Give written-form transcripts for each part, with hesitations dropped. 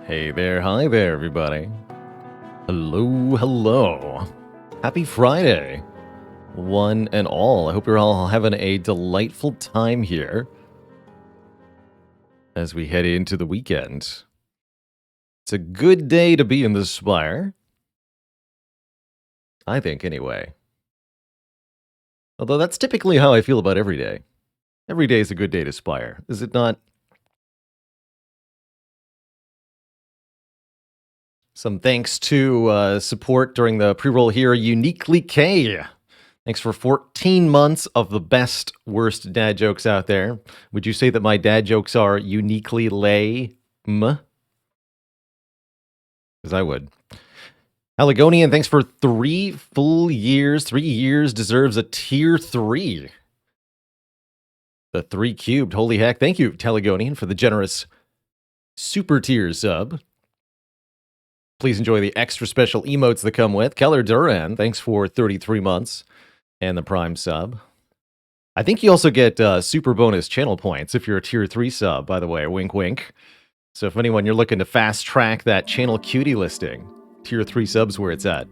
Hey there, hi there, everybody. Hello, hello. Happy Friday, one and all. I hope you're all having a delightful time here as we head into the weekend. It's a good day to be in the Spire. I think, anyway. Although that's typically how I feel about every day. Every day is a good day to Spire, is it not? Some thanks to support during the pre-roll here, Uniquely K. Thanks for 14 months of the best, worst dad jokes out there. Would you say that my dad jokes are uniquely lame? Because I would. Allegonian, thanks for 3 full years. 3 years deserves a tier 3. The 3 cubed. Holy heck. Thank you, Telegonian, for the generous super tier sub. Please enjoy the extra special emotes that come with. Keller Duran, thanks for 33 months and the Prime sub. I think you also get super bonus channel points if you're a tier 3 sub, by the way. Wink, wink. So if anyone, you're looking to fast track that channel cutie listing, tier 3 subs where it's at.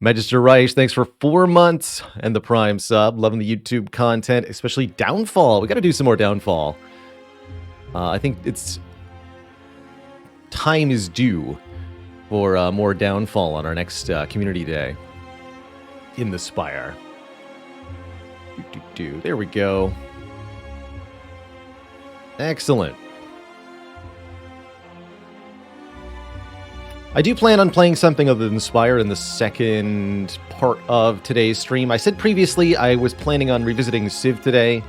Magister Reich, thanks for 4 months and the Prime sub. Loving the YouTube content, especially Downfall. We got to do some more Downfall. I think it's time is due for more Downfall on our next community day in the Spire. There we go. Excellent. I do plan on playing something other than Spire in the second part of today's stream. I said previously I was planning on revisiting Civ today.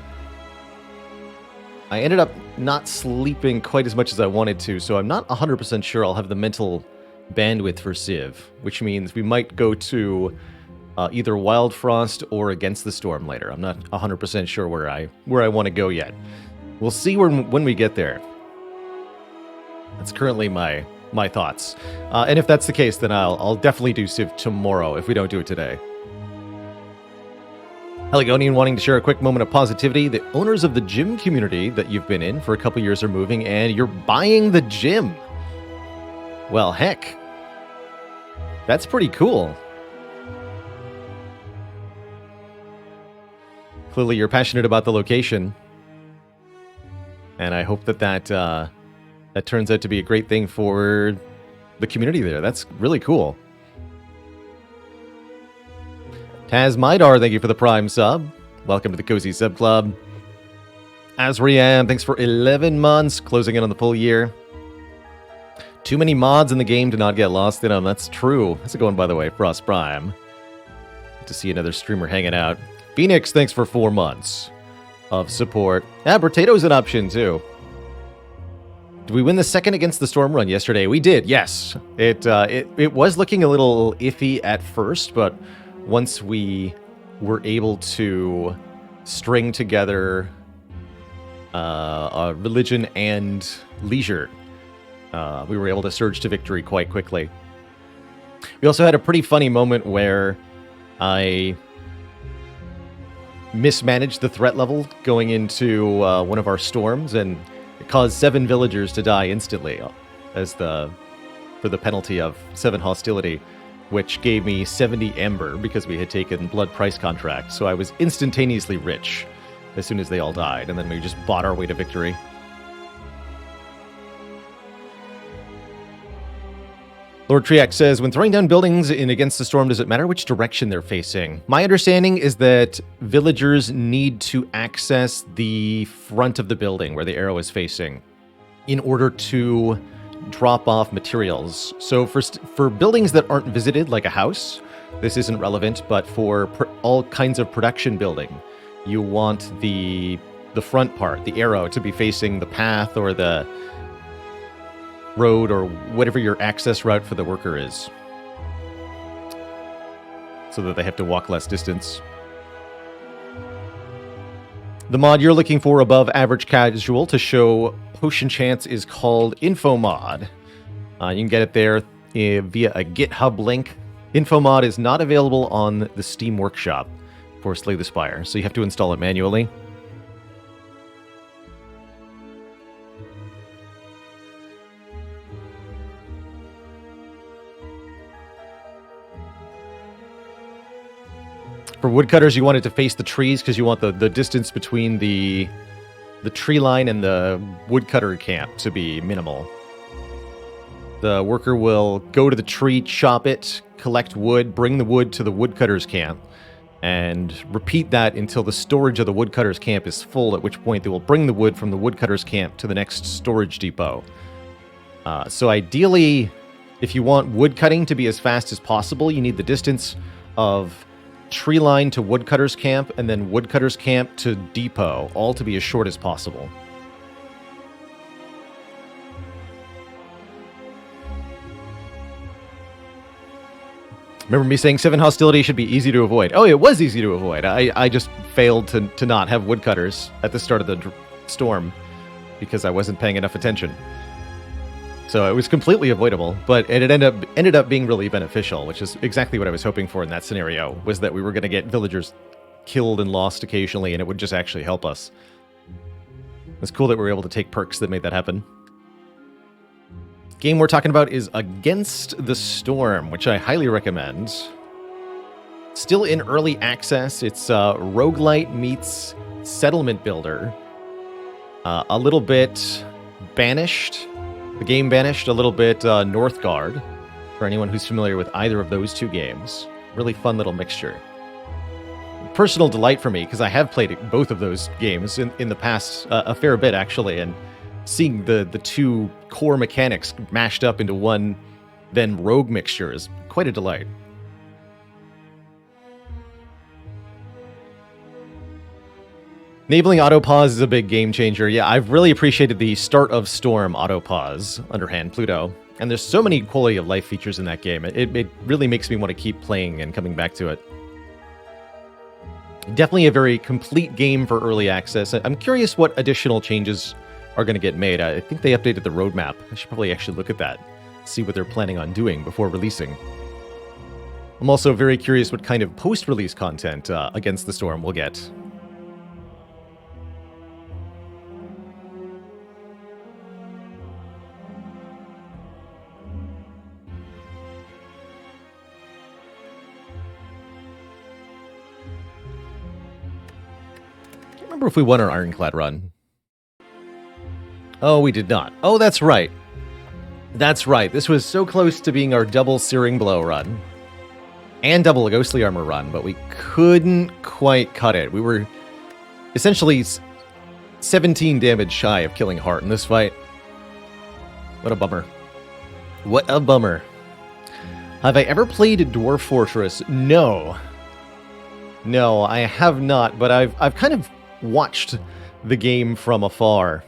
I ended up not sleeping quite as much as I wanted to, so I'm not 100% sure I'll have the mental bandwidth for Civ, which means we might go to either Wild Frost or Against the Storm later. I'm not 100% sure where I want to go yet. We'll see when we get there. That's currently my thoughts. And if that's the case, then I'll definitely do Civ tomorrow if we don't do it today. Heligonian wanting to share a quick moment of positivity. The owners of the gym community that you've been in for a couple years are moving, and you're buying the gym. Well, heck. That's pretty cool. Clearly, you're passionate about the location. And I hope that turns out to be a great thing for the community there. That's really cool. Taz Midar, thank you for the Prime sub. Welcome to the Cozy Sub Club. Asriam, thanks for 11 months, closing in on the full year. Too many mods in the game to not get lost in them. That's true. How's it going, by the way, Frost Prime? Good to see another streamer hanging out. Phoenix, thanks for 4 months of support. Brotato's an option, too. Did we win the second Against the Storm run yesterday? We did, yes. It was looking a little iffy at first, but once we were able to string together religion and leisure, we were able to surge to victory quite quickly. We also had a pretty funny moment where I mismanaged the threat level going into one of our storms, and it caused 7 villagers to die instantly for the penalty of 7 hostility, which gave me 70 Ember because we had taken Blood Price Contract, so I was instantaneously rich as soon as they all died, and then we just bought our way to victory. Lord Triac says, when throwing down buildings in Against the Storm, does it matter which direction they're facing? My understanding is that villagers need to access the front of the building where the arrow is facing in order to drop off materials. So for buildings that aren't visited, like a house, this isn't relevant, but for all kinds of production building, you want the front part, the arrow, to be facing the path or the road or whatever your access route for the worker is, so that they have to walk less distance. The mod you're looking for above average casual to show potion chance is called Info Mod. You can get it there via a GitHub link. Info Mod is not available on the Steam Workshop for Slay the Spire, so you have to install it manually. For woodcutters, you want it to face the trees because you want the distance between the tree line and the woodcutter camp to be minimal. The worker will go to the tree, chop it, collect wood, bring the wood to the woodcutter's camp, and repeat that until the storage of the woodcutter's camp is full, at which point they will bring the wood from the woodcutter's camp to the next storage depot. So ideally, if you want wood cutting to be as fast as possible, you need the distance of tree line to woodcutter's camp and then woodcutter's camp to depot, all to be as short as possible. Remember me saying 7 hostility should be easy to avoid. Oh, it was easy to avoid. I just failed to not have woodcutters at the start of the storm because I wasn't paying enough attention. So it was completely avoidable, but it ended up being really beneficial, which is exactly what I was hoping for in that scenario, was that we were going to get villagers killed and lost occasionally, and it would just actually help us. It's cool that we were able to take perks that made that happen. Game we're talking about is Against the Storm, which I highly recommend. Still in early access. It's roguelite meets settlement builder. A little bit Banished. The game Banished, a little bit Northgard, for anyone who's familiar with either of those two games. Really fun little mixture. Personal delight for me, because I have played both of those games in the past a fair bit, actually, and seeing the two core mechanics mashed up into one then rogue mixture is quite a delight. Enabling autopause is a big game changer. Yeah, I've really appreciated the Start of Storm autopause, Underhand Pluto. And there's so many quality of life features in that game. It really makes me want to keep playing and coming back to it. Definitely a very complete game for early access. I'm curious what additional changes are going to get made. I think they updated the roadmap. I should probably actually look at that, see what they're planning on doing before releasing. I'm also very curious what kind of post-release content Against the Storm we'll get. I can't remember if we won our Ironclad run. Oh, we did not. Oh, that's right. That's right. This was so close to being our double Searing Blow run. And double Ghostly Armor run, but we couldn't quite cut it. We were essentially 17 damage shy of killing Heart in this fight. What a bummer. What a bummer. Have I ever played Dwarf Fortress? No. No, I have not, but I've kind of watched the game from afar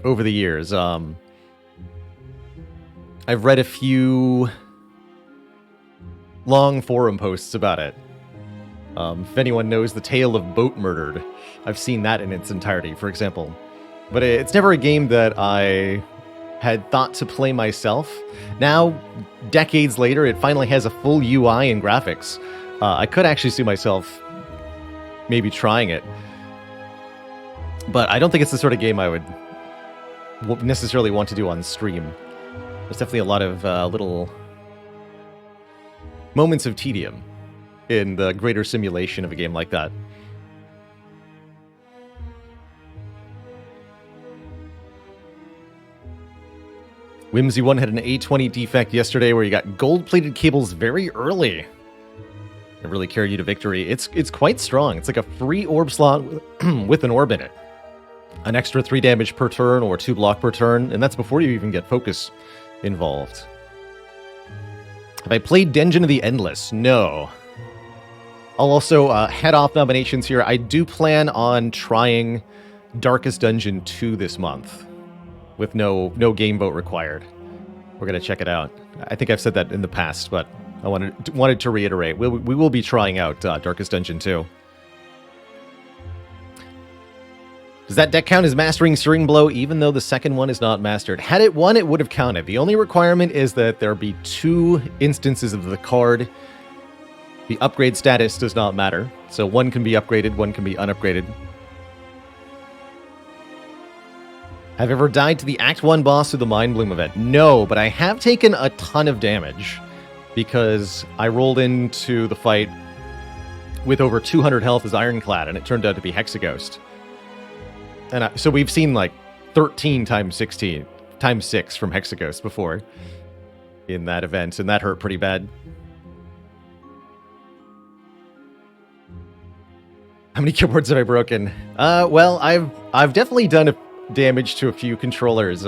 over the years. I've read a few long forum posts about it. If anyone knows the Tale of Boat Murdered, I've seen that in its entirety, for example. But it's never a game that I had thought to play myself. Now, decades later, it finally has a full UI and graphics. I could actually see myself maybe trying it. But I don't think it's the sort of game I would necessarily want to do on stream. There's definitely a lot of little moments of tedium in the greater simulation of a game like that. Whimsy1 had an A20 defect yesterday where you got gold-plated cables very early. It really carried you to victory. It's quite strong. It's like a free orb slot with an orb in it. An extra 3 damage per turn or 2 block per turn, and that's before you even get focus involved. Have I played Dungeon of the Endless? No. I'll also head off nominations here. I do plan on trying Darkest Dungeon 2 this month, with no game vote required. We're going to check it out. I think I've said that in the past, but I wanted to reiterate. We will be trying out Darkest Dungeon 2. Does that deck count as mastering Searing Blow, even though the second one is not mastered? Had it won, it would have counted. The only requirement is that there be 2 instances of the card. The upgrade status does not matter. So one can be upgraded, one can be unupgraded. Have I ever died to the Act 1 boss of the Mind Bloom event? No, but I have taken a ton of damage because I rolled into the fight with over 200 health as Ironclad, and it turned out to be Hexaghost. And so we've seen like 13 times 16 times 6 from Hexaghost before in that event, and that hurt pretty bad. How many keyboards have I broken? Well, I've definitely done damage to a few controllers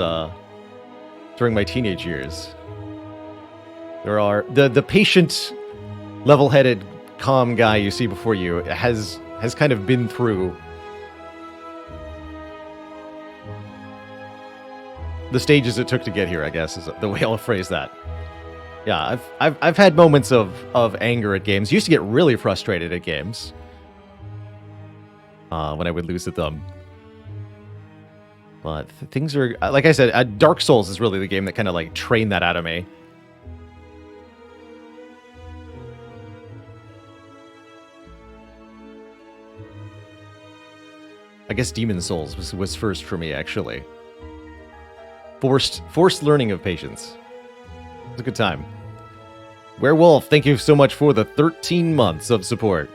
during my teenage years. There are the patient, level-headed, calm guy you see before you has kind of been through the stages it took to get here, I guess, is the way I'll phrase that. Yeah, I've had moments of anger at games. Used to get really frustrated at games when I would lose at them. But things are, like I said, Dark Souls is really the game that kind of like trained that out of me. I guess Demon Souls was first for me, actually. Forced learning of patience. It was a good time. Werewolf, thank you so much for the 13 months of support.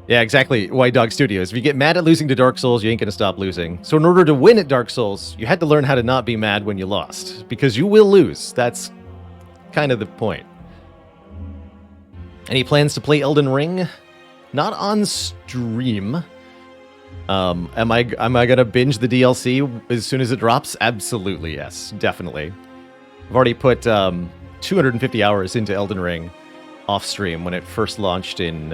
Yeah, exactly. White Dog Studios. If you get mad at losing to Dark Souls, you ain't gonna stop losing. So in order to win at Dark Souls, you had to learn how to not be mad when you lost. Because you will lose. That's kind of the point. Any plans to play Elden Ring? Not on stream. Am I gonna binge the DLC as soon as it drops? Absolutely, yes. Definitely. I've already put 250 hours into Elden Ring off stream when it first launched in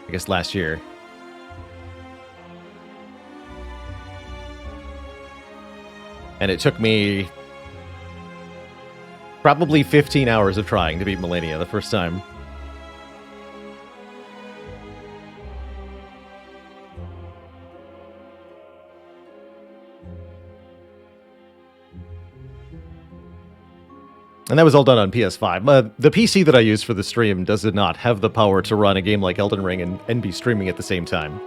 I guess last year. And it took me probably 15 hours of trying to beat Millennia the first time. And that was all done on PS5. The PC that I use for the stream does not have the power to run a game like Elden Ring and be streaming at the same time.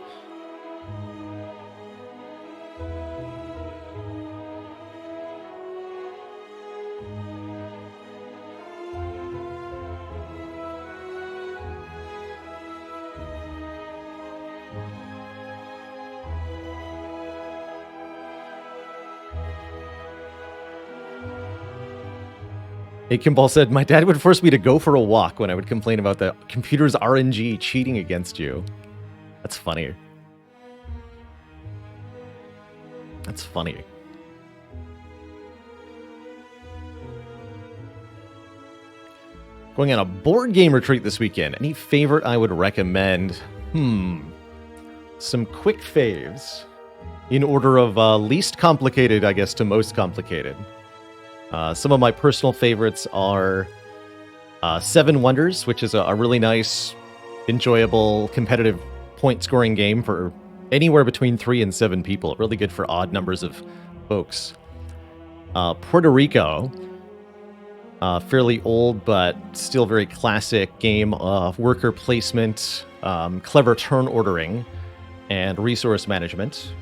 Hey, Kimball said, my dad would force me to go for a walk when I would complain about the computer's RNG cheating against you. That's funny. That's funny. Going on a board game retreat this weekend. Any favorite I would recommend? Some quick faves. In order of least complicated, I guess, to most complicated. Some of my personal favorites are Seven Wonders, which is a really nice, enjoyable, competitive point-scoring game for anywhere between 3 and 7 people. Really good for odd numbers of folks. Puerto Rico, fairly old but still very classic game of worker placement, clever turn ordering, and resource management.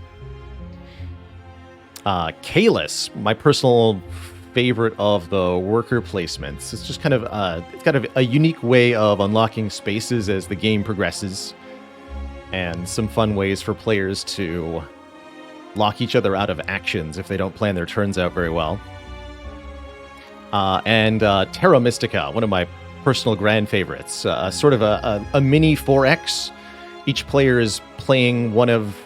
Kalis, my personal favorite of the worker placements. It's just kind of it's got a unique way of unlocking spaces as the game progresses, and some fun ways for players to lock each other out of actions if they don't plan their turns out very well. And Terra Mystica, one of my personal grand favorites. Sort of a mini 4X. Each player is playing one of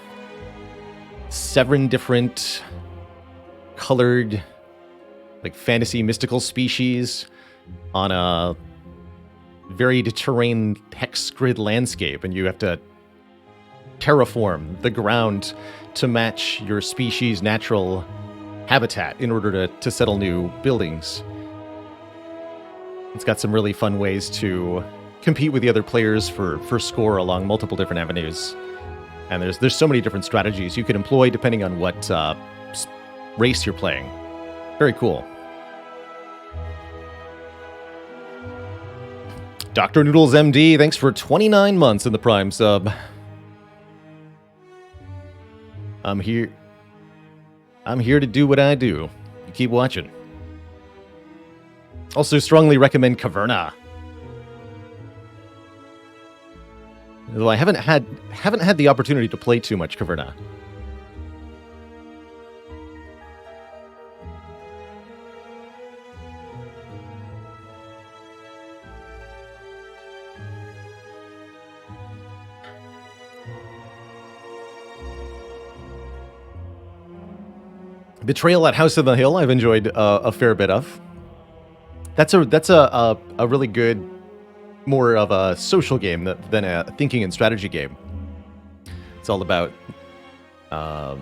7 different colored, like, fantasy mystical species on a varied terrain hex grid landscape, and you have to terraform the ground to match your species' natural habitat in order to settle new buildings. It's got some really fun ways to compete with the other players for score along multiple different avenues. And there's so many different strategies you can employ depending on what race you're playing. Very cool. Dr. Noodles MD, thanks for 29 months in the Prime sub. I'm here to do what I do. You keep watching. Also strongly recommend Caverna. Though I haven't had the opportunity to play too much Caverna. Betrayal at House of the Hill, I've enjoyed a fair bit of. That's a really good, more of a social game than a thinking and strategy game. It's all about a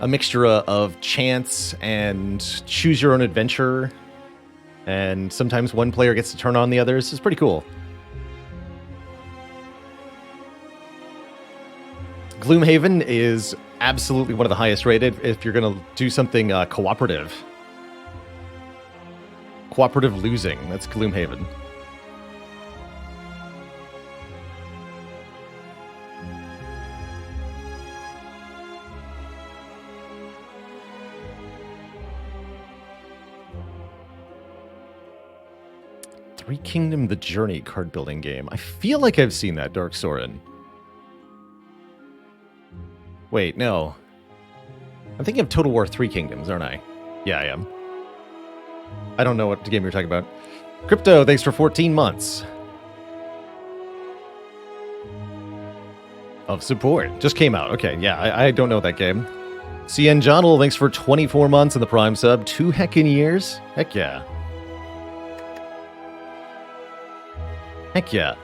mixture of chance and choose your own adventure, and sometimes one player gets to turn on the others. It's pretty cool. Gloomhaven is absolutely one of the highest rated if you're going to do something cooperative. Cooperative losing, that's Gloomhaven. Three Kingdom The Journey card building game. I feel like I've seen that, Dark Soren. Wait, no. I'm thinking of Total War 3 Kingdoms, aren't I? Yeah, I am. I don't know what game you're talking about. Crypto, thanks for 14 months of support. Just came out. Okay, yeah, I don't know that game. CN Johnel, thanks for 24 months in the Prime sub. 2 heckin' years? Heck yeah. Heck yeah.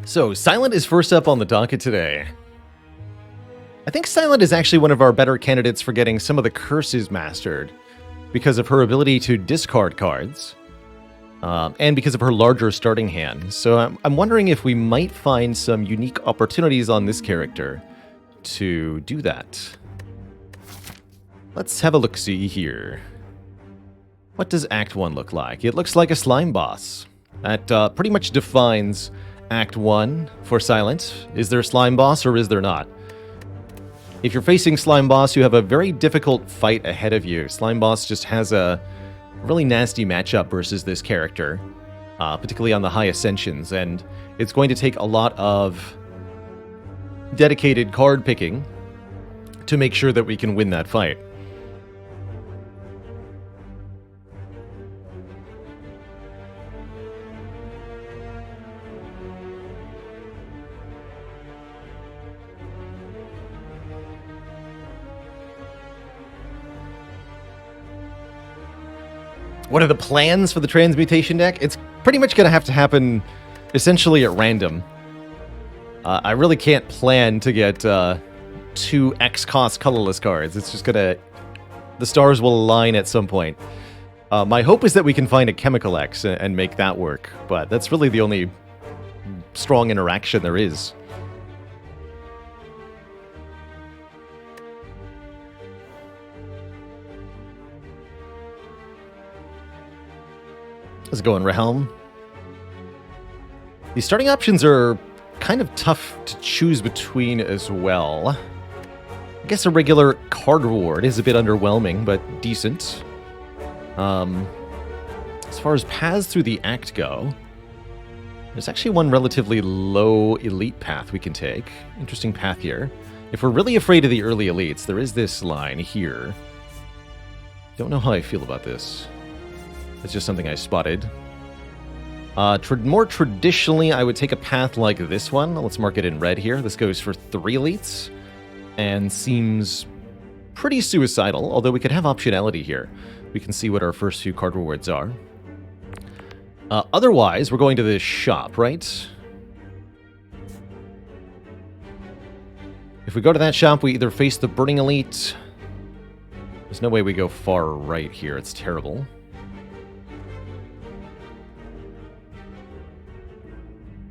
So, Silent is first up on the docket today. I think Silent is actually one of our better candidates for getting some of the curses mastered because of her ability to discard cards and because of her larger starting hand. So I'm wondering if we might find some unique opportunities on this character to do that. Let's have a look-see here. What does Act 1 look like? It looks like a slime boss. That pretty much defines Act 1 for Silent. Is there a slime boss or is there not? If you're facing Slime Boss, you have a very difficult fight ahead of you. Slime Boss just has a really nasty matchup versus this character, particularly on the high ascensions, and it's going to take a lot of dedicated card picking to make sure that we can win that fight. What are the plans for the transmutation deck? It's pretty much going to have to happen essentially at random. I really can't plan to get 2 X-cost colorless cards. It's just going to... The stars will align at some point. My hope is that we can find a Chemical X and make that work, but that's really the only strong interaction there is. Let's go in Realm. The starting options are kind of tough to choose between as well. I guess a regular card reward is a bit underwhelming, but decent. As far as paths through the act go, there's actually one relatively low elite path we can take. Interesting path here. If we're really afraid of the early elites, there is this line here. Don't know how I feel about this. It's just something I spotted. More traditionally, I would take a path like this one. Let's mark it in red here. This goes for 3 elites and seems pretty suicidal, although we could have optionality here. We can see what our first few card rewards are. Otherwise, we're going to this shop, right? If we go to that shop, we either face the Burning Elite. There's no way we go far right here. It's terrible.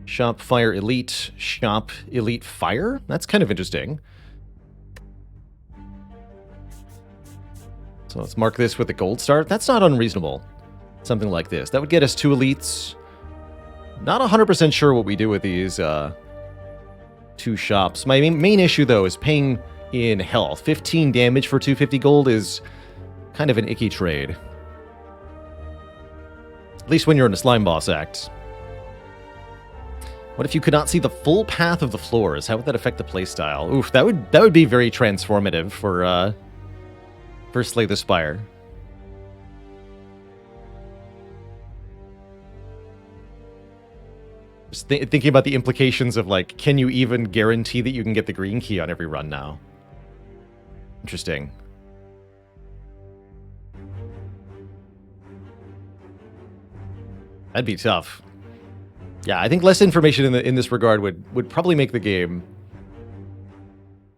Shop Fire Elite, Shop Elite Fire? That's kind of interesting. So let's mark this with a gold star. That's not unreasonable. Something like this. That would get us 2 elites. Not 100% sure what we do with these 2 shops. My main issue, though, is paying in health. 15 damage for 250 gold is kind of an icky trade. At least when you're in a slime boss act. What if you could not see the full path of the floors? How would that affect the playstyle? Oof, that would be very transformative for Slay the Spire. Just thinking about the implications of, like, can you even guarantee that you can get the green key on every run now? Interesting. That'd be tough. Yeah, I think less information in this regard would probably make the game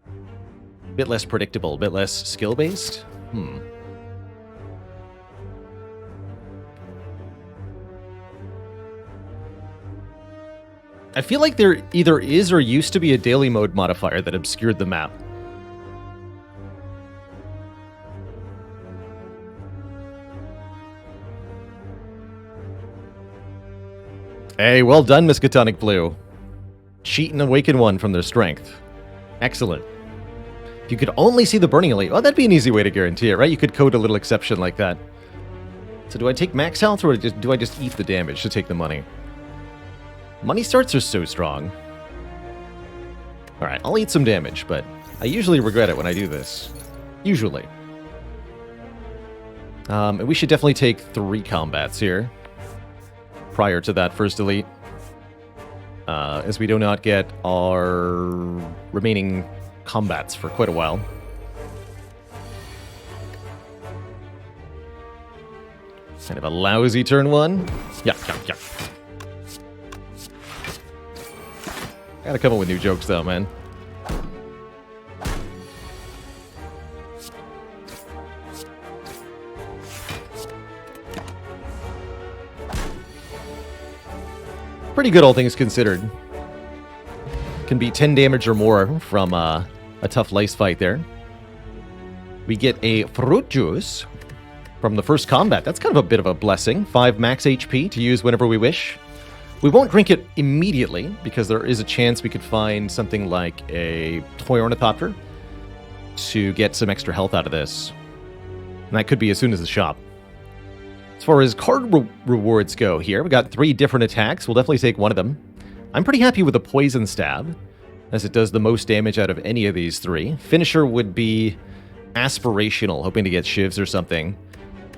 a bit less predictable, a bit less skill-based. I feel like there either is or used to be a daily mode modifier that obscured the map. Hey, well done, Miskatonic Blue. Cheat and awaken one from their strength. Excellent. If you could only see the Burning Elite, oh, that'd be an easy way to guarantee it, right? You could code a little exception like that. So do I take max health, or do I just eat the damage to take the money? Money starts are so strong. Alright, I'll eat some damage, but I usually regret it when I do this. Usually. And we should definitely take 3 combats here prior to that first elite, as we do not get our remaining combats for quite a while. Kind of a lousy turn 1. Yeah. Gotta come up with new jokes though, man. Pretty good, all things considered. Can be 10 damage or more from a tough lice fight there. We get a fruit juice from the first combat. That's kind of a bit of a blessing. 5 max HP to use whenever we wish. We won't drink it immediately, because there is a chance we could find something like a toy ornithopter to get some extra health out of this. And that could be as soon as the shop. As far as card rewards go here, we got 3 different attacks. We'll definitely take one of them. I'm pretty happy with the Poison Stab, as it does the most damage out of any of these 3. Finisher would be aspirational, hoping to get shivs or something.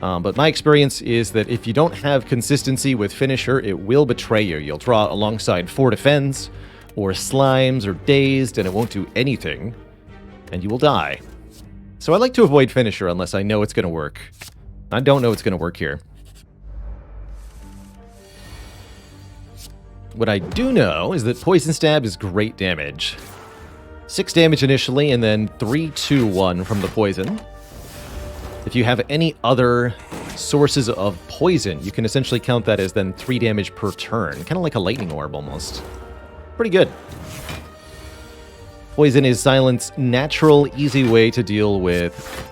But my experience is that if you don't have consistency with Finisher, it will betray you. You'll draw alongside 4 defense, or slimes, or dazed, and it won't do anything, and you will die. So I like to avoid Finisher unless I know it's going to work. I don't know it's going to work here. What I do know is that Poison Stab is great damage. 6 damage initially, and then 3, 2, 1 from the poison. If you have any other sources of poison, you can essentially count that as then 3 damage per turn. Kind of like a lightning orb, almost. Pretty good. Poison is Silent's natural, easy way to deal with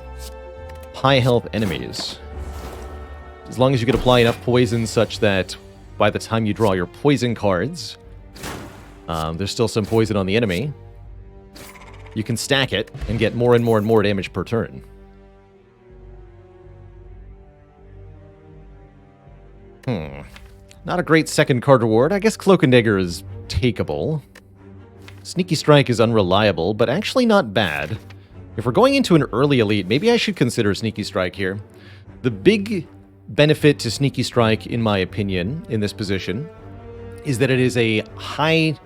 high health enemies. As long as you can apply enough poison such that by the time you draw your poison cards, there's still some poison on the enemy, you can stack it and get more and more and more damage per turn. Not a great second card reward. I guess Cloak and Dagger is takeable. Sneaky Strike is unreliable, but actually not bad. If we're going into an early elite, maybe I should consider Sneaky Strike here. The big benefit to Sneaky Strike, in my opinion, in this position, is that it is a high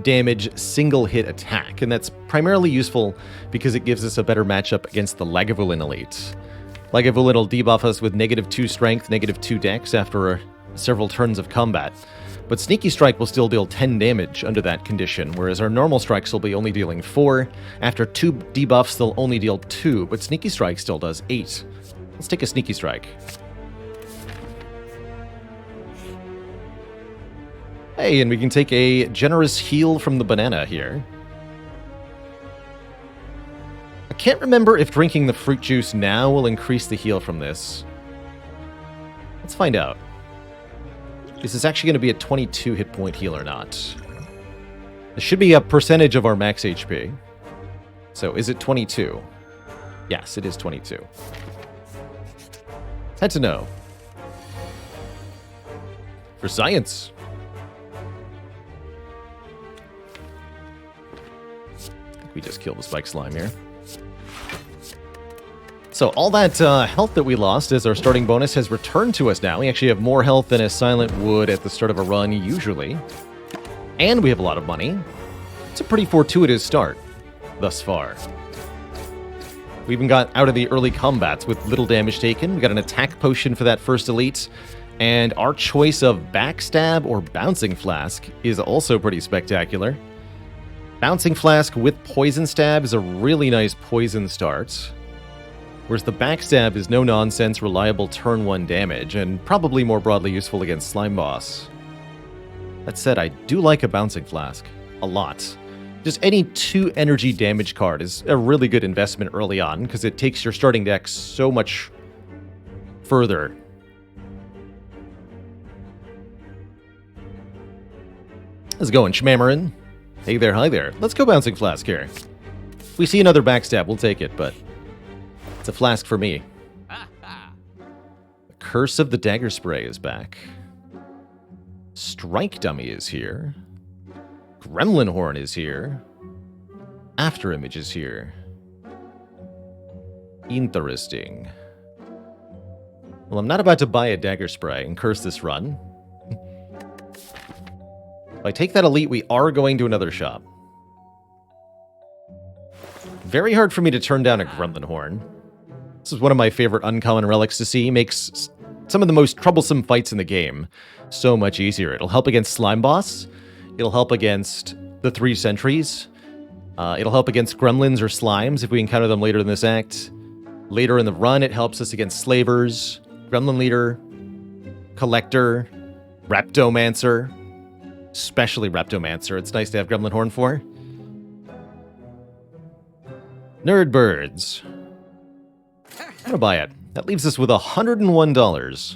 damage single hit attack, and that's primarily useful because it gives us a better matchup against the Lagavulin elite. Lagavulin will debuff us with -2 strength, -2 dex after several turns of combat, but Sneaky Strike will still deal 10 damage under that condition, whereas our normal strikes will be only dealing 4. After 2 debuffs, they'll only deal 2, but Sneaky Strike still does 8. Let's take a Sneaky Strike. Hey, and we can take a generous heal from the banana here. I can't remember if drinking the fruit juice now will increase the heal from this. Let's find out. Is this actually going to be a 22 hit point heal or not? This should be a percentage of our max HP. So is it 22? Yes, it is 22. Had to know. For science. I think we just killed the spike slime here. So all that health that we lost as our starting bonus has returned to us now. We actually have more health than a silent would at the start of a run usually. And we have a lot of money. It's a pretty fortuitous start thus far. We even got out of the early combats with little damage taken. We got an attack potion for that first elite. And our choice of Backstab or Bouncing Flask is also pretty spectacular. Bouncing Flask with Poison Stab is a really nice poison start. Whereas the Backstab is no-nonsense, reliable turn 1 damage, and probably more broadly useful against Slime Boss. That said, I do like a Bouncing Flask. A lot. Just any 2 energy damage card is a really good investment early on, because it takes your starting deck so much further. How's it going, Schmammerin? Hey there, hi there. Let's go Bouncing Flask here. If we see another Backstab, we'll take it, but it's a flask for me. The Curse of the Dagger Spray is back. Strike Dummy is here. Gremlin Horn is here. After Image is here. Interesting. Well, I'm not about to buy a Dagger Spray and curse this run. If I take that elite, we are going to another shop. Very hard for me to turn down a Gremlin Horn. This is one of my favorite uncommon relics to see. Makes some of the most troublesome fights in the game so much easier. It'll help against Slime Boss. It'll help against the 3 sentries. It'll help against gremlins or slimes if we encounter them later in this act. Later in the run, it helps us against slavers, gremlin leader, collector, Raptomancer. Especially Raptomancer. It's nice to have Gremlin Horn for. Nerd Birds. I'm gonna buy it. That leaves us with $101.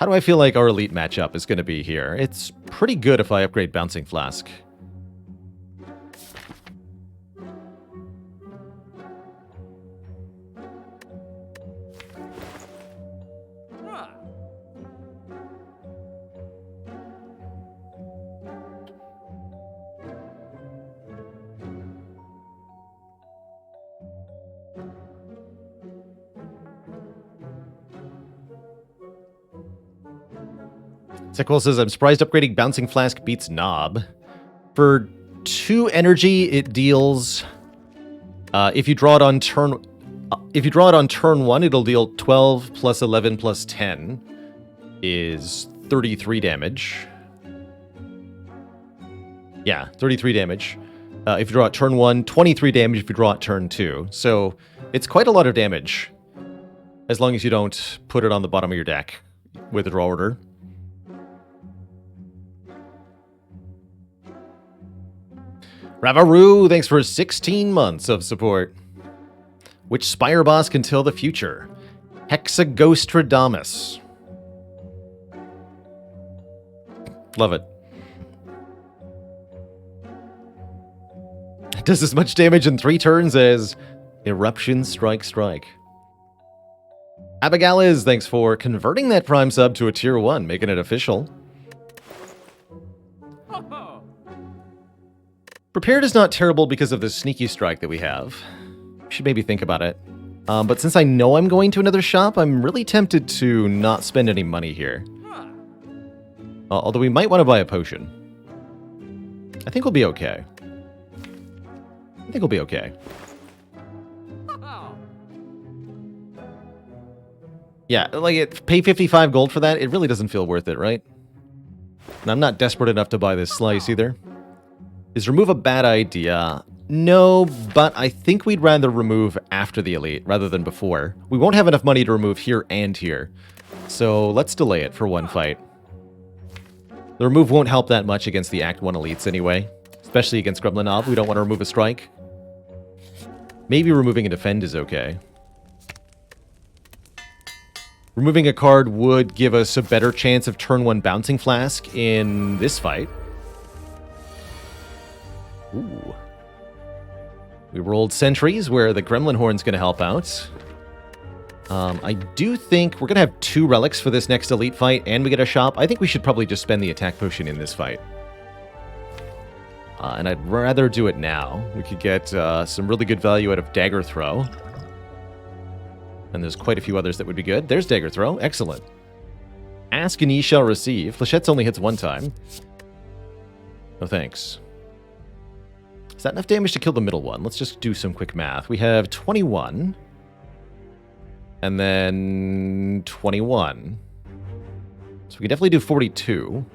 How do I feel like our elite matchup is gonna be here? It's pretty good if I upgrade Bouncing Flask. Sequel says, I'm surprised upgrading Bouncing Flask beats Knob. For 2 energy, it deals... if you draw it on turn 1, it'll deal 12 plus 11 plus 10 is 33 damage. Yeah, 33 damage. If you draw it turn 1, 23 damage if you draw it turn 2. So it's quite a lot of damage, as long as you don't put it on the bottom of your deck with a draw order. Ravaru, thanks for 16 months of support. Which Spire boss can tell the future? Hexagostradamus. Love it. It does as much damage in 3 turns as Eruption Strike Strike. Abigailiz, thanks for converting that Prime sub to a tier 1, making it official. Prepared is not terrible because of the sneaky strike that we have. Should maybe think about it. But since I know I'm going to another shop, I'm really tempted to not spend any money here. Although we might want to buy a potion. I think we'll be okay. I think we'll be okay. Yeah, like, pay 55 gold for that, it really doesn't feel worth it, right? And I'm not desperate enough to buy this slice either. Is remove a bad idea? No, but I think we'd rather remove after the elite rather than before. We won't have enough money to remove here and here. So let's delay it for one fight. The remove won't help that much against the Act 1 elites anyway. Especially against Gremlin Knob, we don't want to remove a strike. Maybe removing a defend is okay. Removing a card would give us a better chance of turn 1 Bouncing Flask in this fight. Ooh. We rolled sentries where the Gremlin Horn's going to help out. I do think we're going to have 2 relics for this next elite fight, and we get a shop. I think we should probably just spend the attack potion in this fight. And I'd rather do it now. We could get some really good value out of Dagger Throw. And there's quite a few others that would be good. There's Dagger Throw. Excellent. Ask and ye shall receive. Flechette's only hits 1 time. No thanks. Is that enough damage to kill the middle one? Let's just do some quick math. We have 21. And then 21. So we can definitely do 42.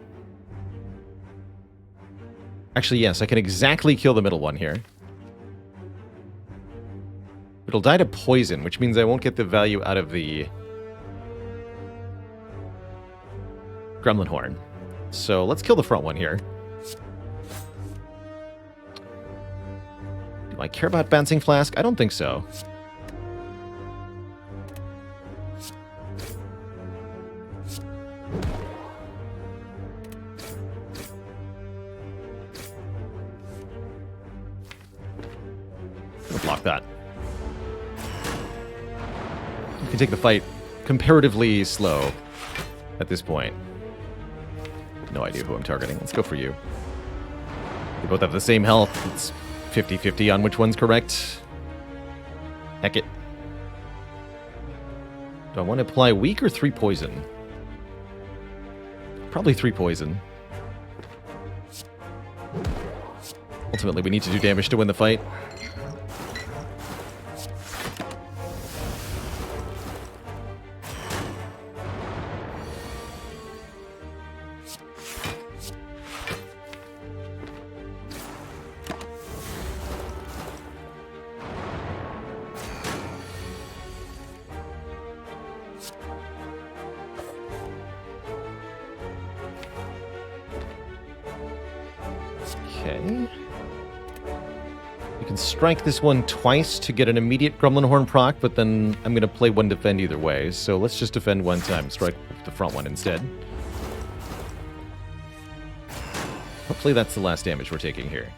Actually, yes, I can exactly kill the middle one here. It'll die to poison, which means I won't get the value out of the Gremlin Horn. So let's kill the front one here. Do I care about Bouncing Flask? I don't think so. Block that. You can take the fight comparatively slow at this point. No idea who I'm targeting. Let's go for you. We both have the same health. It's 50-50 on which one's correct. Heck it. Do I want to apply weak or 3 poison? Probably 3 poison. Ultimately, we need to do damage to win the fight. Okay. You can strike this one twice to get an immediate Gremlin Horn proc, but then I'm going to play 1 defend either way. So let's just defend 1 time, strike the front one instead. Hopefully that's the last damage we're taking here.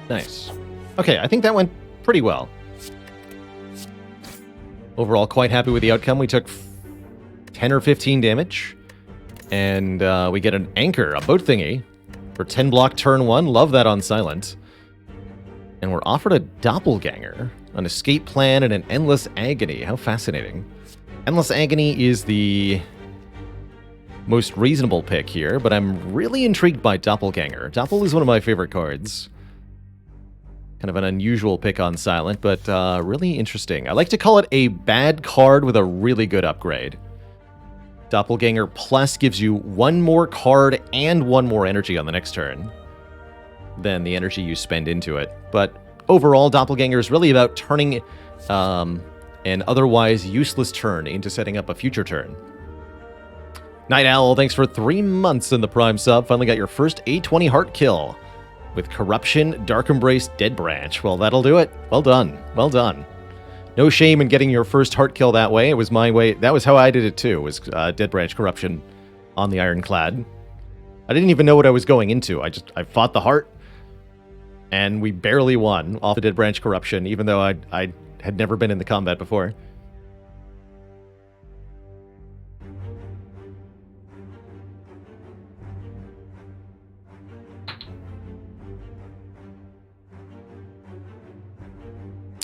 Nice. Okay, I think that went pretty well. Overall, quite happy with the outcome. We took 10 or 15 damage, and we get an anchor, a boat thingy, for 10 block turn 1. Love that on silent. And we're offered a doppelganger, an escape plan, and an endless agony. How fascinating. Endless agony is the most reasonable pick here, but I'm really intrigued by doppelganger. Doppel is one of my favorite cards. Kind of an unusual pick on silent, but really interesting. I like to call it a bad card with a really good upgrade. Doppelganger Plus gives you 1 more card and 1 more energy on the next turn than the energy you spend into it. But overall, Doppelganger is really about turning an otherwise useless turn into setting up a future turn. Night Owl, thanks for 3 months in the Prime sub. Finally got your first A20 heart kill with Corruption, Dark Embrace, Dead Branch. Well, that'll do it. Well done. Well done. No shame in getting your first heart kill that way. It was my way. That was how I did it too, was Dead Branch Corruption on the Ironclad. I didn't even know what I was going into. I fought the heart, and we barely won off the Dead Branch Corruption, even though I had never been in the combat before.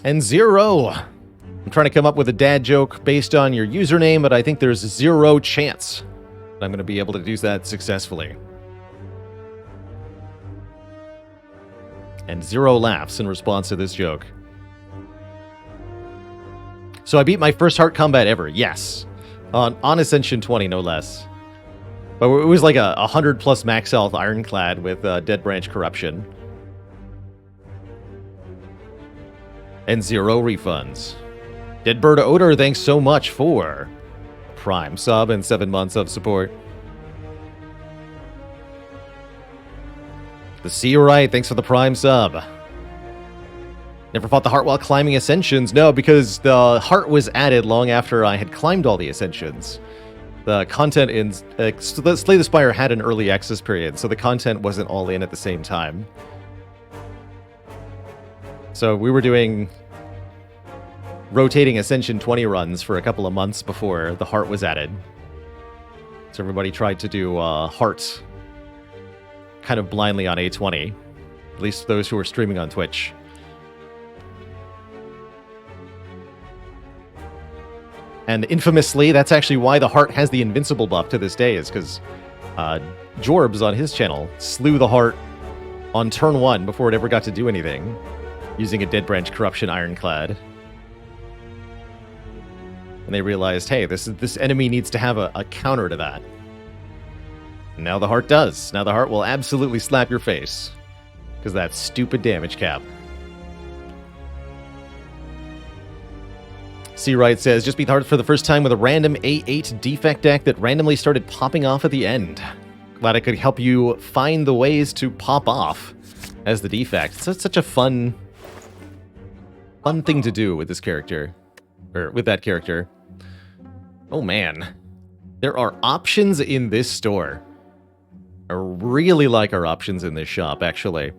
And Zero. I'm trying to come up with a dad joke based on your username, but I think there's 0 chance that I'm going to be able to do that successfully. And 0 laughs in response to this joke. So I beat my first heart combat ever, yes. On Ascension 20, no less. But it was like a 100 plus max health Ironclad with Dead Branch Corruption. And 0 refunds. Deadbird Odor, thanks so much for Prime sub and 7 months of support. The See Right, thanks for the Prime sub. Never fought the heart while climbing Ascensions. No, because the heart was added long after I had climbed all the Ascensions. The content in Slay the Spire had an early access period, so the content wasn't all in at the same time. So we were doing rotating Ascension 20 runs for a couple of months before the Heart was added. So everybody tried to do Heart kind of blindly on A20, at least those who were streaming on Twitch. And infamously, that's actually why the Heart has the invincible buff to this day, is because Jorbs on his channel slew the Heart on turn 1 before it ever got to do anything, using a Dead Branch Corruption Ironclad. And they realized, hey, this enemy needs to have a counter to that. And now the Heart does. Now the Heart will absolutely slap your face, because that stupid damage cap. C-Right says, just beat the Heart for the first time with a random A8 Defect deck that randomly started popping off at the end. Glad I could help you find the ways to pop off as the Defect. It's such a fun thing to do with this character. Or with that character. Oh man. There are options in this store. I really like our options in this shop, actually.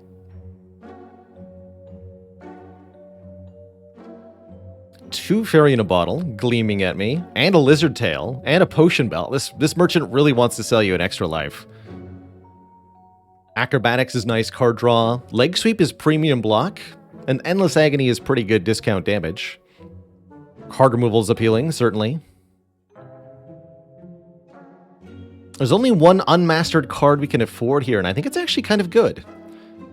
Two Fairy in a Bottle gleaming at me, and a Lizard Tail, and a Potion Belt. This merchant really wants to sell you an extra life. Acrobatics is nice card draw. Leg Sweep is premium block, and Endless Agony is pretty good discount damage. Card removal is appealing, certainly. There's only one unmastered card we can afford here, and I think it's actually kind of good.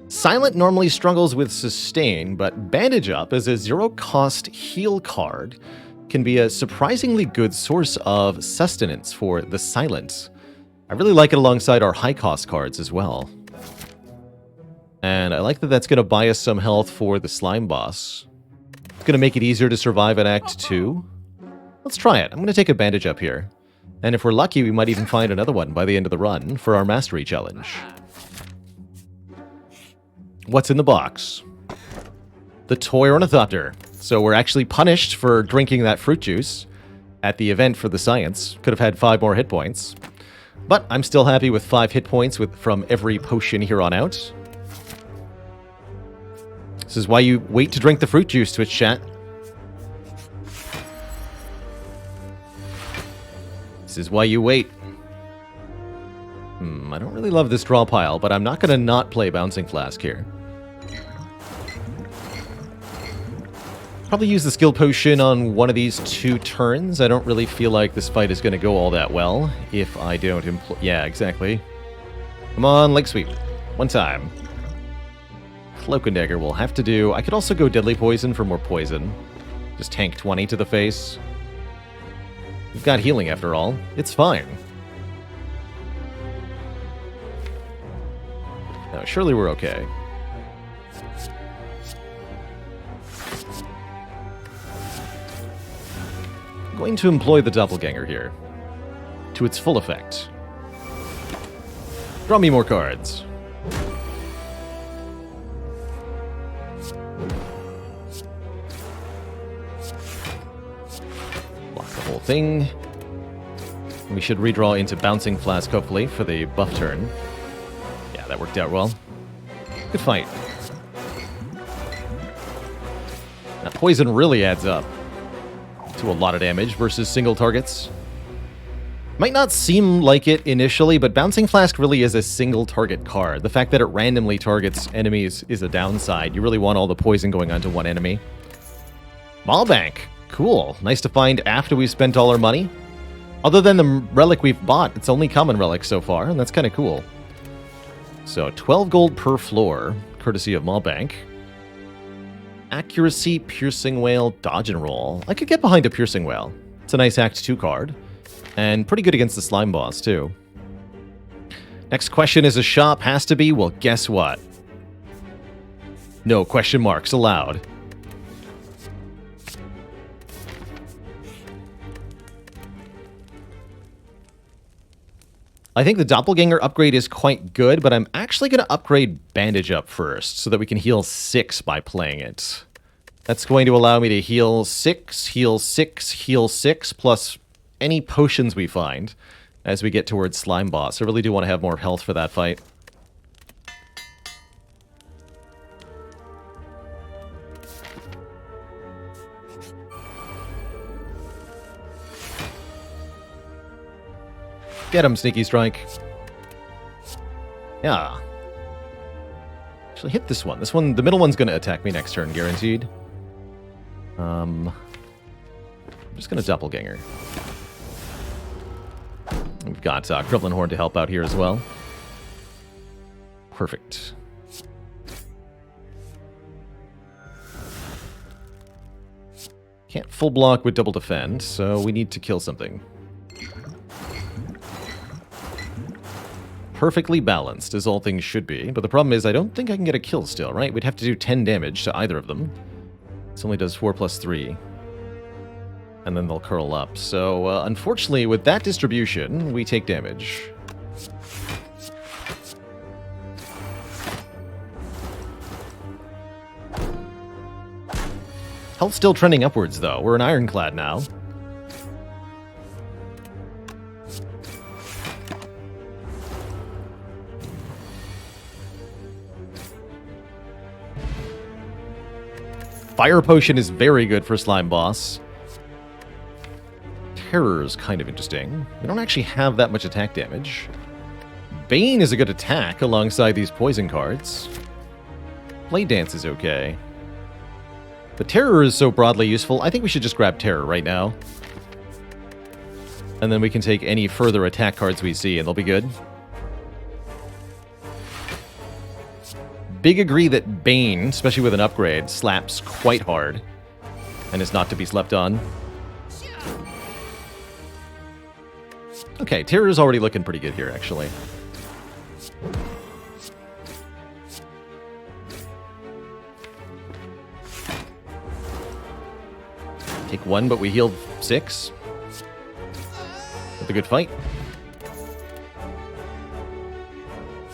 Silent normally struggles with Sustain, but Bandage Up as a zero-cost heal card can be a surprisingly good source of sustenance for the Silent. I really like it alongside our high-cost cards as well. And I like that that's going to buy us some health for the Slime Boss. It's going to make it easier to survive in Act 2. Let's try it. I'm going to take a Bandage Up here. And if we're lucky, we might even find another one by the end of the run for our Mastery Challenge. What's in the box? The Toy Ornithopter. So we're actually punished for drinking that fruit juice at the event for the science. Could have had 5 more hit points. But I'm still happy with 5 hit points from every potion here on out. This is why you wait to drink the fruit juice, Twitch chat. This is why you wait. I don't really love this draw pile, but I'm not going to not play Bouncing Flask here. Probably use the skill potion on one of these 2 turns. I don't really feel like this fight is going to go all that well if I don't employ... Yeah, exactly. Come on, Leg Sweep. One time. Cloak and Dagger will have to do. I could also go Deadly Poison for more poison. Just tank 20 to the face. We've got healing after all. It's fine. No, surely we're okay. I'm going to employ the Doppelganger here. To its full effect. Draw me more cards. Block the whole thing. We should redraw into Bouncing Flask, hopefully, for the buff turn. Yeah, that worked out well. Good fight. Now, poison really adds up to a lot of damage versus single targets. Might not seem like it initially, but Bouncing Flask really is a single target card. The fact that it randomly targets enemies is a downside. You really want all the poison going onto one enemy. Maulbank. Cool. Nice to find after we've spent all our money. Other than the relic we've bought, it's only common relics so far, and that's kind of cool. So, 12 gold per floor, courtesy of Maulbank. Accuracy, Piercing Whale, Dodge and Roll. I could get behind a Piercing Whale. It's a nice Act 2 card. And pretty good against the Slime Boss, too. Next question is a shop, has to be, well, guess what? No question marks allowed. I think the Doppelganger upgrade is quite good, but I'm actually going to upgrade Bandage Up first, so that we can heal 6 by playing it. That's going to allow me to heal 6, heal 6, heal 6, plus any potions we find as we get towards Slime Boss. I really do want to have more health for that fight. Get him, Sneaky Strike. Yeah. Actually, hit this one. This one, the middle one's going to attack me next turn, guaranteed. I'm just going to Doppelganger. We've got Gremlin Horn to help out here as well. Perfect. Can't full block with double defend, so we need to kill something. Perfectly balanced, as all things should be, but the problem is I don't think I can get a kill still, right? We'd have to do 10 damage to either of them. This only does 4 plus 3. And then they'll curl up. So, unfortunately, with that distribution, we take damage. Health still trending upwards, though. We're an Ironclad now. Fire Potion is very good for Slime Boss. Terror is kind of interesting. We don't actually have that much attack damage. Bane is a good attack alongside these poison cards. Blade Dance is okay. But Terror is so broadly useful, I think we should just grab Terror right now. And then we can take any further attack cards we see and they'll be good. Big agree that Bane, especially with an upgrade, slaps quite hard and is not to be slept on. Okay, Terror's already looking pretty good here, actually. Take 1, but we healed 6. With a good fight.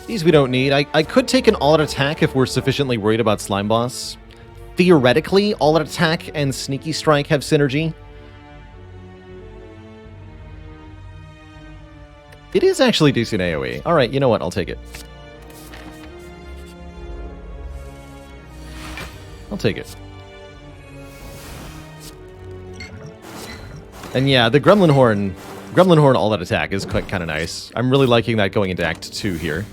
These we don't need. I could take an all-out attack if we're sufficiently worried about Slime Boss. Theoretically, all-out attack and Sneaky Strike have synergy. It is actually decent AoE. Alright, you know what? I'll take it. I'll take it. And yeah, the Gremlin Horn all-out attack is quite kind of nice. I'm really liking that going into Act 2 here.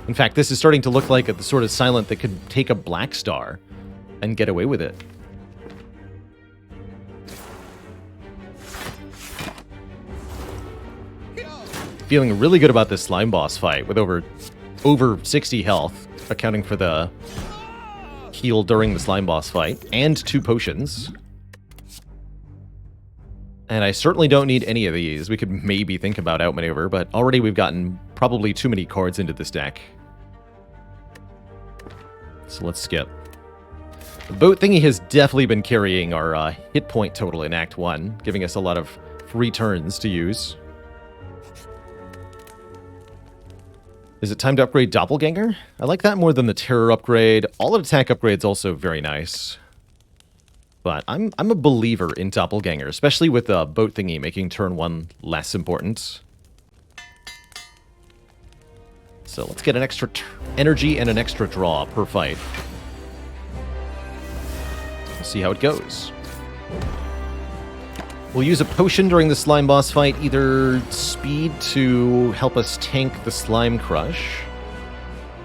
In fact, this is starting to look like the sort of Silent that could take a Black Star and get away with it. Feeling really good about this Slime Boss fight with over 60 health, accounting for the heal during the Slime Boss fight, and 2 potions. And I certainly don't need any of these. We could maybe think about outmaneuver, but already we've gotten probably too many cards into this deck. So let's skip. The boat thingy has definitely been carrying our hit point total in Act 1, giving us a lot of free turns to use. Is it time to upgrade Doppelganger? I like that more than the Terror upgrade. All attack upgrade's also very nice. But I'm a believer in Doppelganger, especially with the boat thingy making turn 1 less important. So let's get an extra energy and an extra draw per fight. We'll see how it goes. We'll use a potion during the Slime Boss fight, either speed to help us tank the Slime Crush,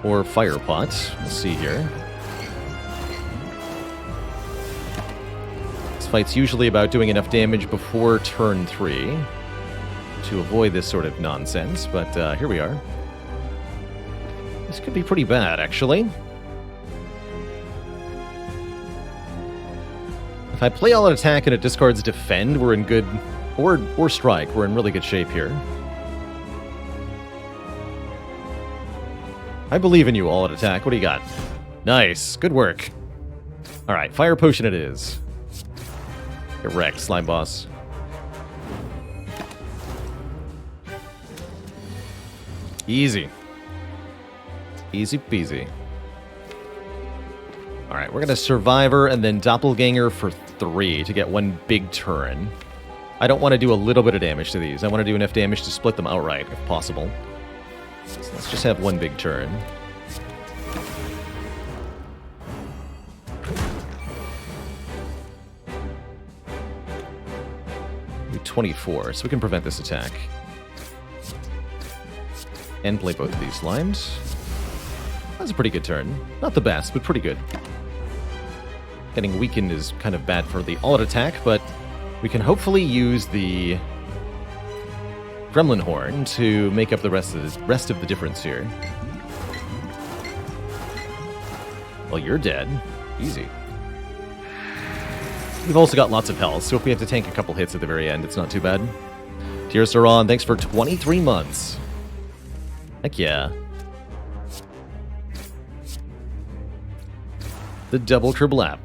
or Fire Pot. We'll see here. This fight's usually about doing enough damage before turn 3 to avoid this sort of nonsense, but here we are. This could be pretty bad, actually. If I play all-out attack and it discards defend, we're in good... Or strike, we're in really good shape here. I believe in you, all-out attack. What do you got? Nice. Good work. Alright, Fire Potion it is. Get wrecked, Slime Boss. Easy. Easy peasy. Alright, we're gonna Survivor and then Doppelganger for 3 to get 1 big turn. I don't want to do a little bit of damage to these. I want to do enough damage to split them outright, if possible. So let's just have one big turn. Do 24, so we can prevent this attack. And play both of these lines. That's a pretty good turn. Not the best, but pretty good. Getting weakened is kind of bad for the all-out attack, but we can hopefully use the Gremlin Horn to make up the rest of the difference here. Well, you're dead. Easy. We've also got lots of health, so if we have to tank a couple hits at the very end, it's not too bad. Tears Saran, thanks for 23 months. Heck yeah. The double Kerblap.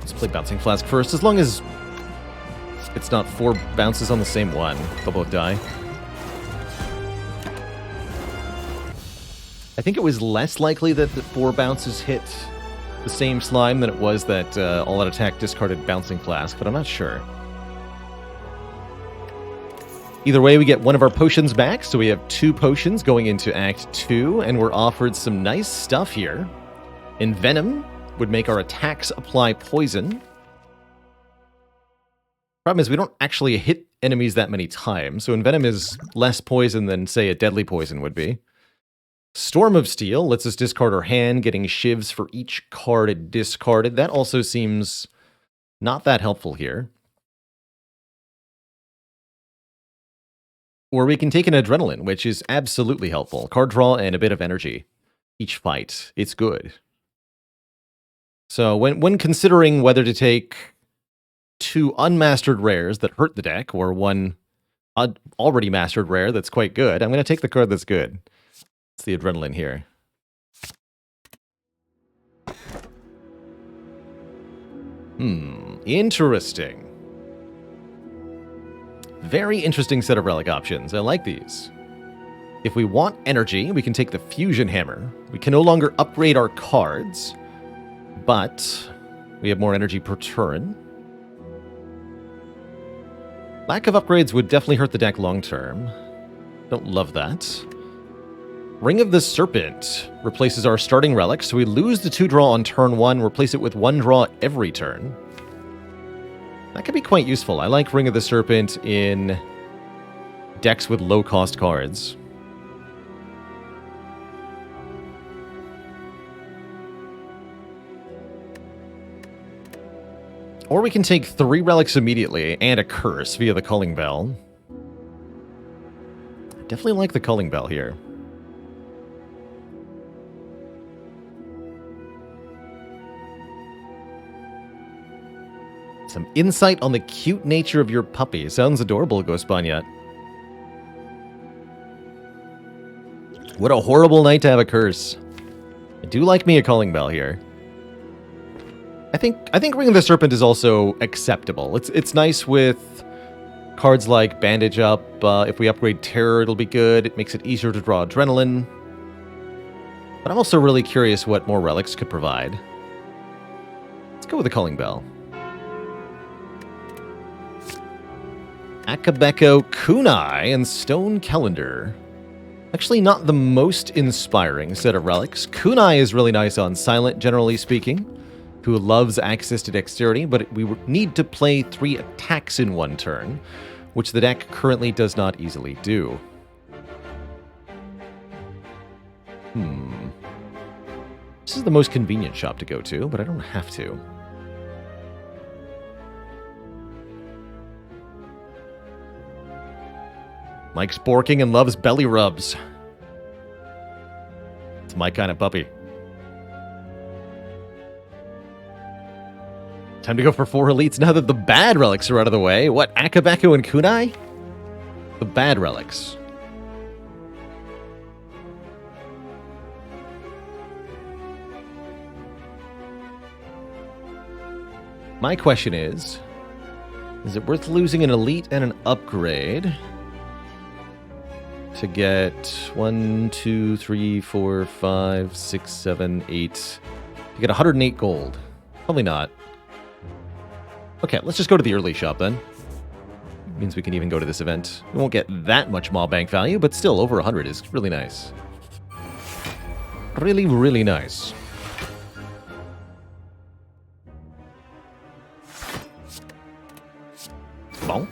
Let's play Bouncing Flask first, as long as it's not 4 bounces on the same one. They'll both die. I think it was less likely that the 4 bounces hit the same slime than it was that all-out attack discarded Bouncing Flask, but I'm not sure. Either way, we get one of our potions back, so we have 2 potions going into Act 2, and we're offered some nice stuff here. Envenom would make our attacks apply poison. Problem is, we don't actually hit enemies that many times, so Envenom is less poison than, say, a Deadly Poison would be. Storm of Steel lets us discard our hand, getting shivs for each card discarded. That also seems not that helpful here. Or we can take an Adrenaline, which is absolutely helpful. Card draw and a bit of energy. Each fight. It's good. So when considering whether to take 2 unmastered rares that hurt the deck, or 1 already mastered rare that's quite good, I'm going to take the card that's good. It's the Adrenaline here. Interesting. Very interesting set of relic options. I like these. If we want energy, we can take the Fusion Hammer. We can no longer upgrade our cards, but we have more energy per turn. Lack of upgrades would definitely hurt the deck long term. Don't love that. Ring of the Serpent replaces our starting relic, so we lose the 2 draw on turn 1, replace it with 1 draw every turn. That could be quite useful. I like Ring of the Serpent in decks with low-cost cards. Or we can take 3 relics immediately and a curse via the Culling Bell. I definitely like the Culling Bell here. Some insight on the cute nature of your puppy. Sounds adorable, Ghostbanyat. What a horrible night to have a curse. I do like me a Calling Bell here. I think Ring of the Serpent is also acceptable. It's nice with cards like Bandage Up. If we upgrade Terror, it'll be good. It makes it easier to draw Adrenaline. But I'm also really curious what more relics could provide. Let's go with the Calling Bell. Akabeko Kunai and Stone Calendar. Actually not the most inspiring set of relics. Kunai is really nice on Silent, generally speaking, who loves access to dexterity, but we need to play 3 attacks in 1 turn, which the deck currently does not easily do. This is the most convenient shop to go to, but I don't have to. Mike's borking and loves belly rubs. It's my kind of puppy. Time to go for 4 elites now that the bad relics are out of the way. What, Akabeko and Kunai? The bad relics. My question is it worth losing an elite and an upgrade to get 1, 2, 3, 4, 5, 6, 7, 8, to get 108 gold? Probably not. Okay, let's just go to the early shop then. Means we can even go to this event. We won't get that much mob bank value, but still over 100 is really nice. Really, really nice. Bonk.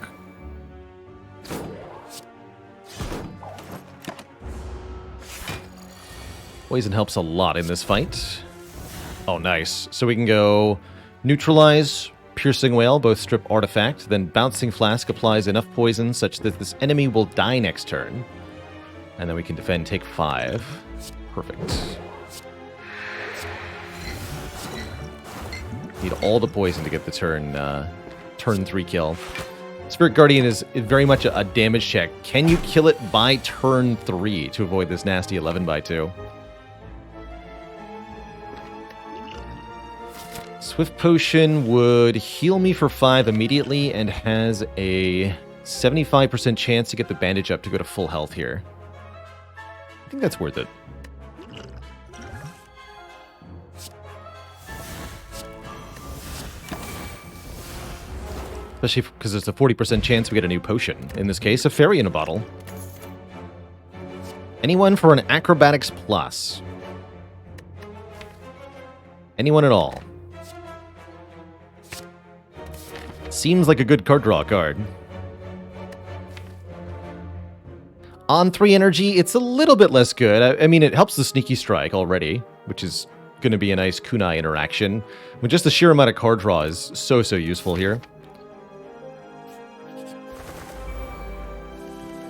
Poison helps a lot in this fight. Oh, nice. So we can go neutralize, piercing wail, both strip artifact, then bouncing flask applies enough poison such that this enemy will die next turn. And then we can defend, take 5. Perfect. Need all the poison to get the turn 3 kill. Spirit Guardian is very much a damage check. Can you kill it by turn 3 to avoid this nasty 11x2? Swift Potion would heal me for 5 immediately and has a 75% chance to get the bandage up to go to full health here. I think that's worth it. Especially because there's a 40% chance we get a new potion. In this case, a fairy in a bottle. Anyone for an acrobatics plus? Anyone at all? Seems like a good card draw card. On 3 energy, it's a little bit less good. I mean, it helps the sneaky strike already, which is going to be a nice kunai interaction. But just the sheer amount of card draw is so useful here.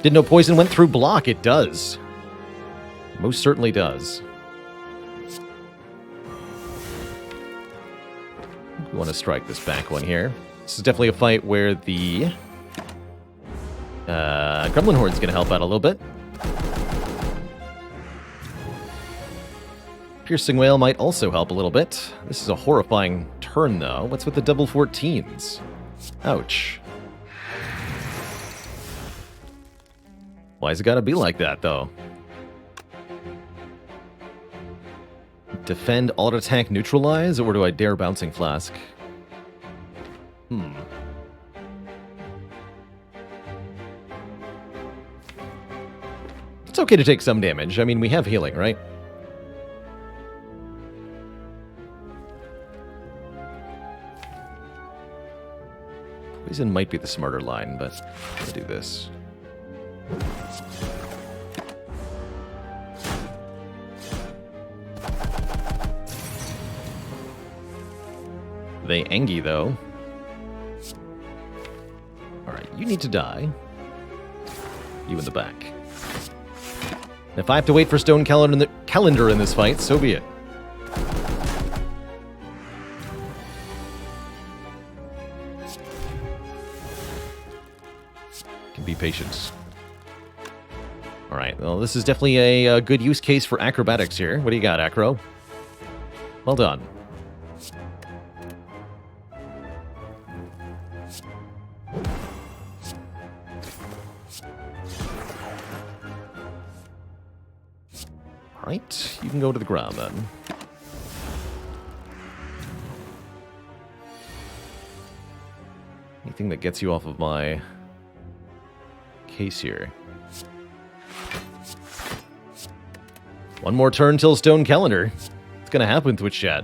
Didn't know poison went through block. It does. Most certainly does. We want to strike this back one here. This is definitely a fight where the Gremlin Horde's going to help out a little bit. Piercing Wail might also help a little bit. This is a horrifying turn, though. What's with the double 14s? Ouch. Why's it gotta be like that, though? Defend, alt attack, neutralize, or do I dare bouncing flask? It's okay to take some damage. I mean, we have healing, right? Poison might be the smarter line, but I'll do this. They Engie, though. Alright, you need to die. You in the back. If I have to wait for Stone Calendar in this fight, so be it. Can be patient. Alright, well, this is definitely a good use case for acrobatics here. What do you got, Acro? Well done. Alright, you can go to the ground then. Anything that gets you off of my case here. One more turn till Stone Calendar. It's gonna happen, Twitch chat.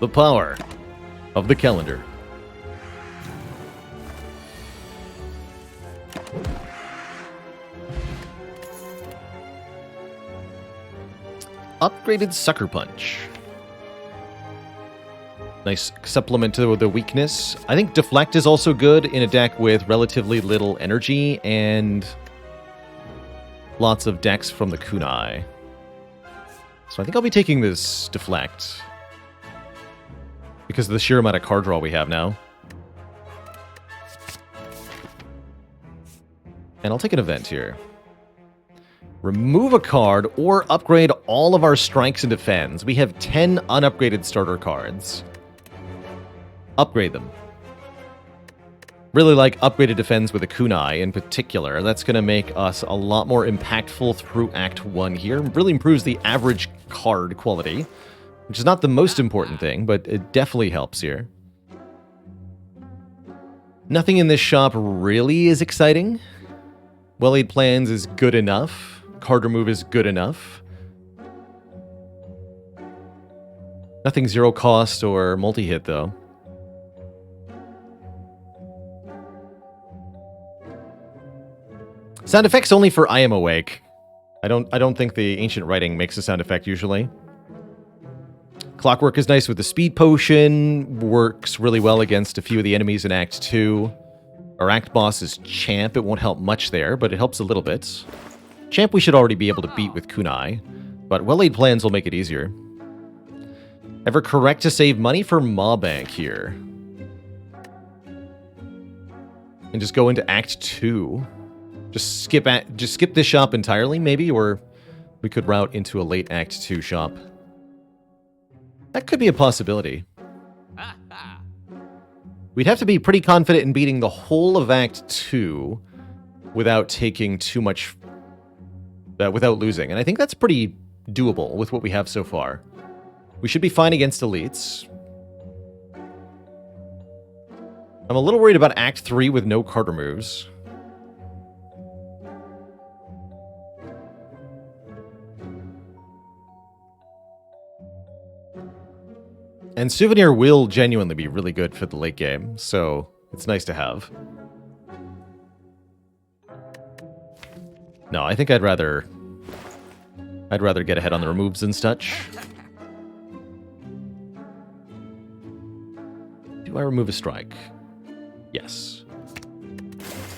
The power of the calendar. Upgraded Sucker Punch. Nice supplement to the weakness. I think Deflect is also good in a deck with relatively little energy and lots of decks from the kunai. So I think I'll be taking this Deflect because of the sheer amount of card draw we have now. And I'll take an event here. Remove a card or upgrade all of our strikes and defense. We have 10 unupgraded starter cards. Upgrade them. Really like upgraded defense with a kunai in particular. That's going to make us a lot more impactful through Act 1 here. Really improves the average card quality, which is not the most important thing, but it definitely helps here. Nothing in this shop really is exciting. Well-laid plans is good enough. Card remove is good enough. Nothing zero cost or multi-hit, though. Sound effects only for I Am Awake. I don't think the ancient writing makes a sound effect usually. Clockwork is nice with the speed potion. Works really well against a few of the enemies in Act 2. Our Act boss is Champ. It won't help much there, but it helps a little bit. Champ we should already be able to beat with kunai, but well-laid plans will make it easier. Ever correct to save money for Maw Bank here. And just go into Act 2. Just skip this shop entirely, maybe, or we could route into a late Act 2 shop. That could be a possibility. We'd have to be pretty confident in beating the whole of Act 2 without taking too much... without losing. And I think that's pretty doable with what we have so far. We should be fine against elites. I'm a little worried about Act 3 with no card removes. And Souvenir will genuinely be really good for the late game, so it's nice to have. No, I think I'd rather get ahead on the removes and such. Do I remove a strike? Yes.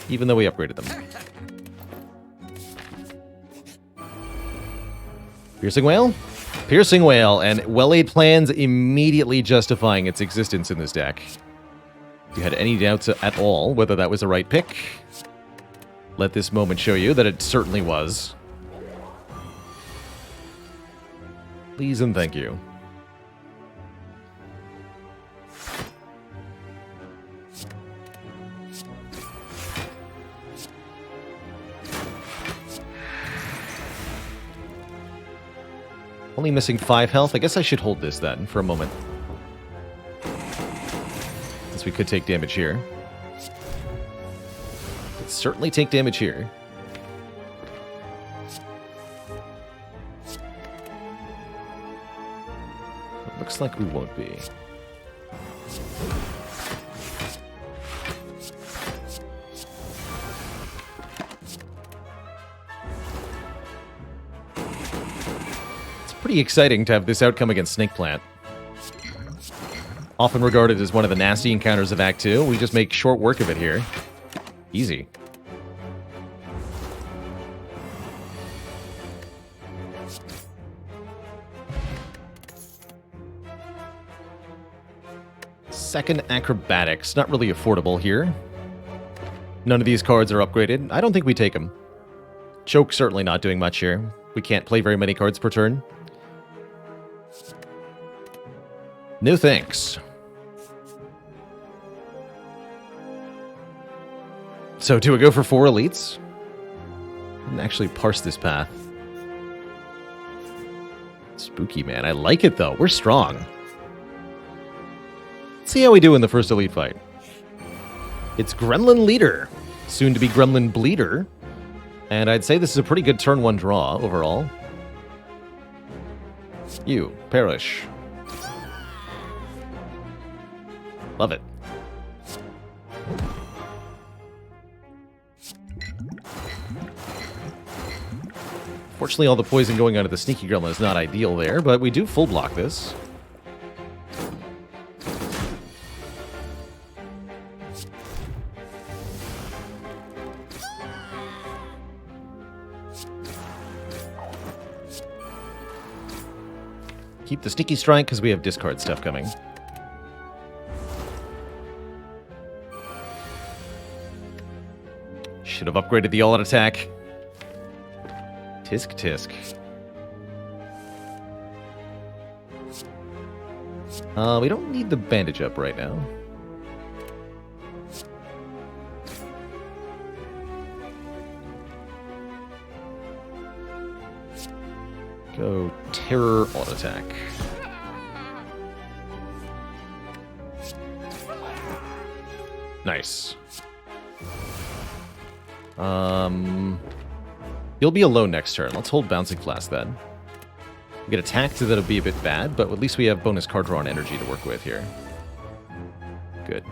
Even though we upgraded them. Piercing Whale? Piercing Whale, and well-laid plans immediately justifying its existence in this deck. If you had any doubts at all whether that was the right pick, let this moment show you that it certainly was. Please and thank you. Only missing 5 health. I guess I should hold this then for a moment. Since we could take damage here. Could certainly take damage here. It looks like we won't be. Pretty exciting to have this outcome against Snake Plant. Often regarded as one of the nasty encounters of Act 2, we just make short work of it here. Easy. Second Acrobatics, not really affordable here. None of these cards are upgraded. I don't think we take them. Choke certainly not doing much here. We can't play very many cards per turn. No thanks. So do we go for 4 elites? Didn't actually parse this path. Spooky, man. I like it, though. We're strong. Let's see how we do in the first elite fight. It's Gremlin Leader, soon to be Gremlin Bleeder. And I'd say this is a pretty good turn 1 draw overall. You, perish. Love it. Fortunately, all the poison going onto the Sneaky Gremlin is not ideal there, but we do full block this. Keep the Sneaky Strike because we have discard stuff coming. Should have upgraded the all-out attack. Tisk tisk. We don't need the bandage up right now. Go terror auto attack. Nice. You'll be alone next turn. Let's hold Bouncing Flask then. We get attacked, that'll be a bit bad, but at least we have bonus card draw and energy to work with here. Good.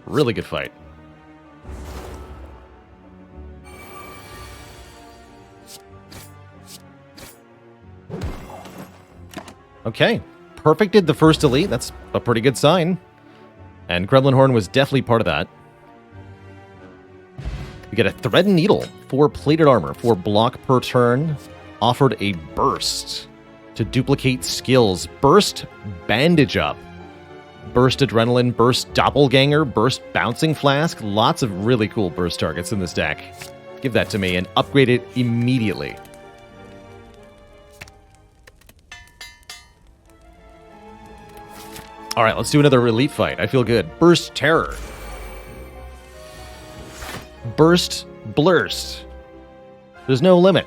Really good fight. Okay. Perfected the first elite. That's a pretty good sign. And Gremlin Horn was definitely part of that. We get a Thread and Needle, 4 plated armor, 4 block per turn. Offered a burst to duplicate skills. Burst, bandage up. Burst Adrenaline, Burst Doppelganger, Burst Bouncing Flask. Lots of really cool burst targets in this deck. Give that to me and upgrade it immediately. All right, let's do another elite fight. I feel good. Burst Terror. Burst Blurst. There's no limit.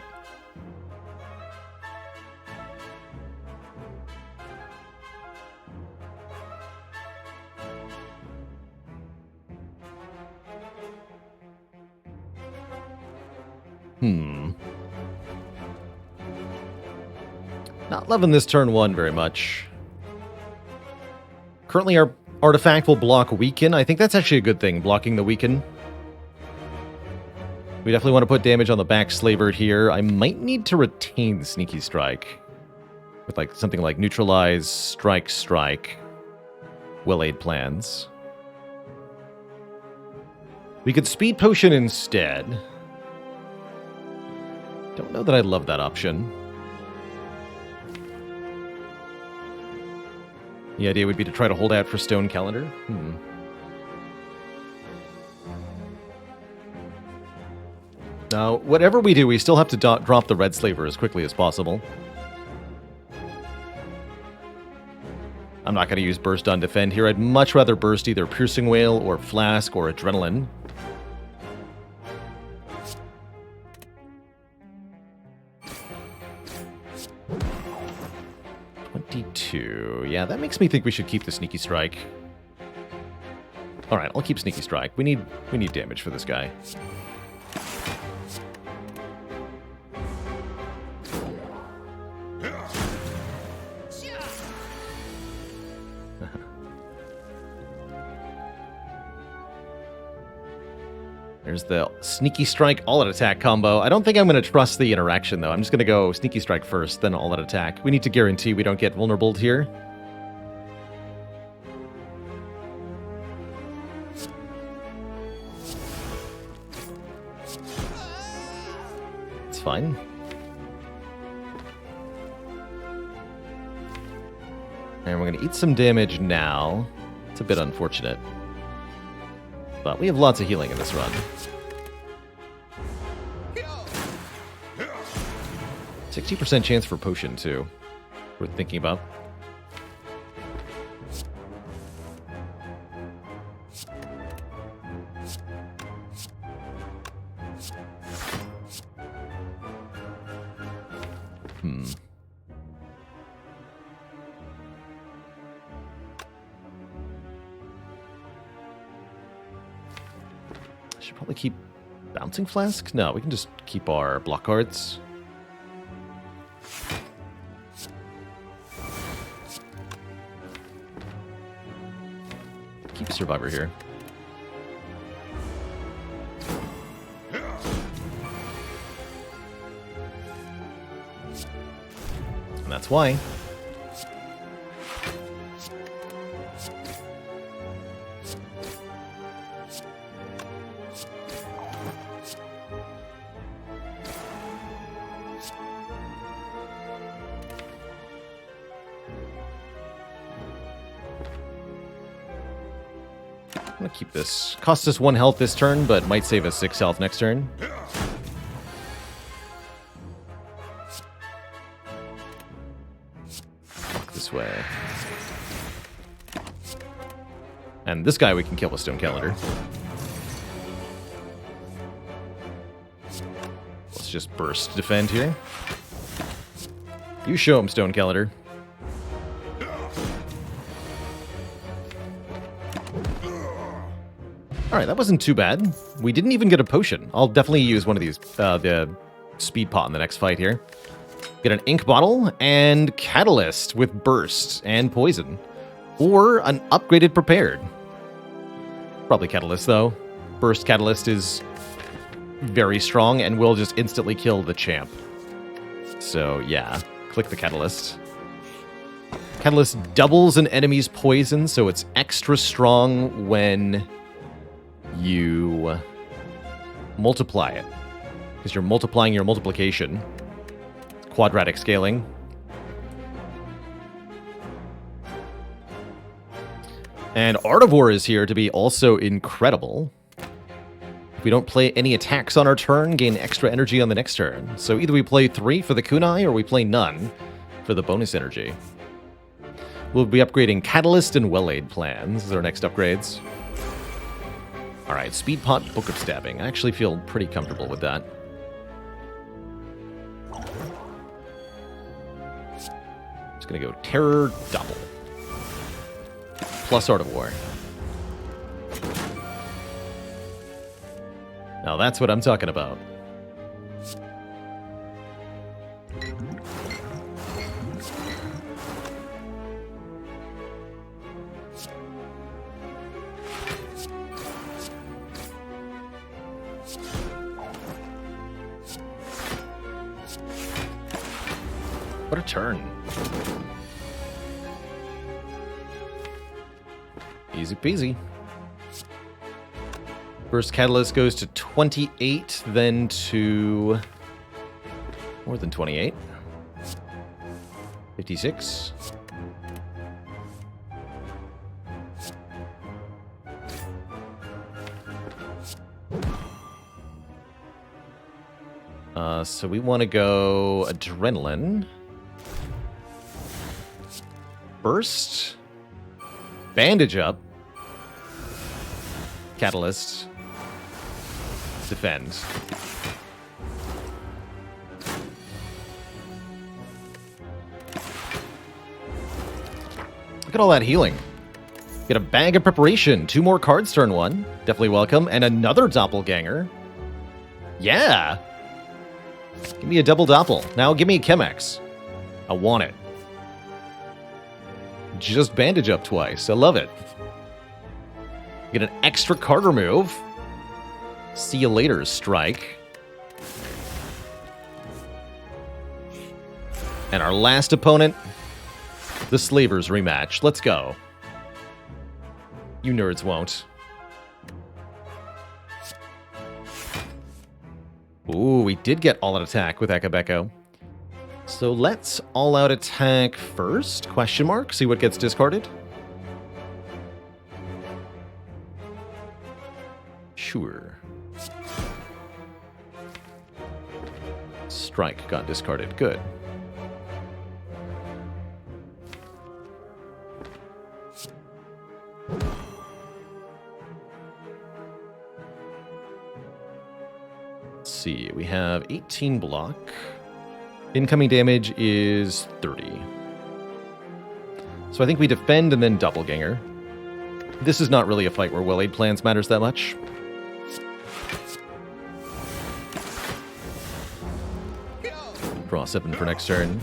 Not loving this turn 1 very much. Currently, our artifact will block Weaken. I think that's actually a good thing, blocking the Weaken. We definitely want to put damage on the back Slavert here. I might need to retain Sneaky Strike. With like something like Neutralize, Strike, Will Aid plans. We could Speed Potion instead. Don't know that I love that option. The idea would be to try to hold out for Stone Calendar. Now, whatever we do, we still have to drop the Red Slaver as quickly as possible. I'm not going to use Burst on Defend here. I'd much rather burst either Piercing Wail or Flask or Adrenaline. Yeah, that makes me think we should keep the Sneaky Strike. All right, I'll keep Sneaky Strike. We need damage for this guy. There's the Sneaky Strike all-out attack combo. I don't think I'm going to trust the interaction, though. I'm just going to go Sneaky Strike first, then all-out attack. We need to guarantee we don't get vulnerable here. It's fine. And we're going to eat some damage now. It's a bit unfortunate. But we have lots of healing in this run. 60% chance for potion, too. Worth thinking about. Should probably keep Bouncing Flask? No, we can just keep our block cards. Keep Survivor here. And that's why. I'm gonna keep this. Costs us 1 health this turn, but might save us 6 health next turn. Walk this way. And this guy we can kill with Stone Calendar. Let's just burst defend here. You show him, Stone Calendar. Alright, that wasn't too bad. We didn't even get a potion. I'll definitely use one of these, the speed pot in the next fight here. Get an ink bottle and catalyst with burst and poison. Or an upgraded prepared. Probably catalyst, though. Burst catalyst is very strong and will just instantly kill the champ. So, yeah. Click the catalyst. Catalyst doubles an enemy's poison, so it's extra strong when you multiply it. Because you're multiplying your multiplication. Quadratic scaling. And Artivore is here to be also incredible. If we don't play any attacks on our turn, gain extra energy on the next turn. So either we play 3 for the kunai, or we play none for the bonus energy. We'll be upgrading Catalyst and Well-Aid plans as our next upgrades. Alright, Speed Pot, Book of Stabbing. I actually feel pretty comfortable with that. Just gonna go Terror Double. Plus Art of War. Now that's what I'm talking about. What a turn. Easy peasy. First Catalyst goes to 28, then to more than 28. 56. So we want to go Adrenaline. Burst. Bandage up. Catalyst. Defend. Look at all that healing. Get a bag of preparation. 2 more cards turn 1. Definitely welcome. And another doppelganger. Yeah. Give me a double doppel. Now give me a Chemex. I want it. Just bandage up twice. I love it. Get an extra card remove. See you later, Strike. And our last opponent, the Slavers rematch. Let's go. You nerds won't. Ooh, we did get all-out attack with Ekabeko. So let's all-out attack first, question mark, see what gets discarded. Sure. Strike got discarded, good. Let's see, we have 18 block. Incoming damage is 30. So I think we defend and then doppelganger. This is not really a fight where Well-Aid plans matters that much. Draw 7 for next turn.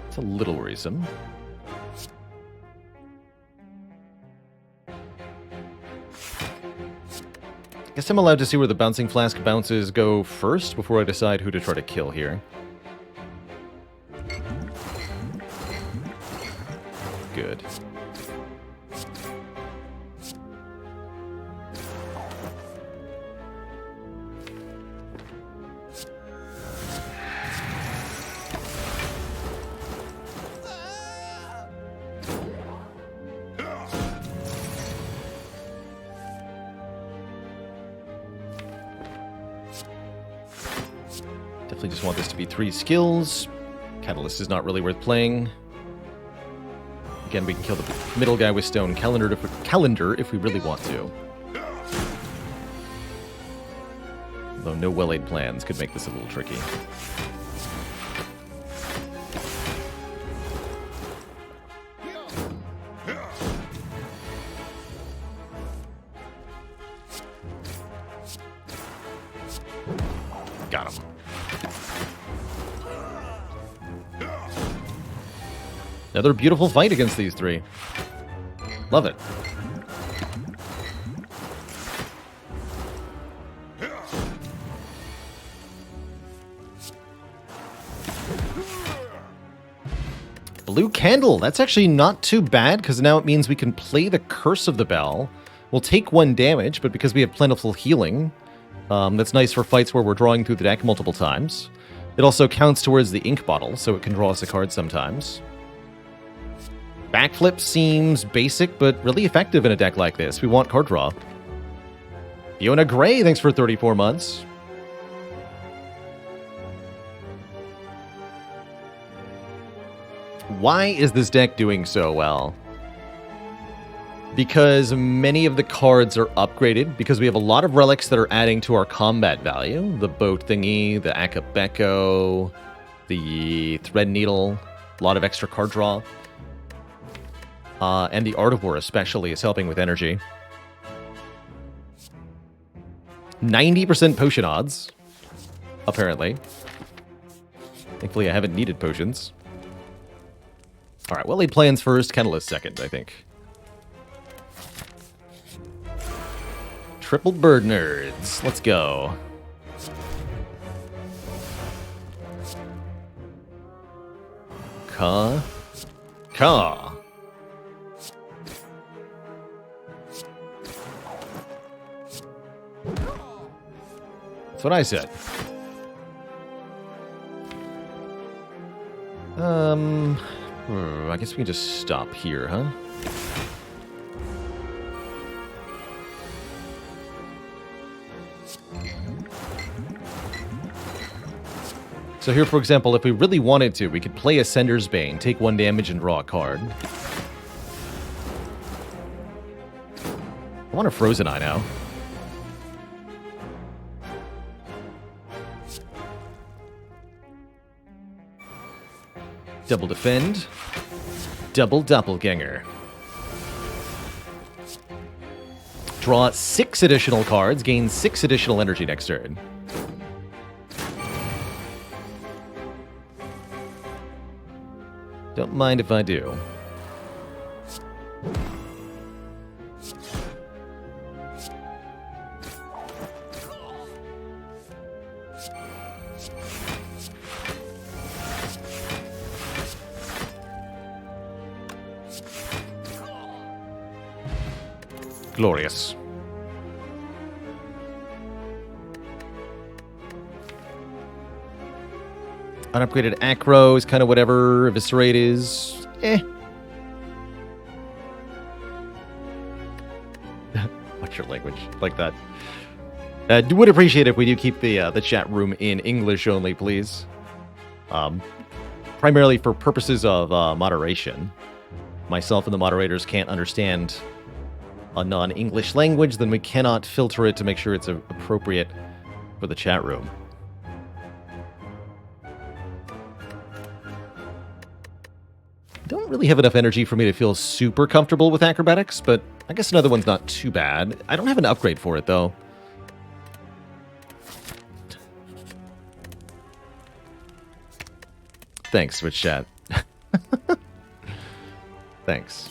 It's a little worrisome. Guess I'm allowed to see where the Bouncing Flask bounces go first before I decide who to try to kill here. Good. definitely just want this to be 3 skills. Catalyst is not really worth playing. Again, we can kill the middle guy with Stone Calendar if we really want to. Though no well-laid plans could make this a little tricky. Got him. Another beautiful fight against these 3. Love it. Blue Candle. That's actually not too bad, because now it means we can play the Curse of the Bell. We'll take 1 damage, but because we have plentiful healing, that's nice for fights where we're drawing through the deck multiple times. It also counts towards the ink bottle, so it can draw us a card sometimes. Backflip seems basic, but really effective in a deck like this. We want card draw. Fiona Gray, thanks for 34 months. Why is this deck doing so well? Because many of the cards are upgraded, because we have a lot of relics that are adding to our combat value. The boat thingy, the Akabeko, the Thread Needle, a lot of extra card draw. And the Art of War especially is helping with energy. 90% potion odds, apparently. Thankfully I haven't needed potions. Alright, well-laid plans first, Catalyst second, I think. Triple Bird Nerds. Let's go. Caw. That's what I said. I guess we can just stop here, huh? So here, for example, if we really wanted to, we could play Ascender's Bane, take 1 damage, and draw a card. I want a Frozen Eye now. Double Defend. Double Doppelganger. Draw 6 additional cards, gain 6 additional energy next turn. Don't mind if I do. Glorious. Unupgraded Acro is kind of whatever. Eviscerate is... Watch your language. Like that. Would appreciate it if we do keep the chat room in English only, please. Primarily for purposes of moderation. Myself and the moderators can't understand a non-English language, then we cannot filter it to make sure it's appropriate for the chat room. Don't really have enough energy for me to feel super comfortable with acrobatics, but I guess another one's not too bad. I don't have an upgrade for it, though. Thanks, Switch Chat. Thanks.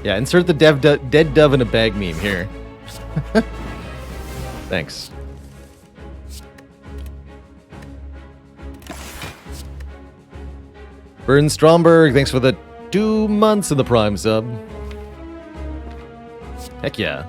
Yeah, insert the dead dove in a bag meme here. Thanks. Burn Stromberg, thanks for the 2 months in the Prime sub. Heck yeah.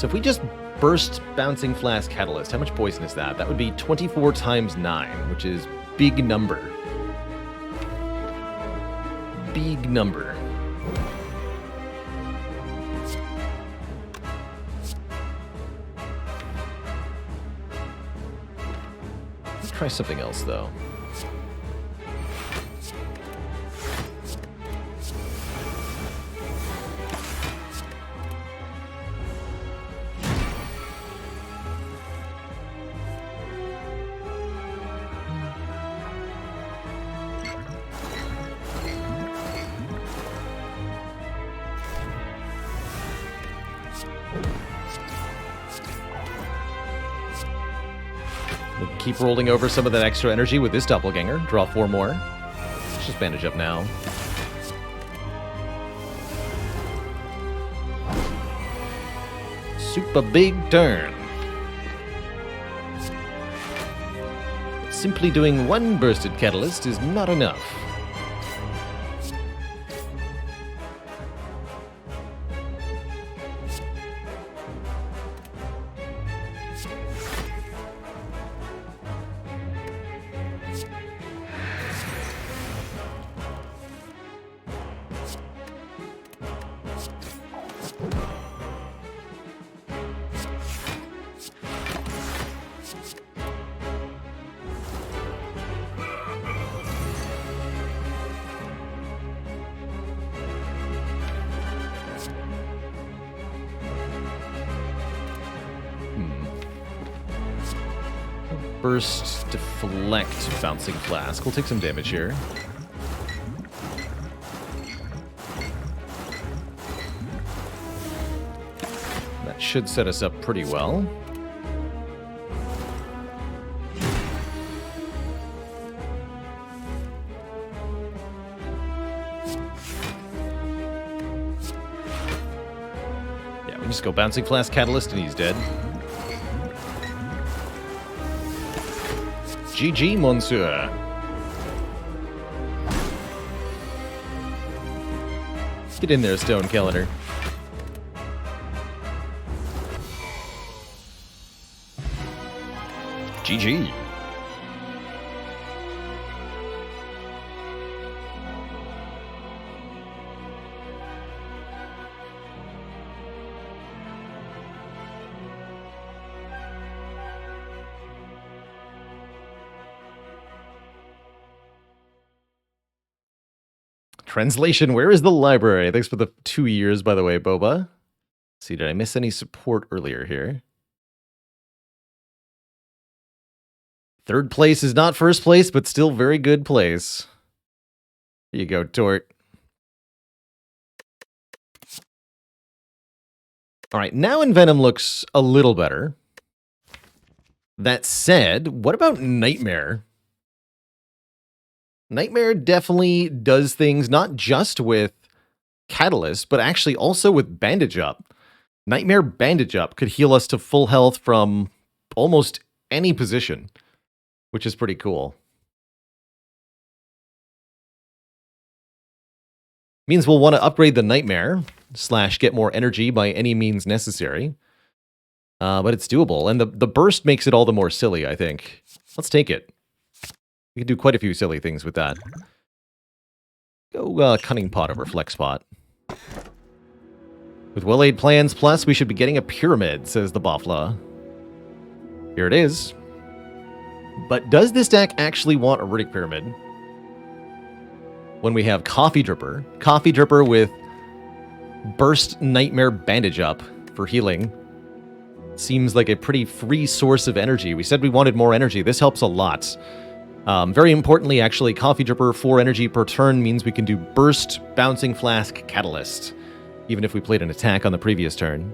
So if we just burst Bouncing Flask Catalyst, how much poison is that? That would be 24 times 9, which is big number. Big number. Let's try something else, though. Keep rolling over some of that extra energy with this doppelganger. Draw 4 more. Let's just bandage up now. Super big turn. Simply doing one bursted catalyst is not enough. Burst, deflect, bouncing flask. We'll take some damage here. That should set us up pretty well. Yeah, we just go bouncing flask catalyst and he's dead. GG, Monsieur. Get in there, Stone Calendar. GG. Translation, where is the library? Thanks for the 2 years, by the way, Boba. Let's see, did I miss any support earlier here? Third place is not first place, but still very good place. Here you go, Tort. All right, now Envenom looks a little better. That said, what about Nightmare? Nightmare definitely does things not just with Catalyst, but actually also with Bandage Up. Nightmare Bandage Up could heal us to full health from almost any position, which is pretty cool. Means we'll want to upgrade the Nightmare, / get more energy by any means necessary. But it's doable, and the burst makes it all the more silly, I think. Let's take it. We can do quite a few silly things with that. Go Cunning Pot over Flex Pot. With well-laid plans plus, we should be getting a pyramid, says the Bafla. Here it is. But does this deck actually want a Riddick Pyramid? When we have Coffee Dripper with Burst Nightmare Bandage Up for healing. Seems like a pretty free source of energy. We said we wanted more energy. This helps a lot. Very importantly, actually, Coffee Dripper, 4 energy per turn means we can do Burst, Bouncing Flask, Catalyst, even if we played an attack on the previous turn.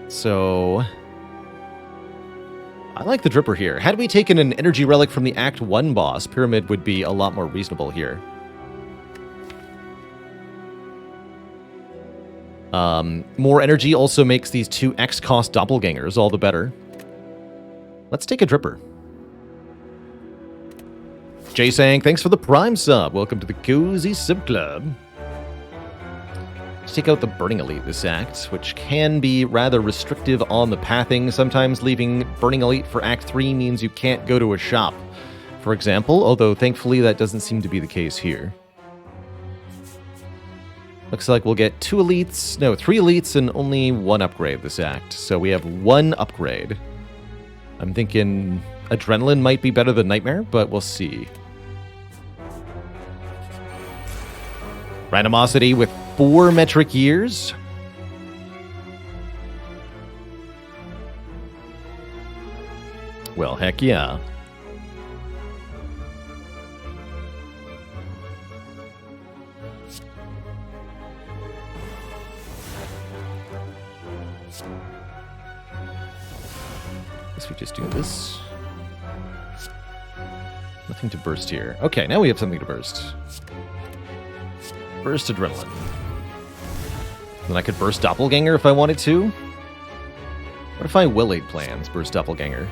So, I like the Dripper here. Had we taken an Energy Relic from the Act 1 boss, Pyramid would be a lot more reasonable here. More energy also makes these 2 X-cost Doppelgangers all the better. Let's take a Dripper. Jay Sang, thanks for the Prime sub. Welcome to the Cozy Sub Club. Let's take out the Burning Elite this act, which can be rather restrictive on the pathing. Sometimes leaving Burning Elite for Act 3 means you can't go to a shop, for example, although thankfully that doesn't seem to be the case here. Looks like we'll get 3 elites and only 1 upgrade this act. So we have 1 upgrade. I'm thinking Adrenaline might be better than Nightmare, but we'll see. Randomosity with 4 metric years. Well, heck yeah. Guess we just do this. Nothing to burst here. Okay, now we have something to burst. Burst Adrenaline. Then I could burst Doppelganger if I wanted to. What if I will 8 plans, burst Doppelganger?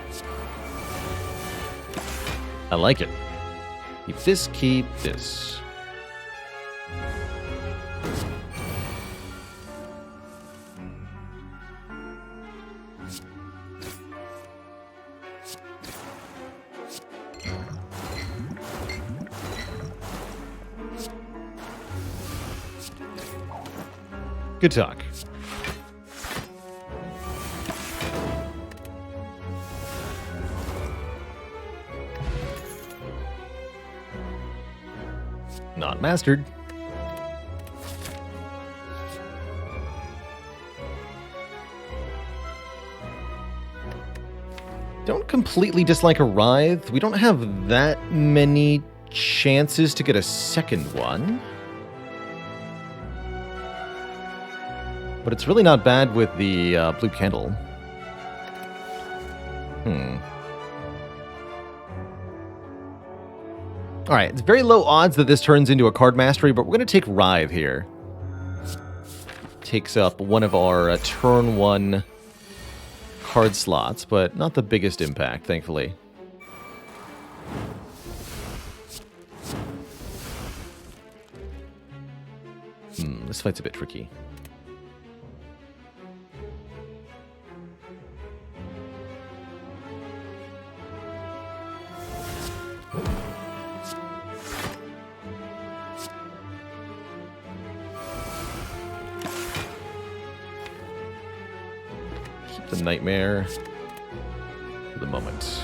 I like it. Keep this, keep this. Good talk. Not mastered. Don't completely dislike a Writhe. We don't have that many chances to get a second one. But it's really not bad with the blue candle. Alright, it's very low odds that this turns into a card mastery, but we're going to take Writhe here. Takes up one of our turn 1 card slots, but not the biggest impact, thankfully. This fight's a bit tricky. The Nightmare for the moment.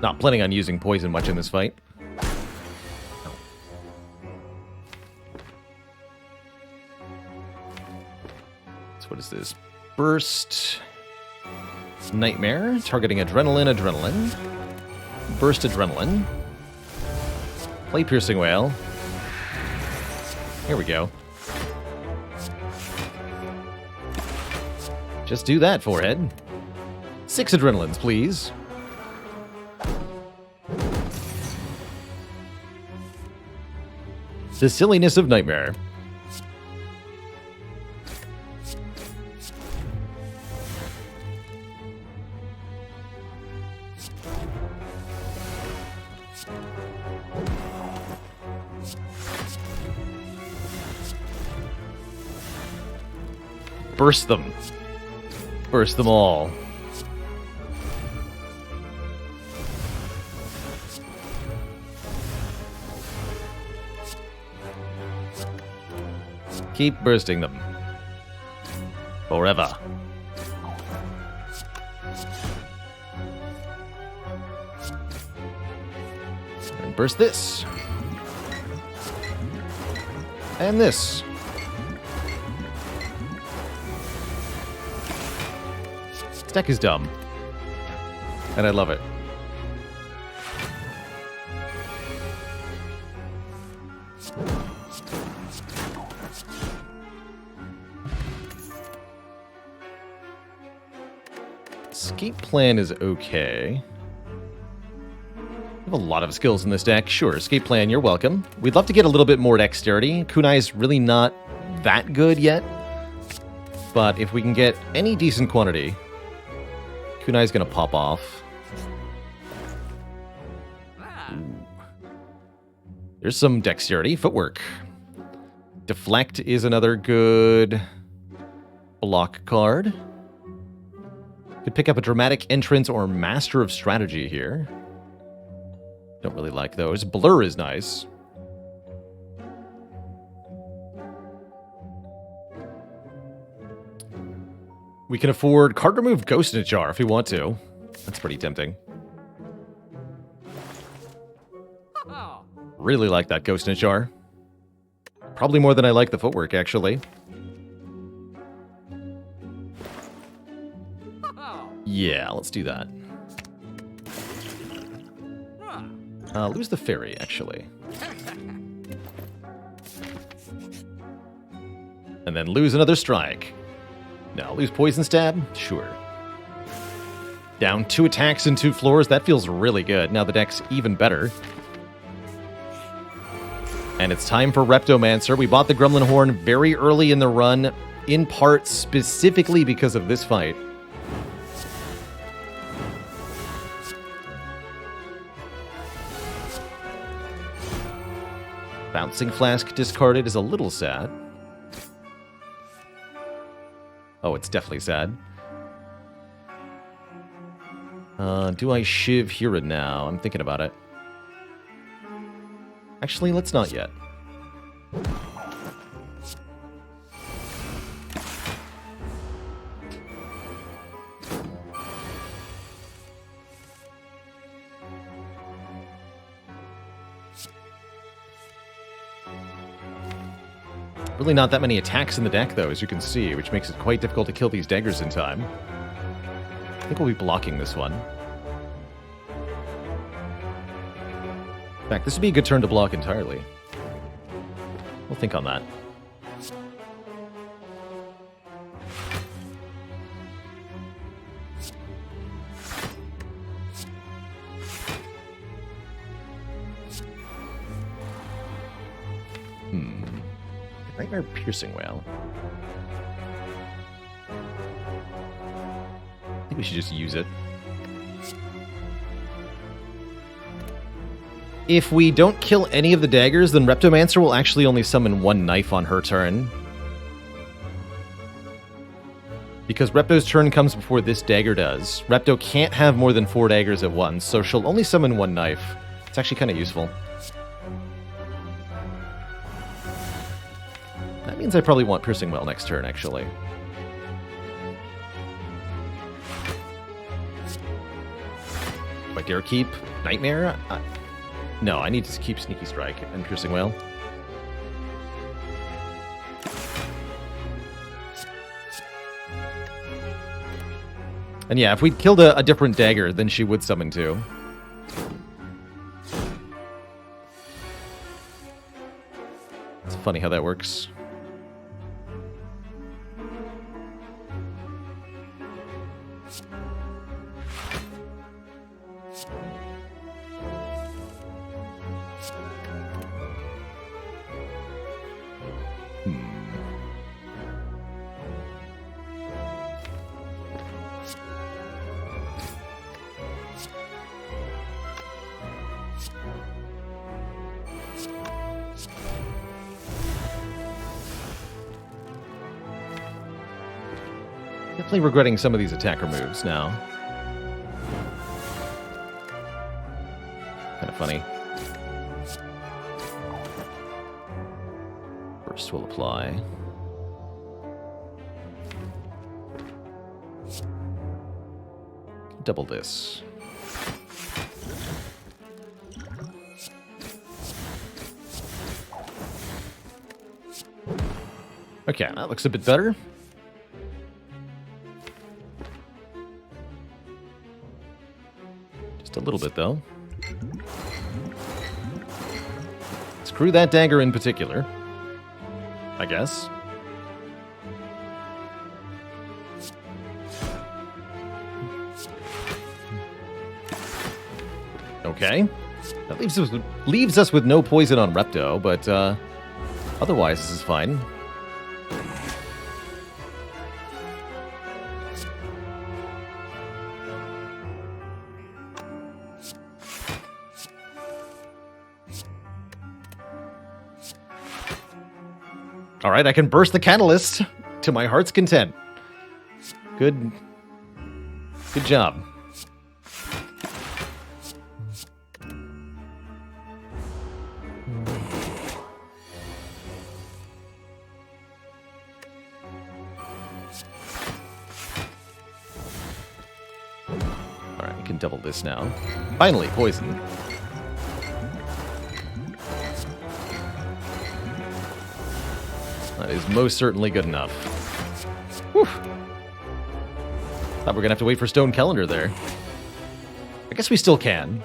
Not planning on using poison much in this fight. No. So what is this? Burst Nightmare, targeting Adrenaline. Burst Adrenaline. Play Piercing Wail. Here we go. Just do that, forehead. 6 Adrenalines, please. The silliness of Nightmare. Burst them. Burst them all. Keep bursting them. Forever. And burst this. And this. This deck is dumb. And I love it. Escape Plan is okay. We have a lot of skills in this deck. Sure, Escape Plan, you're welcome. We'd love to get a little bit more dexterity. Kunai's really not that good yet. But if we can get any decent quantity, Kunai's going to pop off. Ooh. There's some dexterity. Footwork. Deflect is another good block card. Could pick up a Dramatic Entrance or Master of Strategy here. Don't really like those. Blur is nice. We can afford card remove Ghost in a Jar if we want to. That's pretty tempting. Really like that Ghost in a Jar. Probably more than I like the footwork, actually. Yeah, let's do that. Lose the fairy, actually. And then lose another strike. No, lose poison stab? Sure. Down 2 attacks and 2 floors. That feels really good. Now the deck's even better. And it's time for Reptomancer. We bought the Gremlin Horn very early in the run, in part specifically because of this fight. Bouncing Flask discarded is a little sad. Oh, it's definitely sad. Do I Shiv here and now? I'm thinking about it. Actually, let's not yet. Really not that many attacks in the deck, though, as you can see, which makes it quite difficult to kill these daggers in time. I think we'll be blocking this one. In fact, this would be a good turn to block entirely. We'll think on that. Nightmare Piercing Wail. I think we should just use it. If we don't kill any of the daggers, then Reptomancer will actually only summon 1 knife on her turn. Because Repto's turn comes before this dagger does. Repto can't have more than 4 daggers at once, so she'll only summon 1 knife. It's actually kind of useful. That means I probably want Piercing Wail next turn, actually. Do I dare keep Nightmare? No, I need to keep Sneaky Strike and Piercing Wail. And yeah, if we'd killed a different dagger, then she would summon 2. It's funny how that works. Definitely regretting some of these attacker moves now. Kind of funny. First we'll apply. Double this. Okay, that looks a bit better. Just a little bit, though. Screw that dagger in particular, I guess. Okay. That leaves us with no poison on Repto, but otherwise this is fine. Alright, I can burst the catalyst to my heart's content. Good job. Alright, we can double this now. Finally, poison. That is most certainly good enough. Whew. Thought we were gonna have to wait for Stone Calendar there. I guess we still can.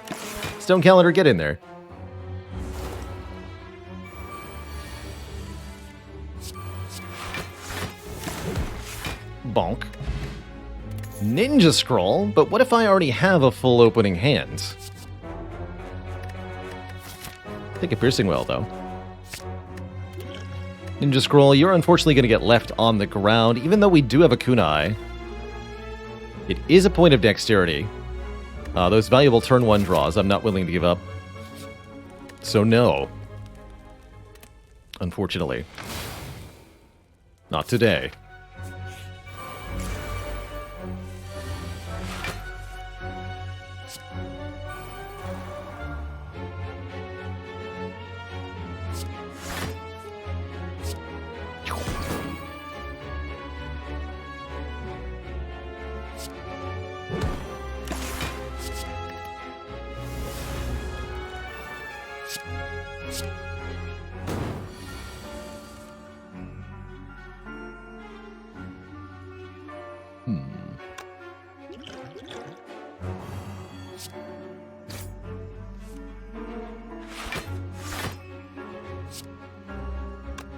Stone Calendar, get in there. Bonk. Ninja Scroll? But what if I already have a full opening hand? Take a Piercing Well, though. Ninja Scroll, you're unfortunately going to get left on the ground, even though we do have a Kunai. It is a point of dexterity. Those valuable turn 1 draws, I'm not willing to give up. So no. Unfortunately. Not today.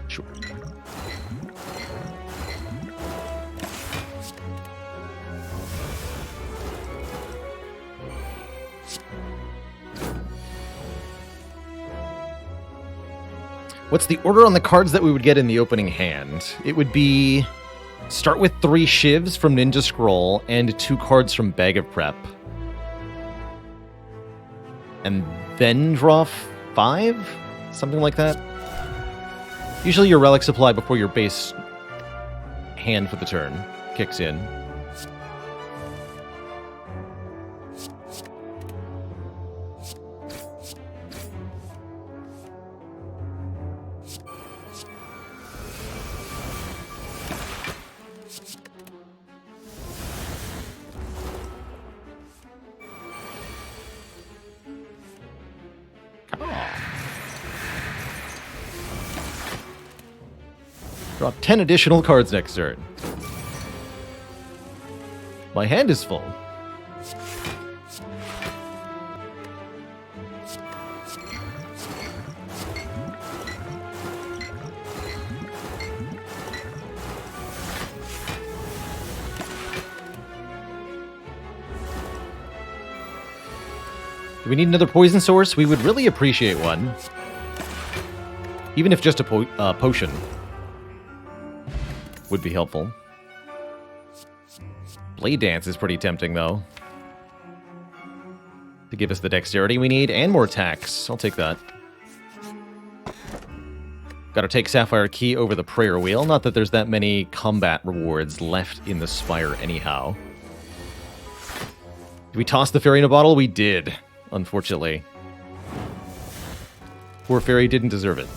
Sure. What's the order on the cards that we would get in the opening hand? It would be start with 3 Shivs from Ninja Scroll and 2 cards from Bag of Prep. And then draw 5? Something like that? Usually your Relic Supply before your base hand for the turn kicks in. Draw 10 additional cards next turn. My hand is full. Do we need another poison source? We would really appreciate one. Even if just a potion would be helpful. Blade Dance is pretty tempting, though. To give us the dexterity we need and more attacks. I'll take that. Gotta take Sapphire Key over the Prayer Wheel. Not that there's that many combat rewards left in the Spire anyhow. Did we toss the Fairy in a bottle? We did, unfortunately. Poor Fairy didn't deserve it.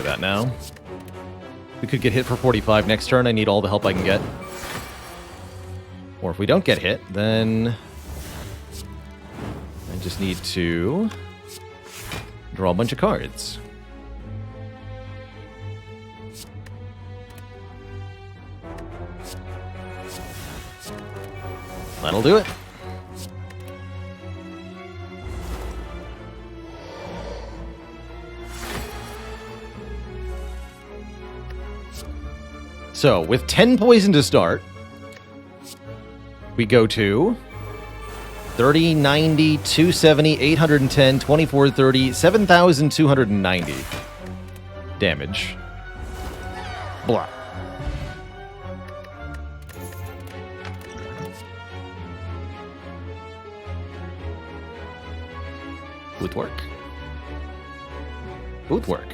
That now. We could get hit for 45 next turn. I need all the help I can get. Or if we don't get hit, then I just need to draw a bunch of cards. That'll do it. So, with 10 poison to start, we go to 30, 90, 270, 810, 2430, 7,290 damage. Blah. Footwork. Footwork.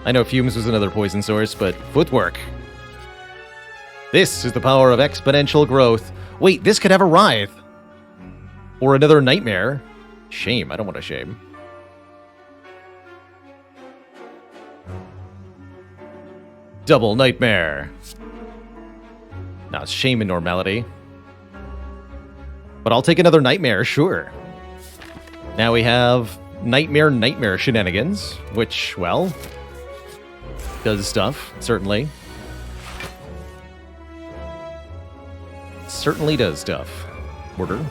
I know Fumes was another poison source, but footwork. This is the power of exponential growth. Wait, this could have a Writhe. Or another Nightmare. Shame, I don't want a shame. Double Nightmare. Now it's shame and normality. But I'll take another Nightmare, sure. Now we have Nightmare shenanigans, which, well, does stuff, certainly. Certainly does stuff. Order.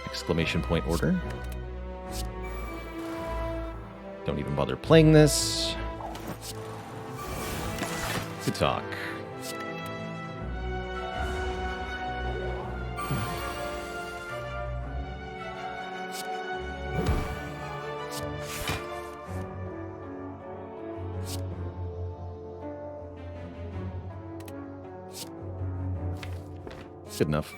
Exclamation point order. Don't even bother playing this. Good talk. Good enough.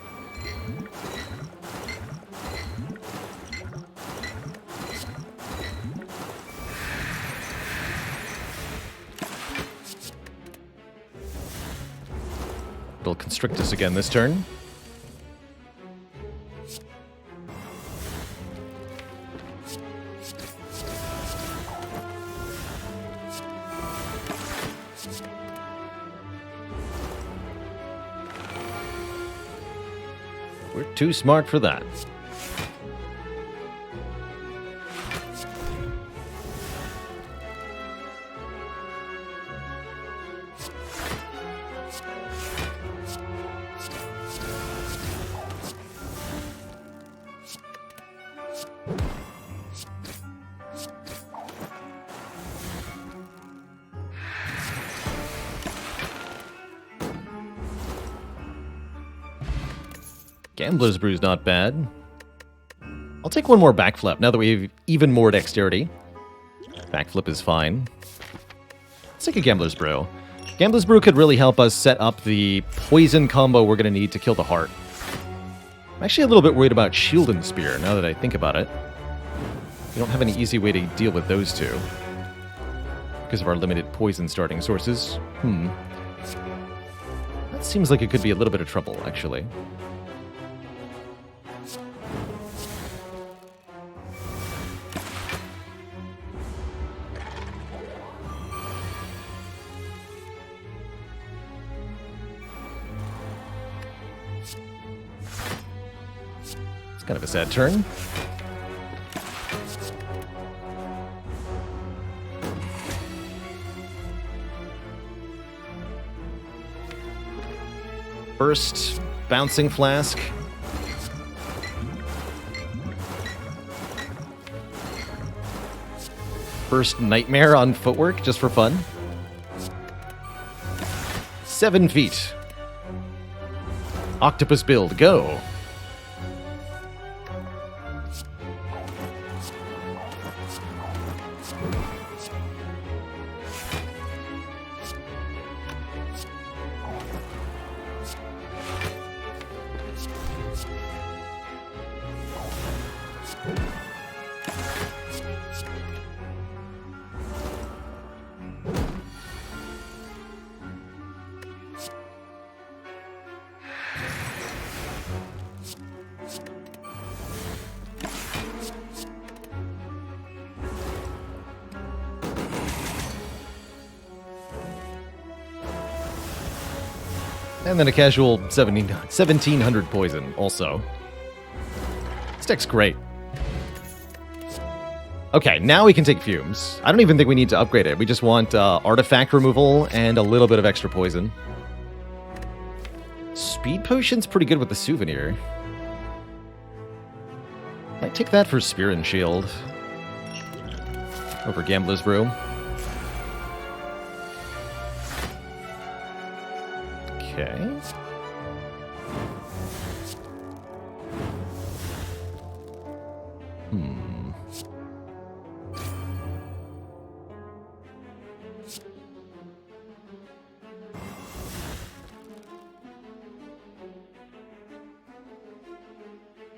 It'll constrict us again this turn. We're too smart for that. Gambler's Brew's not bad. I'll take one more backflip now that we have even more dexterity. Backflip is fine. Let's take a Gambler's Brew. Gambler's Brew could really help us set up the poison combo we're going to need to kill the heart. I'm actually a little bit worried about Shield and Spear now that I think about it. We don't have any easy way to deal with those two because of our limited poison starting sources. That seems like it could be a little bit of trouble, actually. Kind of a sad turn. First, Bouncing Flask. First, Nightmare on Footwork, just for fun. 7 feet. Octopus build, go! And then a casual 1700 poison, also. This deck's great. Okay, now we can take Fumes. I don't even think we need to upgrade it. We just want artifact removal and a little bit of extra poison. Speed Potion's pretty good with the Souvenir. Might take that for Spear and Shield. Over Gambler's Brew. Okay.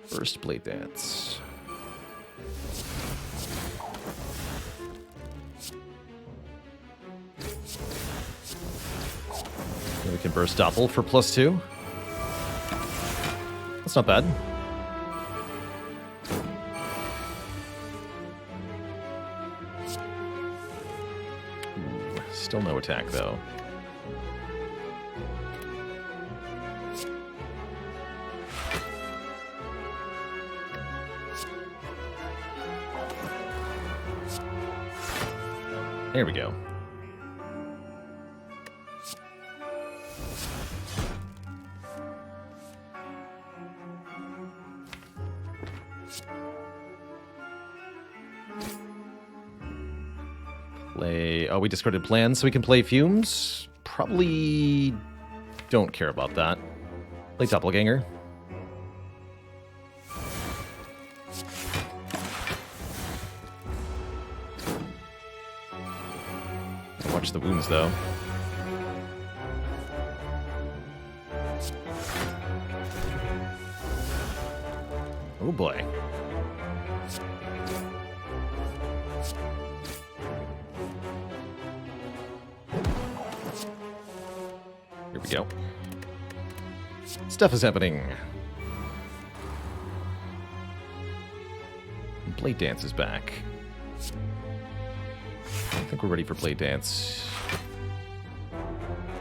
First Blade Dance. We can burst Doppel for +2. That's not bad. Ooh, still no attack, though. There we go. Oh, we discarded plans, so we can play Fumes? Probably don't care about that. Play Doppelganger. Watch the wounds, though. Oh boy. Here we go. Stuff is happening. Blade Dance is back. I think we're ready for Blade Dance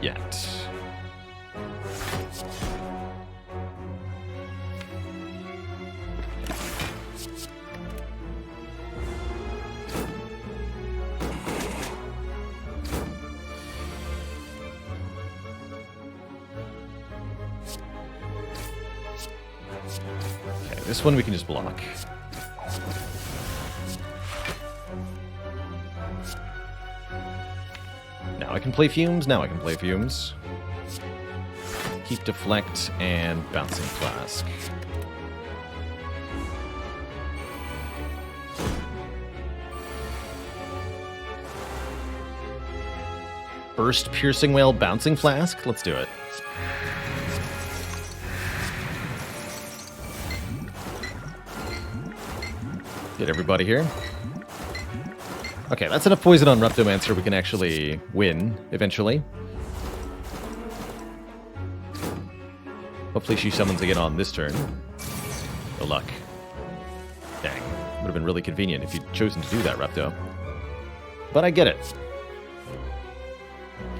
yet. Okay, this one we can just block. Now I can play Fumes. Now I can play Fumes. Keep Deflect and Bouncing Flask. Burst Piercing Whale Bouncing Flask? Let's do it. Get everybody here. Okay, that's enough poison on Reptomancer. We can actually win, eventually. Hopefully she summons again on this turn. No luck. Dang. Would have been really convenient if you'd chosen to do that, Repto. But I get it.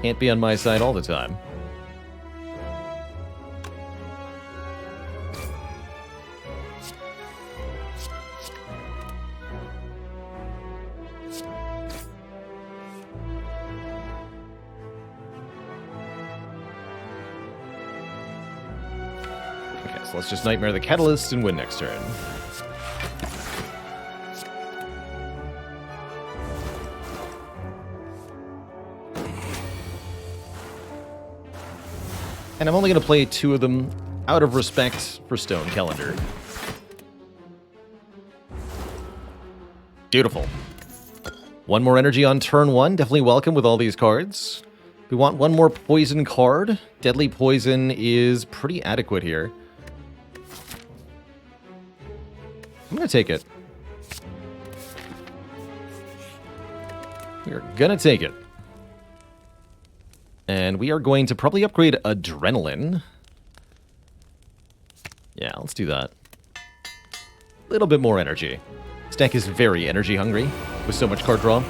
Can't be on my side all the time. So let's just Nightmare the Catalyst and win next turn. And I'm only going to play 2 of them out of respect for Stone Calendar. Beautiful. 1 more energy on turn 1. Definitely welcome with all these cards. We want 1 more poison card. Deadly Poison is pretty adequate here. I'm going to take it. We're going to take it. And we are going to probably upgrade Adrenaline. Yeah, let's do that. A little bit more energy. This deck is very energy hungry with so much card draw.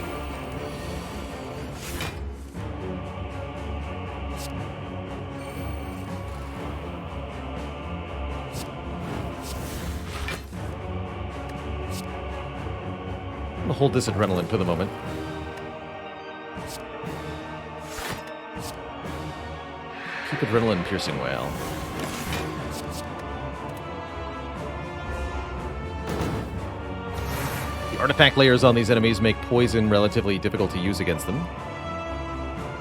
I'm going to hold this Adrenaline for the moment. Keep Adrenaline Piercing Whale. The artifact layers on these enemies make poison relatively difficult to use against them.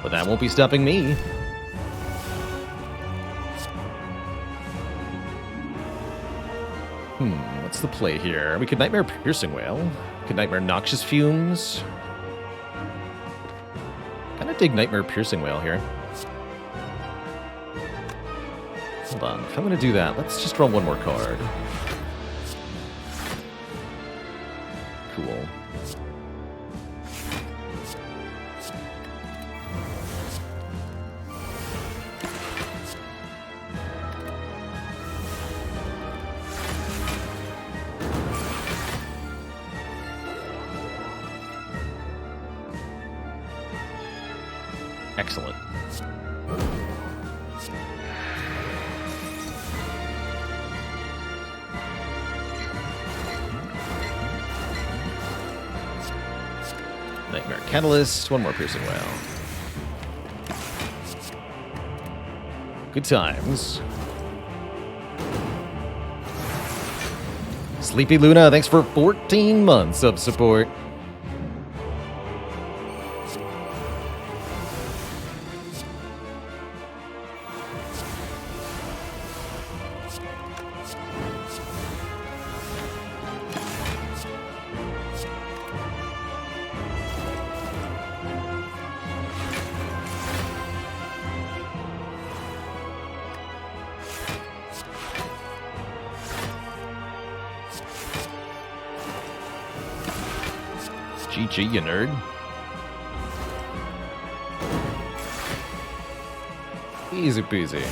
But that won't be stopping me. What's the play here? We could Nightmare Piercing Wail. We could Nightmare Noxious Fumes. Kind of dig Nightmare Piercing Wail here. Hold on. If I'm going to do that, let's just draw one more card. Cool. Excellent. Nightmare Catalyst, one more Piercing Wail. Good times. Sleepy Luna, thanks for 14 months of support. GG, you nerd. Easy peasy.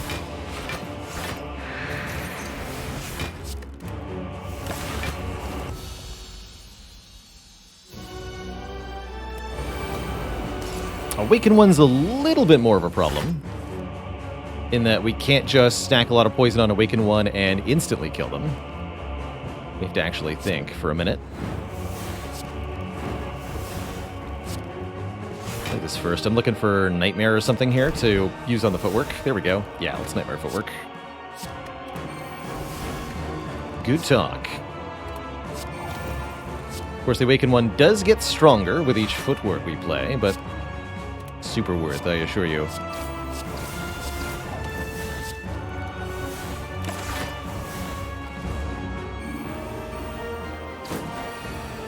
Awaken One's a little bit more of a problem, in that we can't just stack a lot of poison on Awaken One and instantly kill them. We have to actually think for a minute. Play this first. I'm looking for Nightmare or something here to use on the footwork. There we go. Yeah, let's Nightmare footwork. Good talk. Of course, the Awakened One does get stronger with each footwork we play, but super worth, I assure you.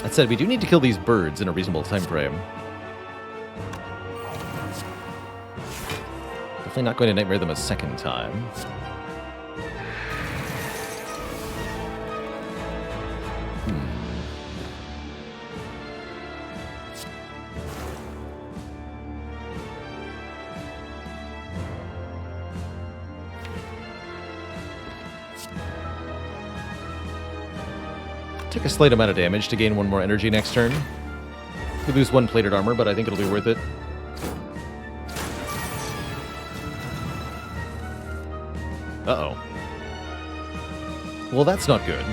That said, we do need to kill these birds in a reasonable time frame. Definitely not going to Nightmare them a second time. Take a slight amount of damage to gain one more energy next turn. Could lose one plated armor, but I think it'll be worth it. Uh-oh. Well, that's not good.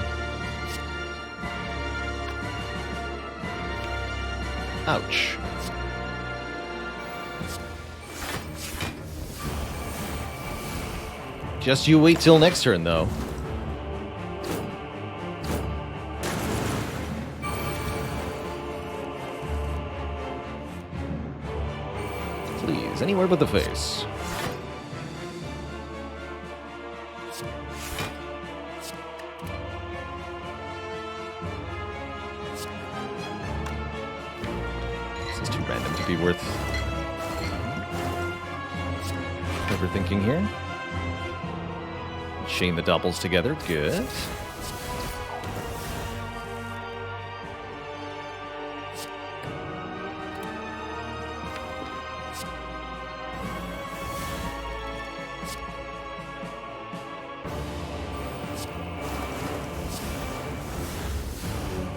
Ouch. Just you wait till next turn, though. Please, anywhere but the face. This is too random to be worth overthinking here. Chain the doubles together, good.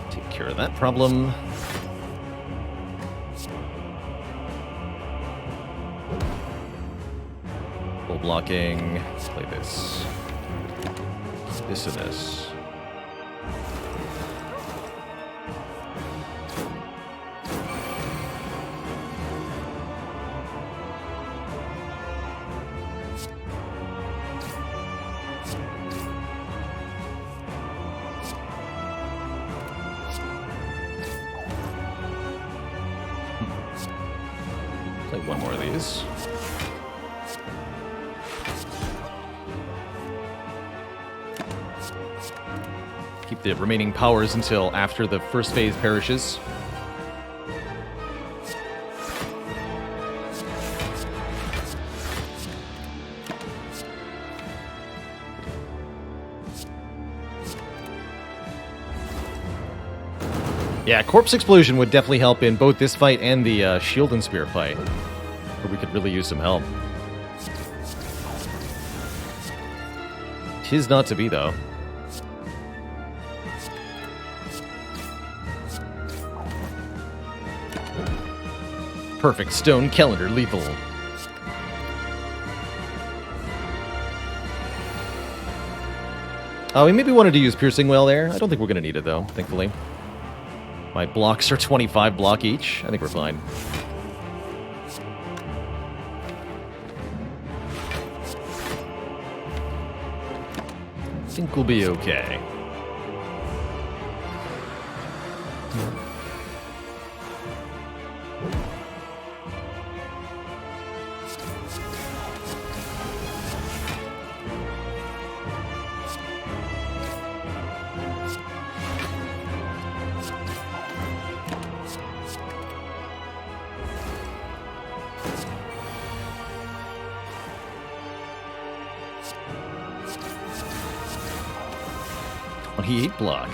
Take care of that problem. Full blocking, play this. This and this. Play one more of these. Keep the remaining powers until after the first phase perishes. Yeah, Corpse Explosion would definitely help in both this fight and the Shield and Spear fight, where we could really use some help. Tis not to be, though. Perfect Stone Calendar lethal. Oh, we maybe wanted to use Piercing Well there. I don't think we're going to need it, though, thankfully. My blocks are 25 block each. I think we're fine. I think we'll be okay. He 8 block.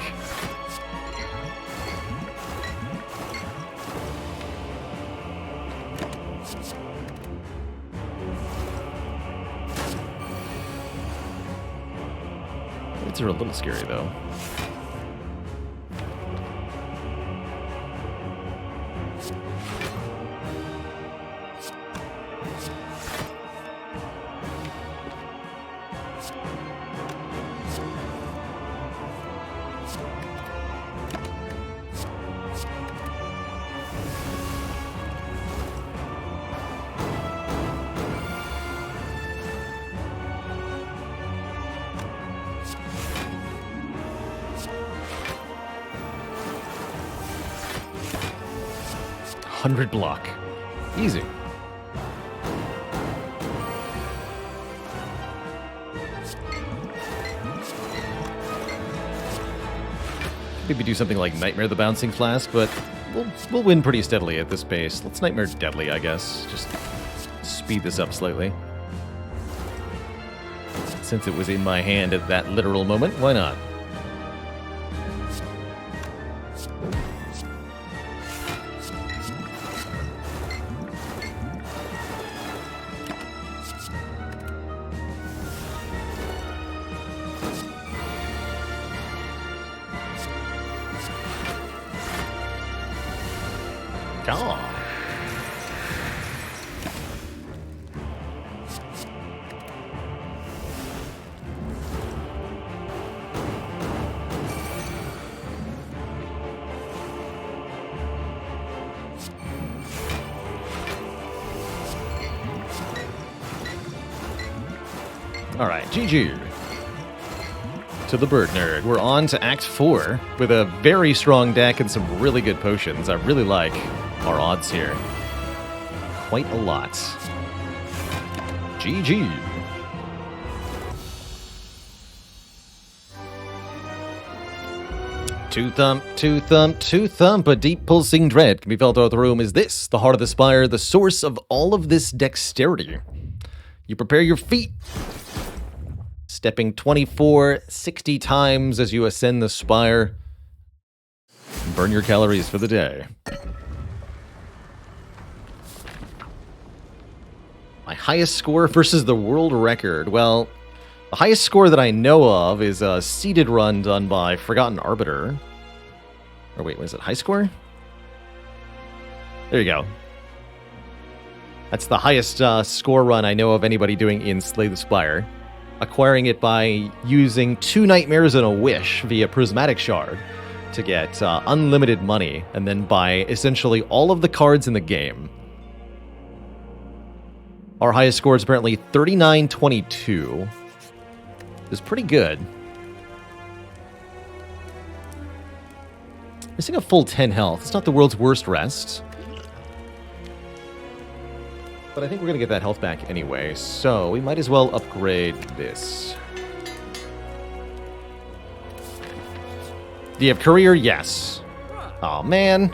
It's a little scary though. Block. Easy. Maybe do something like Nightmare the Bouncing Flask, but we'll win pretty steadily at this pace. Let's Nightmare Deadly, I guess. Just speed this up slightly. Since it was in my hand at that literal moment, why not? Alright, GG. To the Bird Nerd. We're on to Act 4 with a very strong deck and some really good potions. I really like our odds here. Quite a lot. GG. Two thump, two thump, two thump. A deep pulsing dread can be felt throughout the room. Is this the heart of the Spire, the source of all of this dexterity? You prepare your feet, stepping 24, 60 times as you ascend the Spire. Burn your calories for the day. My highest score versus the world record. Well, the highest score that I know of is a seeded run done by Forgotten Arbiter. Or wait, what is it? High score? There you go. That's the highest score run I know of anybody doing in Slay the Spire. Acquiring it by using 2 Nightmares and a Wish via Prismatic Shard to get unlimited money, and then buy essentially all of the cards in the game. Our highest score is apparently 39.22. It's pretty good. Missing a full 10 health. It's not the world's worst rest. But I think we're going to get that health back anyway, so we might as well upgrade this. Do you have Courier? Yes. Oh man.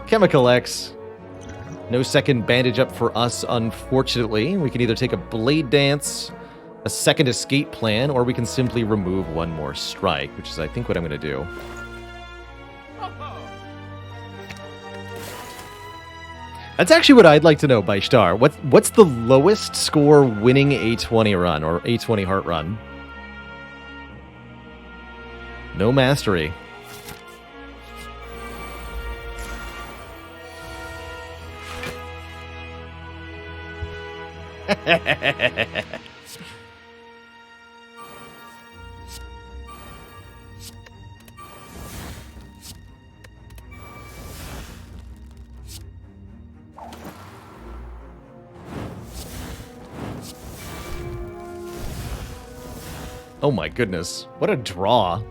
Chemical X. No second bandage up for us, unfortunately. We can either take a Blade Dance, a second escape plan, or we can simply remove one more strike, which is, I think, what I'm going to do. That's actually what I'd like to know, Baishtar. What's the lowest score winning A20 run, or A20 heart run? No mastery. Oh my goodness. What a draw.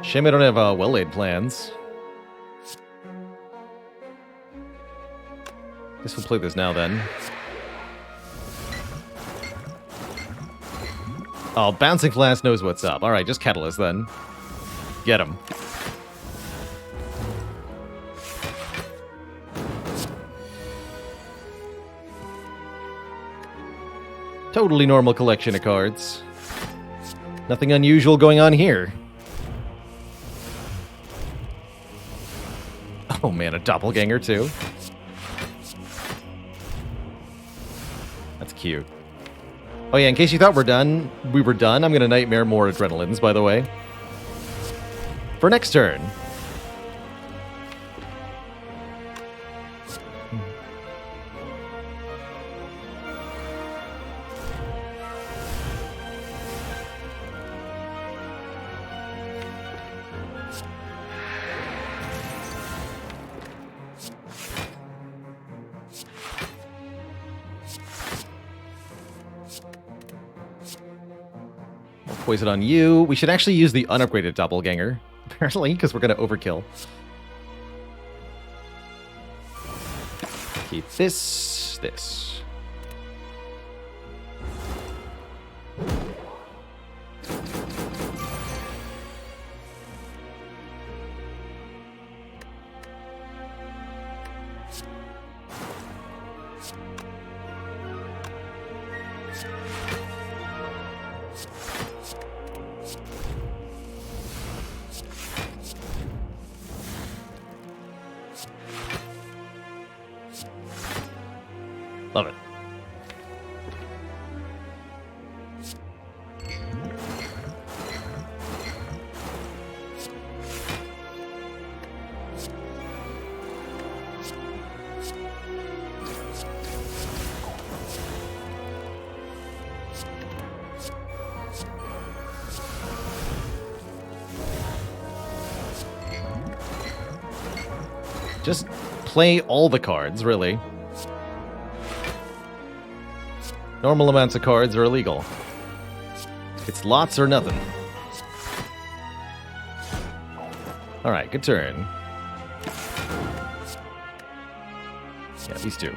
Shame I don't have well-laid plans. Guess we'll play this now then. Oh, Bouncing Flask knows what's up. Alright, just Catalyst then. Get him. Totally normal collection of cards. Nothing unusual going on here. Oh man, a doppelganger too. That's cute. Oh yeah, in case you thought we were done, I'm gonna Nightmare more Adrenalines, by the way. For next turn. Poison on you. We should actually use the unupgraded doppelganger, apparently, because we're going to overkill. Keep this. Love it. Just play all the cards, really. Normal amounts of cards are illegal. It's lots or nothing. Alright, good turn. Yeah, these two.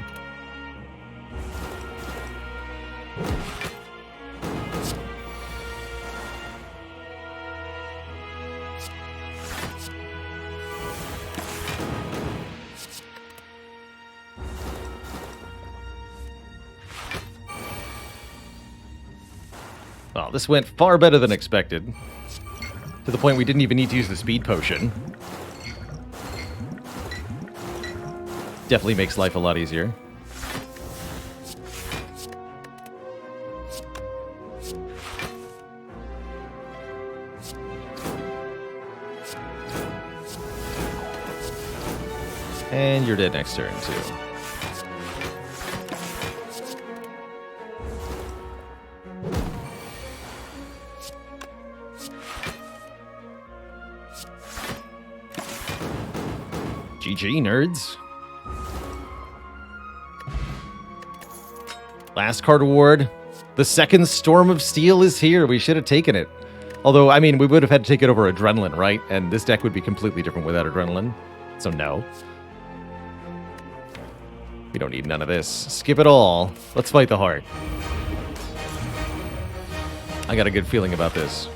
Well, this went far better than expected. To the point we didn't even need to use the speed potion. Definitely makes life a lot easier. And you're dead next turn, too. GG, nerds. Last card award. The second Storm of Steel is here. We should have taken it. Although, I mean, we would have had to take it over Adrenaline, right? And this deck would be completely different without Adrenaline. So no. We don't need none of this. Skip it all. Let's fight the heart. I got a good feeling about this.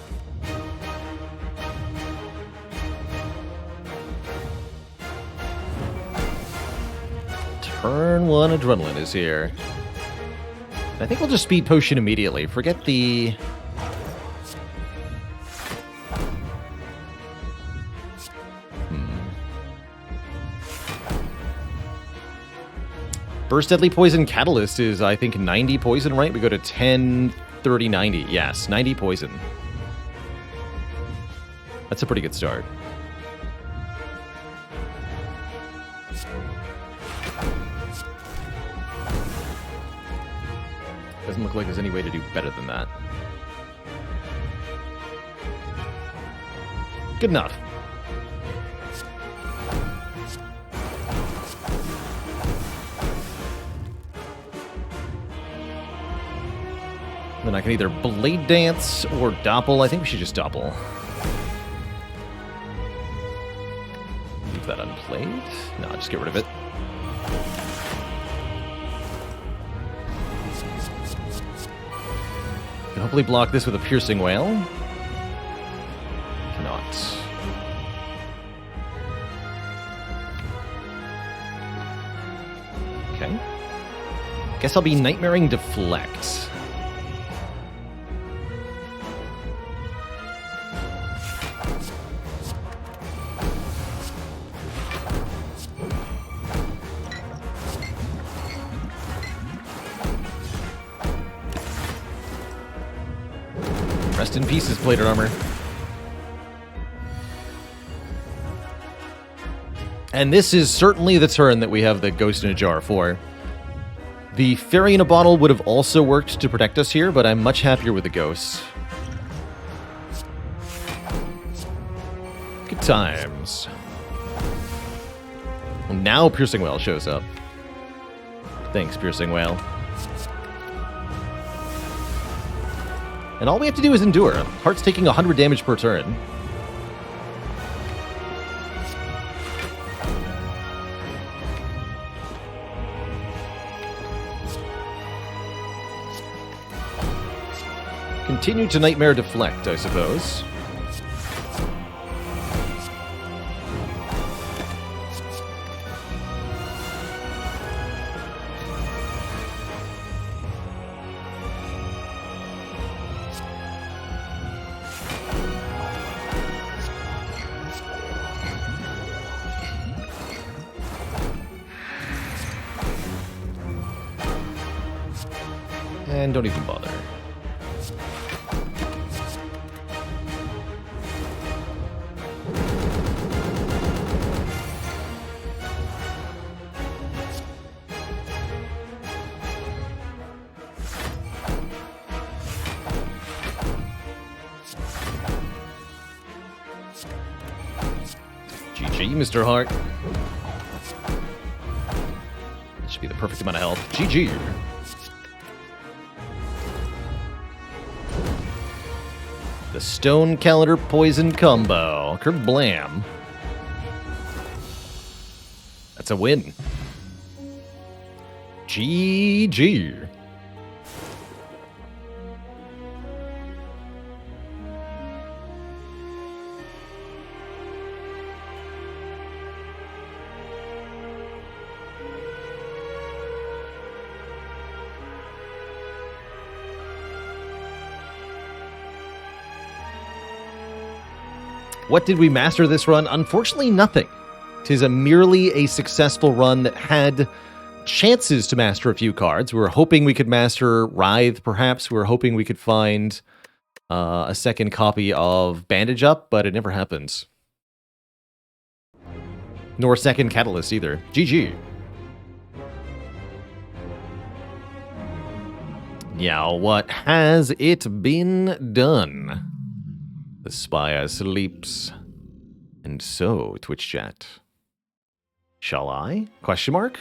Turn 1 Adrenaline is here. I think we'll just Speed Potion immediately. Forget the... Burst Deadly Poison Catalyst is, I think, 90 poison, right? We go to 10, 30, 90. Yes, 90 poison. That's a pretty good start. Doesn't look like there's any way to do better than that. Good enough. Then I can either Blade Dance or Doppel. I think we should just Doppel. Leave that unplayed. No, just get rid of it. Can hopefully block this with a Piercing Wail. Cannot. Okay. Guess I'll be Nightmaring Deflect. Rest in pieces, Plated Armor. And this is certainly the turn that we have the Ghost in a Jar for. The Fairy in a Bottle would have also worked to protect us here, but I'm much happier with the Ghost. Good times. Well, now Piercing Wail shows up. Thanks, Piercing Wail. And all we have to do is endure. Heart's taking 100 damage per turn. Continue to Nightmare Deflect, I suppose. And don't even bother. GG, Mr. Hart. That should be the perfect amount of health. GG. The Stone Calendar Poison combo. Kerblam. That's a win. GG. What did we master this run? Unfortunately, nothing. 'Tis merely a successful run that had chances to master a few cards. We were hoping we could master Writhe, perhaps. We were hoping we could find a second copy of Bandage Up, but it never happens. Nor second Catalyst either. GG. Now, what has it been done? The Spire sleeps. And so, Twitch chat. Shall I? Question mark?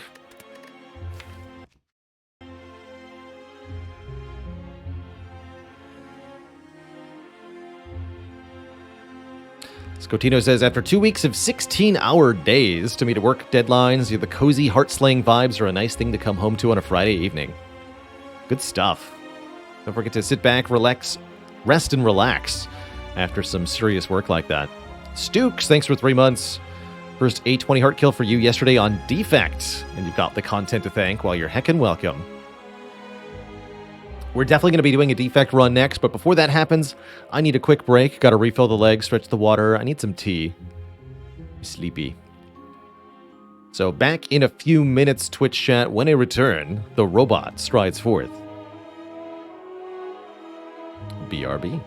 Scotino says, after 2 weeks of 16-hour days to meet work deadlines, the cozy, heart-slaying vibes are a nice thing to come home to on a Friday evening. Good stuff. Don't forget to sit back, relax, rest and relax after some serious work like that. Stukes, thanks for 3 months. First 820 heart kill for you yesterday on Defect. And you've got the content to thank. Well, you're heckin' welcome. We're definitely going to be doing a Defect run next, but before that happens, I need a quick break. Got to refill the legs, stretch the water. I need some tea. I'm sleepy. So back in a few minutes, Twitch chat. When I return, the robot strides forth. BRB.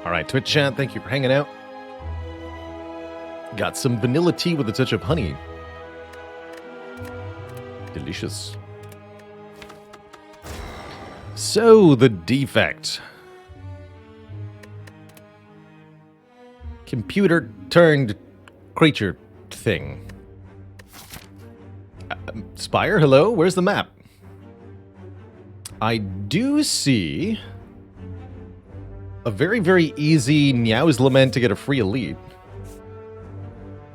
All right, Twitch chat, thank you for hanging out. Got some vanilla tea with a touch of honey. Delicious. So, the Defect. Computer turned creature thing. Spire, hello? Where's the map? I do see a very, very easy Niao's Lament to get a free elite.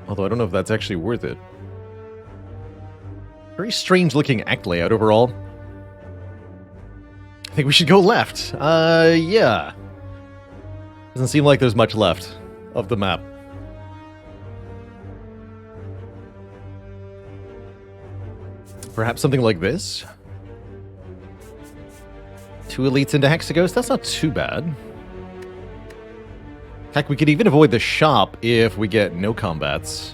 Although I don't know if that's actually worth it. Very strange looking act layout overall. I think we should go left. Yeah. Doesn't seem like there's much left of the map. Perhaps something like this? 2 elites into Hexaghost? That's not too bad. Heck, we could even avoid the shop if we get no combats.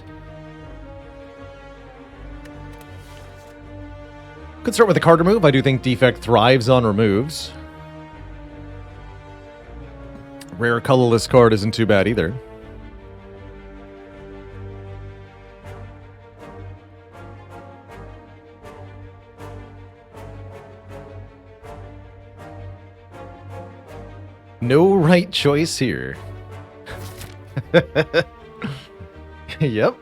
Could start with a card remove. I do think Defect thrives on removes. Rare colorless card isn't too bad either. No right choice here. Yep.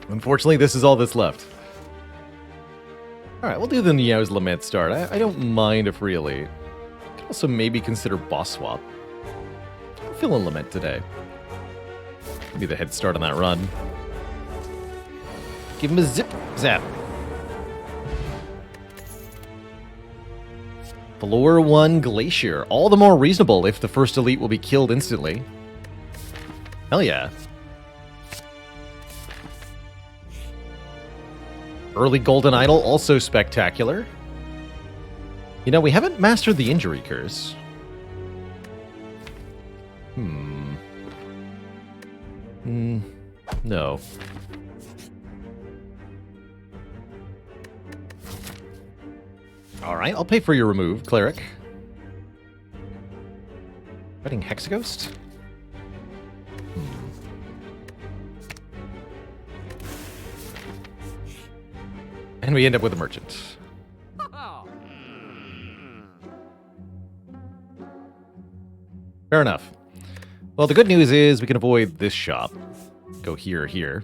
Unfortunately, this is all that's left. Alright, we'll do the Niao's Lament start. I don't mind a free elite. Could also maybe consider boss swap. I'm feeling Lament today. Be the head start on that run. Give him a zip zap. Floor 1 Glacier. All the more reasonable if the first elite will be killed instantly. Hell yeah. Early Golden Idol, also spectacular. You know, we haven't mastered the Injury Curse. No. Alright, I'll pay for your remove, Cleric. Fighting Hexaghost? And we end up with a Merchant. Fair enough. Well, the good news is we can avoid this shop. Go here or here.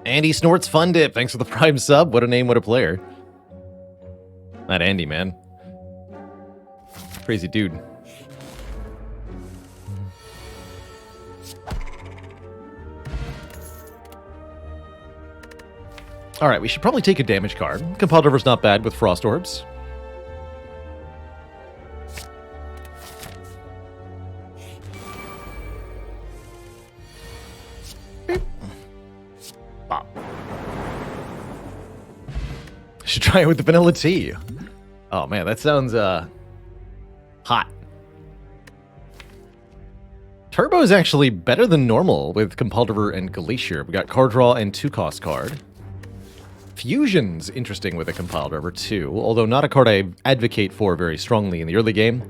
Andy Snorts Fun Dip. Thanks for the Prime sub. What a name, what a player. That Andy, man. Crazy dude. Alright, we should probably take a damage card. Compile Driver's not bad with Frost Orbs. Should try it with the vanilla tea. Oh man, that sounds hot. Turbo is actually better than normal with Compuldiver and Glacier. We got card draw and 2-cost card. Fusion's interesting with a Compile Driver too, although not a card I advocate for very strongly in the early game.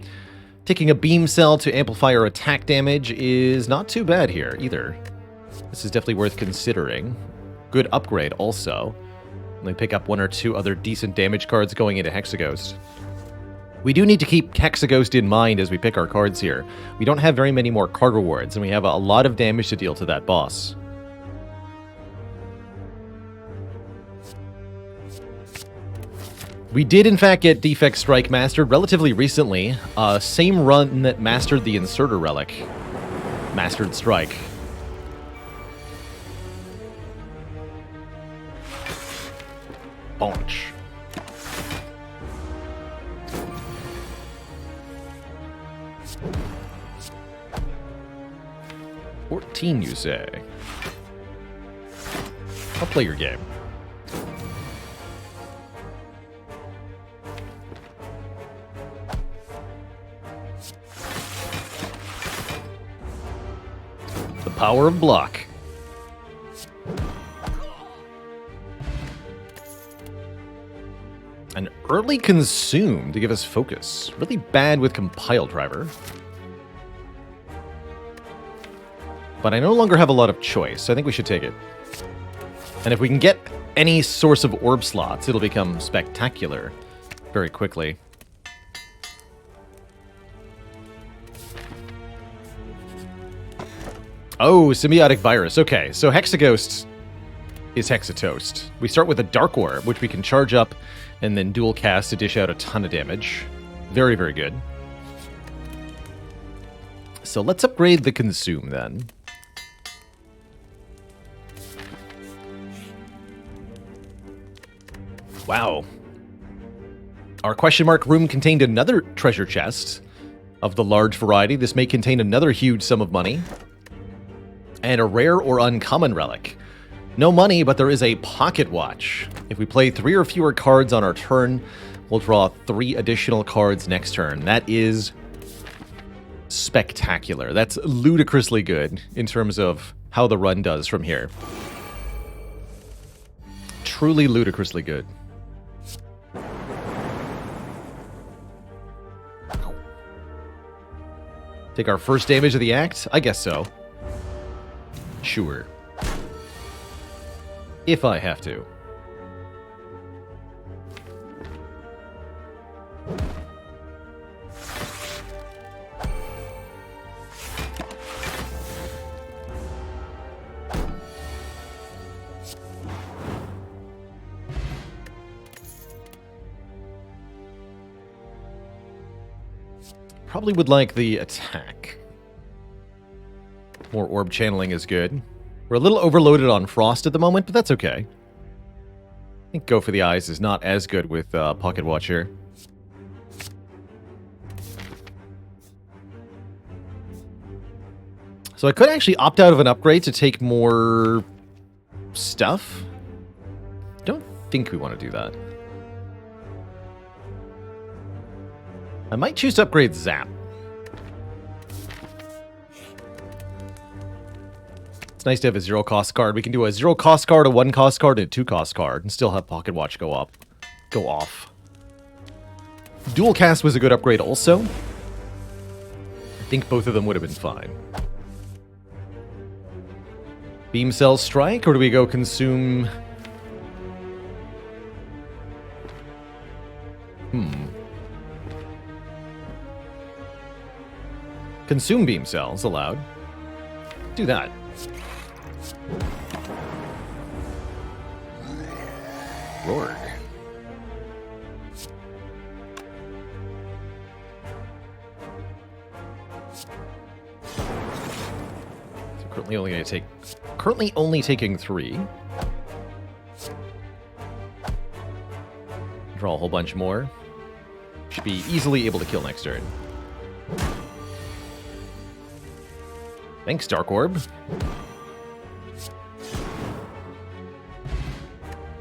Taking a Beam Cell to amplify our attack damage is not too bad here either. This is definitely worth considering. Good upgrade also. We pick up 1 or 2 other decent damage cards going into Hexaghost. We do need to keep Hexaghost in mind as we pick our cards here. We don't have very many more card rewards, and we have a lot of damage to deal to that boss. We did, in fact, get Defect Strike mastered relatively recently. Same run that mastered the Inserter Relic. Mastered Strike. Bunch. $14, you say? I'll play your game. The power of block. An early Consume to give us focus. Really bad with Compile Driver. But I no longer have a lot of choice, so I think we should take it. And if we can get any source of orb slots, it'll become spectacular very quickly. Oh, Symbiotic Virus. Okay, so Hexaghost is Hexatoast. We start with a Dark Orb, which we can charge up and then dual cast to dish out a ton of damage. Very, very good. So let's upgrade the Consume then. Wow. Our question mark room contained another treasure chest of the large variety. This may contain another huge sum of money. And a rare or uncommon relic. No money, but there is a pocket watch. If we play 3 or fewer cards on our turn, we'll draw 3 additional cards next turn. That is spectacular. That's ludicrously good in terms of how the run does from here. Truly ludicrously good. Take our first damage of the act? I guess so. Sure. If I have to. Probably would like the attack. More orb channeling is good. We're a little overloaded on Frost at the moment, but that's okay. I think Go for the Eyes is not as good with Pocket Watch here. So I could actually opt out of an upgrade to take more stuff. Don't think we want to do that. I might choose to upgrade Zap. It's nice to have a 0-cost card. We can do a 0-cost card, a 1-cost card, and a 2-cost card, and still have Pocket Watch go off. Dual Cast was a good upgrade also. I think both of them would have been fine. Beam Cell Strike, or do we go Consume? Consume Beam Cells allowed. Do that. Rourke. So currently only taking 3. Draw a whole bunch more. Should be easily able to kill next turn. Thanks, Dark Orb.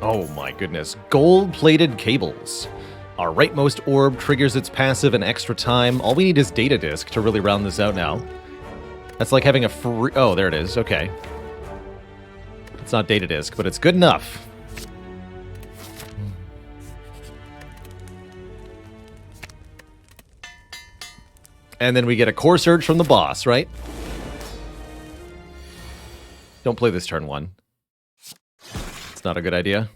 Oh my goodness. Gold-plated cables. Our rightmost orb triggers its passive an extra time. All we need is Data Disk to really round this out now. That's like having a free... Oh, there it is. Okay. It's not Data Disk, but it's good enough. And then we get a Core Surge from the boss, right? Don't play this turn 1. It's not a good idea.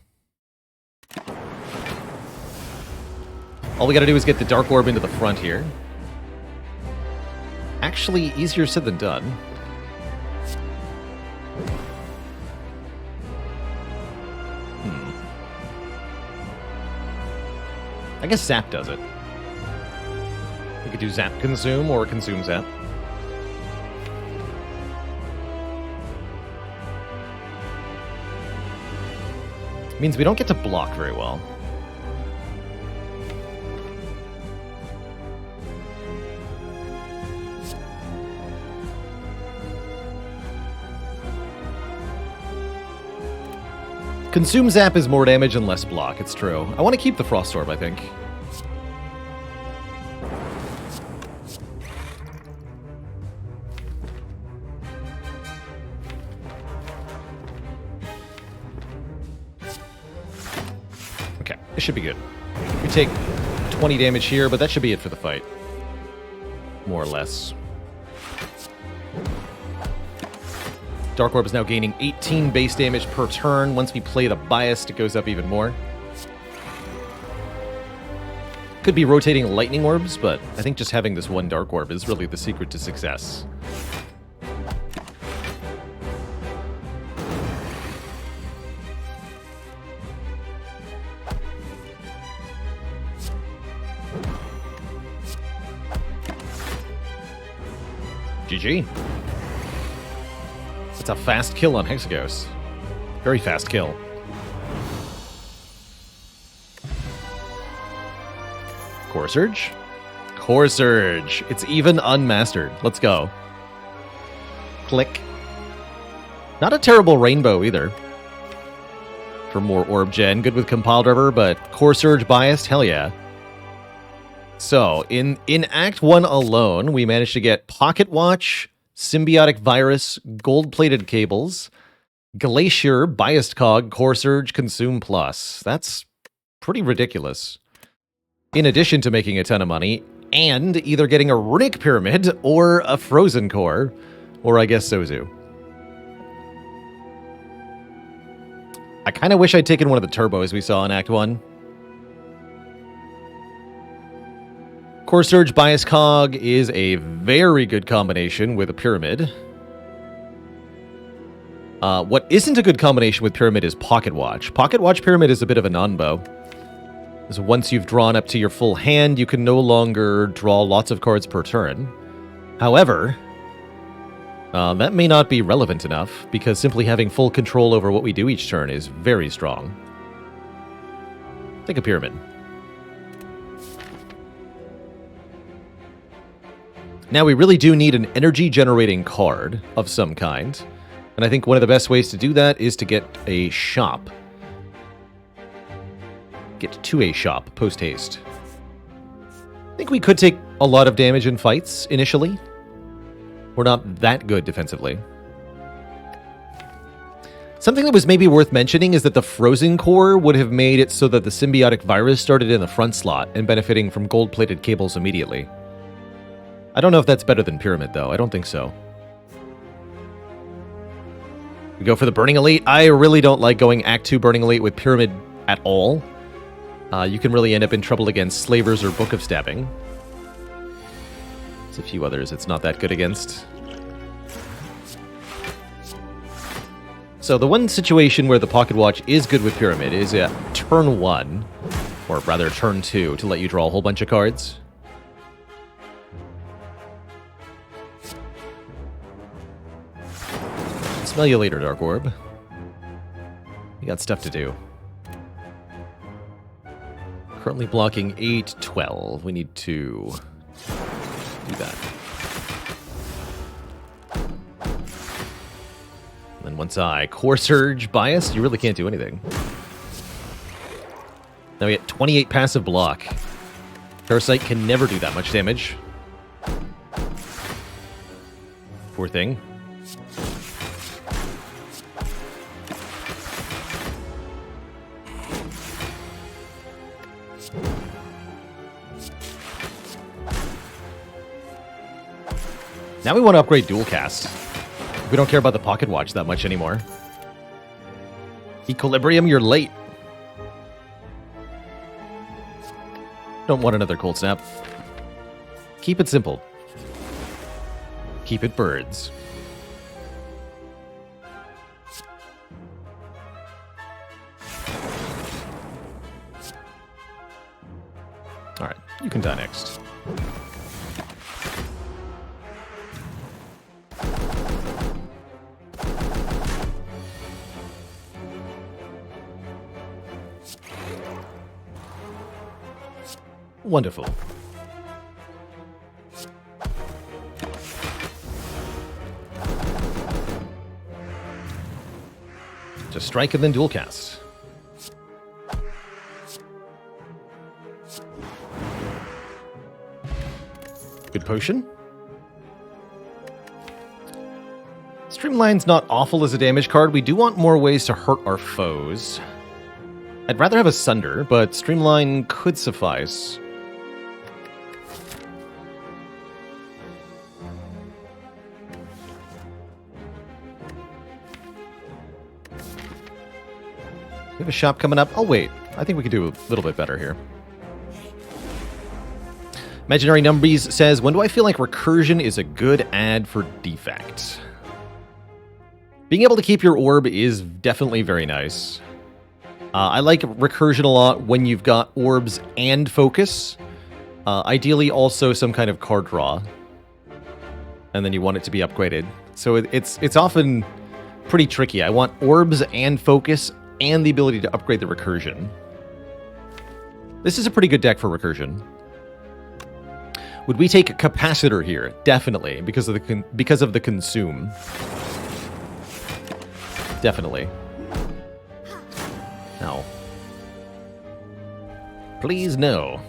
All we gotta do is get the Dark Orb into the front here. Actually, easier said than done. I guess Zap does it. We could do Zap Consume or Consume Zap. Means we don't get to block very well. Consume Zap is more damage and less block, it's true. I want to keep the Frost Orb, I think. Okay, this should be good. We take 20 damage here, but that should be it for the fight. More or less. Dark Orb is now gaining 18 base damage per turn. Once we play the Biased, it goes up even more. Could be rotating Lightning Orbs, but I think just having this one Dark Orb is really the secret to success. GG. It's a fast kill on Hexagos. Very fast kill. Core Surge? Core Surge. It's even unmastered. Let's go. Click. Not a terrible rainbow either. For more Orb Gen. Good with Compiled River, but Core Surge Biased? Hell yeah. So, in Act 1 alone, we managed to get Pocket Watch, Symbiotic Virus, Gold-Plated Cables, Glacier, Biased Cog, Core Surge, Consume Plus. That's pretty ridiculous. In addition to making a ton of money, and either getting a Runic Pyramid or a Frozen Core, or I guess Sozu. I kind of wish I'd taken one of the turbos we saw in Act 1. Core Surge Bias Cog is a very good combination with a Pyramid. What isn't a good combination with Pyramid is Pocket Watch. Pocket Watch Pyramid is a bit of a non-bow. So once you've drawn up to your full hand, you can no longer draw lots of cards per turn. However, that may not be relevant enough, because simply having full control over what we do each turn is very strong. Take a Pyramid. Now, we really do need an energy-generating card of some kind, and I think one of the best ways to do that is to get a shop. Get to a shop, post-haste. I think we could take a lot of damage in fights, initially. We're not that good defensively. Something that was maybe worth mentioning is that the Frozen Core would have made it so that the Symbiotic Virus started in the front slot and benefiting from gold-plated cables immediately. I don't know if that's better than Pyramid, though. I don't think so. We go for the Burning Elite. I really don't like going Act 2 Burning Elite with Pyramid at all. You can really end up in trouble against Slavers or Book of Stabbing. There's a few others it's not that good against. So the one situation where the Pocket Watch is good with Pyramid is at turn 1, or rather turn 2, to let you draw a whole bunch of cards. Smell you later, Dark Orb. We got stuff to do. Currently blocking 8, 12. We need to do that. And then once I Core Surge Bias, you really can't do anything. Now we get 28 passive block. Parasite can never do that much damage. Poor thing. Now we want to upgrade Dual Cast. We don't care about the Pocket Watch that much anymore. Equilibrium, you're late. Don't want another Cold Snap. Keep it simple. Keep it birds. Alright, you can die next. Wonderful. Just strike and then dual cast. Good potion. Streamline's not awful as a damage card. We do want more ways to hurt our foes. I'd rather have a Sunder, but Streamline could suffice. We have a shop coming up. Oh, wait. I think we could do a little bit better here. Imaginary Numbies says, when do I feel like recursion is a good ad for Defect? Being able to keep your orb is definitely very nice. I like recursion a lot when you've got orbs and focus. Ideally also some kind of card draw. And then you want it to be upgraded. So it's often pretty tricky. I want orbs and focus and the ability to upgrade the recursion. This is a pretty good deck for recursion. Would we take a capacitor here? Definitely, because of the consume. Definitely. No. Please no.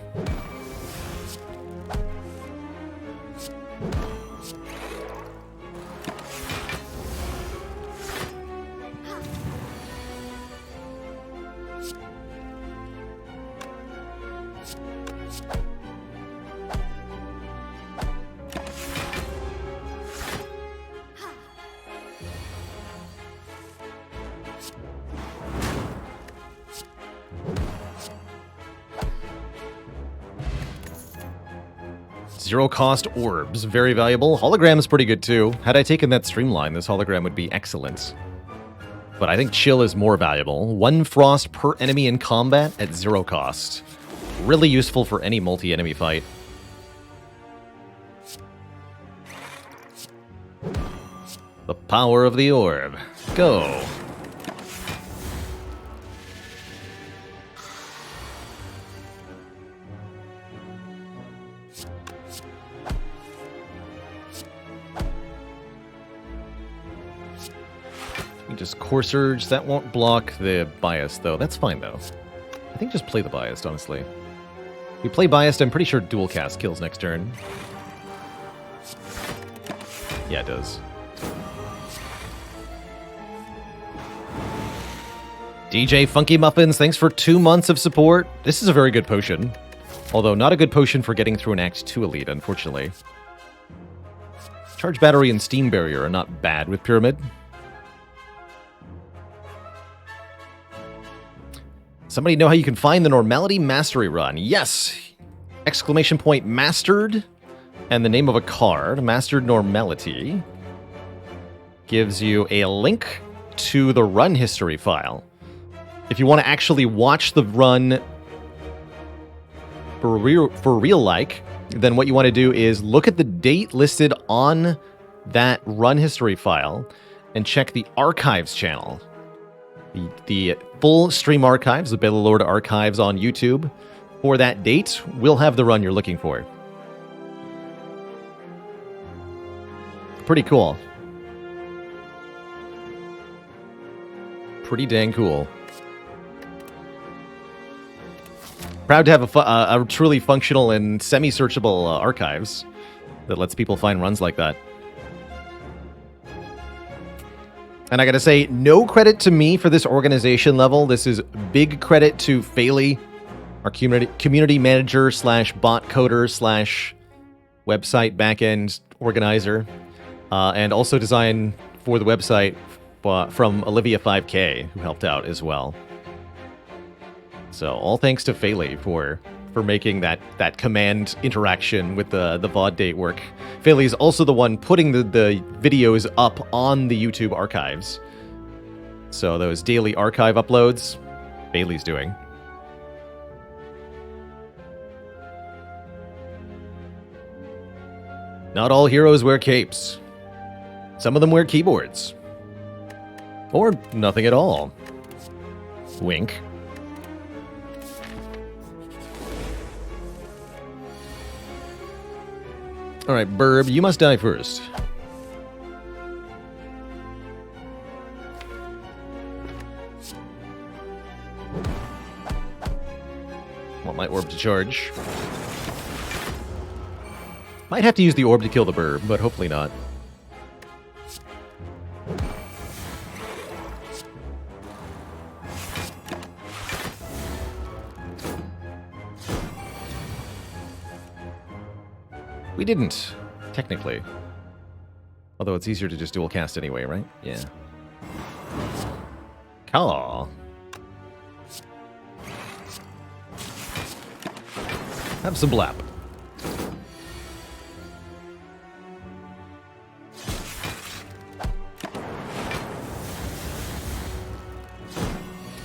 Zero cost orbs, very valuable. Hologram is pretty good too. Had I taken that streamline, this hologram would be excellent. But I think chill is more valuable. 1 frost per enemy in combat at 0 cost. Really useful for any multi-enemy fight. The power of the orb. Go. Just Core Surge. That won't block the Bias, though. That's fine, though. I think just play the Biased, honestly. If we play Biased, I'm pretty sure Dual Cast kills next turn. Yeah, it does. DJ Funky Muffins, thanks for 2 months of support. This is a very good potion. Although not a good potion for getting through an Act 2 Elite, unfortunately. Charge Battery and Steam Barrier are not bad with Pyramid. Somebody know how you can find the Normality Mastery run? Yes! Exclamation point Mastered, and the name of a card, Mastered Normality, gives you a link to the run history file. If you want to actually watch the run for real like, then what you want to do is look at the date listed on that run history file and check the archives channel. The full stream archives, the Bannerlord archives on YouTube, for that date will have the run you're looking for. Pretty cool. Pretty dang cool. Proud to have a truly functional and semi-searchable archives that lets people find runs like that. And I gotta say, no credit to me for this organization level. This is big credit to Faley, our community manager slash bot coder slash website backend organizer, and also design for the website from Olivia 5K, who helped out as well. So all thanks to Faley for making that command interaction with the VOD date work. Faley's also the one putting the videos up on the YouTube archives. So those daily archive uploads, Faley's doing. Not all heroes wear capes. Some of them wear keyboards. Or nothing at all. Wink. Alright, Burb, you must die first. Want my orb to charge. Might have to use the orb to kill the Burb, but hopefully not. We didn't, technically. Although it's easier to just dual cast anyway, right? Yeah. Call. Have some blap.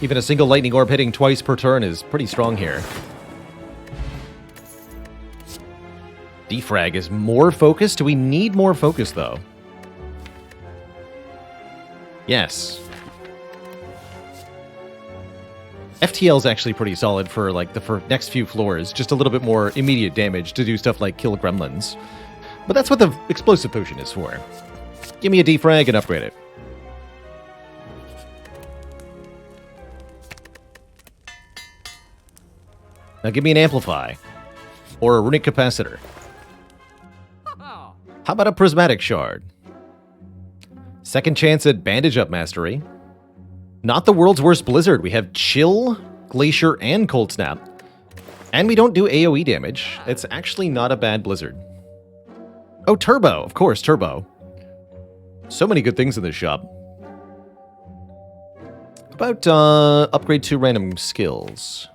Even a single lightning orb hitting twice per turn is pretty strong here. Defrag is more focused. Do we need more focus, though? Yes. FTL is actually pretty solid for like the next few floors. Just a little bit more immediate damage to do stuff like kill gremlins. But that's what the explosive potion is for. Give me a defrag and upgrade it. Now give me an amplify. Or a runic capacitor. How about a prismatic shard? Second chance at bandage up mastery. Not the world's worst blizzard. We have chill, glacier, and cold snap. And we don't do AoE damage. It's actually not a bad blizzard. Oh, turbo. Of course, turbo. So many good things in this shop. About upgrade to random skills.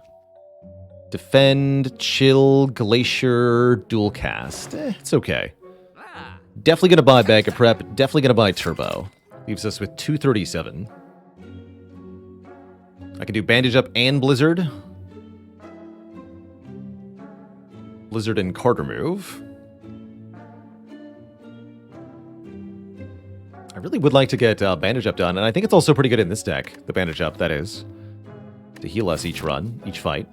Defend, chill, glacier, dual cast. It's okay. Definitely going to buy Bag of Prep. Definitely going to buy turbo. Leaves us with 237. I can do bandage up and blizzard. Blizzard and card remove. I really would like to get bandage up done, and I think it's also pretty good in this deck, the bandage up, that is. To heal us each run, each fight.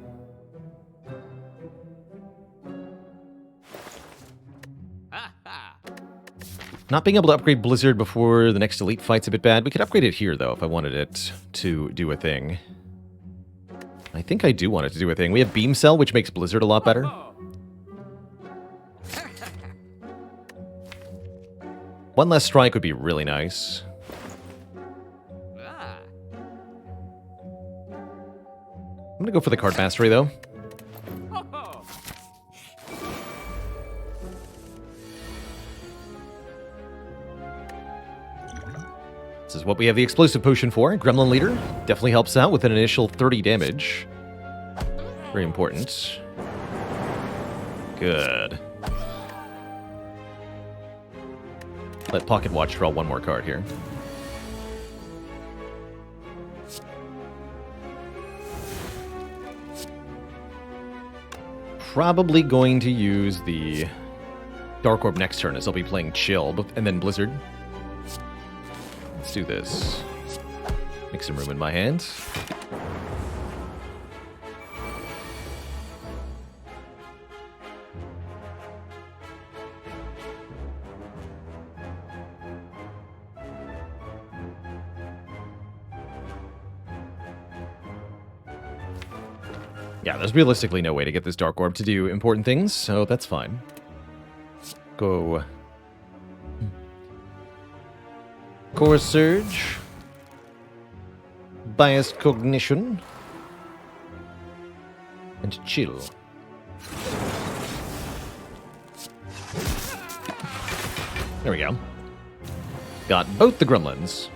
Not being able to upgrade Blizzard before the next Elite fight's a bit bad. We could upgrade it here, though, if I wanted it to do a thing. I think I do want it to do a thing. We have Beam Cell, which makes Blizzard a lot better. One less strike would be really nice. I'm going to go for the card mastery, though. This is what we have the explosive potion for. Gremlin Leader definitely helps out with an initial 30 damage. Very important. Good. Let Pocket Watch draw one more card here. Probably going to use the Dark Orb next turn, as I'll be playing Chill, and then Blizzard. Let's do this. Make some room in my hand. Yeah, there's realistically no way to get this Dark Orb to do important things, so that's fine. Go. Core Surge. Biased Cognition. And Chill. There we go. Got both the gremlins.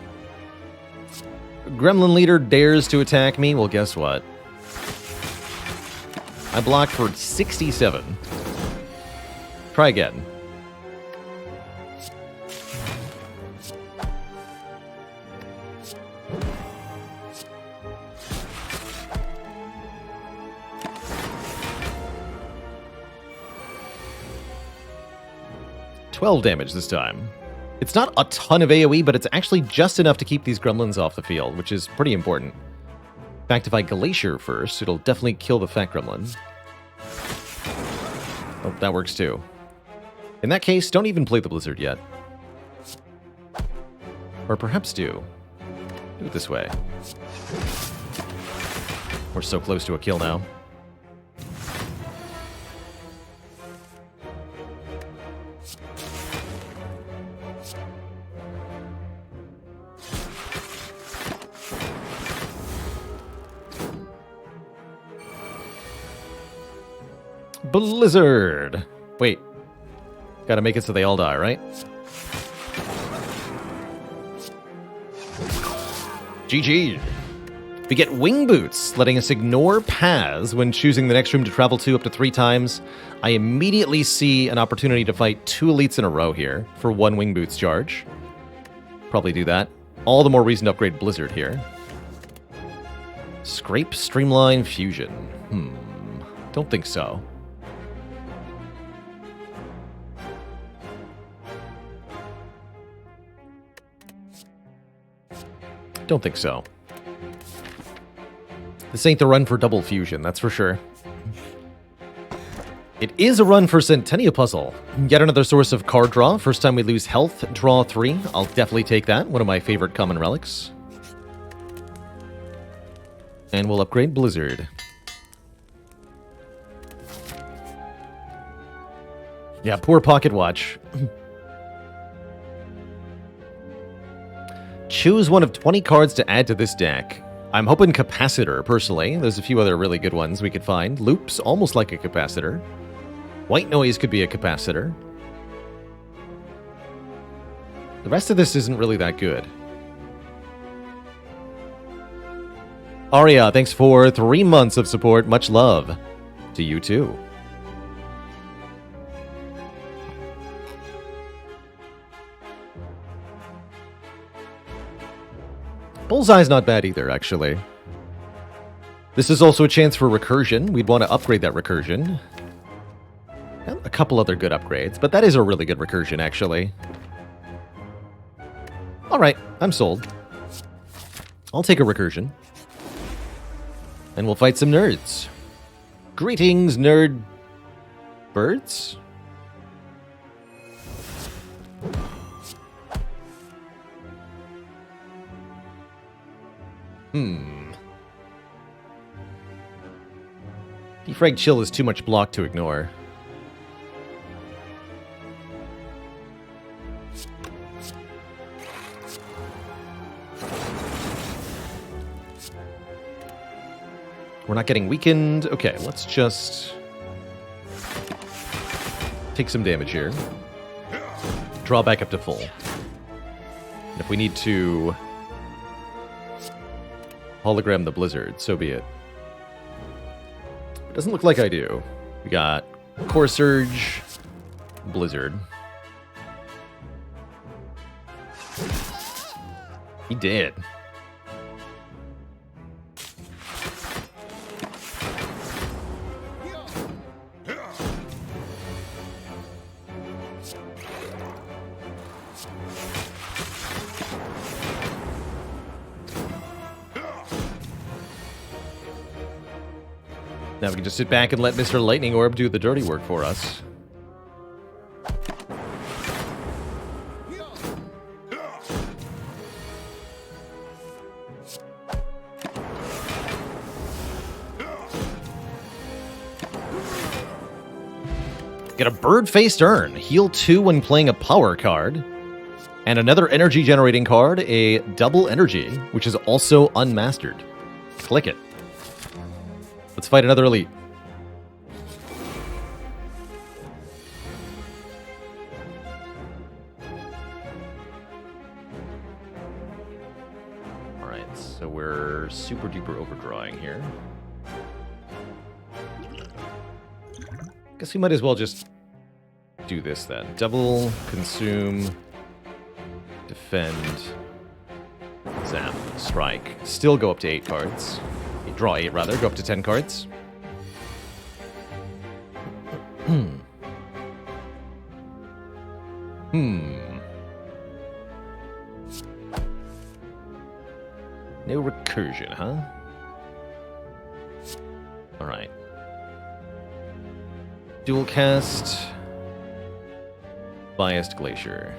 Gremlin Leader dares to attack me. Well, guess what? I blocked for 67. Try again. $12 damage this time. It's not a ton of AoE, but it's actually just enough to keep these gremlins off the field, which is pretty important. In fact, if I Glacier first, it'll definitely kill the fat gremlin. Oh, that works too. In that case, don't even play the Blizzard yet. Or perhaps do. Do it this way. We're so close to a kill now. Blizzard! Wait. Gotta make it so they all die, right? GG. We get wing boots, letting us ignore paths when choosing the next room to travel to up to 3 times. I immediately see an opportunity to fight 2 elites in a row here for 1 wing boots charge. Probably do that. All the more reason to upgrade Blizzard here. Scrape, Streamline, Fusion. Don't think so. Don't think so. This ain't the run for double fusion, that's for sure. It is a run for Centennia Puzzle. Yet another source of card draw. First time we lose health, draw 3. I'll definitely take that. One of my favorite common relics. And we'll upgrade Blizzard. Yeah, poor pocket watch. Choose one of 20 cards to add to this deck. I'm hoping Capacitor, personally. There's a few other really good ones we could find. Loops, almost like a Capacitor. White Noise could be a Capacitor. The rest of this isn't really that good. Aria, thanks for 3 months of support. Much love to you too. Bullseye's not bad either, actually. This is also a chance for recursion. We'd want to upgrade that recursion. And a couple other good upgrades, but that is a really good recursion, actually. Alright, I'm sold. I'll take a recursion. And we'll fight some nerds. Greetings, nerd... birds? Defrag Chill is too much block to ignore. We're not getting weakened. Okay, let's just take some damage here. Draw back up to full. And if we need to hologram the Blizzard, so be it. Doesn't look like I do. We got Core Surge, Blizzard. He did. Now we can just sit back and let Mr. Lightning Orb do the dirty work for us. Get a bird-faced urn. Heal 2 when playing a power card. And another energy-generating card, a double energy, which is also unmastered. Click it. Let's fight another elite. Alright, so we're super duper overdrawing here. Guess we might as well just do this then. Double, consume, defend, zap, strike. Still go up to 8 cards. Draw 8, rather. Go up to 10 cards. No recursion, huh? Alright. Dual cast. Biased Glacier.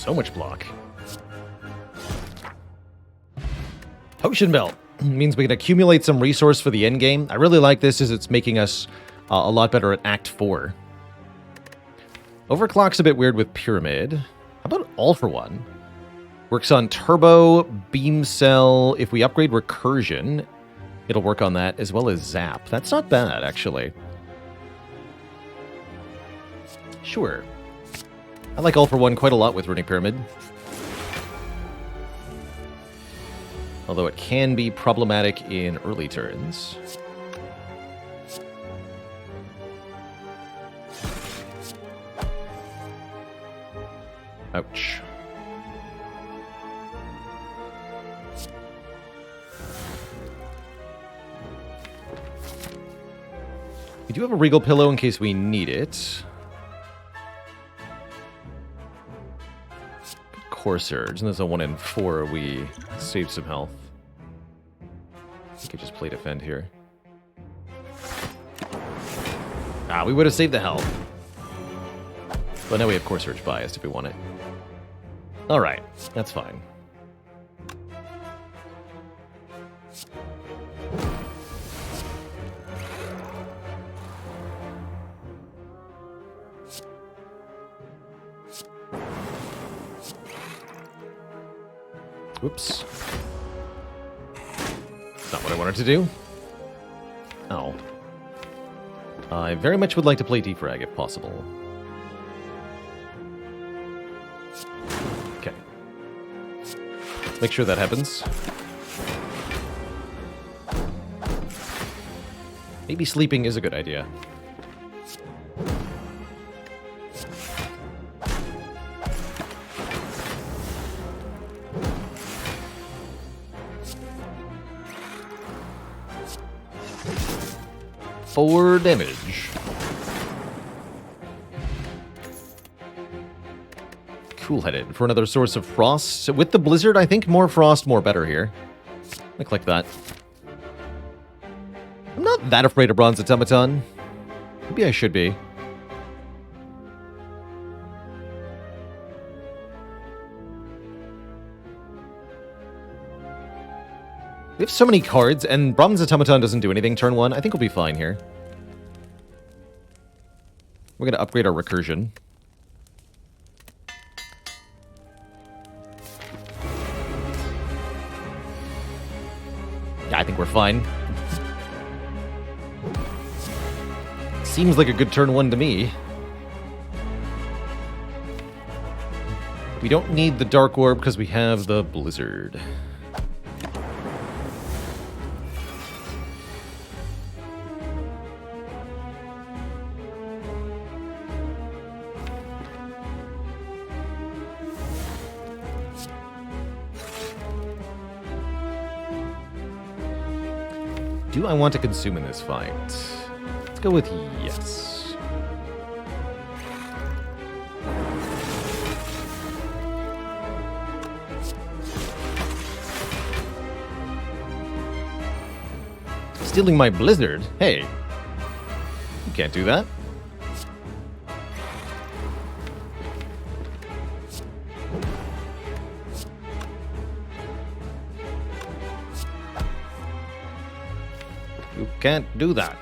So much block. Potion Belt means we can accumulate some resource for the end game. I really like this as it's making us a lot better at Act 4. Overclock's a bit weird with Pyramid. How about All for One? Works on Turbo, Beam Cell. If we upgrade Recursion, it'll work on that, as well as Zap. That's not bad, actually. Sure. I like All for One quite a lot with Runic Pyramid. Although it can be problematic in early turns. Ouch. We do have a Regal Pillow in case we need it. Core Surge, and there's a 1 in 4 we save some health. I could just play defend here. Ah, we would have saved the health. But now we have Core Surge biased if we want it. Alright, that's fine. Oops. That's not what I wanted to do. Oh. I very much would like to play Defrag if possible. Okay. Make sure that happens. Maybe sleeping is a good idea. For damage. Cool-headed for another source of frost. With the blizzard, I think more frost, more better here. Like that. I'm not that afraid of Bronze Automaton. Maybe I should be. We have so many cards, and Bronze Automaton doesn't do anything turn 1. I think we'll be fine here. We're going to upgrade our Recursion. Yeah, I think we're fine. Seems like a good turn 1 to me. We don't need the Dark Orb because we have the Blizzard. Do I want to consume in this fight? Let's go with yes. Stealing my Blizzard? Hey. You can't do that. You can't do that.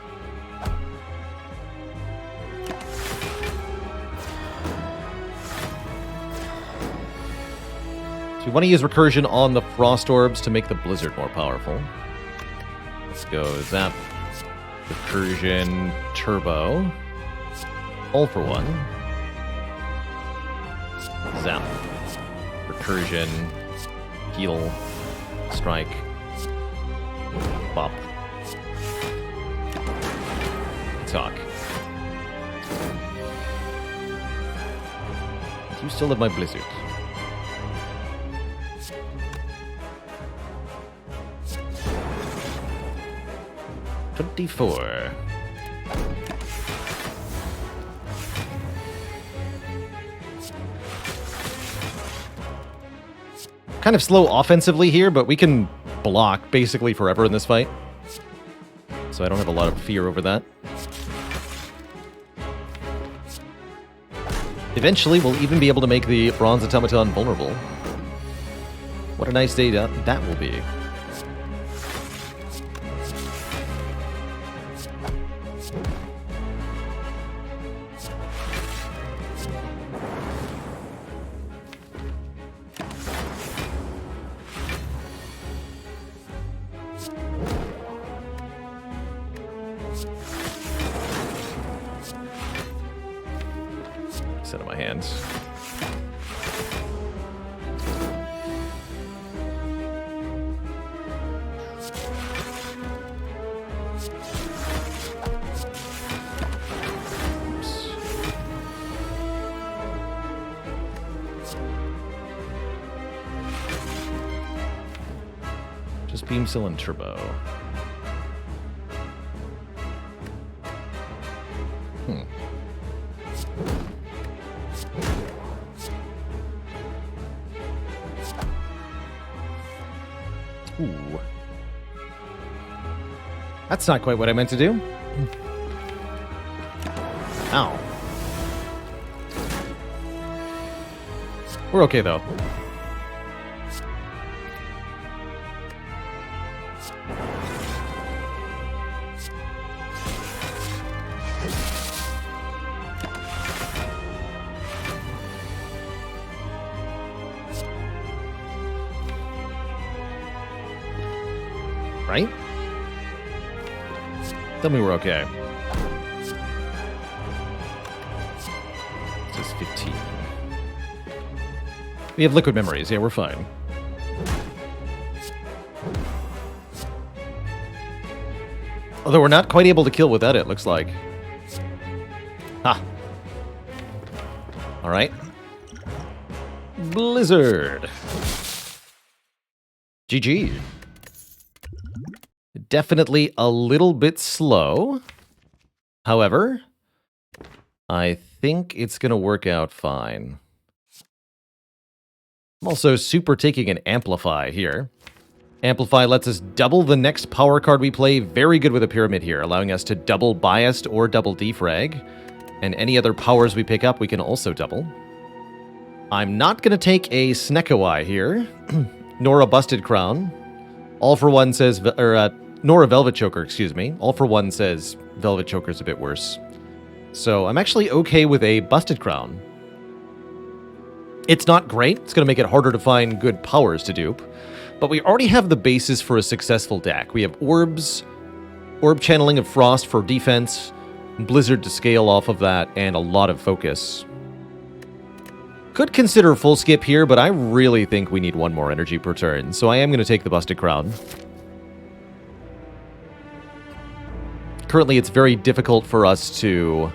So we want to use Recursion on the Frost Orbs to make the Blizzard more powerful. Let's go Zap, Recursion, Turbo, All for One, Zap, Recursion, Heal, Strike, Bop. Talk. You still have my Blizzard. $24. Kind of slow offensively here, but we can block basically forever in this fight. So I don't have a lot of fear over that. Eventually, we'll even be able to make the Bronze Automaton vulnerable. What a nice day that will be. Set of my hands. Oops. Just beam cylinder turbo. Ooh. That's not quite what I meant to do. Ow. We're okay, though. Right? Tell me we're okay. This is 15. We have liquid memories. Yeah, we're fine. Although we're not quite able to kill without it, looks like. Ha! Alright. Blizzard! GG. Definitely a little bit slow. However, I think it's going to work out fine. I'm also super taking an Amplify here. Amplify lets us double the next power card we play. Very good with a Pyramid here, allowing us to double Biased or double Defrag. And any other powers we pick up, we can also double. I'm not going to take a Snekawai here, nor a Busted Crown. All for One says... nor a Velvet Choker, excuse me. All for One says Velvet Choker's a bit worse. So I'm actually okay with a Busted Crown. It's not great. It's going to make it harder to find good powers to dupe. But we already have the basis for a successful deck. We have Orbs, Orb Channeling of Frost for defense, Blizzard to scale off of that, and a lot of focus. Could consider full skip here, but I really think we need one more energy per turn. So I am going to take the Busted Crown. Currently, it's very difficult for us to...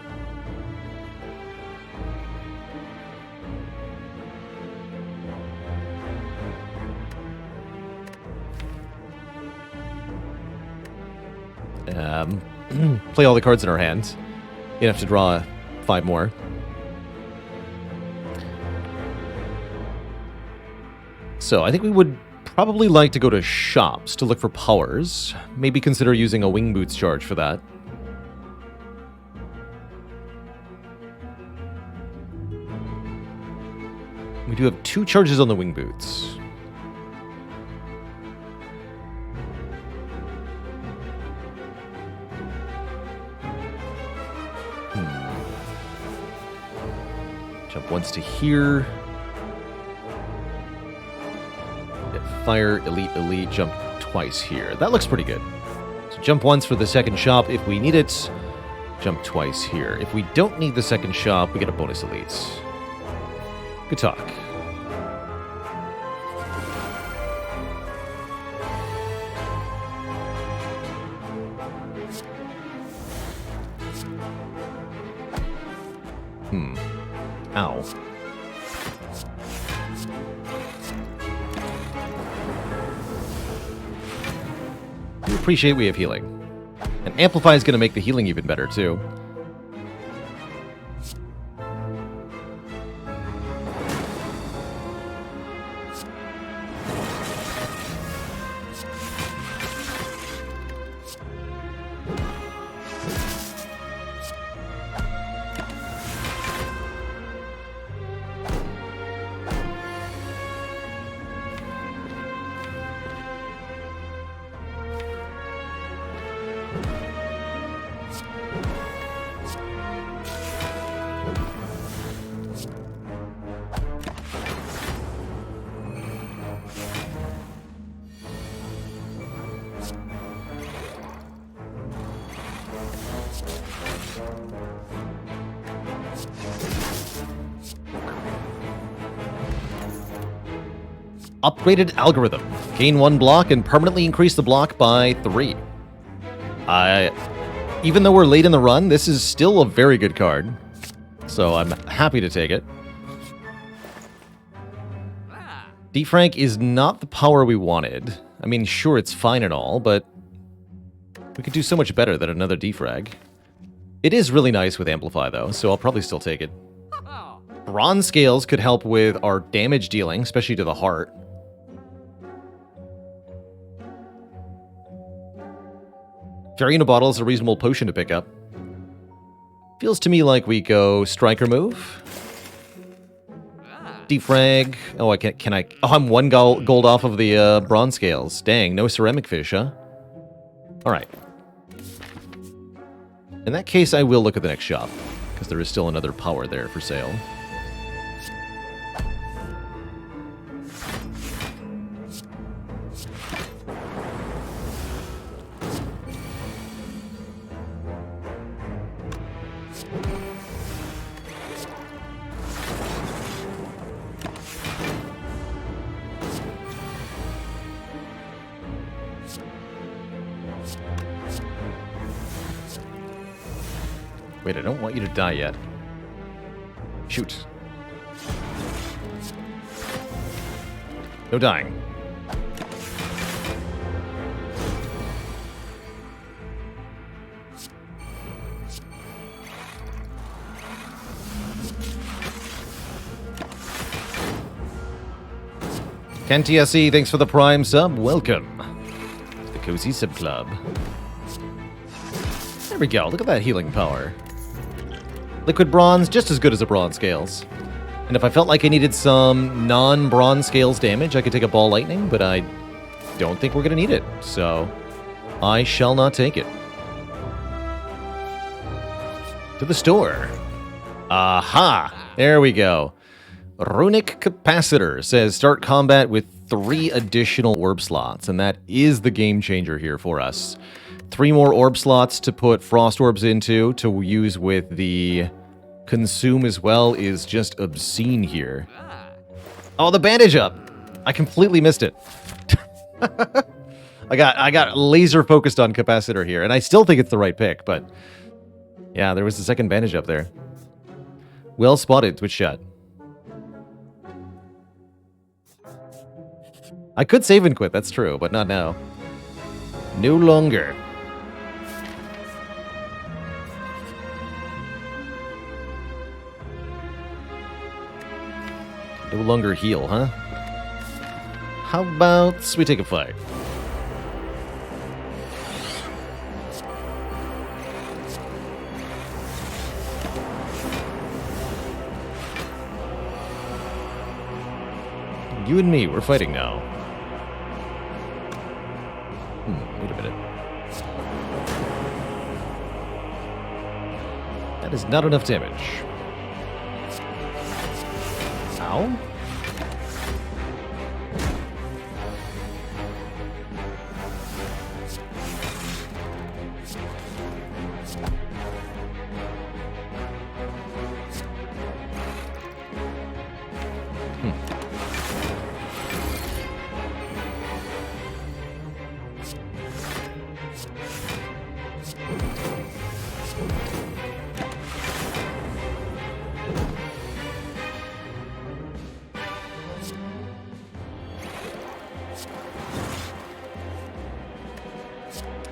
play all the cards in our hands. You have to draw 5 more. So I think we would probably like to go to shops to look for powers. Maybe consider using a Wing Boots charge for that. We do have 2 charges on the Wing Boots. Jump once to here. Fire, elite, elite, jump twice here. That looks pretty good. So jump once for the second shop if we need it. Jump twice here. If we don't need the second shop, we get a bonus elite. Good talk. Ow. We appreciate we have healing. And Amplify is going to make the healing even better, too. Upgraded algorithm. Gain 1 block and permanently increase the block by 3. Even though we're late in the run, this is still a very good card. So I'm happy to take it. Defrank is not the power we wanted. I mean, sure, it's fine and all, but we could do so much better than another defrag. It is really nice with Amplify, though, so I'll probably still take it. Bronze Scales could help with our damage dealing, especially to the heart. Fairy in a Bottle is a reasonable potion to pick up. Feels to me like we go Striker move. Defrag. Oh, can I? Oh, I'm 1 gold off of the Bronze Scales. Dang, no Ceramic Fish, huh? Alright. In that case, I will look at the next shop, because there is still another power there for sale. Wait, I don't want you to die yet. Shoot. No dying. Ken TSE, thanks for the Prime sub. Welcome to the Cozy Sub Club. There we go. Look at that healing power. Liquid Bronze, just as good as a Bronze Scales. And if I felt like I needed some non-Bronze Scales damage, I could take a Ball Lightning, but I don't think we're going to need it. So, I shall not take it. To the store. Aha! There we go. Runic Capacitor says start combat with 3 additional orb slots, and that is the game changer here for us. 3 more orb slots to put frost orbs into to use with the consume as well is just obscene here. Oh, the bandage up! I completely missed it. I got laser focused on Capacitor here, and I still think it's the right pick, but yeah, there was the second bandage up there. Well spotted, Twitch shot. I could save and quit, that's true, but not now. No longer. No longer heal, huh? How about we take a fight? You and me, we're fighting now. Wait a minute. That is not enough damage. Ow?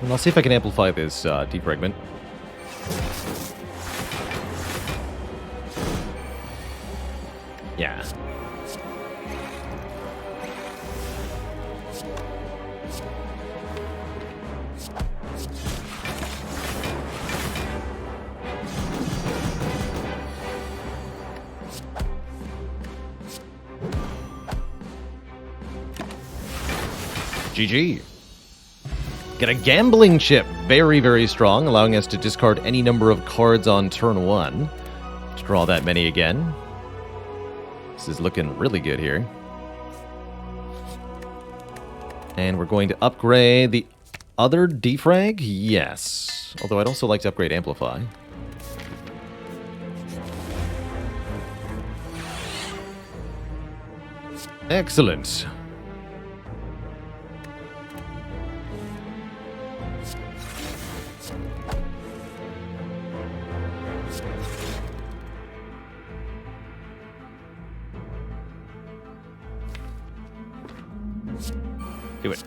And I'll see if I can amplify this defragment. Yeah. GG. Get a gambling chip. Very, very strong, allowing us to discard any number of cards on turn 1. To draw that many again. This is looking really good here. And we're going to upgrade the other defrag? Yes. Although I'd also like to upgrade Amplify. Excellent. Do it.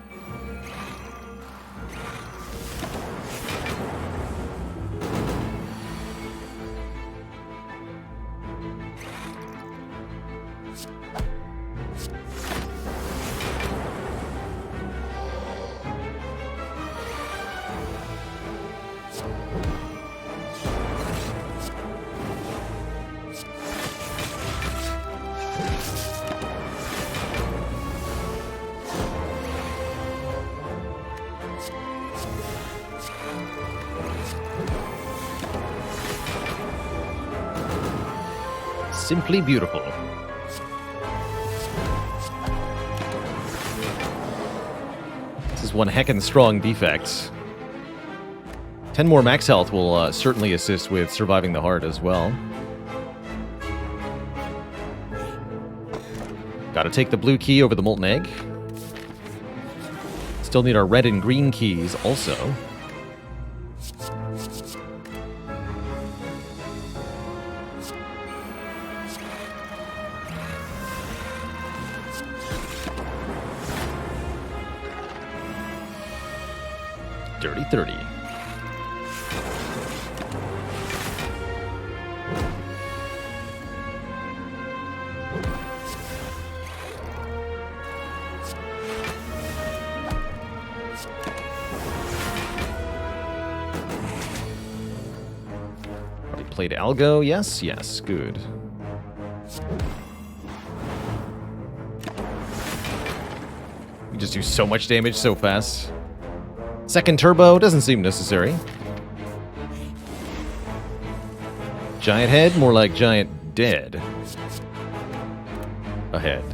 Simply beautiful. This is one heckin' strong defect. 10 more max health will certainly assist with surviving the heart as well. Gotta take the blue key over the molten egg. Still need our red and green keys also. Dirty 30. Already played Algo. Yes, yes, good. We just do so much damage so fast. Second turbo doesn't seem necessary. Giant head, more like giant dead. Ahead.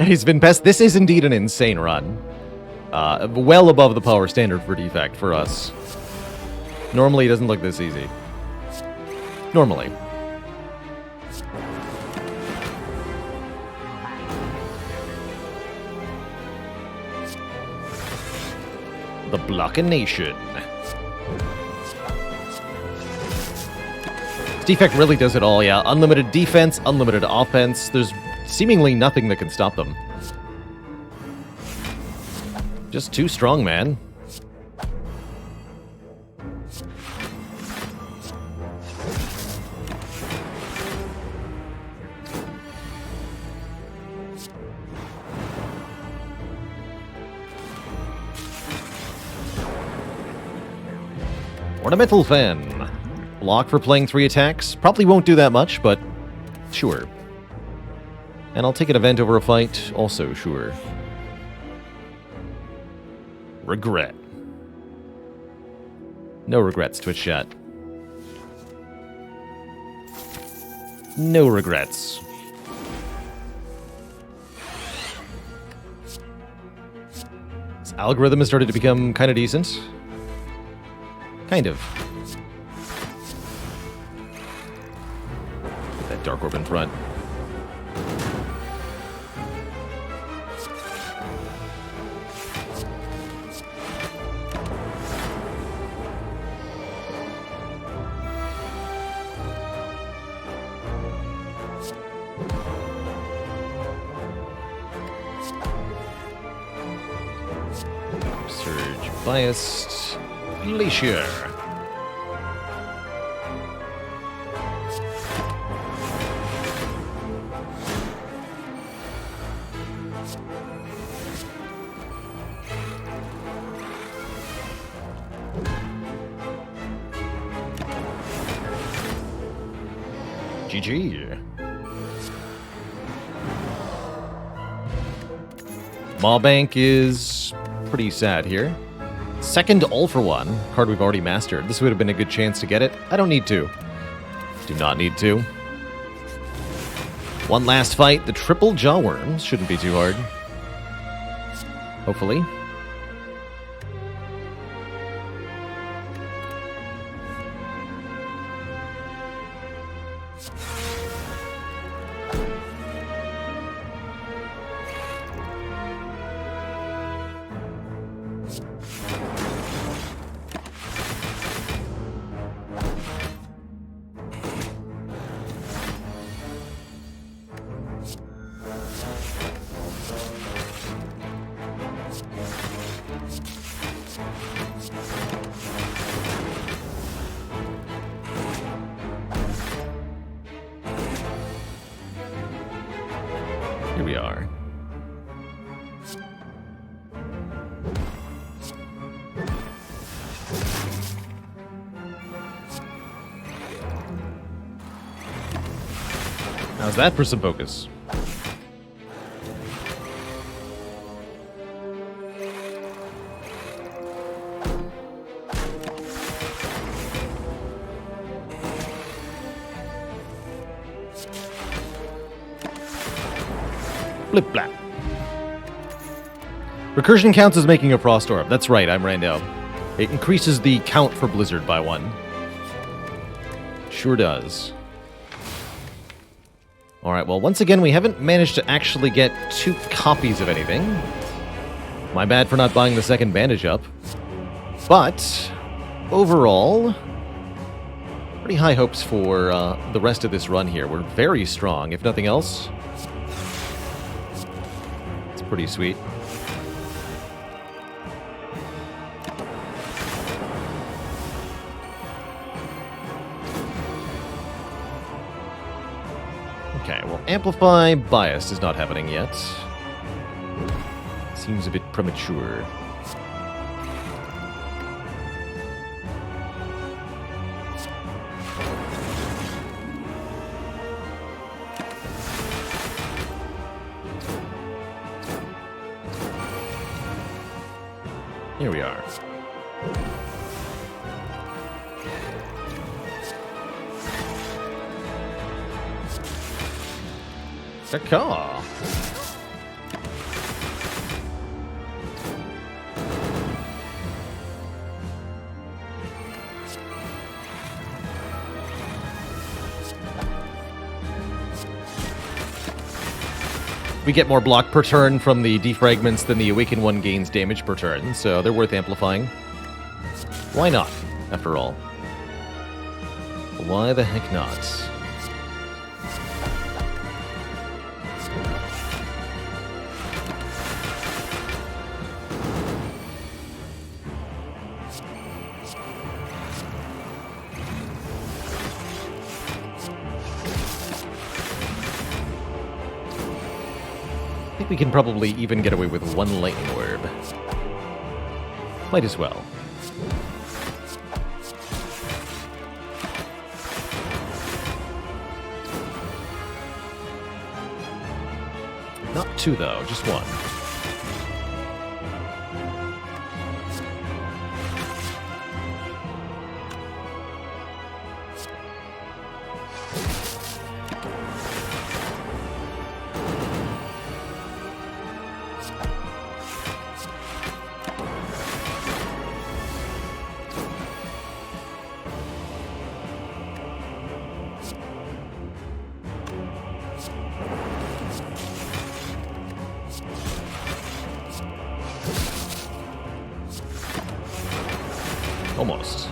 He's been best. This is indeed an insane run. Well above the power standard for Defect for us. Normally, it doesn't look this easy. Normally. The Blockination. Defect really does it all, yeah. Unlimited defense, unlimited offense. There's seemingly nothing that can stop them. Just too strong, man. Ornamental Fan. Block for playing 3 attacks. Probably won't do that much, but sure. And I'll take an event over a fight, also sure. Regret. No regrets, Twitch chat. No regrets. This algorithm has started to become kind of decent. Kind of. Get that Dark Orb in front. Biased Glacier. GG. Maw Bank is pretty sad here. Second All for One, card we've already mastered. This would have been a good chance to get it. I don't need to. Do not need to. One last fight. The triple Jawworms shouldn't be too hard. Hopefully. Here we are. How's that for some focus? Blip blap. Recursion counts as making a Frost Orb. That's right, I'm Rando. It increases the count for Blizzard by 1. Sure does. Alright, well, once again, we haven't managed to actually get 2 copies of anything. My bad for not buying the second bandage up. But, overall, pretty high hopes for the rest of this run here. We're very strong, if nothing else. It's pretty sweet. Okay, well, Amplify Bias is not happening yet. Seems a bit premature. Here we are. Caw. We get more block per turn from the defragments than the Awakened One gains damage per turn, so they're worth amplifying. Why not, after all? Why the heck not? I think we can probably even get away with 1 lightning orb. Might as well. Not 2 though, just 1. Almost.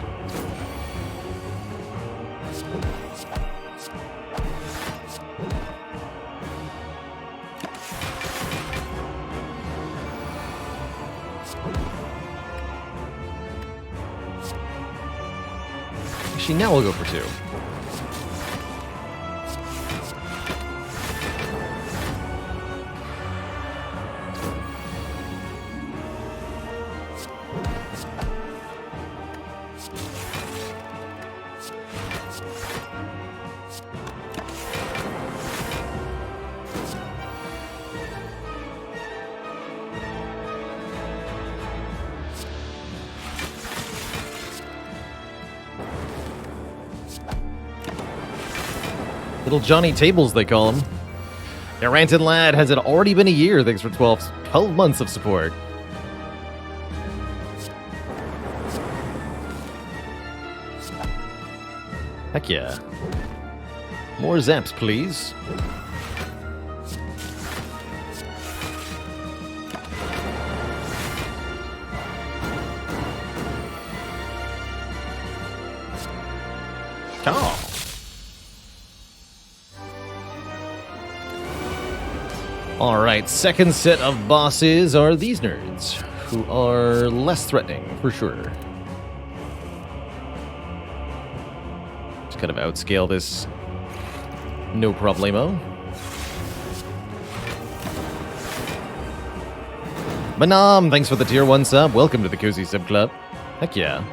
Actually, now we'll go for 2. Little Johnny Tables, they call him. Yeah, Ranted Lad, has it already been a year? Thanks for 12 months of support. Heck yeah. More zaps, please. Oh. Alright, second set of bosses are these nerds, who are less threatening, for sure. Just kind of outscale this, no problemo. Manam, thanks for the tier 1 sub. Welcome to the Cozy Sub Club. Heck yeah.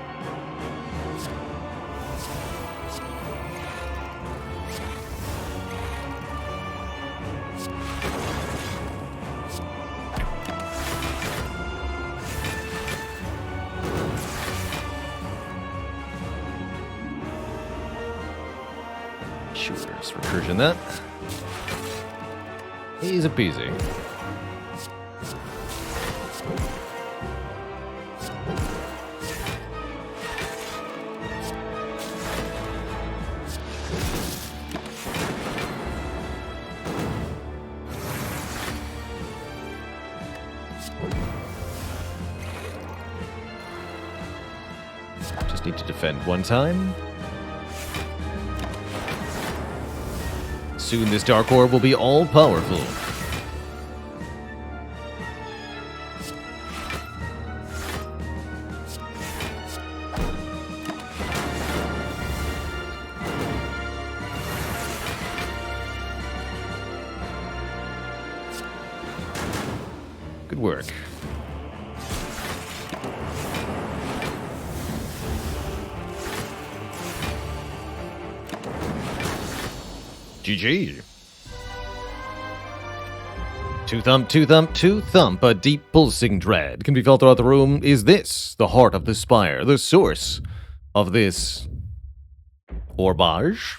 Sure, just recursion that. Easy peasy. Just need to defend one time. Soon this Dark Orb will be all-powerful. Good work. GG. Two thump, two thump, two thump, a deep pulsing dread can be felt throughout the room. Is this the heart of the spire, the source of this orbage?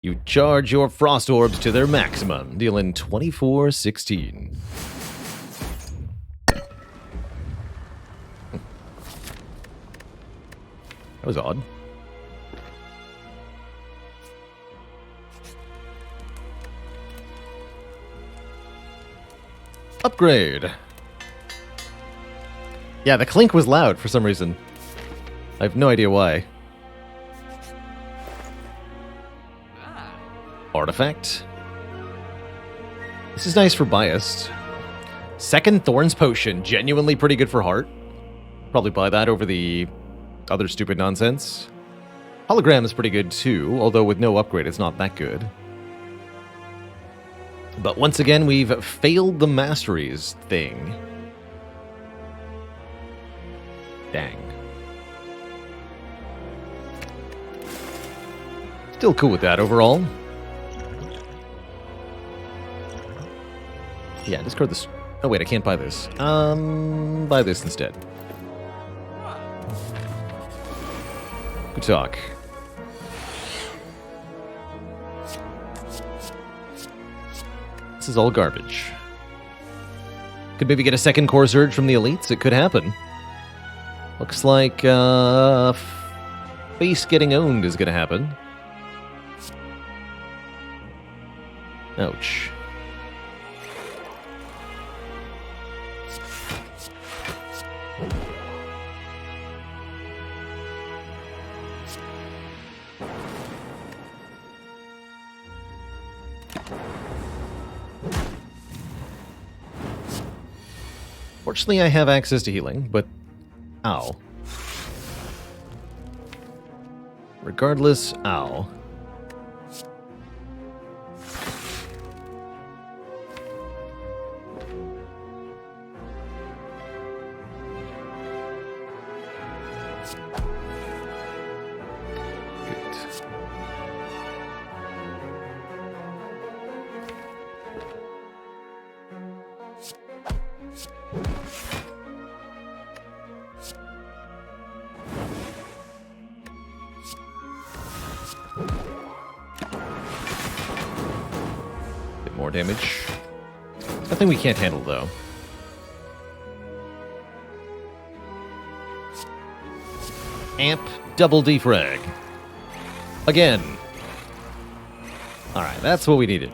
You charge your frost orbs to their maximum, dealing 24/16. That was odd. Upgrade. Yeah, the clink was loud for some reason. I have no idea why. Artifact. This is nice for biased. Second Thorns Potion, genuinely pretty good for heart. Probably buy that over the other stupid nonsense. Hologram is pretty good too, although with no upgrade it's not that good. But once again, we've failed the masteries thing. Dang. Still cool with that overall. Yeah, discard this. Oh wait, I can't buy this. Buy this instead. Good talk. This is all garbage. Could maybe get a second core surge from the elites. It could happen. Looks like face getting owned is going to happen. Ouch. Fortunately, I have access to healing, but... Ow. Regardless, ow. More damage. Nothing we can't handle, though. Amp double defrag. Again. Alright, that's what we needed.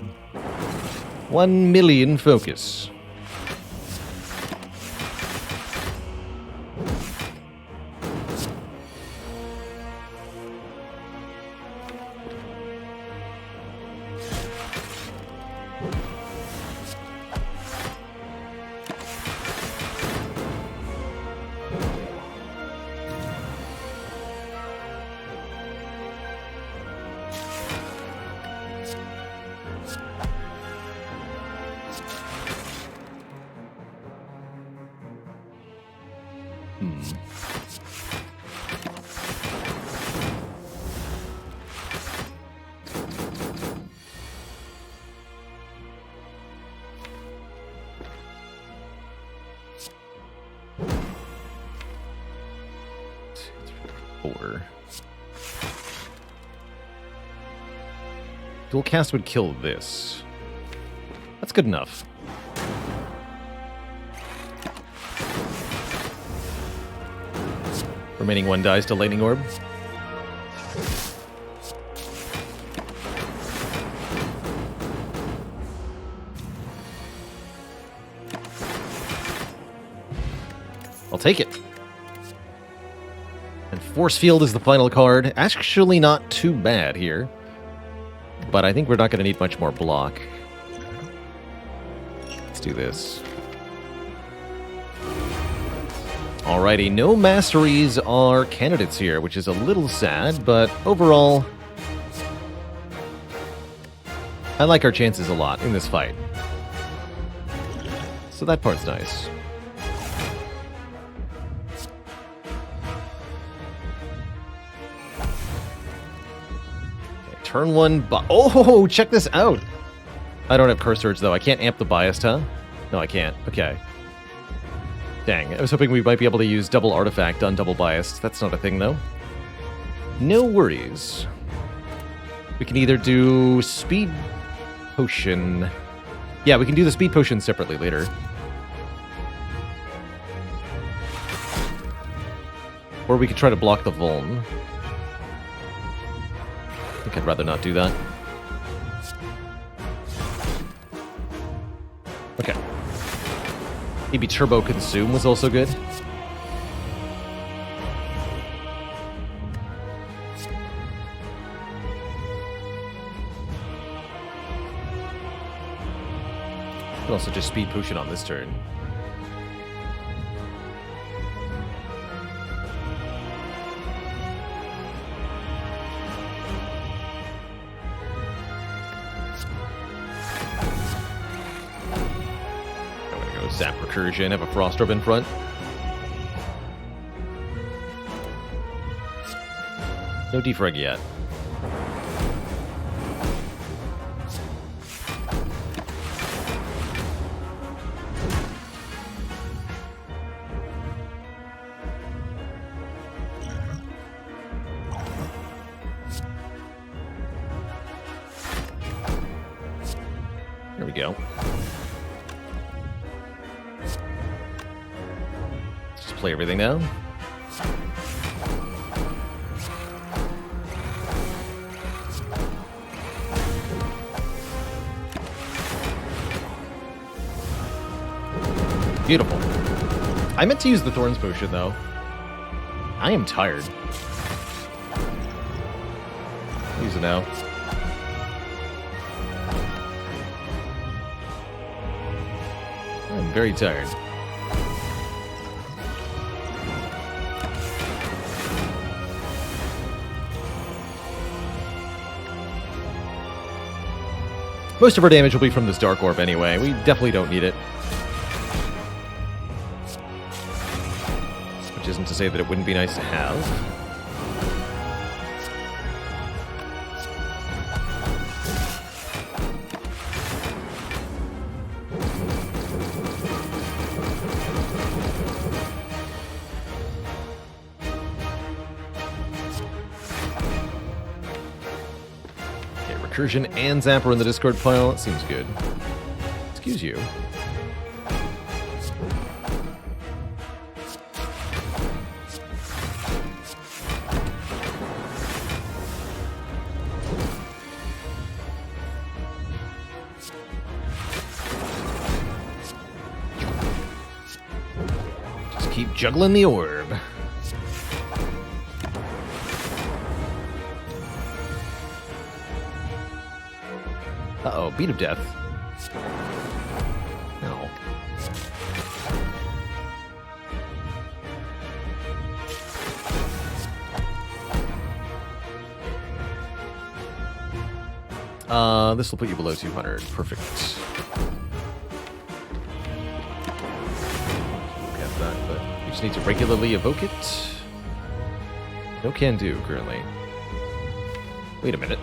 1 million focus. Dual cast would kill this. That's good enough. Remaining 1 dies to Lightning Orb. I'll take it. And Force Field is the final card. Actually not too bad here. But I think we're not going to need much more block. Let's do this. Alrighty, no masteries are candidates here, which is a little sad, but overall, I like our chances a lot in this fight. So that part's nice. Turn 1, oh, check this out! I don't have Curse Surge, though. I can't amp the Biased, huh? No, I can't. Okay. Dang, I was hoping we might be able to use double Artifact on double Biased. That's not a thing, though. No worries. We can either do Speed Potion... Yeah, we can do the Speed Potion separately later. Or we could try to block the Vuln. I think I'd rather not do that. Okay. Maybe Turbo Consume was also good. Could also just Speed Potion on this turn. Zap Recursion, have a Frost Orb in front. No defrag yet. There we go. Play everything now. Beautiful. I meant to use the Thorns Potion, though. I am tired. Use it now. I'm very tired. Most of our damage will be from this Dark Orb anyway. We definitely don't need it. Which isn't to say that it wouldn't be nice to have. Recursion and Zapper in the discard pile. That seems good. Excuse you. Just keep juggling the orb. Uh-oh, Beat of Death. No. This will put you below 200. Perfect. Look at that, but you just need to regularly evoke it. No can do currently. Wait a minute.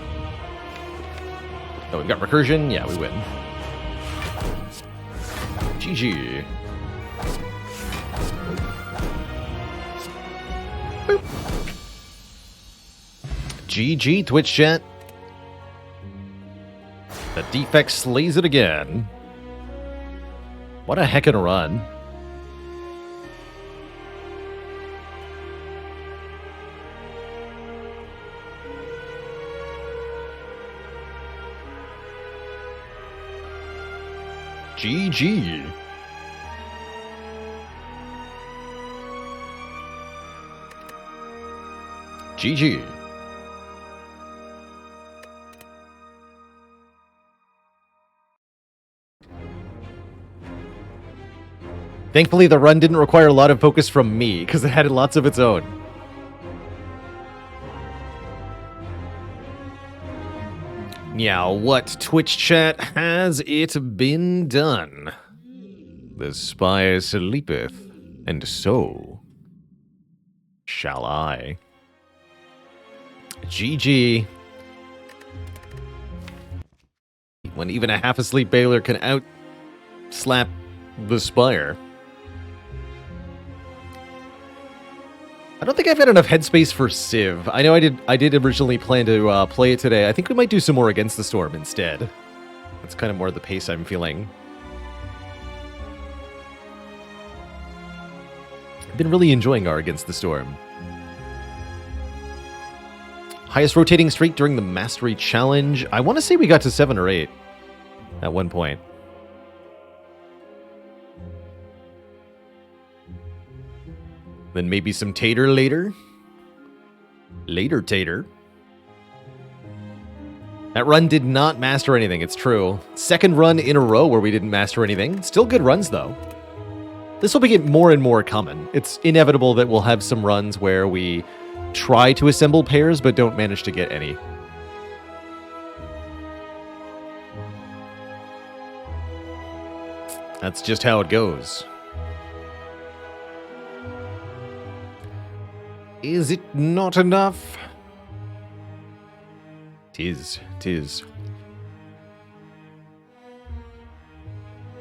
Oh, we've got Recursion? Yeah, we win. GG. Boop. GG, Twitch chat. The Defect slays it again. What a heckin' run. GG. GG. Thankfully, the run didn't require a lot of focus from me, because it had lots of its own. Now, what, Twitch chat, has it been done? The Spire sleepeth, and so shall I. GG. When even a half-asleep Baylor can out-slap the Spire. I don't think I've had enough headspace for Civ. I know I did originally plan to play it today. I think we might do some more Against the Storm instead. That's kind of more the pace I'm feeling. I've been really enjoying our Against the Storm. Highest rotating streak during the Mastery Challenge. I want to say we got to 7 or 8 at one point. Then maybe some Tater later. Later Tater. That run did not master anything, it's true. Second run in a row where we didn't master anything. Still good runs, though. This will be more and more common. It's inevitable that we'll have some runs where we try to assemble pairs but don't manage to get any. That's just how it goes. Is it not enough? Tis.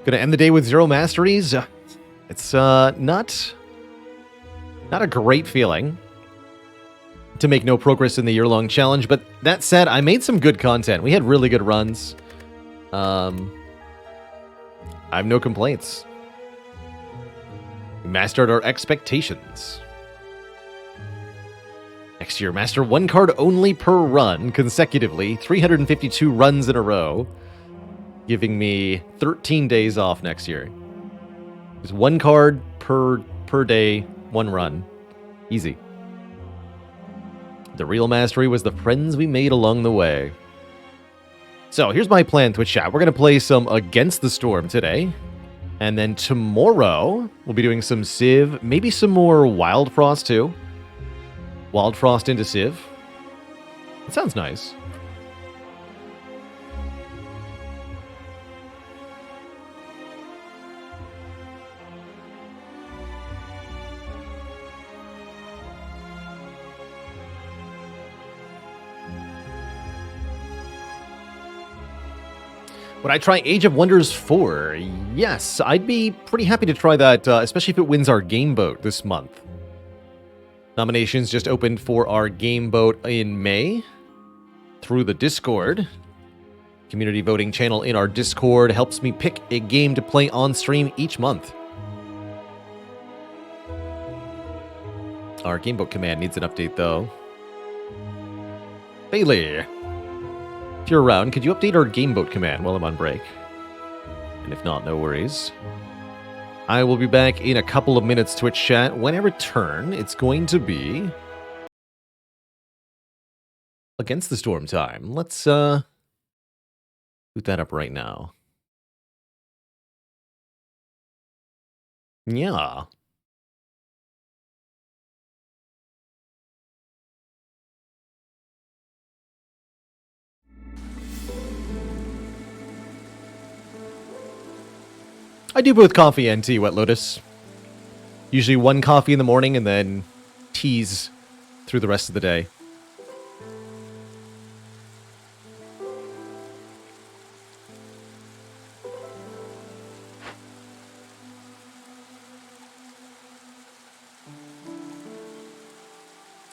Gonna end the day with 0 masteries? It's not a great feeling to make no progress in the year-long challenge, but that said, I made some good content. We had really good runs. I have no complaints. We mastered our expectations. Next year, master 1 card only per run consecutively, 352 runs in a row, giving me 13 days off next year. Just 1 card per day, 1 run. Easy. The real mastery was the friends we made along the way. So, here's my plan, Twitch chat. We're going to play some Against the Storm today. And then tomorrow, we'll be doing some Civ, maybe some more Wild Frost too. Wild Frost into Civ. It sounds nice. Would I try Age of Wonders 4? Yes, I'd be pretty happy to try that, especially if it wins our game vote this month. Nominations just opened for our game vote in May through the Discord. Community voting channel in our Discord helps me pick a game to play on stream each month. Our gamebook command needs an update, though. Bailey, if you're around, could you update our gameboat command while I'm on break? And if not, no worries. I will be back in a couple of minutes, Twitch chat. When I return, it's going to be Against the Storm time. Let's boot that up right now. Yeah. I do both coffee and tea, Wet Lotus. Usually one coffee in the morning and then teas through the rest of the day.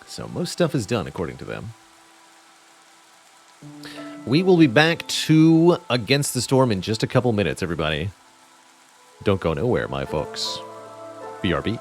So most stuff is done according to them. We will be back to Against the Storm in just a couple minutes, everybody. Don't go nowhere, my folks. BRB.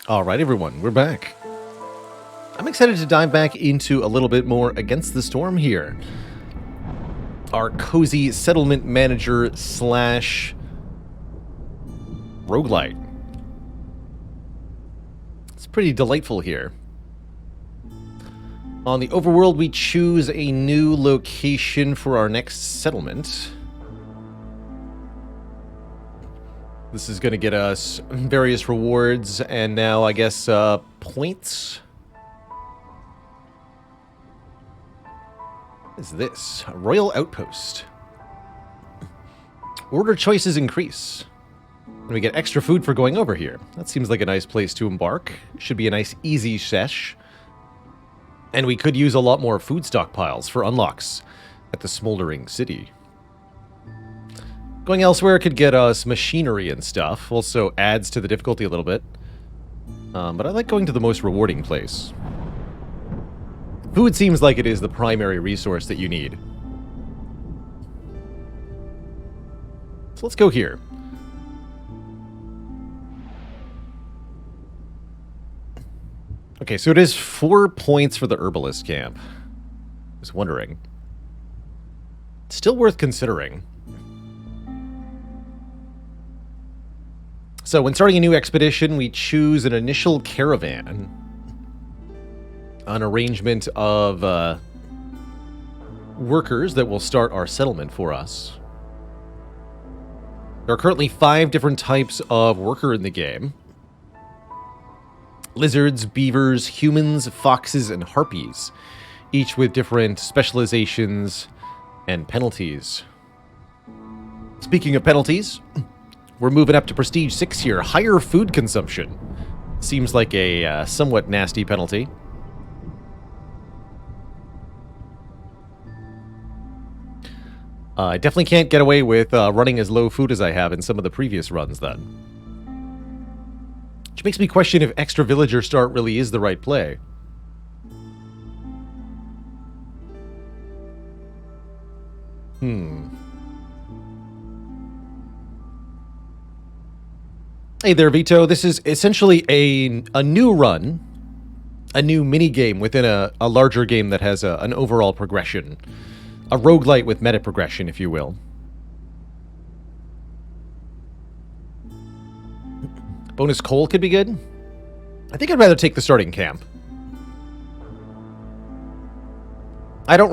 All right, everyone, we're back. I'm excited to dive back into a little bit more Against the Storm here. Our cozy settlement manager slash roguelite. It's pretty delightful here. On the overworld, we choose a new location for our next settlement. This is going to get us various rewards and now, I guess, points. What is this? A royal outpost. Order choices increase. And we get extra food for going over here. That seems like a nice place to embark. Should be a nice, easy sesh. And we could use a lot more food stockpiles for unlocks at the smoldering city. Going elsewhere could get us machinery and stuff. Also adds to the difficulty a little bit. But I like going to the most rewarding place. Food seems like it is the primary resource that you need. So let's go here. Okay, so it is 4 points for the herbalist camp. I was wondering. Still worth considering. So when starting a new expedition, we choose an initial caravan. An arrangement of workers that will start our settlement for us. There are currently 5 different types of worker in the game. Lizards, beavers, humans, foxes, and harpies. Each with different specializations And penalties. Speaking of penalties, we're moving up to Prestige 6 here. Higher food consumption. Seems like a somewhat nasty penalty. I definitely can't get away with running as low food as I have in some of the previous runs, then. Which makes me question if extra villager start really is the right play. Hey there, Vito. This is essentially a new run, a new mini-game within a larger game that has an overall progression. A roguelite with meta progression, if you will. Bonus coal could be good. I think I'd rather take the starting camp. I don't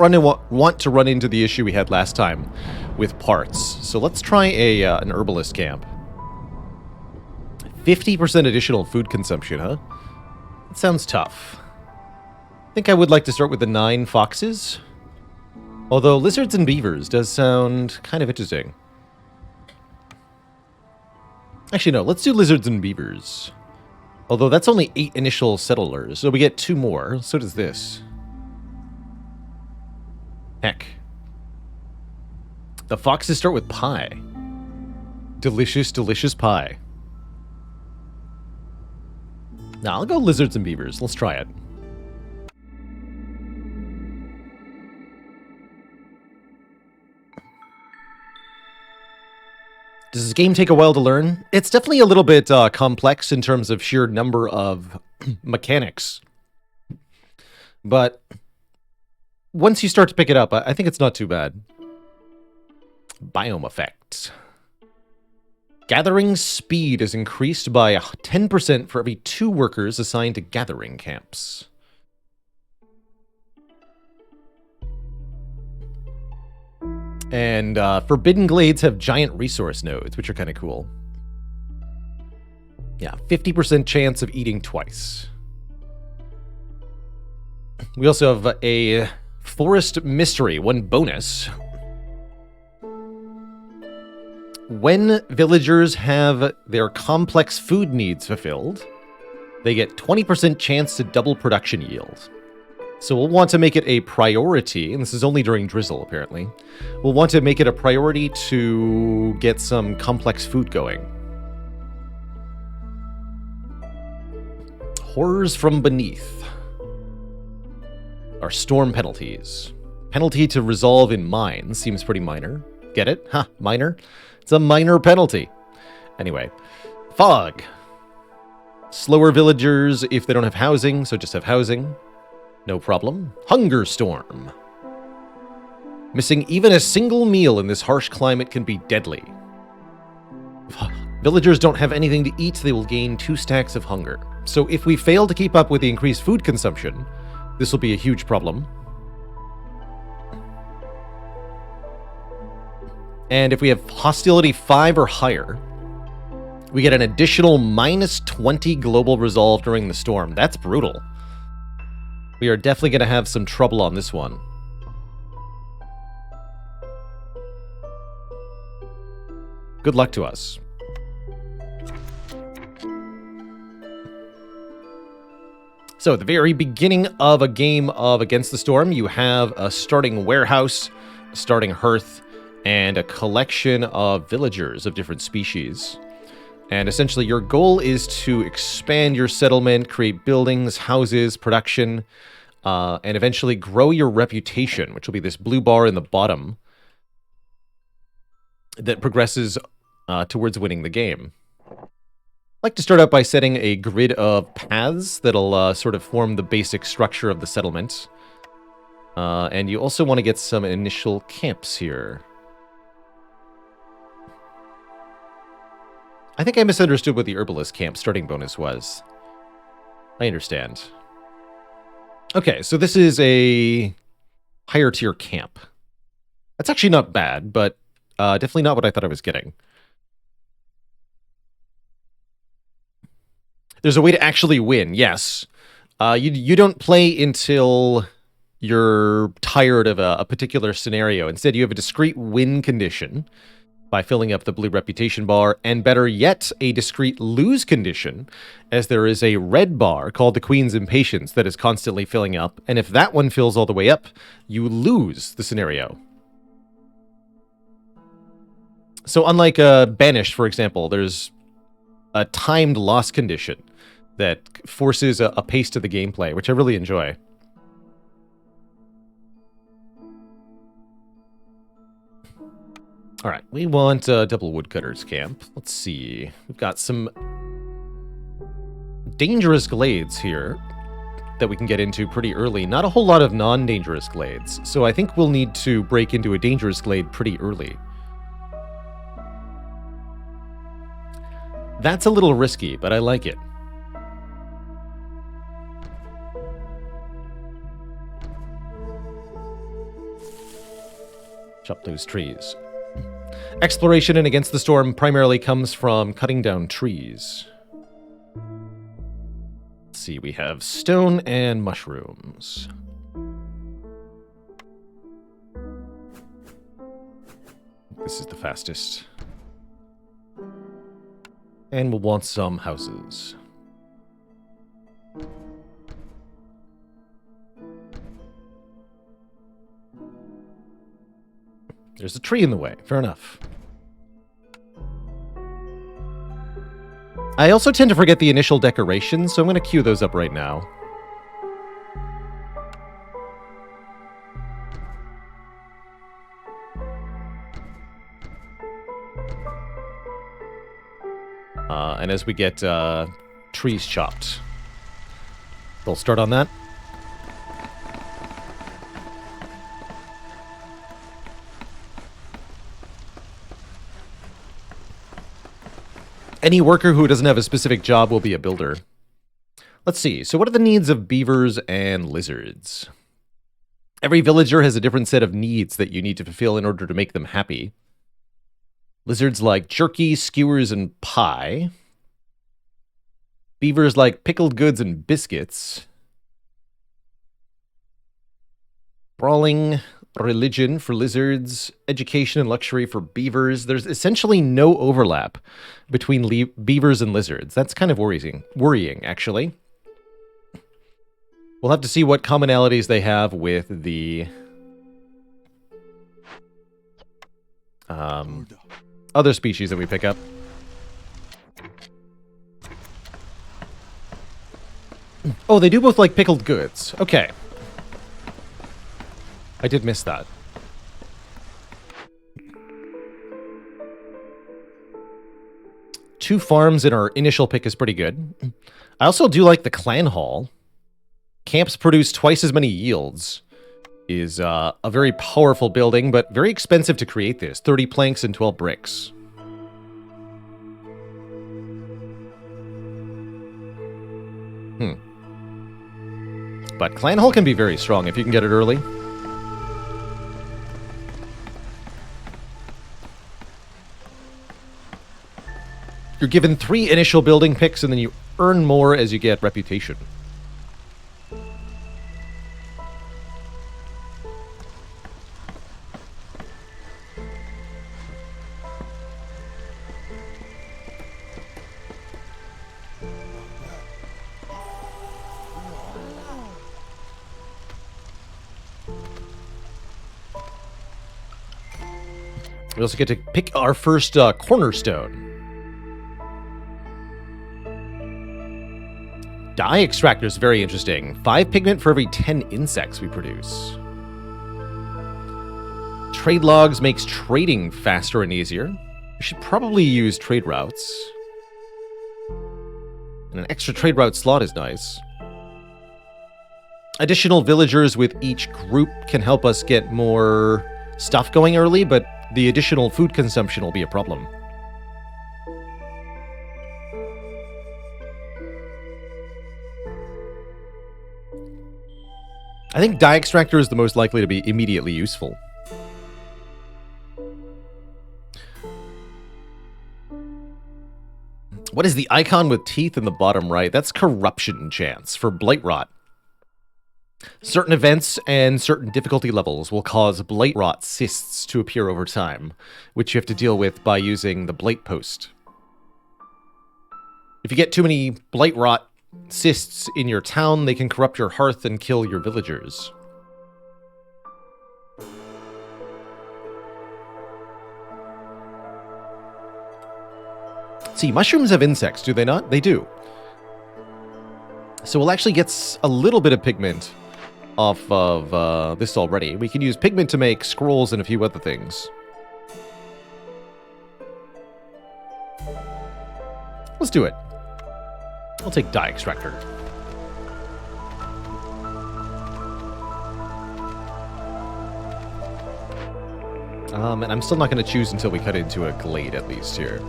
want to run into the issue we had last time with parts. So let's try an herbalist camp. 50% additional food consumption, huh? That sounds tough. I think I would like to start with the 9 foxes. Although lizards and beavers does sound kind of interesting. Actually, no, let's do lizards and beavers. Although that's only 8 initial settlers, so we get 2 more. So does this. Heck. The foxes start with pie. Delicious, delicious pie. Nah, I'll go lizards and beavers. Let's try it. Does this game take a while to learn? It's definitely a little bit complex in terms of sheer number of mechanics. But once you start to pick it up, I think it's not too bad. Biome effects. Gathering speed is increased by 10% for every 2 workers assigned to gathering camps. And Forbidden Glades have giant resource nodes, which are kind of cool. Yeah, 50% chance of eating twice. We also have a Forest Mystery, 1 bonus. When villagers have their complex food needs fulfilled, they get 20% chance to double production yield. So we'll want to make it a priority, and this is only during drizzle, apparently. We'll want to make it a priority to get some complex food going. Horrors from beneath are storm penalties. Penalty to resolve in mines seems pretty minor. Get it? Ha, minor? It's a minor penalty. Anyway, fog. Slower villagers if they don't have housing, so just have housing. No problem. Hunger storm. Missing even a single meal in this harsh climate can be deadly. If villagers don't have anything to eat, they will gain 2 stacks of hunger. So if we fail to keep up with the increased food consumption, this will be a huge problem. And if we have hostility 5 or higher, we get an additional minus 20 global resolve during the storm. That's brutal. We are definitely going to have some trouble on this one. Good luck to us. So at the very beginning of a game of Against the Storm, you have a starting warehouse, a starting hearth, and a collection of villagers of different species. And essentially your goal is to expand your settlement, create buildings, houses, production, and eventually grow your reputation, which will be this blue bar in the bottom that progresses towards winning the game. I'd like to start out by setting a grid of paths that'll sort of form the basic structure of the settlement. And you also want to get some initial camps here. I think I misunderstood what the herbalist camp starting bonus was. I understand. Okay, so this is a higher tier camp. That's actually not bad, but definitely not what I thought I was getting. There's a way to actually win, yes. You don't play until you're tired of a particular scenario. Instead, you have a discrete win condition by filling up the blue reputation bar, and better yet, a discrete lose condition, as there is a red bar called the Queen's Impatience that is constantly filling up, and if that one fills all the way up, you lose the scenario. So unlike Banished, for example, there's a timed loss condition that forces a pace to the gameplay, which I really enjoy. All right, we want double woodcutters camp. Let's see. We've got some dangerous glades here that we can get into pretty early. Not a whole lot of non-dangerous glades, so I think we'll need to break into a dangerous glade pretty early. That's a little risky, but I like it. Chop those trees. Exploration in Against the Storm primarily comes from cutting down trees. Let's see, we have stone and mushrooms. This is the fastest. And we'll want some houses. There's a tree in the way. Fair enough. I also tend to forget the initial decorations, so I'm going to queue those up right now. And as we get trees chopped, we'll start on that. Any worker who doesn't have a specific job will be a builder. Let's see. So what are the needs of beavers and lizards? Every villager has a different set of needs that you need to fulfill in order to make them happy. Lizards like jerky, skewers, and pie. Beavers like pickled goods and biscuits. Brawling, religion for lizards, education and luxury for beavers. There's essentially no overlap between beavers and lizards. That's kind of worrying, actually. We'll have to see what commonalities they have with the other species that we pick up. Oh, they do both like pickled goods. Okay. I did miss that. Two farms in our initial pick is pretty good. I also do like the clan hall. Camps produce twice as many yields. Is a very powerful building, but very expensive to create this. 30 planks and 12 bricks. But clan hall can be very strong if you can get it early. You're given 3 initial building picks, and then you earn more as you get reputation. We also get to pick our first cornerstone. Dye extractor is very interesting. 5 pigment for every 10 insects we produce. Trade logs makes trading faster and easier. We should probably use trade routes. And an extra trade route slot is nice. Additional villagers with each group can help us get more stuff going early, but the additional food consumption will be a problem. I think dye extractor is the most likely to be immediately useful. What is the icon with teeth in the bottom right? That's corruption chance for blight rot. Certain events and certain difficulty levels will cause blight rot cysts to appear over time, which you have to deal with by using the blight post. If you get too many blight rot cysts in your town, they can corrupt your hearth and kill your villagers. See, mushrooms have insects, do they not? They do. So we'll actually get a little bit of pigment off of this already. We can use pigment to make scrolls and a few other things. Let's do it. I'll take dye extractor. And I'm still not going to choose until we cut into a glade at least here.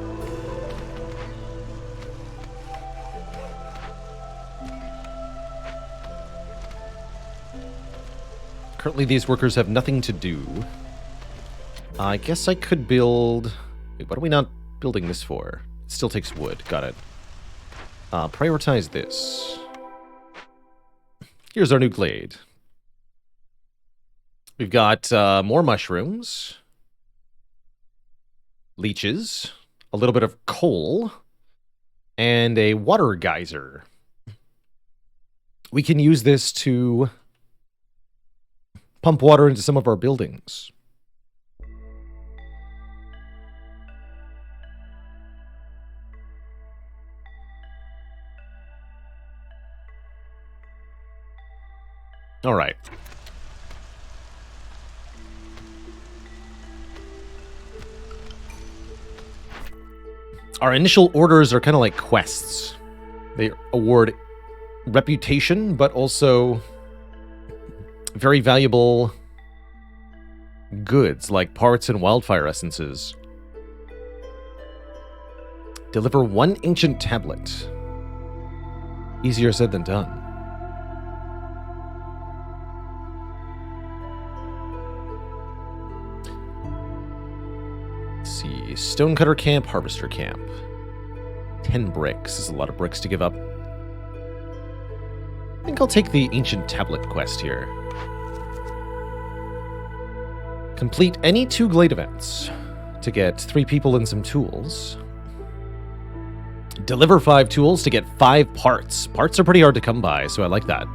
Currently, these workers have nothing to do. I guess I could build... Wait, what are we not building this for? It still takes wood. Got it. Prioritize this. Here's our new glade. We've got more mushrooms. Leeches. A little bit of coal. And a water geyser. We can use this to pump water into some of our buildings. All right. Our initial orders are kind of like quests. They award reputation, but also very valuable goods like parts and wildfire essences. Deliver 1 ancient tablet. Easier said than done. Let's see. Stonecutter camp, harvester camp. 10 bricks. This is a lot of bricks to give up. I think I'll take the ancient tablet quest here. Complete any 2 glade events to get 3 people and some tools. Deliver 5 tools to get 5 parts. Parts are pretty hard to come by, so I like that.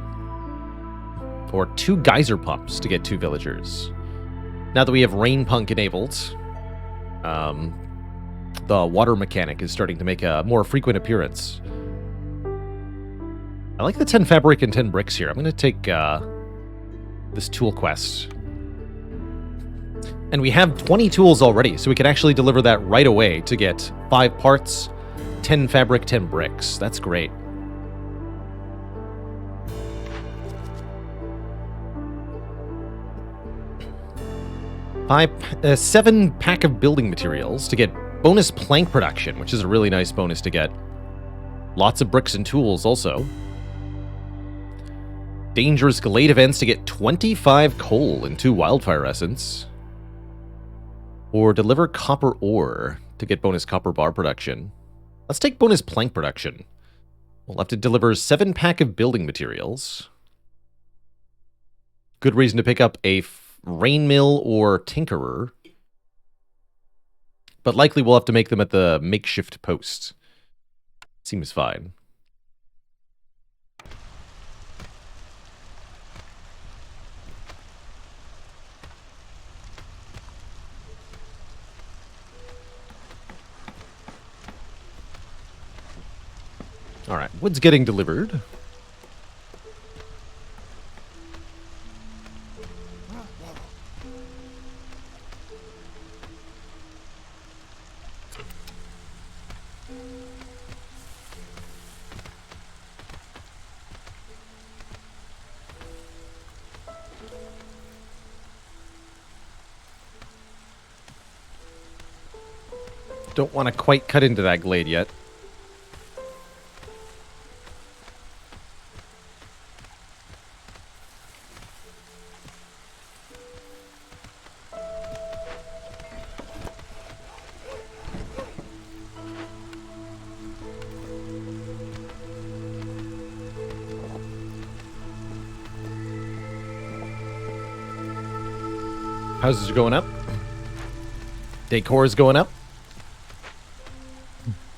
Or 2 geyser pumps to get 2 villagers. Now that we have rain punk enabled, the water mechanic is starting to make a more frequent appearance. I like the 10 fabric and 10 bricks here. I'm going to take this tool quest. And we have 20 tools already, so we can actually deliver that right away to get 5 parts, 10 fabric, 10 bricks. That's great. 7 pack of building materials to get bonus plank production, which is a really nice bonus to get. Lots of bricks and tools also. Dangerous glade events to get 25 coal and 2 wildfire essence. Or deliver copper ore to get bonus copper bar production. Let's take bonus plank production. We'll have to deliver 7 pack of building materials. Good reason to pick up a rain mill or tinkerer. But likely we'll have to make them at the makeshift post. Seems fine. All right, wood's getting delivered. Don't want to quite cut into that glade yet. Houses are going up. Decor is going up.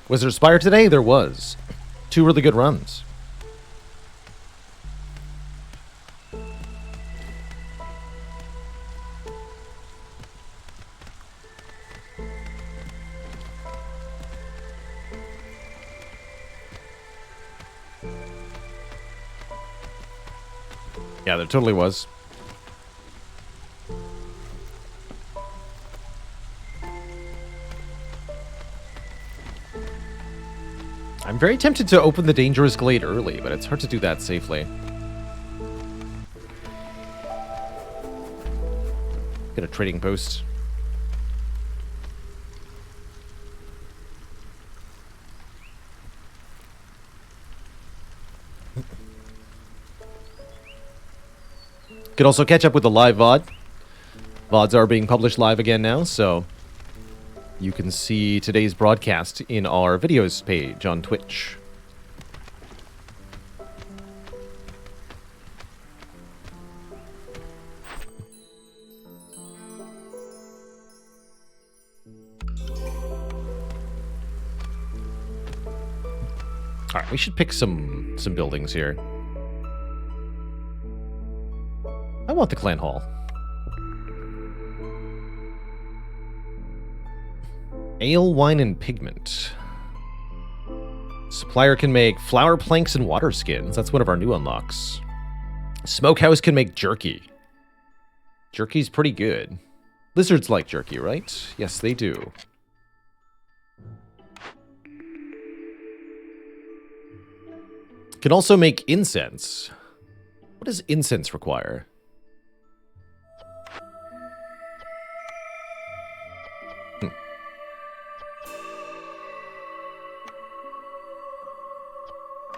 Was there a Spire today? There was. 2 really good runs. Yeah, there totally was. I'm very tempted to open the Dangerous Glade early, but it's hard to do that safely. Get a trading post. Could also catch up with the live VOD. VODs are being published live again now, so you can see today's broadcast in our videos page on Twitch. All right, we should pick some buildings here. I want the clan hall. Ale, wine, and pigment. Supplier can make flour planks and water skins. That's one of our new unlocks. Smokehouse can make jerky. Jerky's pretty good. Lizards like jerky, right? Yes, they do. Can also make incense. What does incense require?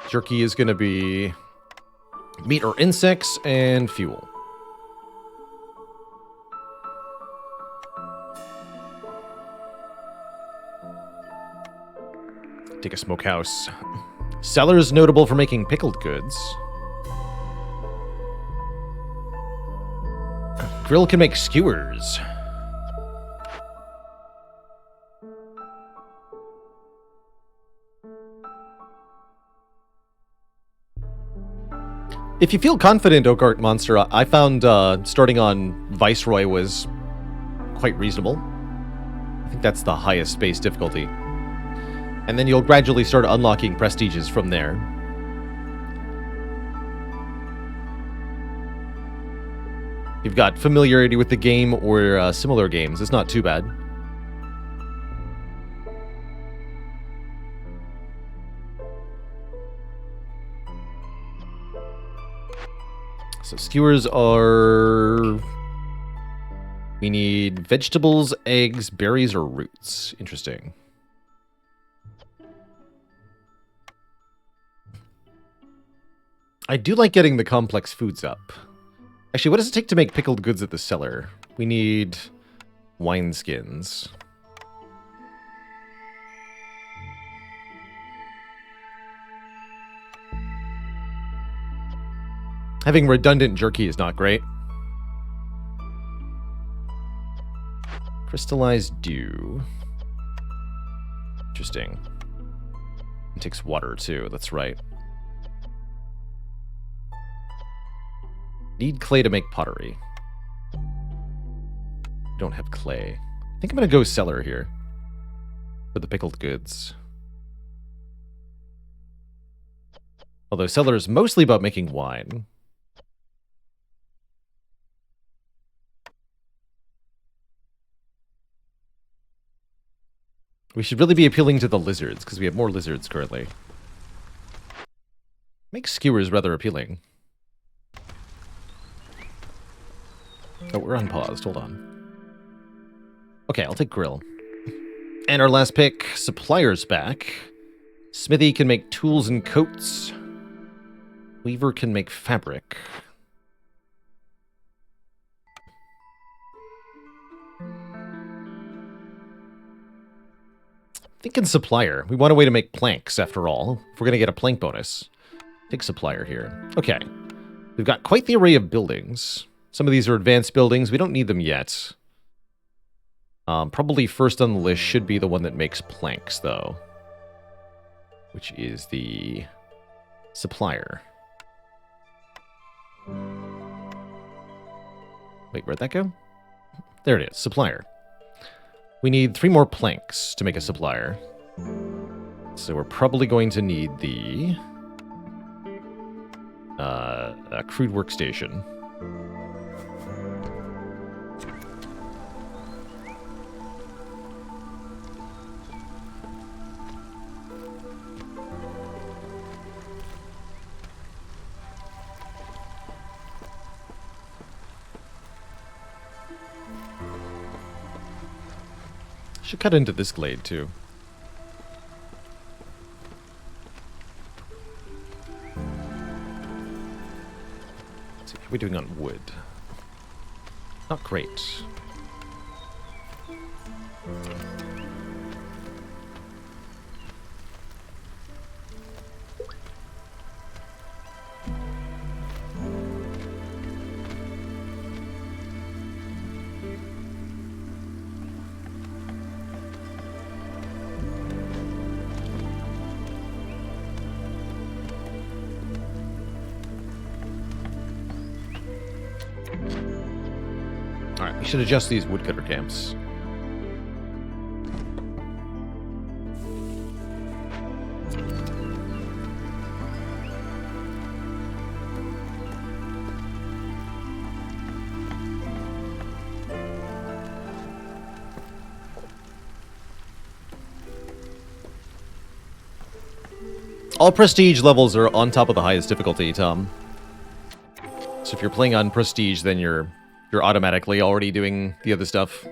Jerky is going to be meat or insects and fuel. Take a smokehouse. Cellar is notable for making pickled goods. Grill can make skewers. If you feel confident, Oakart Monster, I found starting on Viceroy was quite reasonable. I think that's the highest base difficulty. And then you'll gradually start unlocking prestiges from there. You've got familiarity with the game or similar games. It's not too bad. So skewers are... We need vegetables, eggs, berries, or roots. Interesting. I do like getting the complex foods up. Actually, what does it take to make pickled goods at the cellar? We need wineskins. Having redundant jerky is not great. Crystallized dew. Interesting. It takes water too, that's right. Need clay to make pottery. Don't have clay. I think I'm gonna go cellar here for the pickled goods. Although cellar is mostly about making wine. We should really be appealing to the lizards, because we have more lizards currently. Makes skewers rather appealing. Oh, we're unpaused. Hold on. Okay, I'll take grill. And our last pick, supplier's back. Smithy can make tools and coats. Weaver can make fabric. Thinking supplier. We want a way to make planks, after all. If we're going to get a plank bonus. Take supplier here. Okay. We've got quite the array of buildings. Some of these are advanced buildings. We don't need them yet. Probably first on the list should be the one that makes planks, though. Which is the supplier. Wait, where'd that go? There it is, supplier. We need 3 more planks to make a supplier. So we're probably going to need the crude workstation. Should cut into this glade, too. Let's see, how are we doing on wood? Not great. Alright, we should adjust these woodcutter camps. All prestige levels are on top of the highest difficulty, Tom. So if you're playing on prestige, then you're automatically already doing the other stuff.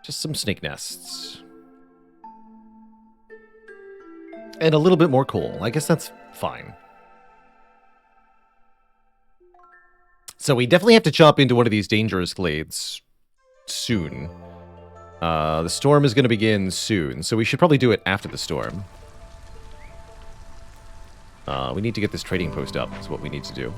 Just some snake nests. And a little bit more coal. I guess that's fine. So we definitely have to chop into one of these dangerous glades soon. The storm is going to begin soon, so we should probably do it after the storm. We need to get this trading post up, is what we need to do.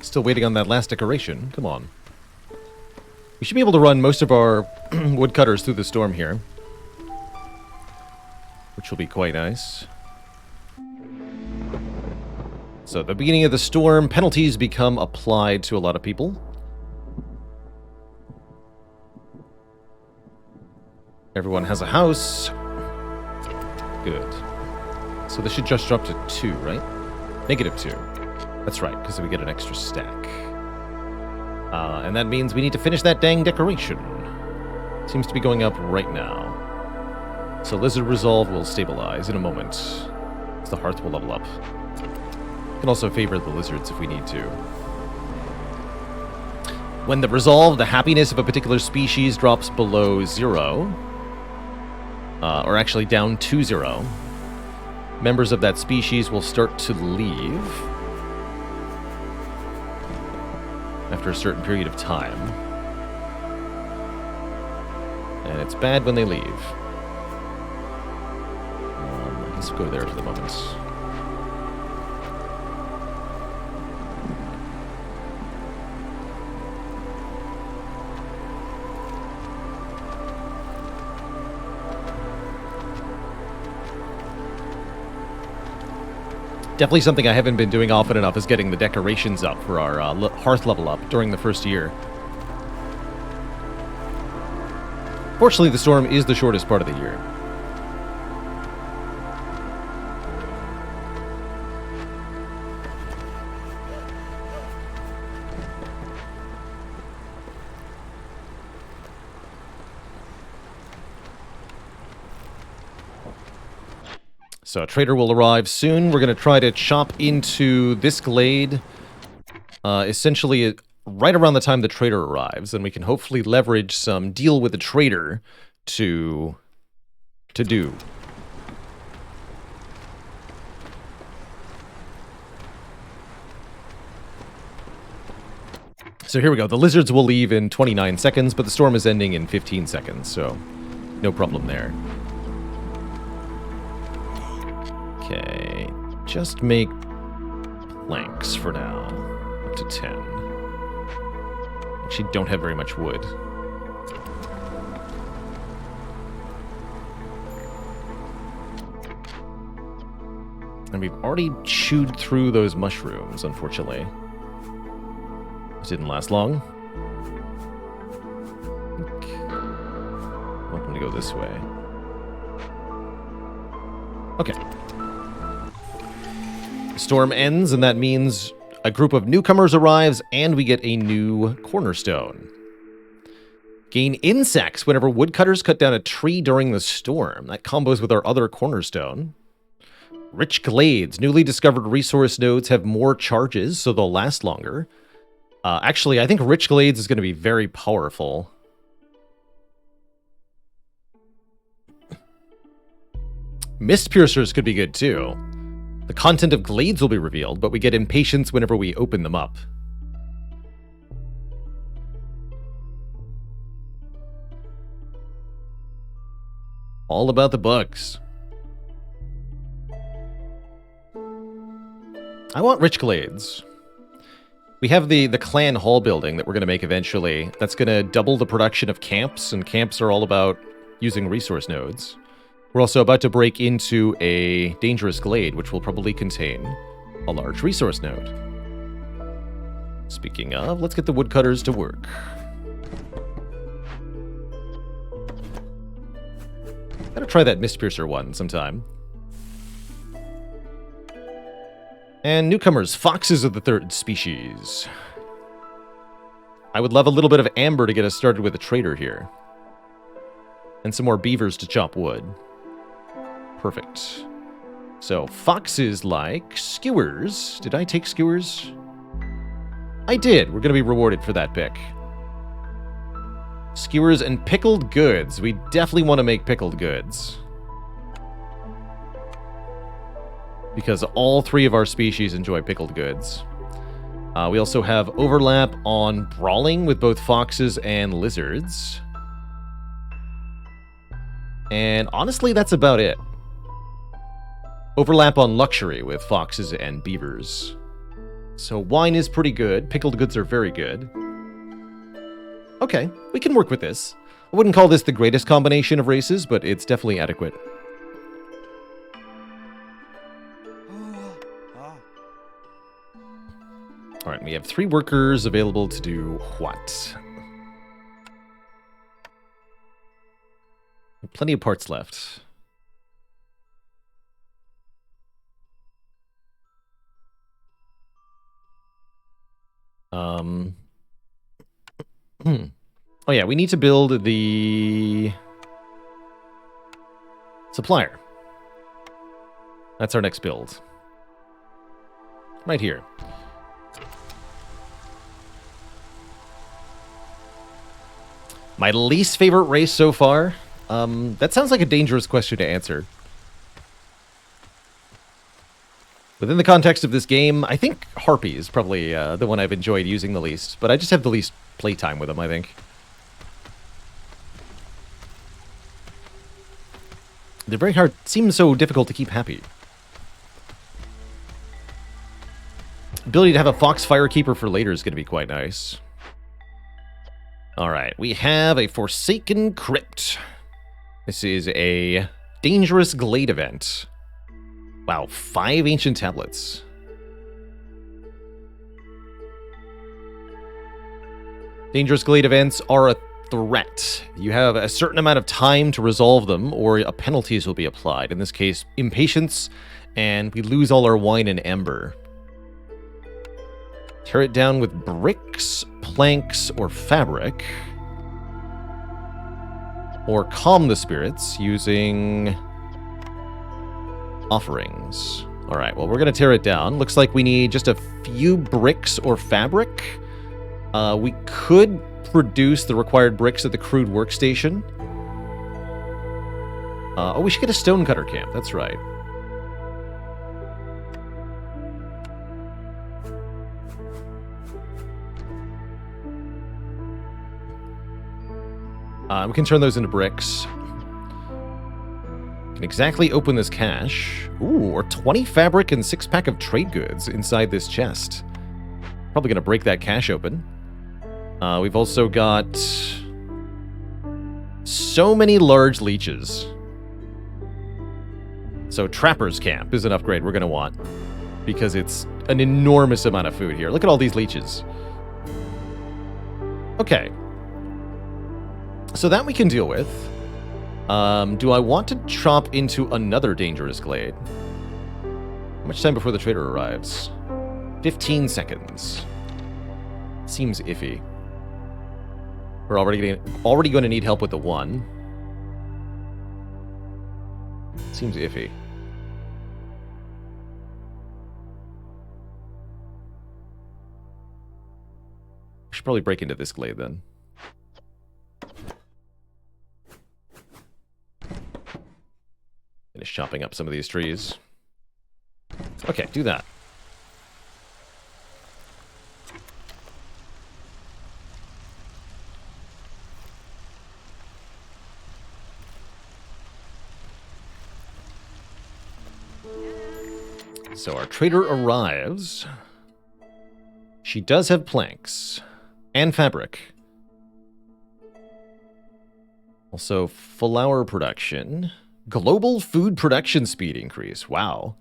Still waiting on that last decoration. Come on. We should be able to run most of our woodcutters through the storm here. Which will be quite nice. So at the beginning of the storm, penalties become applied to a lot of people. Everyone has a house. Good. So this should just drop to 2, right? -2. That's right, because we get an extra stack. And that means we need to finish that dang decoration. Seems to be going up right now. So Lizard Resolve will stabilize in a moment. As the Hearth will level up. We can also favor the lizards if we need to. When the Resolve, the happiness of a particular species drops below 0, or actually down to 0, members of that species will start to leave after a certain period of time. And it's bad when they leave. I guess we'll go there for the moment. Definitely something I haven't been doing often enough is getting the decorations up for our Hearth level up during the first year. Fortunately, the storm is the shortest part of the year. So a trader will arrive soon. We're going to try to chop into this glade essentially right around the time the trader arrives, and we can hopefully leverage some deal with the trader to do. So here we go. The lizards will leave in 29 seconds, but the storm is ending in 15 seconds, so no problem there. Okay, just make planks for now, up to 10. Actually, don't have very much wood. And we've already chewed through those mushrooms, unfortunately. This didn't last long. I want them to go this way. Okay. Storm ends, and that means a group of newcomers arrives, and we get a new cornerstone. Gain insects whenever woodcutters cut down a tree during the storm. That combos with our other cornerstone. Rich glades. Newly discovered resource nodes have more charges, so they'll last longer. Actually, I think rich glades is going to be very powerful. Mist piercers could be good too. The content of glades will be revealed, but we get impatience whenever we open them up. All about the bugs. I want rich glades. We have the clan hall building that we're going to make eventually. That's going to double the production of camps, and camps are all about using resource nodes. We're also about to break into a dangerous glade, which will probably contain a large resource node. Speaking of, let's get the woodcutters to work. Gotta try that Mist Piercer one sometime. And newcomers, foxes are the third species. I would love a little bit of amber to get us started with a trader here. And some more beavers to chop wood. Perfect. So, foxes like skewers. Did I take skewers? I did. We're going to be rewarded for that pick. Skewers and pickled goods. We definitely want to make pickled goods. Because all three of our species enjoy pickled goods. We also have overlap on brawling with both foxes and lizards. And honestly, that's about it. Overlap on luxury with foxes and beavers. So wine is pretty good. Pickled goods are very good. Okay, we can work with this. I wouldn't call this the greatest combination of races, but it's definitely adequate. Alright, we have 3 workers available to do what? Plenty of parts left. Oh yeah, we need to build the supplier. That's our next build. Right here. My least favorite race so far? That sounds like a dangerous question to answer. Within the context of this game, I think Harpy is probably the one I've enjoyed using the least, but I just have the least playtime with them, I think. They're very hard, seem so difficult to keep happy. Ability to have a Fox Firekeeper for later is going to be quite nice. Alright, we have a Forsaken Crypt. This is a dangerous glade event. Wow, 5 ancient tablets. Dangerous glade events are a threat. You have a certain amount of time to resolve them, or penalties will be applied. In this case, impatience, and we lose all our wine and amber. Tear it down with bricks, planks, or fabric. Or calm the spirits using Offerings. Alright, well, we're going to tear it down. Looks like we need just a few bricks or fabric. We could produce the required bricks at the crude workstation. Oh, we should get a stonecutter camp. That's right. We can turn those into bricks. Can exactly open this cache. Ooh, or 20 fabric and 6-pack of trade goods inside this chest. Probably going to break that cache open. We've also got so many large leeches. So Trapper's Camp is an upgrade we're going to want, because it's an enormous amount of food here. Look at all these leeches. Okay. So that we can deal with. Do I want to chop into another dangerous glade? How much time before the trader arrives? 15 seconds. Seems iffy. We're already going to need help with the one. Seems iffy. We should probably break into this glade then. Finish chopping up some of these trees. Okay, do that. So our trader arrives. She does have planks and fabric. Also, flour production. Global food production speed increase. Wow.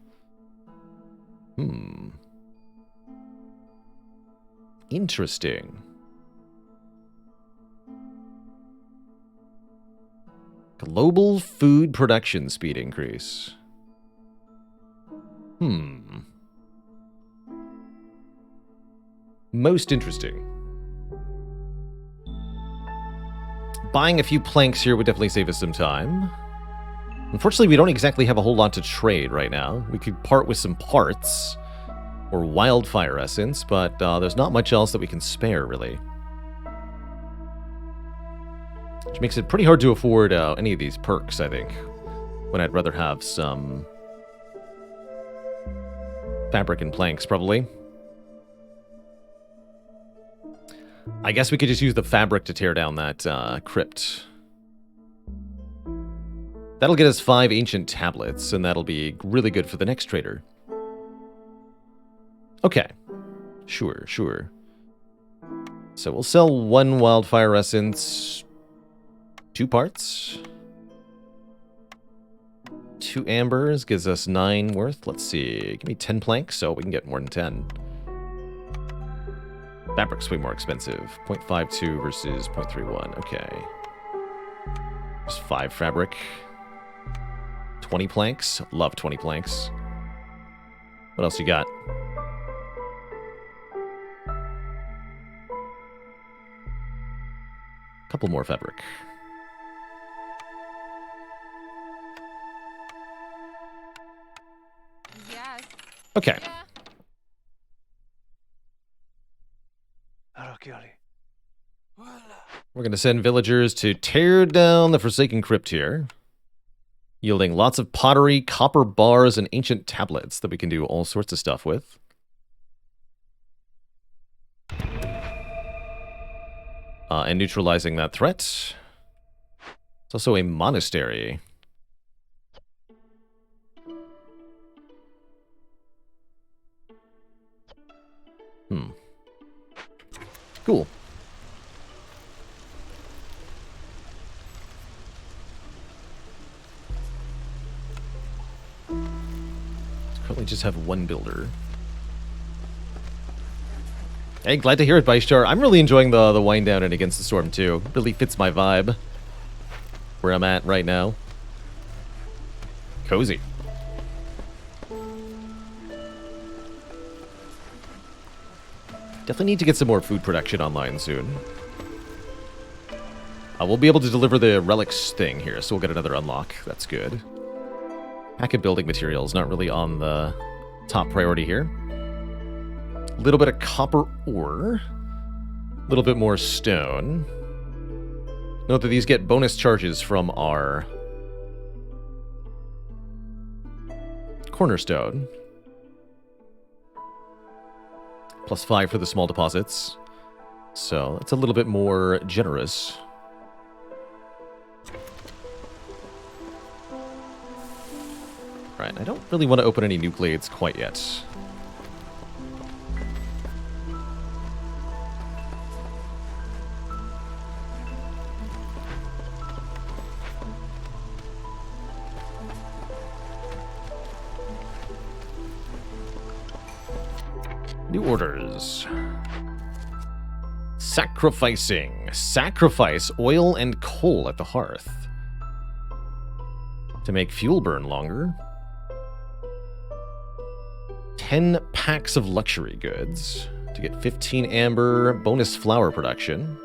Interesting. Global food production speed increase. Most interesting. Buying a few planks here would definitely save us some time. Unfortunately, we don't exactly have a whole lot to trade right now. We could part with some parts or wildfire essence, but there's not much else that we can spare, really. Which makes it pretty hard to afford any of these perks, I think, when I'd rather have some fabric and planks, probably. I guess we could just use the fabric to tear down that crypt. That'll get us 5 ancient tablets, and that'll be really good for the next trader. Okay. Sure, sure. So we'll sell 1 wildfire essence, 2 parts. 2 ambers gives us 9 worth. Let's see. Give me 10 planks so we can get more than 10. Fabric's way more expensive. 0.52 versus 0.31. Okay. There's 5 fabric. 20 planks. Love 20 planks. What else you got? Couple more fabric. Yes. Okay. We're going to send villagers to tear down the Forsaken Crypt here, yielding lots of pottery, copper bars, and ancient tablets that we can do all sorts of stuff with. And neutralizing that threat. It's also a monastery. Cool. Currently just have 1 builder. Hey, glad to hear it, Baishtar. I'm really enjoying the wind down and Against the Storm too. Really fits my vibe. Where I'm at right now. Cozy. Definitely need to get some more food production online soon. We'll be able to deliver the relics thing here, so we'll get another unlock. That's good. Pack of building materials, not really on the top priority here. A little bit of copper ore. A little bit more stone. Note that these get bonus charges from our cornerstone. +5 for the small deposits. So it's a little bit more generous. Right, I don't really want to open any nucleates quite yet. New orders. Sacrificing. Sacrifice oil and coal at the hearth. To make fuel burn longer. 10 packs of luxury goods. To get 15 amber, bonus flour production.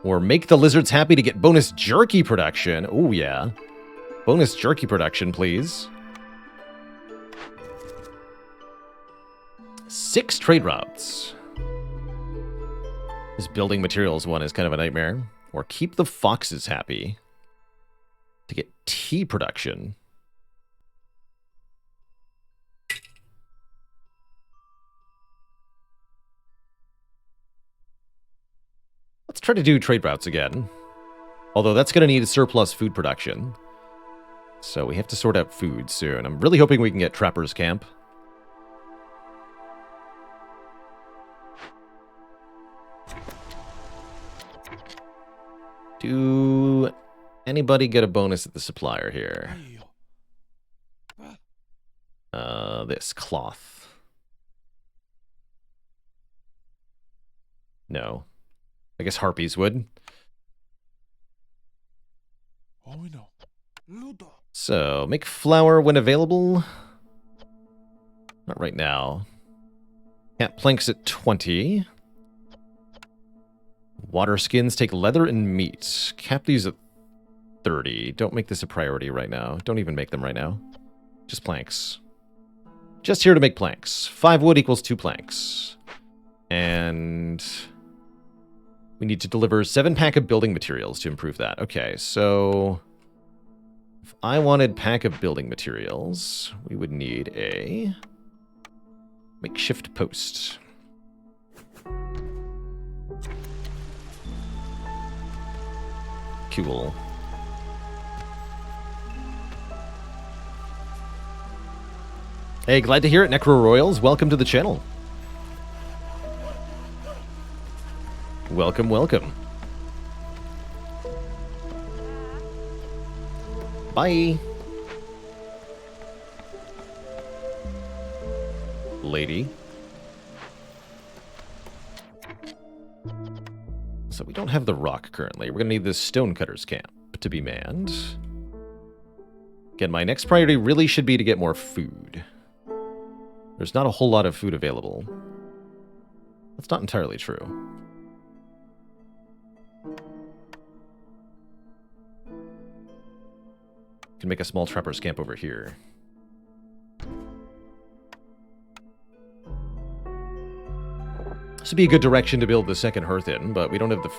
Or make the lizards happy to get bonus jerky production. Oh yeah. Bonus jerky production, please. 6 trade routes. This building materials one is kind of a nightmare. Or keep the foxes happy. To get tea production. Let's try to do trade routes again. Although that's going to need surplus food production. So we have to sort out food soon. I'm really hoping we can get Trapper's Camp. Do anybody get a bonus at the supplier here? This cloth. No. I guess harpies would. So, make flour when available. Not right now. Cat planks at 20. Water skins take leather and meat. Cap these at 30. Don't make this a priority right now. Don't even make them right now. Just planks. Just here to make planks. 5 wood equals 2 planks. And we need to deliver 7 pack of building materials to improve that. Okay, so if I wanted pack of building materials, we would need a makeshift post. Cool. Hey, glad to hear it, Necro Royals. Welcome to the channel. Welcome, welcome. Bye. Lady. So we don't have the rock currently. We're going to need this Stonecutter's Camp to be manned. Again, my next priority really should be to get more food. There's not a whole lot of food available. That's not entirely true. Can make a small trapper's camp over here. This would be a good direction to build the second hearth in, but we don't have the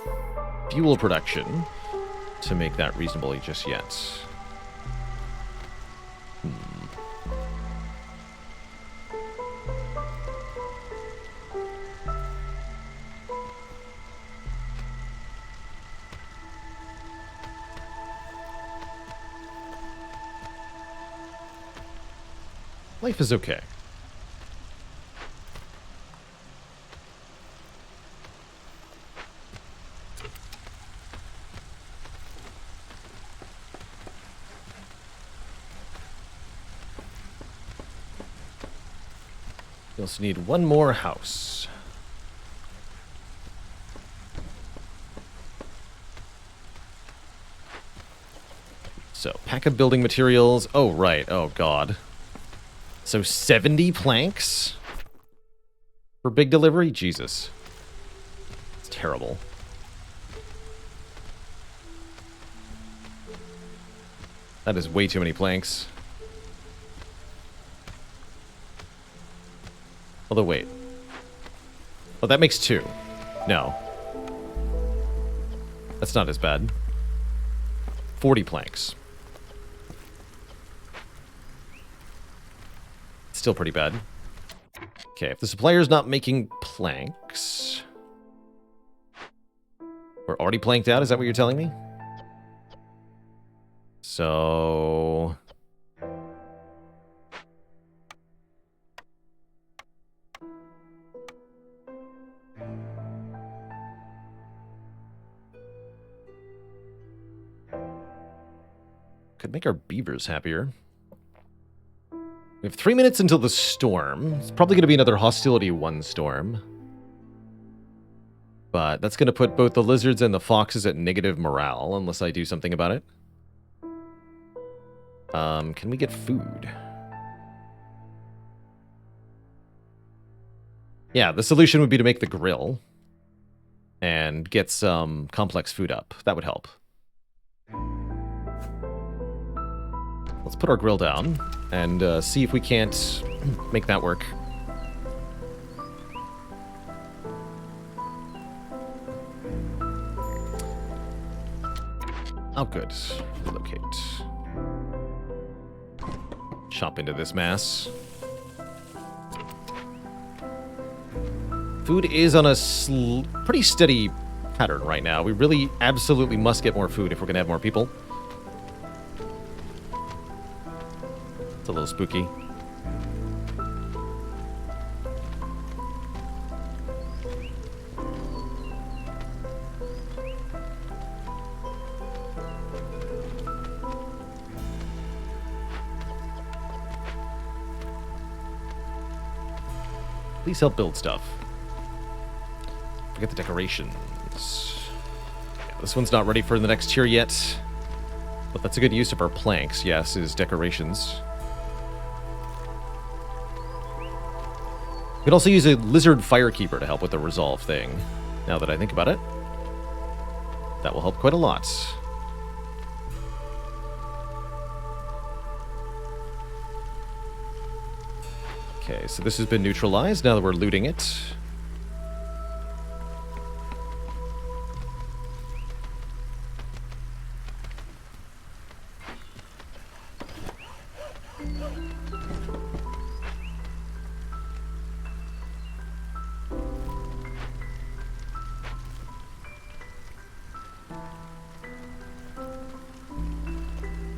fuel production to make that reasonably just yet. Life is okay. We also need one more house. So, pack of building materials. Oh, right. Oh, God. So 70 planks for big delivery? Jesus. It's terrible. That is way too many planks. Although, wait. Oh, that makes 2. No. That's not as bad. 40 planks. Still pretty bad. Okay, if the supplier's not making planks... We're already planked out, is that what you're telling me? So... Could make our beavers happier. We have 3 minutes until the storm. It's probably going to be another Hostility 1 storm. But that's going to put both the lizards and the foxes at negative morale, unless I do something about it. Can we get food? Yeah, the solution would be to make the grill. And get some complex food up. That would help. Let's put our grill down and see if we can't make that work. Oh, good. Relocate. Chop into this mass. Food is on a pretty steady pattern right now. We really absolutely must get more food if we're going to have more people. It's a little spooky. Please help build stuff. Forget the decorations. Yeah, this one's not ready for the next tier yet. But that's a good use of our planks, yes, is decorations. We could also use a lizard firekeeper to help with the resolve thing, now that I think about it. That will help quite a lot. Okay, so this has been neutralized now that we're looting it.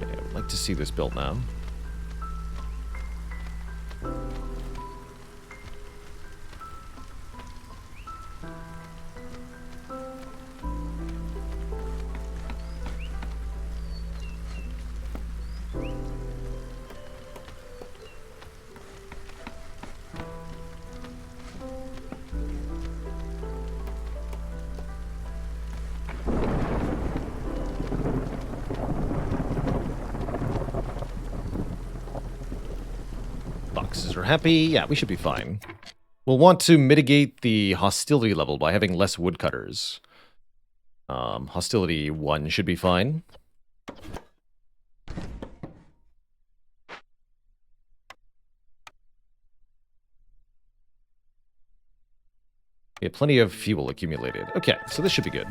Okay, I would like to see this built now. Boxes are happy. Yeah, we should be fine. We'll want to mitigate the hostility level by having less woodcutters. Hostility 1 should be fine. We have plenty of fuel accumulated. Okay, so this should be good.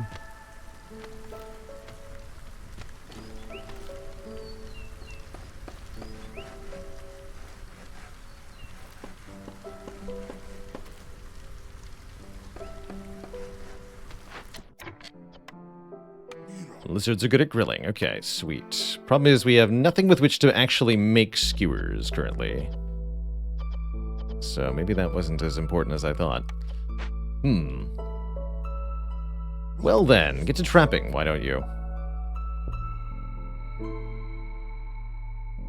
Lizards are good at grilling. Okay, sweet. Problem is we have nothing with which to actually make skewers currently. So maybe that wasn't as important as I thought. Well then, get to trapping, why don't you?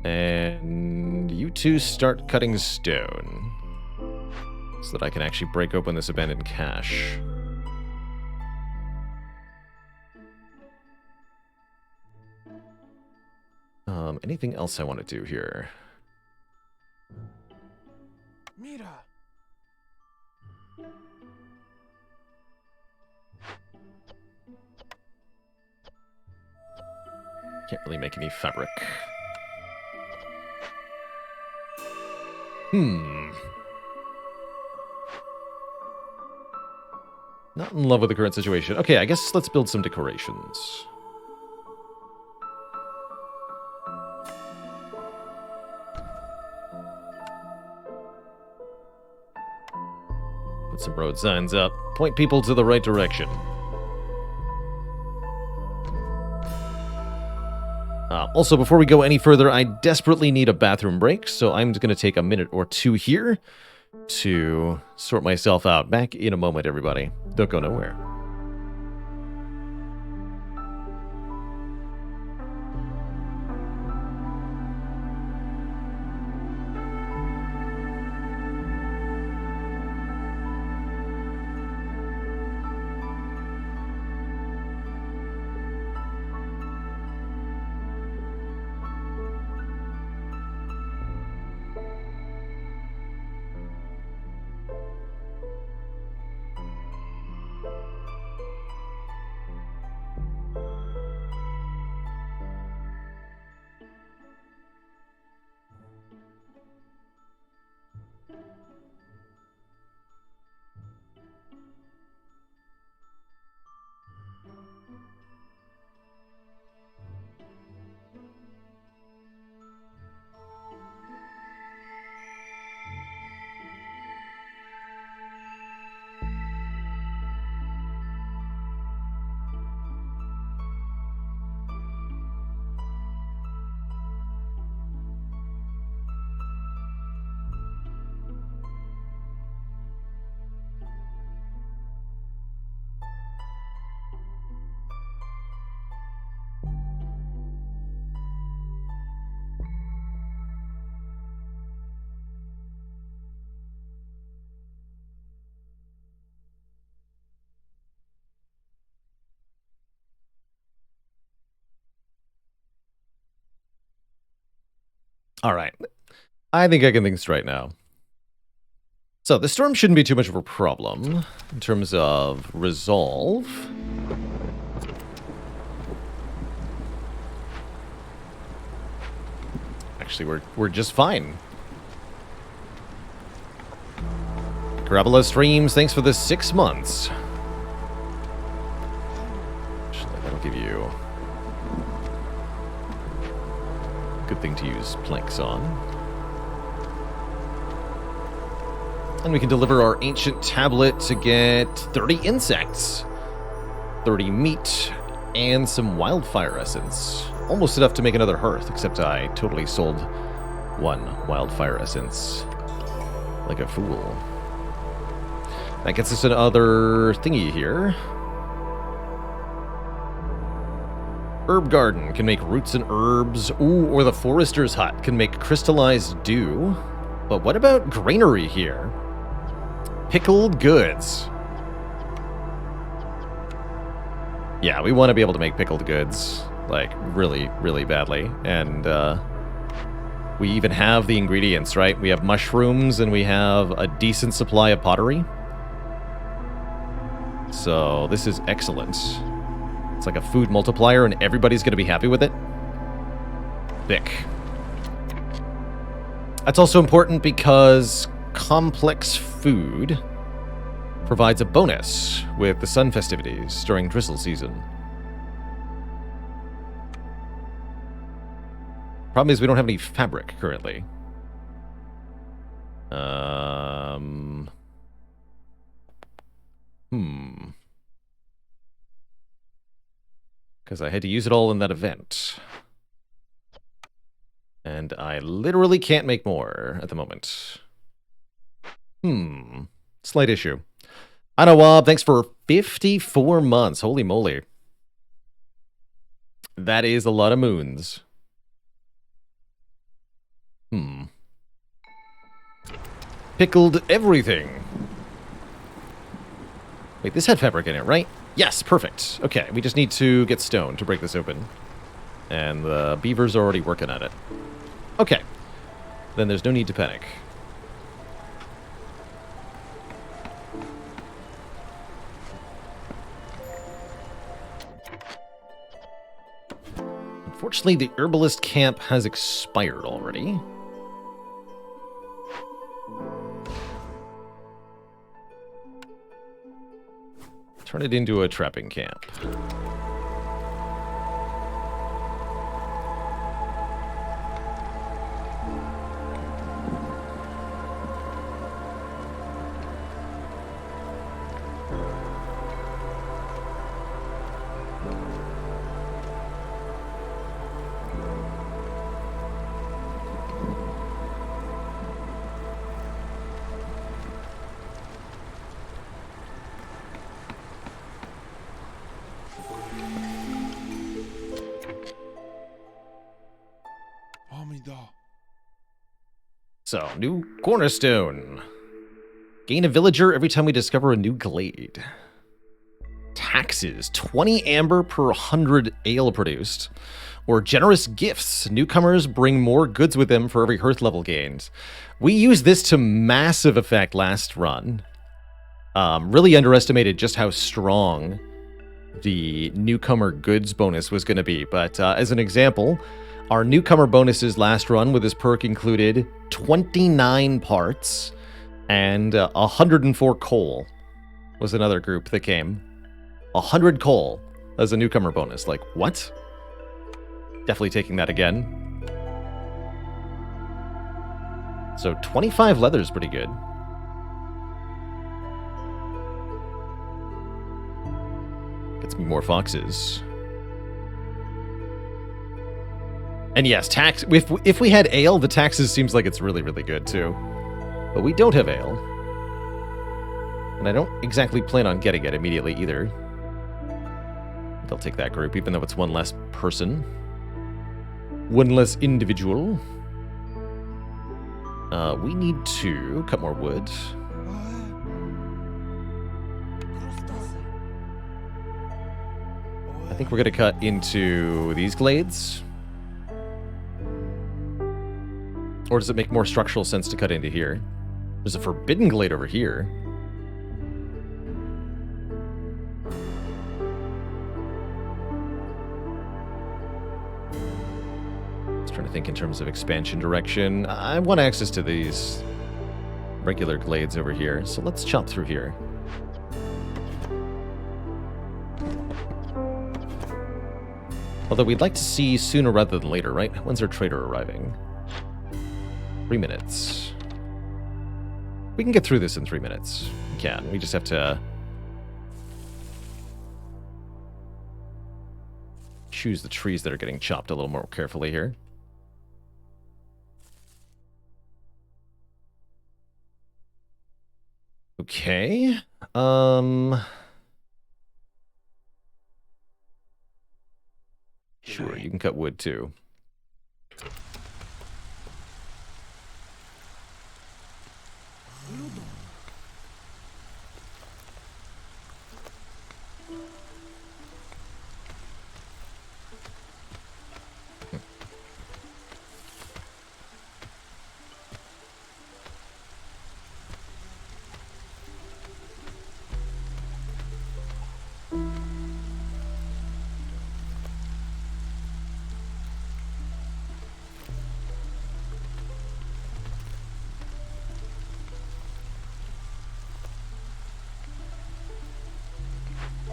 And you two start cutting stone. So that I can actually break open this abandoned cache. Anything else I want to do here? Mira. Can't really make any fabric. Not in love with the current situation. Okay, I guess let's build some decorations. Put some road signs up. Point people to the right direction. Also, before we go any further, I desperately need a bathroom break, so I'm just going to take a minute or two here to sort myself out. Back in a moment, everybody. Don't go nowhere. All right. I think I can think straight now. So, the storm shouldn't be too much of a problem in terms of resolve. Actually, we're just fine. Grabola Streams, thanks for the 6 months. Actually, that'll give you a good thing to use planks on. And we can deliver our ancient tablet to get 30 insects, 30 meat, and some wildfire essence. Almost enough to make another hearth, except I totally sold one wildfire essence like a fool. That gets us another thingy here. Herb garden can make roots and herbs. Ooh, or the forester's hut can make crystallized dew. But what about granary here? Pickled goods. Yeah, we want to be able to make pickled goods, like, really, really badly. And, we even have the ingredients, right? We have mushrooms, and we have a decent supply of pottery. So, this is excellent. It's like a food multiplier, and everybody's going to be happy with it. Thick. That's also important because complex food provides a bonus with the sun festivities during drizzle season. Problem is we don't have any fabric currently. Because I had to use it all in that event. And I literally can't make more at the moment. Slight issue. Anawab, thanks for 54 months. Holy moly. That is a lot of moons. Pickled everything. Wait, this had fabric in it, right? Yes, perfect. Okay, we just need to get stone to break this open. And the beavers are already working at it. Okay. Then there's no need to panic. Unfortunately, the herbalist camp has expired already. Turn it into a trapping camp. So, new cornerstone. Gain a villager every time we discover a new glade. Taxes, 20 amber per 100 ale produced. Or generous gifts. Newcomers bring more goods with them for every hearth level gained. We used this to massive effect last run. Really underestimated just how strong the newcomer goods bonus was going to be. But as an example, our newcomer bonuses last run with this perk included 29 parts and 104 coal was another group that came. 100 coal as a newcomer bonus. Like, what? Definitely taking that again. So 25 leather is pretty good. Gets me more foxes. And yes, tax. If we had ale, the taxes seems like it's really, really good too. But we don't have ale. And I don't exactly plan on getting it immediately either. They'll take that group, even though it's one less person. One less individual. We need to cut more wood. I think we're going to cut into these glades. Or does it make more structural sense to cut into here? There's a forbidden glade over here. Just trying to think in terms of expansion direction. I want access to these regular glades over here, so let's chop through here. Although we'd like to see sooner rather than later, right? When's our trader arriving? 3 minutes. We can get through this in 3 minutes. We can. We just have to choose the trees that are getting chopped a little more carefully here. Okay. Sure, you can cut wood too.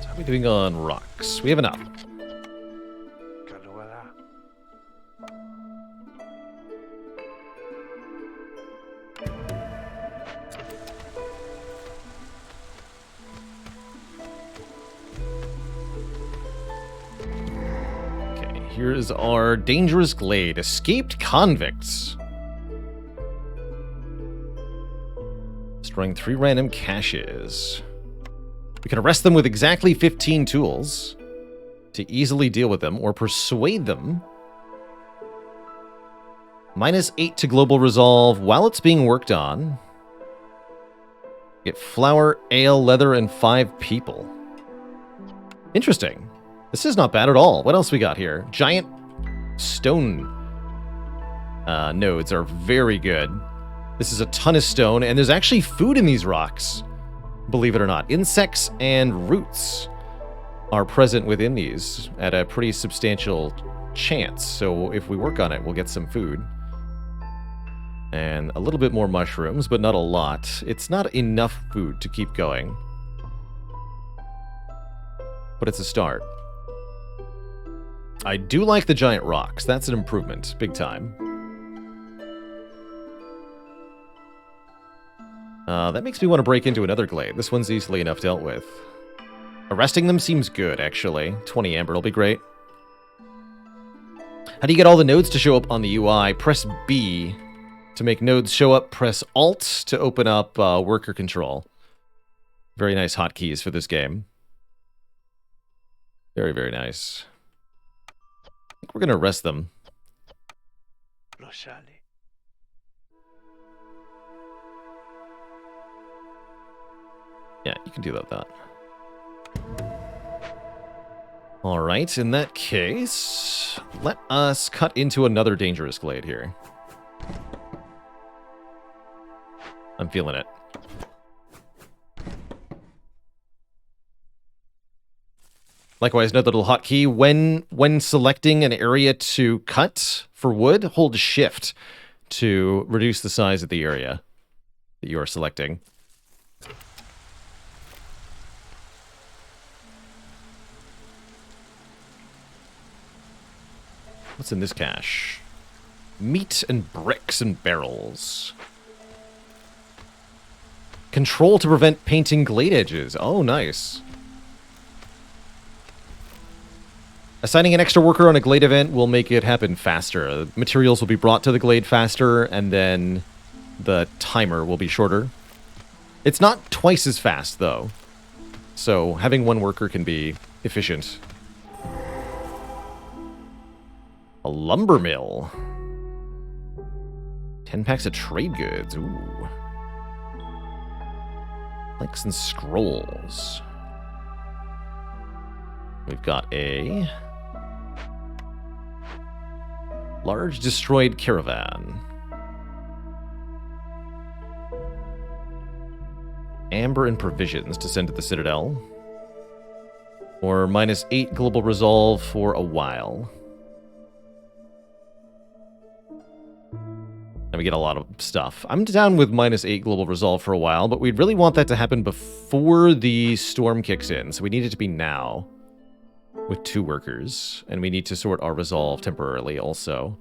How are we doing on rocks? We have enough. Okay, here is our dangerous glade. Escaped convicts. Destroying 3 random caches. We can arrest them with exactly 15 tools to easily deal with them or persuade them. -8 to global resolve while it's being worked on. Get flour, ale, leather, and 5 people. Interesting. This is not bad at all. What else we got here? Giant stone nodes are very good. This is a ton of stone, and there's actually food in these rocks. Believe it or not. Insects and roots are present within these at a pretty substantial chance. So if we work on it, we'll get some food. And a little bit more mushrooms, but not a lot. It's not enough food to keep going. but it's a start. I do like the giant rocks. That's an improvement, big time. That makes me want to break into another glade. This one's easily enough dealt with. Arresting them seems good, actually. 20 amber will be great. How do you get all the nodes to show up on the UI? Press B to make nodes show up. Press Alt to open up worker control. Very nice hotkeys for this game. Very, very nice. I think we're going to arrest them. Yeah, you can do that. Alright, in that case, let us cut into another dangerous glade here. I'm feeling it. Likewise, another little hotkey. When selecting an area to cut for wood, hold Shift to reduce the size of the area that you are selecting. What's in this cache? Meat and bricks and barrels. Control to prevent painting glade edges. Oh, nice. Assigning an extra worker on a glade event will make it happen faster. Materials will be brought to the glade faster, and then the timer will be shorter. It's not twice as fast, though. So having one worker can be efficient. A lumber mill. 10 packs of trade goods. Ooh. Links and scrolls. We've got a large destroyed caravan. Amber and provisions to send to the Citadel. Or -8 global resolve for a while. And we get a lot of stuff. I'm down with -8 global resolve for a while, but we'd really want that to happen before the storm kicks in. So we need it to be now with 2 workers. And we need to sort our resolve temporarily also.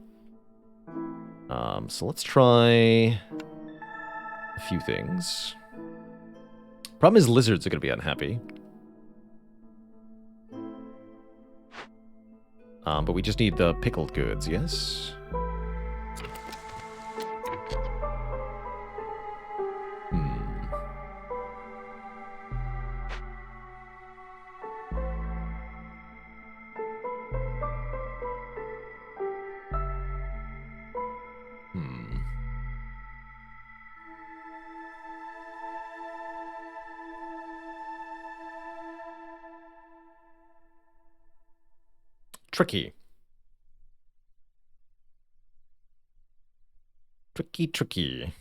So let's try a few things. Problem is lizards are going to be unhappy. But we just need the pickled goods, yes? Tricky. Tricky.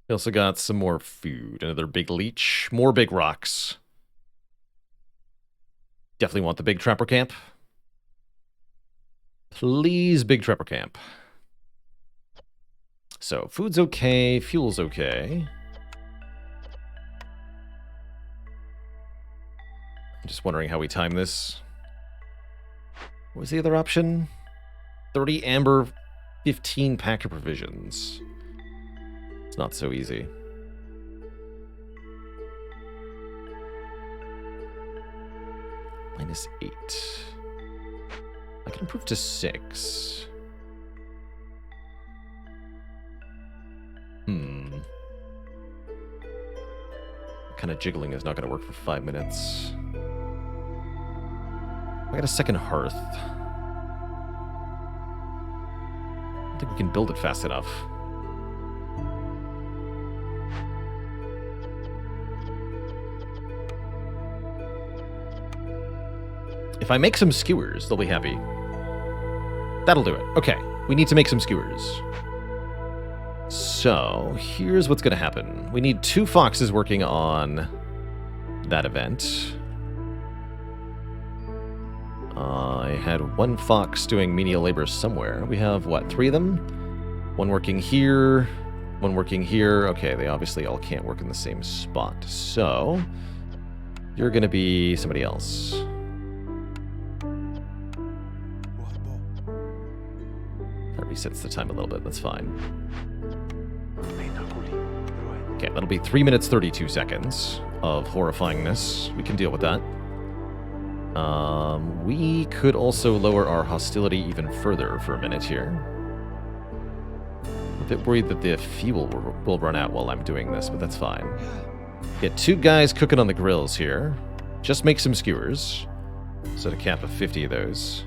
We also got some more food. Another big leech. More big rocks. Definitely want the big trapper camp. Please, big trapper camp. So, food's okay. Fuel's okay. I'm just wondering how we time this. What was the other option? 30 amber, 15 pack of provisions. It's not so easy. -8. I can improve to 6. Kind of jiggling is not going to work for 5 minutes. I got a second hearth. I don't think we can build it fast enough. If I make some skewers, they'll be happy. That'll do it. Okay, we need to make some skewers. So, here's what's going to happen. We need 2 foxes working on that event. I had 1 fox doing menial labor somewhere. We have, what, 3 of them? 1 working here, One working here. Okay, they obviously all can't work in the same spot. So, you're going to be somebody else. That resets the time a little bit. That's fine. Okay, that'll be 3 minutes 32 seconds of horrifyingness. We can deal with that. We could also lower our hostility even further for a minute here. A bit worried that the fuel will run out while I'm doing this, but that's fine. Get 2 guys cooking on the grills here. Just make some skewers. Set a cap of 50 of those.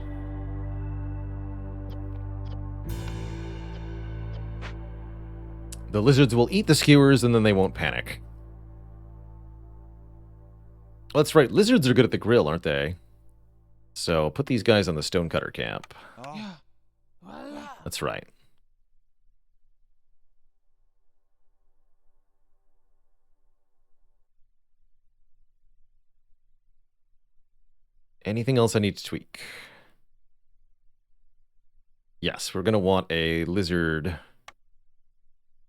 The lizards will eat the skewers and then they won't panic. Oh, that's right. Lizards are good at the grill, aren't they? So put these guys on the stonecutter camp. That's right. Anything else I need to tweak? Yes, we're going to want a lizard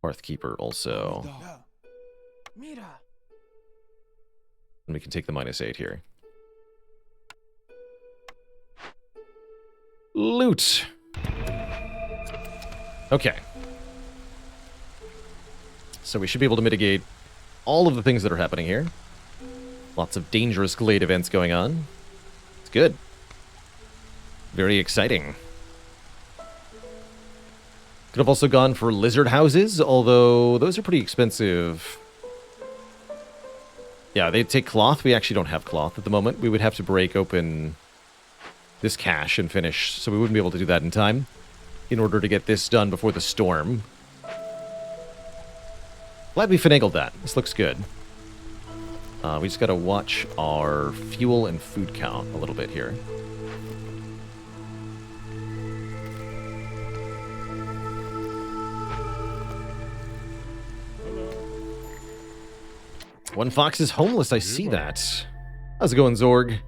Hearthkeeper also. And we can take the -8 here. Loot! Okay. So we should be able to mitigate all of the things that are happening here. Lots of dangerous glade events going on. It's good. Very exciting. Could have also gone for lizard houses, although those are pretty expensive. Yeah, they take cloth. We actually don't have cloth at the moment. We would have to break open this cache and finish, so we wouldn't be able to do that in time in order to get this done before the storm. Glad we finagled that. This looks good. We just got to watch our fuel and food count a little bit here. One fox is homeless, I see that. How's it going, Zorg?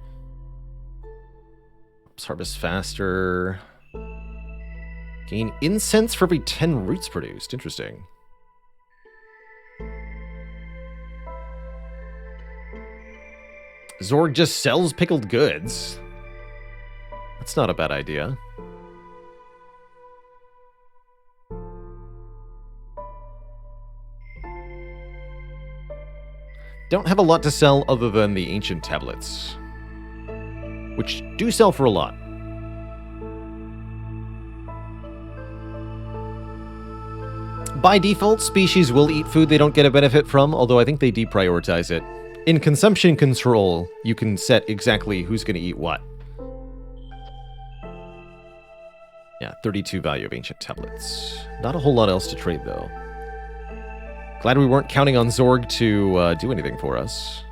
Let's harvest faster. Gain incense for every 10 roots produced. Interesting. Zorg just sells pickled goods. That's not a bad idea. Don't have a lot to sell other than the ancient tablets, which do sell for a lot. By default, species will eat food they don't get a benefit from, although I think they deprioritize it. In consumption control, you can set exactly who's going to eat what. Yeah, 32 value of ancient tablets. Not a whole lot else to trade, though. Glad we weren't counting on Zorg to do anything for us.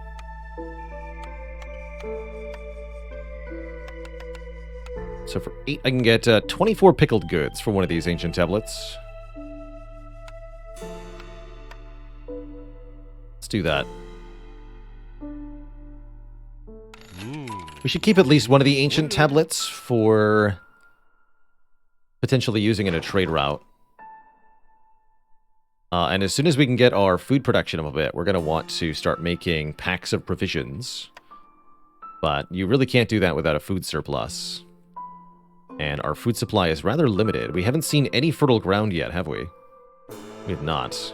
So for 8, I can get 24 pickled goods for one of these ancient tablets. Let's do that. We should keep at least one of the ancient tablets for potentially using in a trade route. And as soon as we can get our food production up a bit, we're going to want to start making packs of provisions. But you really can't do that without a food surplus. And our food supply is rather limited. We haven't seen any fertile ground yet, have we? We have not.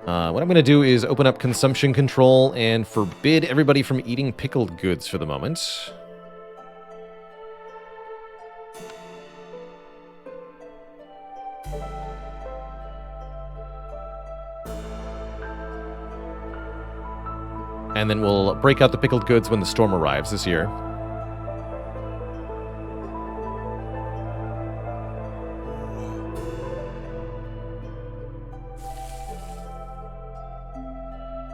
What I'm going to do is open up consumption control and forbid everybody from eating pickled goods for the moment. And then we'll break out the pickled goods when the storm arrives this year.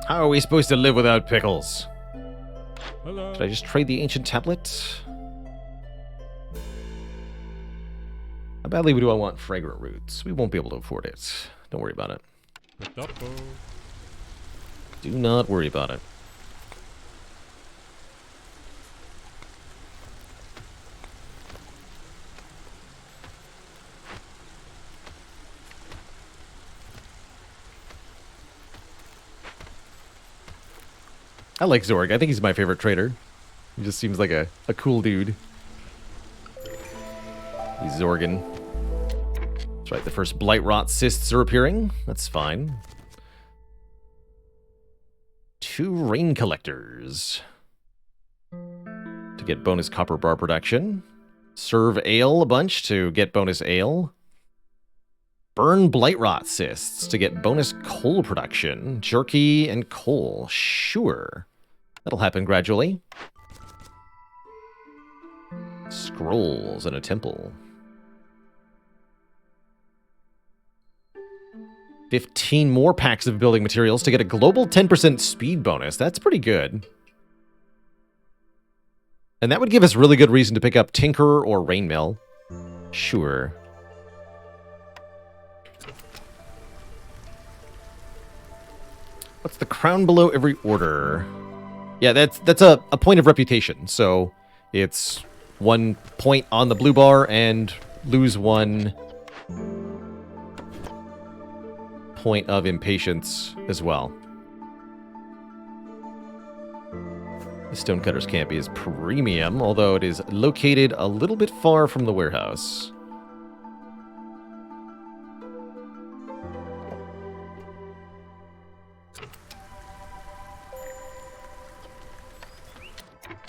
How are we supposed to live without pickles? Hello. Should I just trade the ancient tablet? How badly do I want fragrant roots? We won't be able to afford it. Don't worry about it. Brotato. Do not worry about it. I like Zorg. I think he's my favorite trader. He just seems like a cool dude. He's Zorgan. That's right, the first Blight Rot cysts are appearing. That's fine. 2 Rain Collectors. To get bonus copper bar production. Serve Ale a bunch to get bonus ale. Burn Blight Rot cysts to get bonus coal production. Jerky and coal. Sure. That'll happen gradually. Scrolls in a temple. 15 more packs of building materials to get a global 10% speed bonus. That's pretty good. And that would give us really good reason to pick up Tinker or Rainmill. Sure. What's the crown below every order? Yeah, that's a point of reputation. So it's 1 point on the blue bar and lose 1 point of impatience as well. The Stonecutter's Camp is premium, although it is located a little bit far from the warehouse.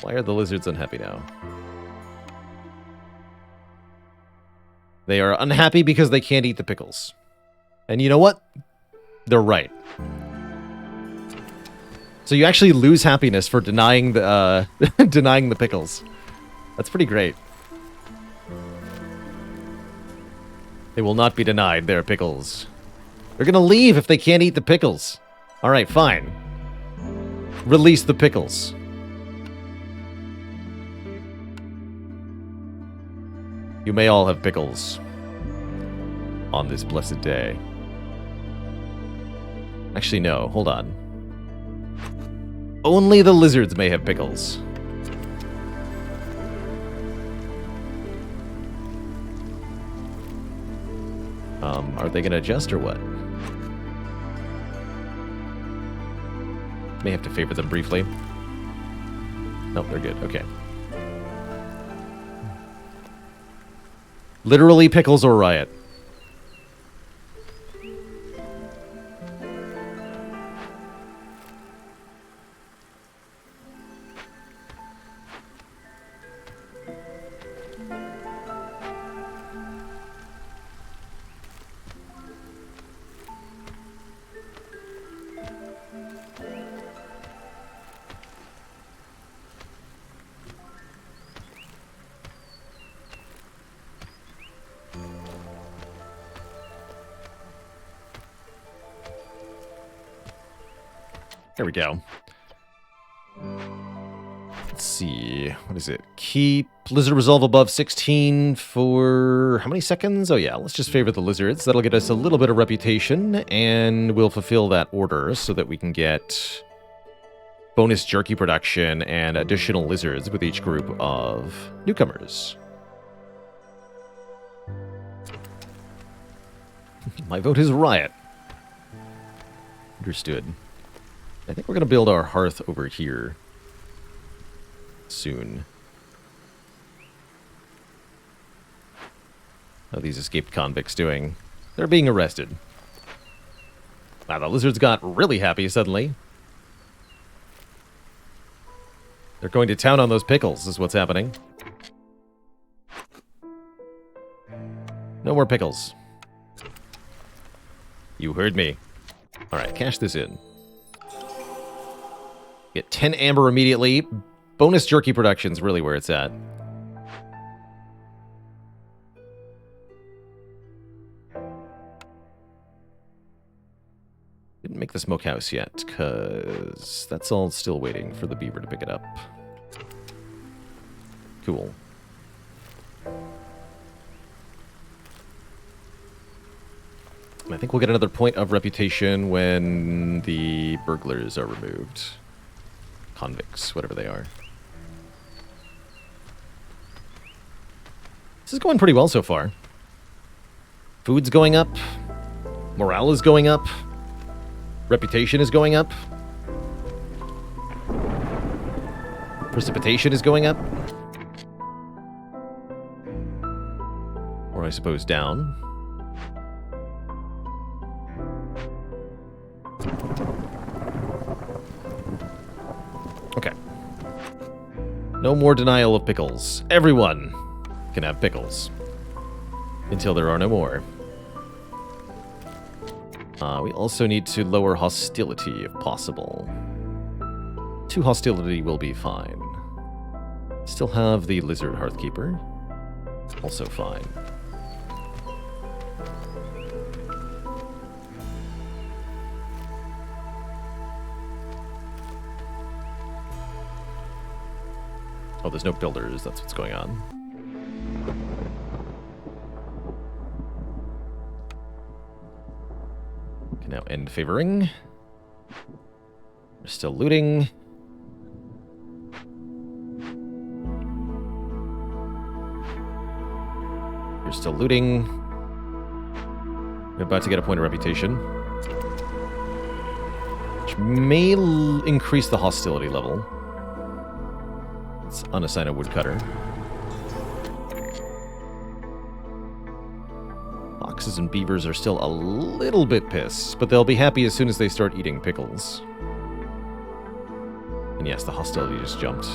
Why are the lizards unhappy now? They are unhappy because they can't eat the pickles. And you know what? They're right. So you actually lose happiness for denying the denying the pickles. That's pretty great. They will not be denied their pickles. They're gonna leave if they can't eat the pickles. All right, fine. Release the pickles. You may all have pickles on this blessed day. Actually, no. Hold on. Only the lizards may have pickles. Are they going to adjust or what? May have to favor them briefly. Nope, they're good. Okay. Literally pickles or riot. There we go. Let's see. What is it? Keep lizard resolve above 16 for how many seconds? Oh yeah, let's just favor the lizards. That'll get us a little bit of reputation, and we'll fulfill that order so that we can get bonus jerky production and additional lizards with each group of newcomers. My vote is riot. Understood. I think we're going to build our hearth over here soon. How are these escaped convicts doing? They're being arrested. Wow, the lizards got really happy suddenly. They're going to town on those pickles, is what's happening. No more pickles. You heard me. Alright, cash this in. Get 10 amber immediately. Bonus jerky production's really where it's at. Didn't make the smokehouse yet, because that's all still waiting for the beaver to pick it up. Cool. And I think we'll get another point of reputation when the burglars are removed. Convicts, whatever they are. This is going pretty well so far. Food's going up. Morale is going up. Reputation is going up. Precipitation is going up. Or I suppose down. Okay. No more denial of pickles. Everyone can have pickles. Until there are no more. We also need to lower hostility if possible. 2 hostility will be fine. Still have the Lizard Hearthkeeper. Also fine. Oh, there's no builders. That's what's going on. Can now end favoring. We're still looting. You're still looting. We're about to get a point of reputation. Which may increase the hostility level. Let's unassign a woodcutter. Foxes and beavers are still a little bit pissed, but they'll be happy as soon as they start eating pickles. And yes, the hostility just jumped.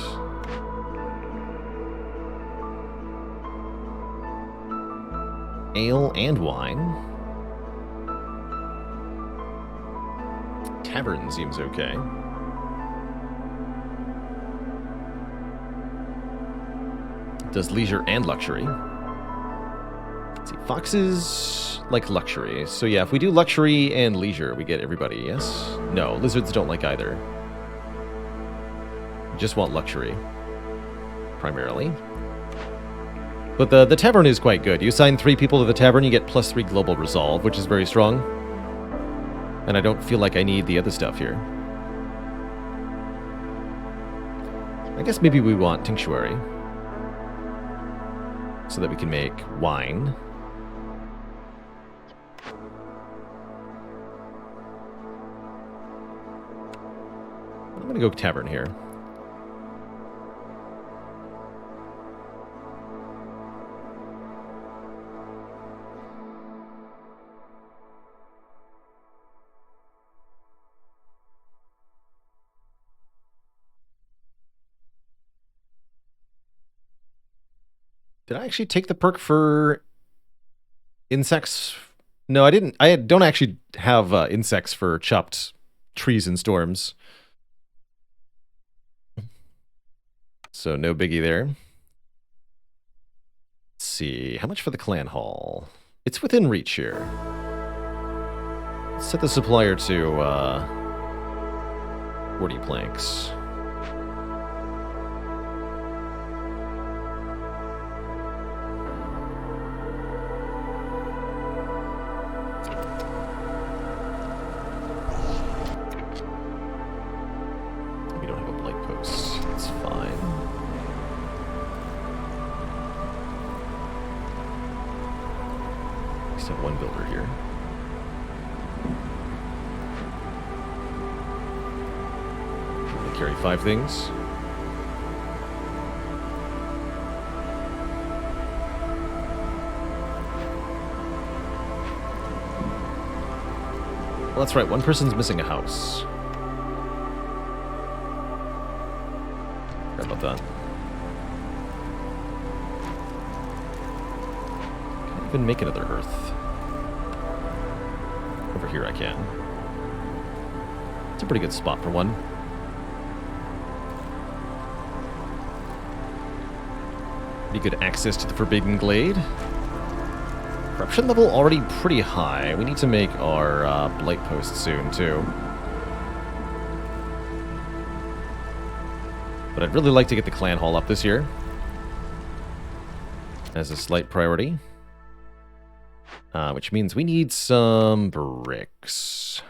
Ale and wine. Tavern seems okay. Does leisure and luxury. Let's see, foxes like luxury. So yeah, if we do luxury and leisure, we get everybody, yes? No, lizards don't like either. We just want luxury, primarily. But the tavern is quite good. You assign 3 people to the tavern, you get +3 global resolve, which is very strong. And I don't feel like I need the other stuff here. I guess maybe we want tinctuary. So that we can make wine. I'm going to go tavern here. Did I actually take the perk for insects? No, I didn't. I don't actually have insects for chopped trees and storms. So no biggie there. Let's see. How much for the clan hall? It's within reach here. Let's set the supplier to 40 planks. Carry 5 things. Well, that's right. One person's missing a house. Forgot about that. Can't even make another hearth. Over here I can. It's a pretty good spot for one. Pretty good access to the Forbidden Glade. Corruption level already pretty high. We need to make our blight post soon, too. But I'd really like to get the clan hall up this year. As a slight priority. Which means we need some bricks.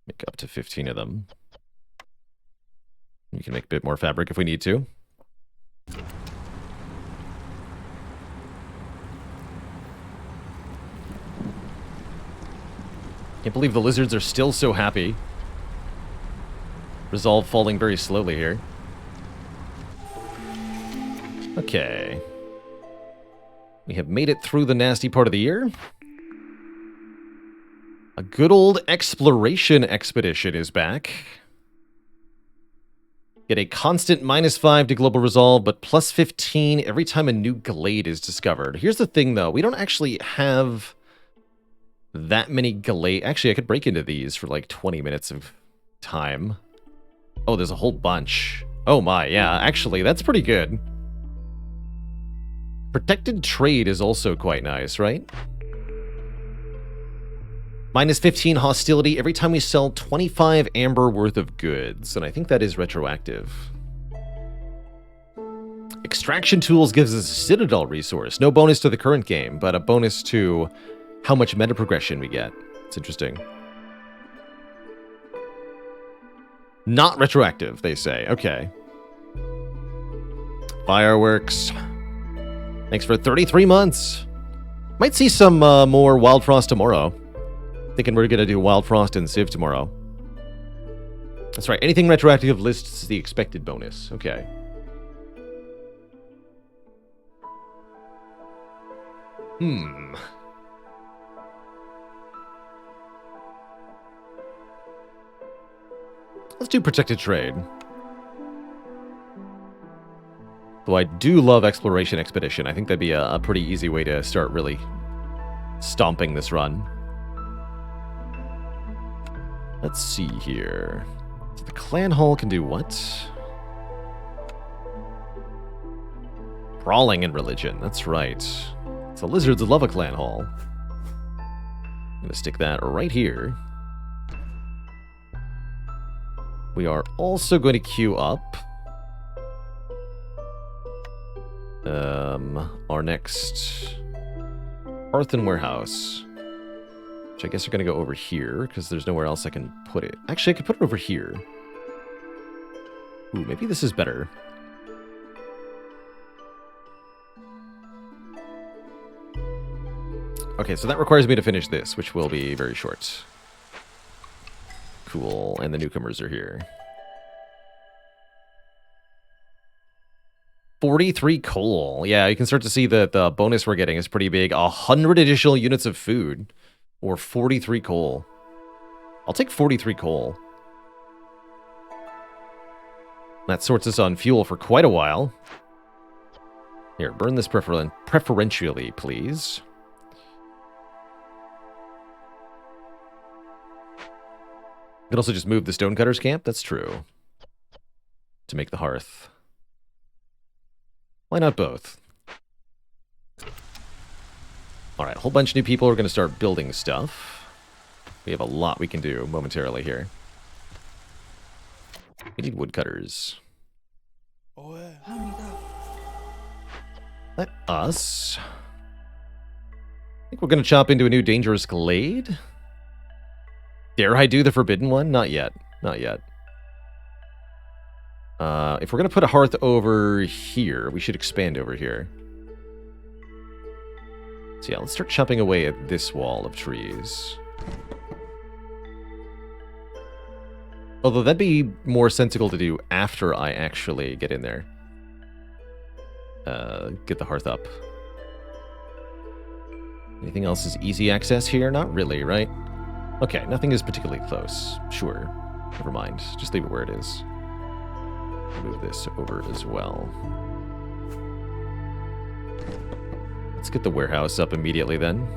Make up to 15 of them. We can make a bit more fabric if we need to. Can't believe the lizards are still so happy. Resolve falling very slowly here. Okay. We have made it through the nasty part of the year. A good old exploration expedition is back. Get a constant -5 to global resolve, but +15 every time a new glade is discovered. Here's the thing, though. We don't actually have that many glade. Actually, I could break into these for like 20 minutes of time. Oh, there's a whole bunch. Oh my, yeah. Actually, that's pretty good. Protected trade is also quite nice, right? -15 hostility every time we sell 25 amber worth of goods, and I think that is retroactive. Extraction tools gives us a citadel resource. No bonus to the current game, but a bonus to how much meta progression we get. It's interesting. Not retroactive, they say. Okay. Fireworks. Thanks for 33 months. Might see some more Wild Frost tomorrow. Thinking we're going to do Wild Frost and Civ tomorrow. That's right. Anything retroactive lists the expected bonus. Okay. Let's do Protected Trade. Though I do love Exploration Expedition. I think that'd be a pretty easy way to start really stomping this run. Let's see here. So the clan hall can do what? Brawling and religion. That's right. So lizards love a clan hall. I'm gonna stick that right here. We are also going to queue up our next Hearth and Warehouse. Which I guess are going to go over here, because there's nowhere else I can put it. Actually, I could put it over here. Ooh, maybe this is better. Okay, so that requires me to finish this, which will be very short. Cool, and the newcomers are here. 43 coal. Yeah, you can start to see that the bonus we're getting is pretty big. 100 additional units of food. Or 43 coal. I'll take 43 coal. That sorts us on fuel for quite a while. Here, burn this preferentially, please. You could also just move the stonecutter's camp. That's true. To make the hearth. Why not both? Alright, a whole bunch of new people are going to start building stuff. We have a lot we can do momentarily here. We need woodcutters. Let us... I think we're going to chop into a new dangerous glade. Dare I do the forbidden one? Not yet. Not yet. If we're going to put a hearth over here, we should expand over here. So yeah, let's start chopping away at this wall of trees. Although that'd be more sensible to do after I actually get in there. Get the hearth up. Anything else is easy access here? Not really, right? Okay, nothing is particularly close. Sure. Never mind. Just leave it where it is. Move this over as well. Let's get the warehouse up immediately then.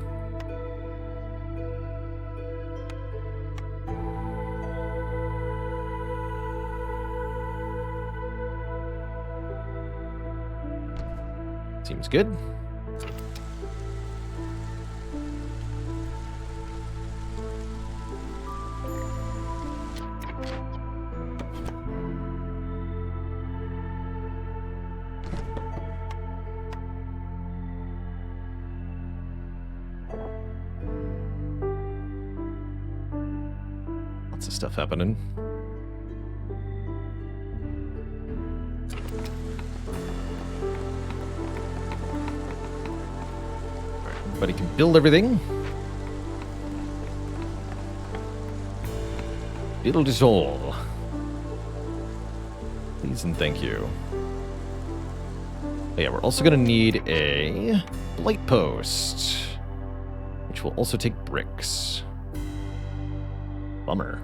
Seems good. Lots of stuff happening. Everybody can build everything. Build it all. Please and thank you. Oh, yeah, we're also going to need a light post, which will also take bricks. Bummer.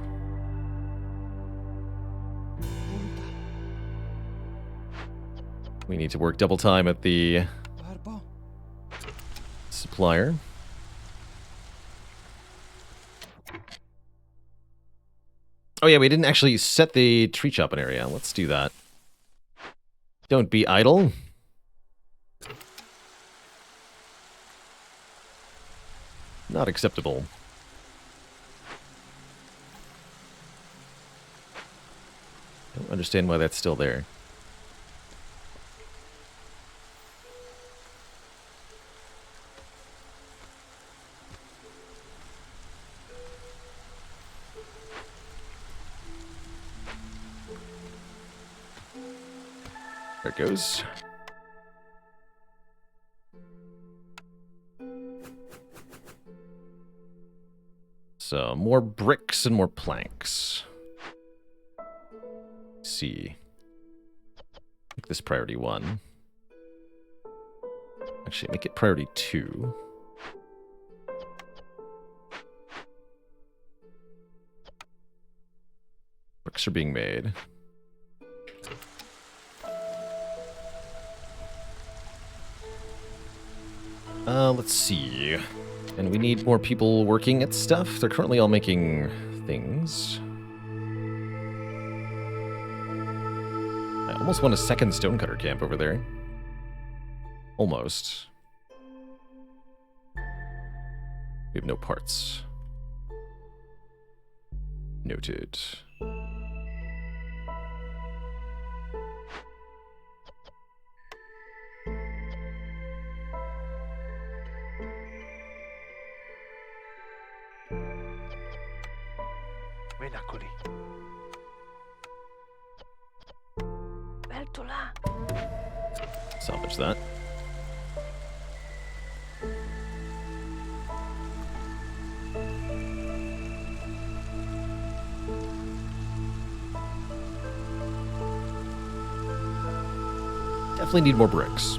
We need to work double time at the supplier. Oh yeah, we didn't actually set the tree chopping area. Let's do that. Don't be idle. Not acceptable. Don't understand why that's still there. There it goes. So, more bricks and more planks. Let's see. Make this priority 1. Actually, make it priority 2. Bricks are being made. Let's see. And we need more people working at stuff. They're currently all making things. I almost want a second stonecutter camp over there. Almost. We have no parts. Noted. Salvage that. Definitely need more bricks.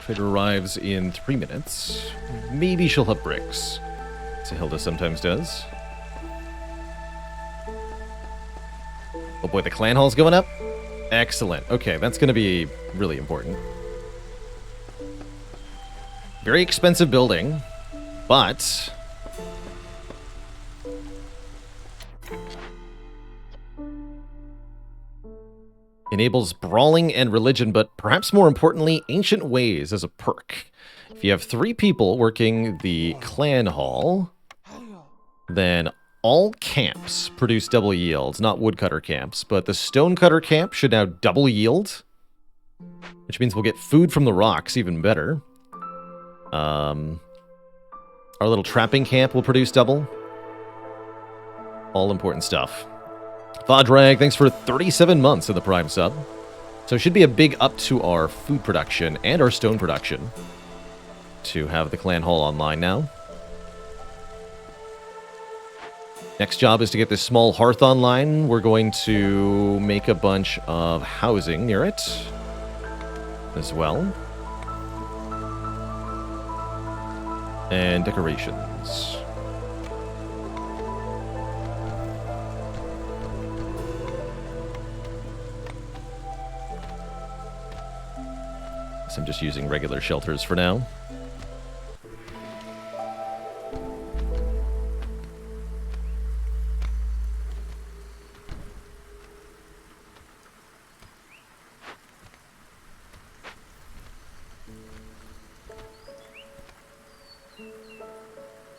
Trader arrives in 3 minutes. Maybe she'll have bricks. Hilda sometimes does. Oh boy, the clan hall's going up? Excellent. Okay, that's going to be really important. Very expensive building, but... enables brawling and religion, but perhaps more importantly, ancient ways as a perk. If you have 3 people working the clan hall, then all camps produce double yields, not woodcutter camps, but the stonecutter camp should now double yield, which means we'll get food from the rocks, even better. Our little trapping camp will produce double. All important stuff. Vodrag, thanks for 37 months in the Prime sub. So it should be a big up to our food production and our stone production to have the clan hall online now. Next job is to get this small hearth online. We're going to make a bunch of housing near it as well. And decorations. So I'm just using regular shelters for now.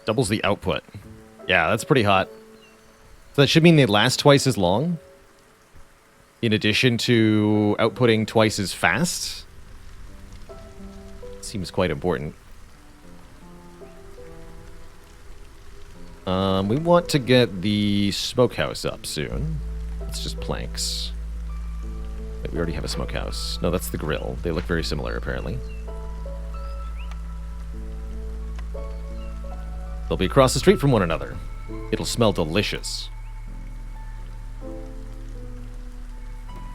Doubles the output. Yeah, that's pretty hot. So that should mean they last twice as long, in addition to outputting twice as fast. Seems quite important. We want to get the smokehouse up soon. It's just planks. Wait, we already have a smokehouse. No, that's the grill. They look very similar, apparently. They'll be across the street from one another. It'll smell delicious.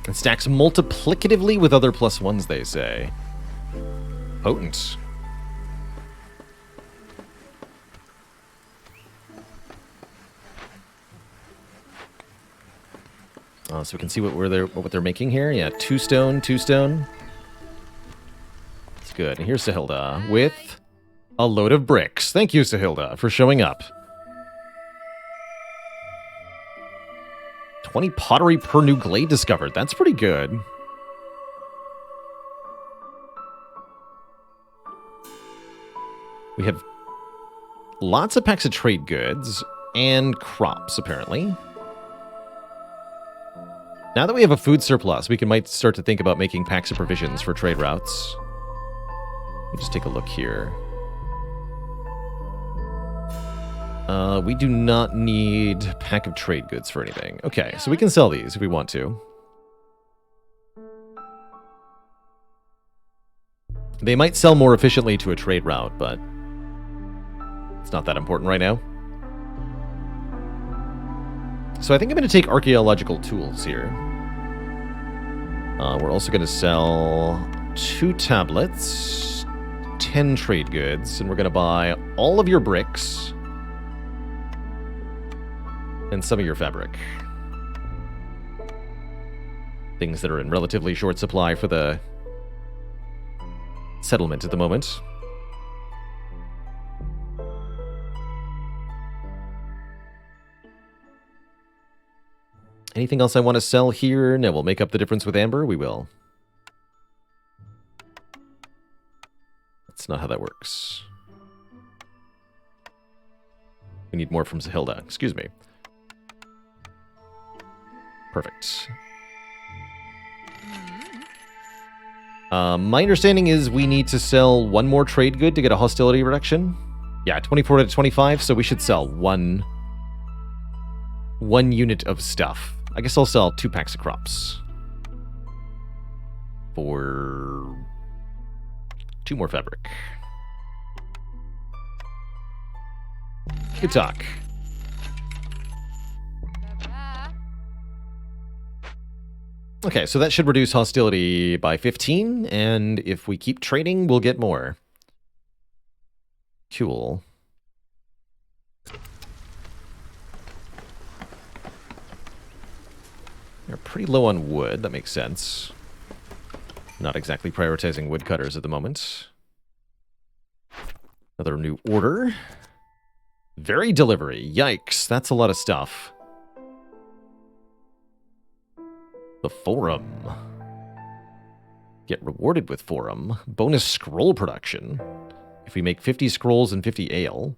It stacks multiplicatively with other +1s, they say. Potent. So we can see what they're making here. Yeah, 2 stone, 2 stone. That's good. And here's Sahilda with a load of bricks. Thank you, Sahilda, for showing up. 20 pottery per new glade discovered. That's pretty good. We have lots of packs of trade goods and crops, apparently. Now that we have a food surplus, we might start to think about making packs of provisions for trade routes. Let me just take a look here. We do not need a pack of trade goods for anything. Okay, so we can sell these if we want to. They might sell more efficiently to a trade route, but it's not that important right now. So I think I'm going to take archaeological tools here. We're also going to sell 2 tablets, 10 trade goods, and we're going to buy all of your bricks and some of your fabric. Things that are in relatively short supply for the settlement at the moment. Anything else I want to sell here? No, we'll make up the difference with Amber. We will. That's not how that works. We need more from Sahilda. Excuse me. Perfect. My understanding is we need to sell 1 more trade good to get a hostility reduction. Yeah, 24 to 25, so we should sell one unit of stuff. I guess I'll sell 2 packs of crops. For 2 more fabric. Good talk. Okay, so that should reduce hostility by 15, and if we keep trading, we'll get more. Cool. We're pretty low on wood, that makes sense. Not exactly prioritizing woodcutters at the moment. Another new order. Very delivery. Yikes, that's a lot of stuff. The Forum. Get rewarded with Forum. Bonus scroll production. If we make 50 scrolls and 50 ale.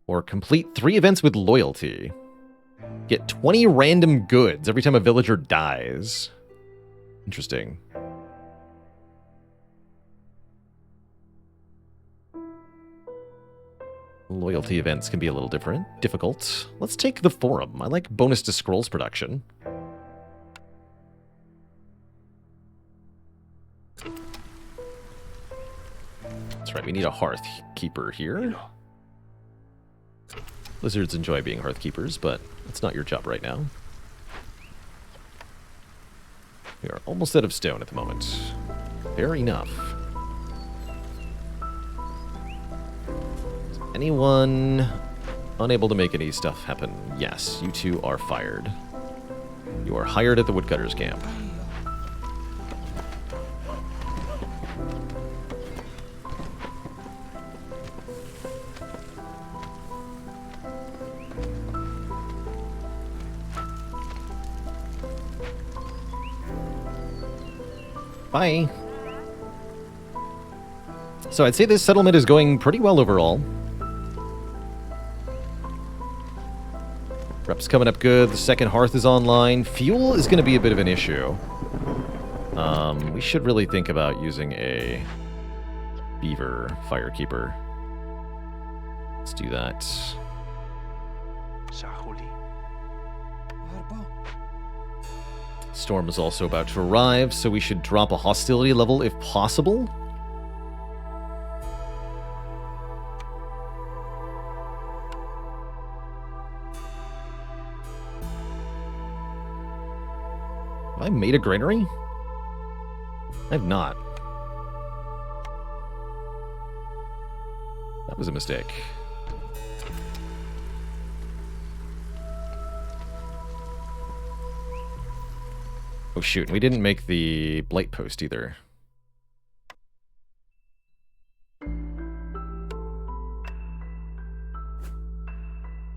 Or complete 3 events with loyalty. Get 20 random goods every time a villager dies. Interesting. Loyalty events can be a little difficult. Let's take the Forum. I like bonus to scrolls production. That's right, we need a hearth keeper here. Lizards enjoy being hearth keepers, but it's not your job right now. We are almost out of stone at the moment. Fair enough. Is anyone unable to make any stuff happen? Yes, you 2 are fired. You are hired at the woodcutter's camp. Bye. So I'd say this settlement is going pretty well overall. Rep's coming up good. The second hearth is online. Fuel is going to be a bit of an issue. We should really think about using a beaver firekeeper. Let's do that. Storm is also about to arrive, so we should drop a hostility level if possible. Have I made a granary? I have not. That was a mistake. Oh shoot, we didn't make the blight post either.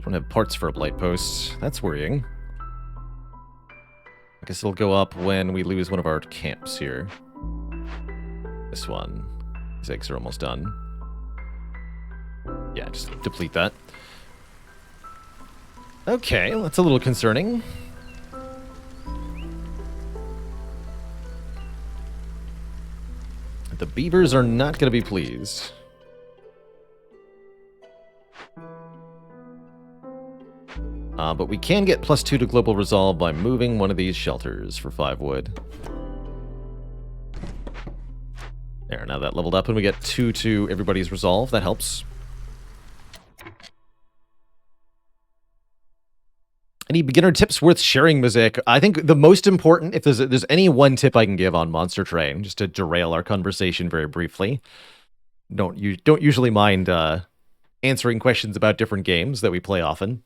Don't have parts for a blight post. That's worrying. I guess it'll go up when we lose one of our camps here. This one. These eggs are almost done. Yeah, just deplete that. Okay, that's a little concerning. The beavers are not going to be pleased. But we can get +2 to global resolve by moving one of these shelters for 5 wood. There, now that leveled up and we get 2 to everybody's resolve. That helps. Any beginner tips worth sharing, Mosaic? I think the most important, if there's any one tip I can give on Monster Train, just to derail our conversation very briefly. Don't usually mind answering questions about different games that we play often.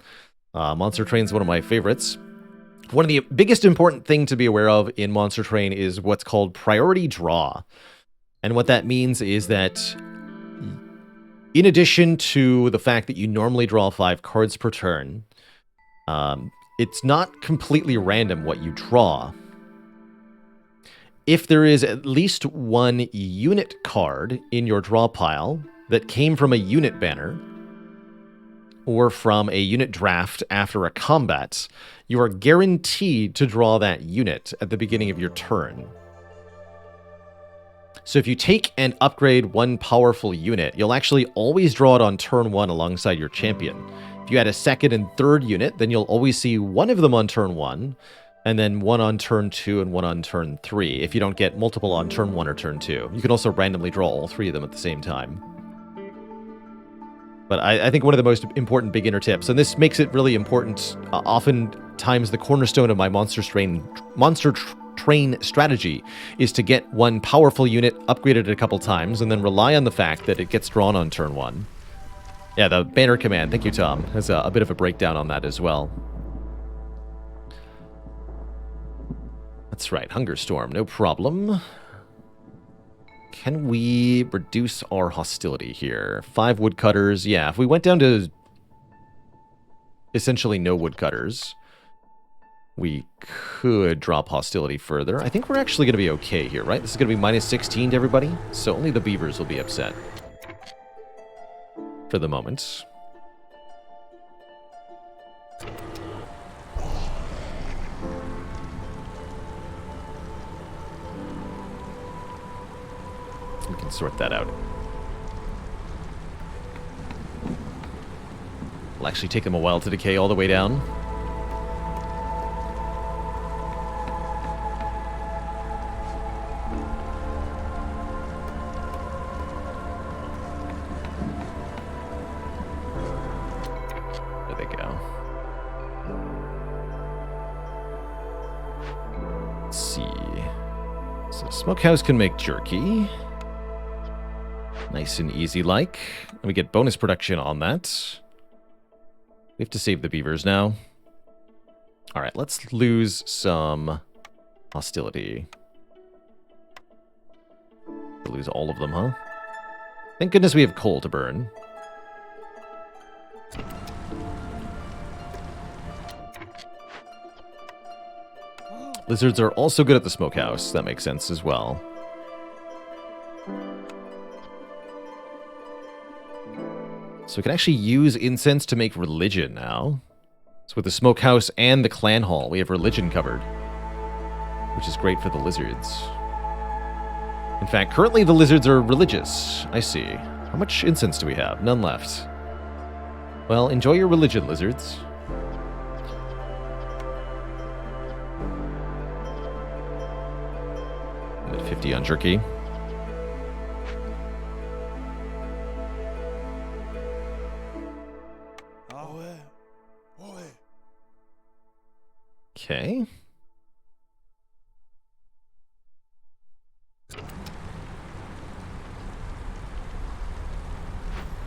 Monster Train's one of my favorites. One of the biggest important thing to be aware of in Monster Train is what's called priority draw. And what that means is that in addition to the fact that you normally draw 5 cards per turn, it's not completely random what you draw. If there is at least one unit card in your draw pile that came from a unit banner, or from a unit draft after a combat, you are guaranteed to draw that unit at the beginning of your turn. So if you take and upgrade one powerful unit, you'll actually always draw it on turn 1 alongside your champion. If you add a second and third unit, then you'll always see one of them on turn 1, and then one on turn 2 and one on turn 3, if you don't get multiple on turn 1 or turn 2. You can also randomly draw all 3 of them at the same time. But I think one of the most important beginner tips, and this makes it really important, oftentimes the cornerstone of my Monster Train strategy is to get one powerful unit, upgraded a couple times, and then rely on the fact that it gets drawn on turn 1. Yeah, the banner command, thank you, Tom, has a bit of a breakdown on that as well. That's right, Hunger Storm, no problem. Can we reduce our hostility here? 5 woodcutters. Yeah, if we went down to essentially no woodcutters, we could drop hostility further. I think we're actually going to be okay here, right? This is going to be -16 to everybody, so only the beavers will be upset. For the moment. We can sort that out. It'll actually take them a while to decay all the way down. There they go. Let's see. So Smokehouse can make jerky. Nice and easy like. And we get bonus production on that. We have to save the beavers now. Alright, let's lose some hostility. We'll lose all of them, huh? Thank goodness we have coal to burn. Lizards are also good at the smokehouse. That makes sense as well. So we can actually use incense to make religion now. So with the smokehouse and the clan hall, we have religion covered. Which is great for the lizards. In fact, currently the lizards are religious. I see. How much incense do we have? None left. Well, enjoy your religion, lizards. I'm at 50 on jerky. Okay.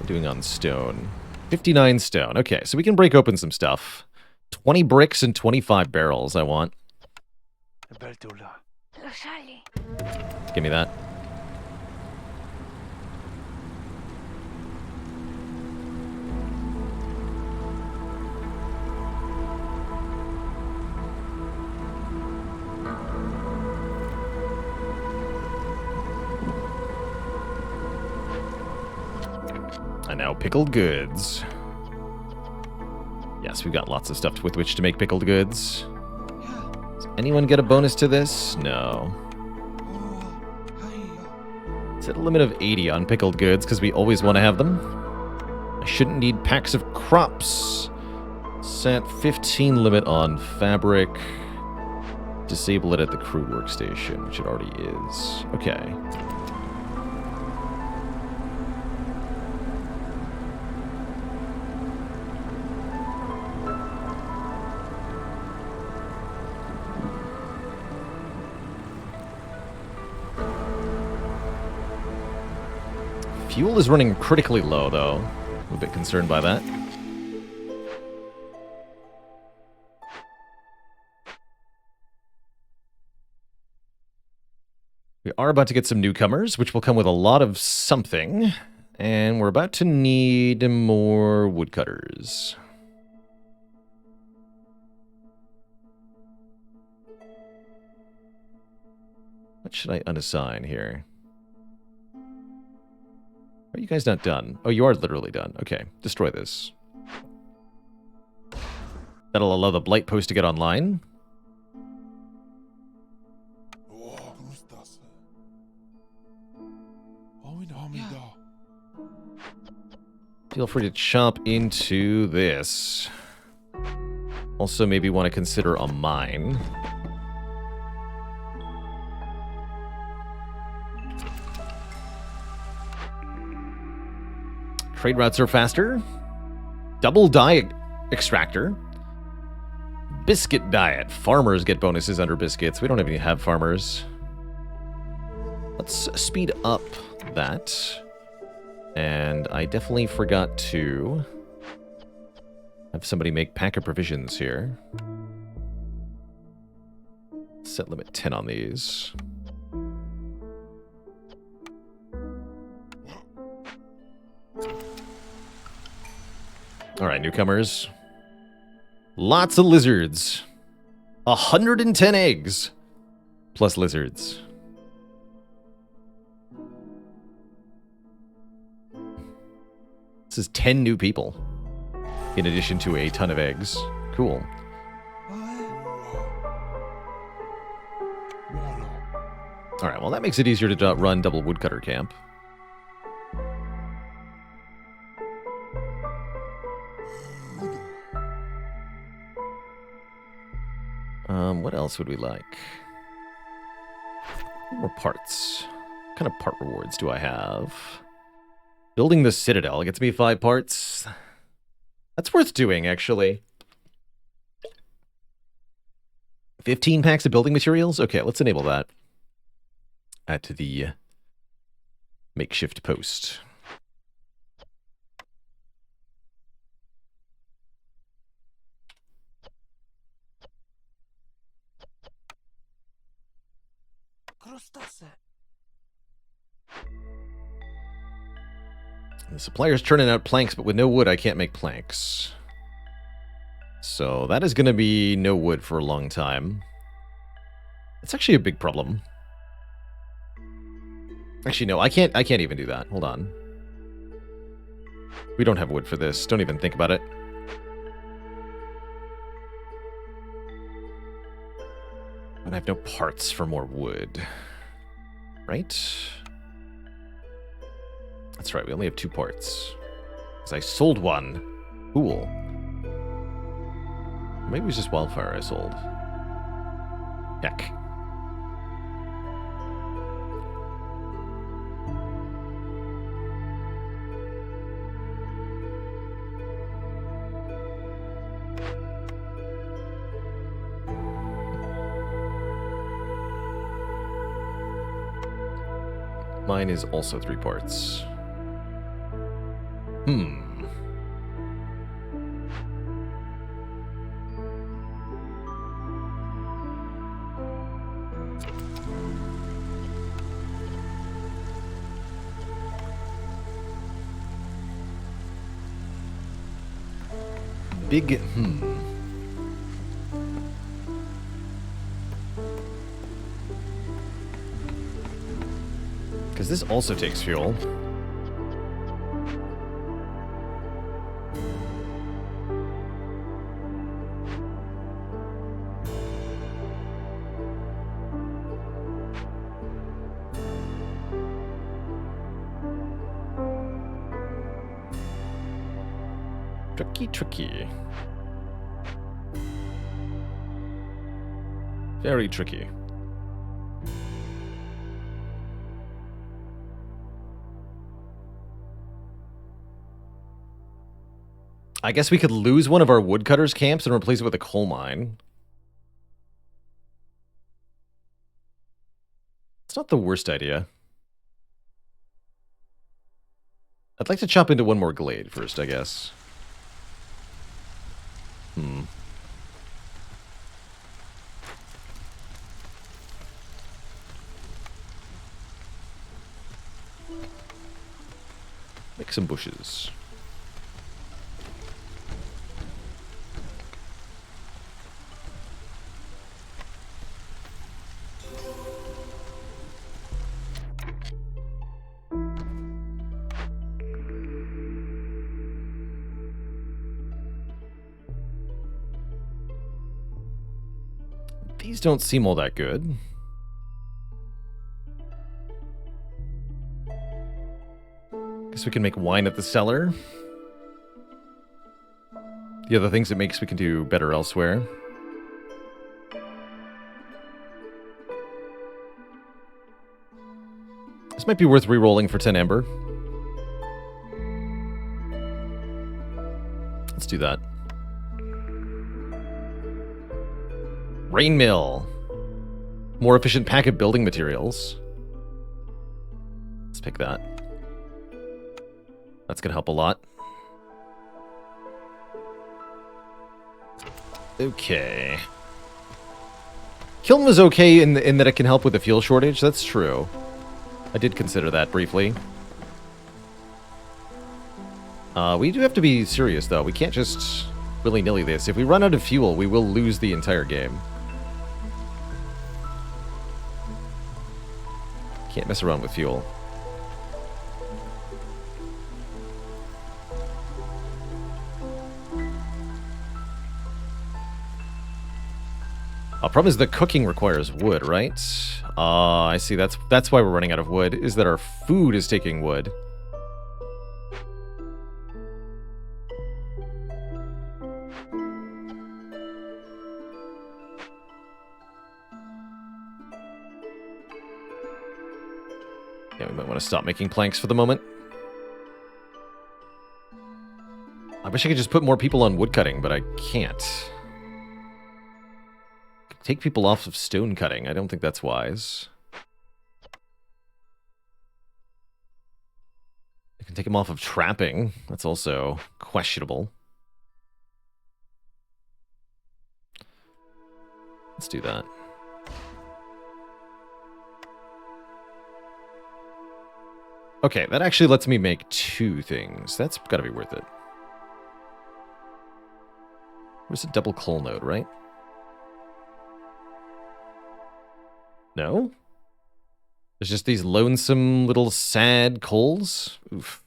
Doing on stone. 59 stone. Okay, so we can break open some stuff. 20 bricks and 25 barrels I want. Give me that. And now pickled goods. Yes, we've got lots of stuff with which to make pickled goods. Does anyone get a bonus to this? No. Set a limit of 80 on pickled goods because we always want to have them. I shouldn't need packs of crops. Set 15 limit on fabric. Disable it at the crew workstation, which it already is. Okay. Fuel is running critically low, though. I'm a bit concerned by that. We are about to get some newcomers, which will come with a lot of something. And we're about to need more woodcutters. What should I unassign here? Are you guys not done? Oh, you are literally done. Okay, destroy this. That'll allow the blight post to get online. Feel free to chop into this. Also, maybe want to consider a mine. Trade routes are faster. Double dye extractor. Biscuit diet. Farmers get bonuses under biscuits. We don't even have farmers. Let's speed up that. And I definitely forgot to have somebody make pack of provisions here. Set limit 10 on these. Alright, newcomers. Lots of lizards. 110 eggs. Plus lizards. This is 10 new people. In addition to a ton of eggs. Cool. Alright, well that makes it easier to run double woodcutter camp. What else would we like? More parts. What kind of part rewards do I have? Building the Citadel gets me 5 parts. That's worth doing, actually. 15 packs of building materials? Okay, let's enable that. Add to the makeshift post. The supplier's turning out planks, but with no wood, I can't make planks. So that is going to be no wood for a long time. It's actually a big problem. Actually, no, I can't even do that. Hold on. We don't have wood for this. Don't even think about it. And I have no parts for more wood. Right? That's right, we only have 2 parts. Because I sold one. Cool. Maybe it was just wildfire I sold. Heck. Mine is also 3 parts. Hmm. Big, Because this also takes fuel. Tricky. Very tricky. I guess we could lose one of our woodcutters' camps and replace it with a coal mine. It's not the worst idea. I'd like to chop into one more glade first, I guess. Make some bushes. These don't seem all that good. Guess we can make wine at the cellar. The other things it makes we can do better elsewhere. This might be worth re-rolling for 10 Ember. Let's do that. Rain mill. More efficient pack of building materials. Let's pick that. That's gonna help a lot. Okay. Kiln was okay in that it can help with the fuel shortage. That's true. I did consider that briefly. We do have to be serious, though. We can't just willy-nilly this. If we run out of fuel, we will lose the entire game. Can't mess around with fuel. Problem is the cooking requires wood, right? I see. That's why we're running out of wood, is that our food is taking wood. Yeah, we might want to stop making planks for the moment. I wish I could just put more people on woodcutting, but I can't. Take people off of stone cutting. I don't think that's wise. I can take them off of trapping. That's also questionable. Let's do that. Okay, that actually lets me make 2 things. That's gotta be worth it. Where's the double coal node, right? No? There's just these lonesome little sad coals? Oof.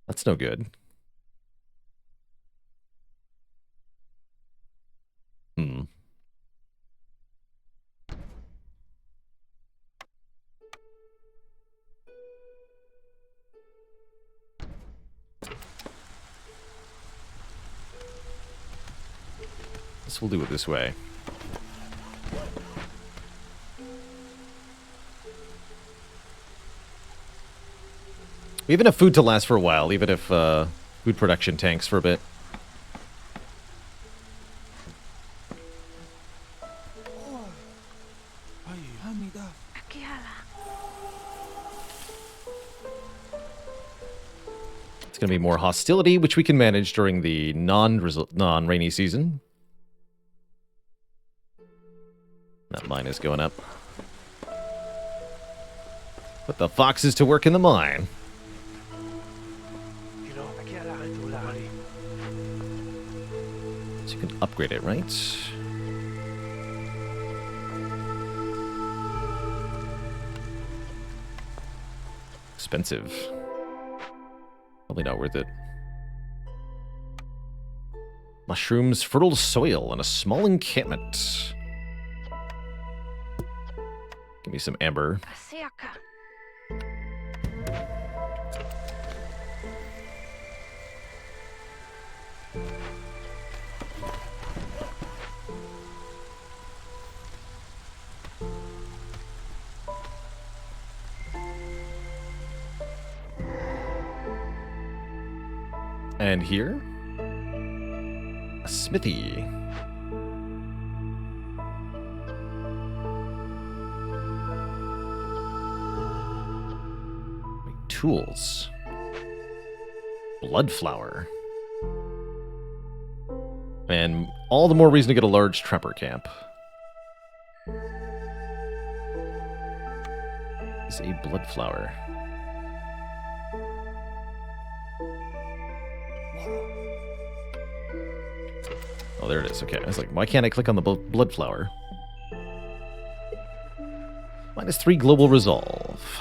That's no good. We'll do it this way. We have enough food to last for a while, even if food production tanks for a bit. It's going to be more hostility, which we can manage during the non-rainy season. That mine is going up. Put the foxes to work in the mine. So you can upgrade it, right? Expensive. Probably not worth it. Mushrooms, fertile soil, and a small encampment. Give me some amber. And here, a smithy. Tools. Blood flower. And all the more reason to get a large trapper camp. Is a blood flower. Oh, there it is. Okay, I was like, why can't I click on the blood flower? -3 global resolve.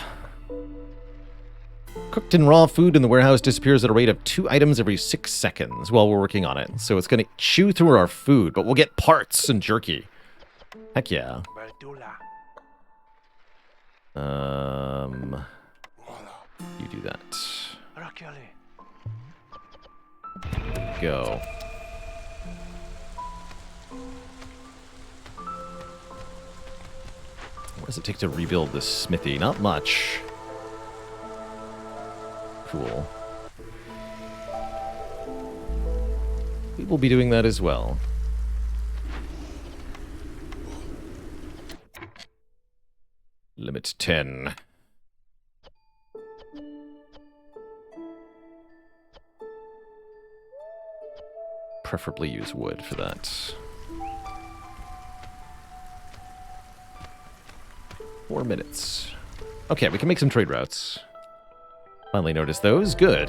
Cooked and raw food in the warehouse disappears at a rate of 2 items every 6 seconds while we're working on it. So it's going to chew through our food, but we'll get parts and jerky. Heck yeah. You do that. Go. What does it take to rebuild this smithy? Not much. Cool. We will be doing that as well. Limit 10. Preferably use wood for that. 4 minutes. Okay, we can make some trade routes. Finally noticed those. Good.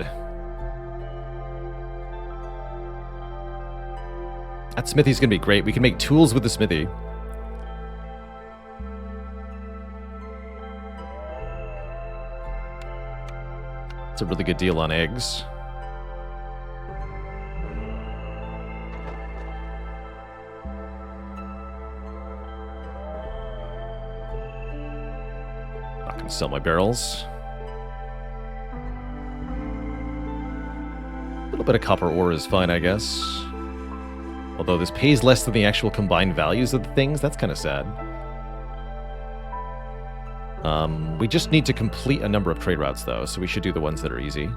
That smithy's gonna be great. We can make tools with the smithy. It's a really good deal on eggs. I can sell my barrels. A little bit of copper ore is fine, I guess. Although this pays less than the actual combined values of the things, that's kind of sad. We just need to complete a number of trade routes, though, so we should do the ones that are easy.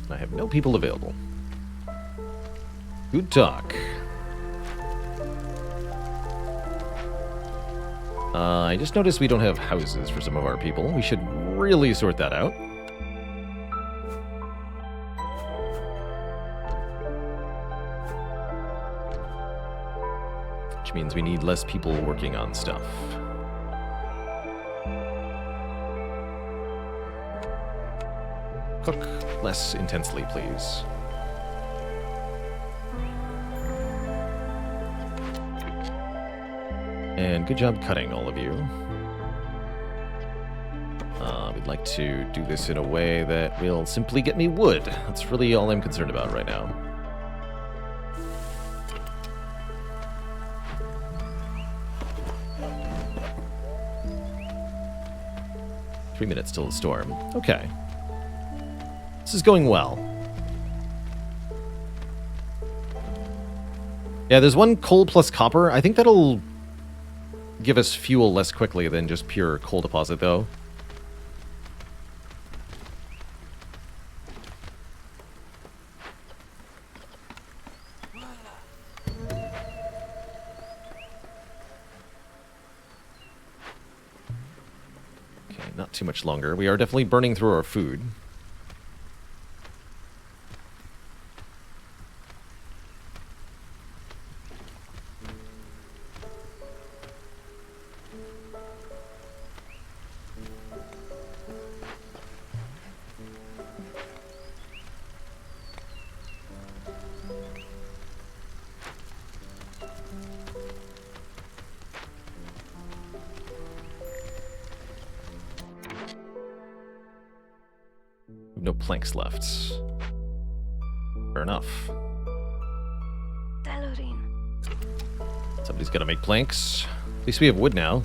I have no people available. Good talk. I just noticed we don't have houses for some of our people. We should really sort that out. Which means we need less people working on stuff. Cook less intensely, please. And good job cutting, all of you. We'd like to do this in a way that will simply get me wood. That's really all I'm concerned about right now. Three minutes till the storm. Okay. This is going well. Yeah, there's one coal plus copper. I think that'll give us fuel less quickly than just pure coal deposit, though. Okay, not too much longer. We are definitely burning through our food. No planks left. Fair enough. Somebody's got to make planks. At least we have wood now.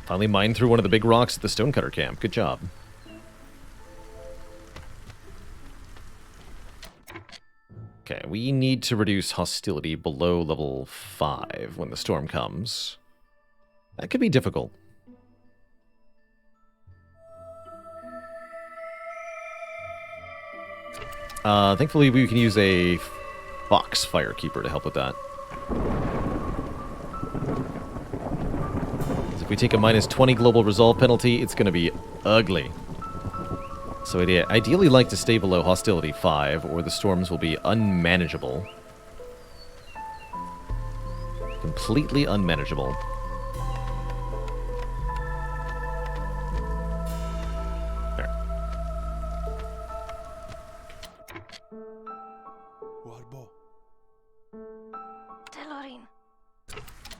Finally mined through one of the big rocks at the stonecutter camp. Good job. Okay, we need to reduce hostility below level 5 when the storm comes. That could be difficult. Thankfully, we can use a fox firekeeper to help with that. If we take a minus 20 global resolve penalty, it's going to be ugly. So I'd ideally like to stay below hostility 5, or the storms will be unmanageable. Completely unmanageable. There.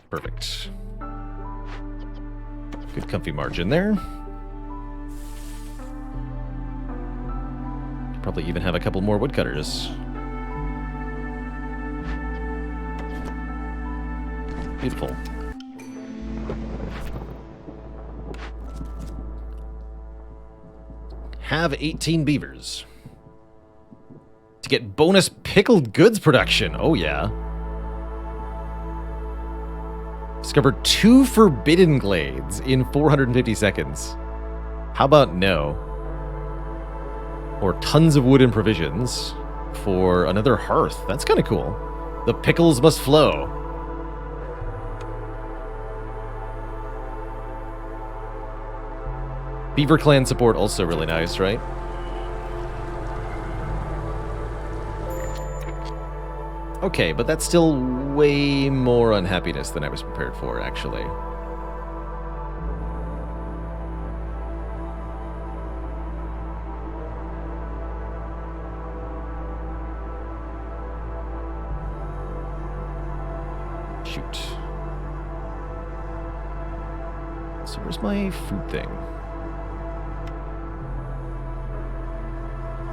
Perfect. Good comfy margin there. Probably even have a couple more woodcutters. Beautiful. Have 18 beavers. To get bonus pickled goods production. Oh yeah. Discover 2 forbidden glades in 450 seconds. How about no? Or tons of wood and provisions for another hearth. That's kind of cool. The pickles must flow. Beaver clan support also really nice, right? Okay, but that's still way more unhappiness than I was prepared for, actually. Shoot. So where's my food thing?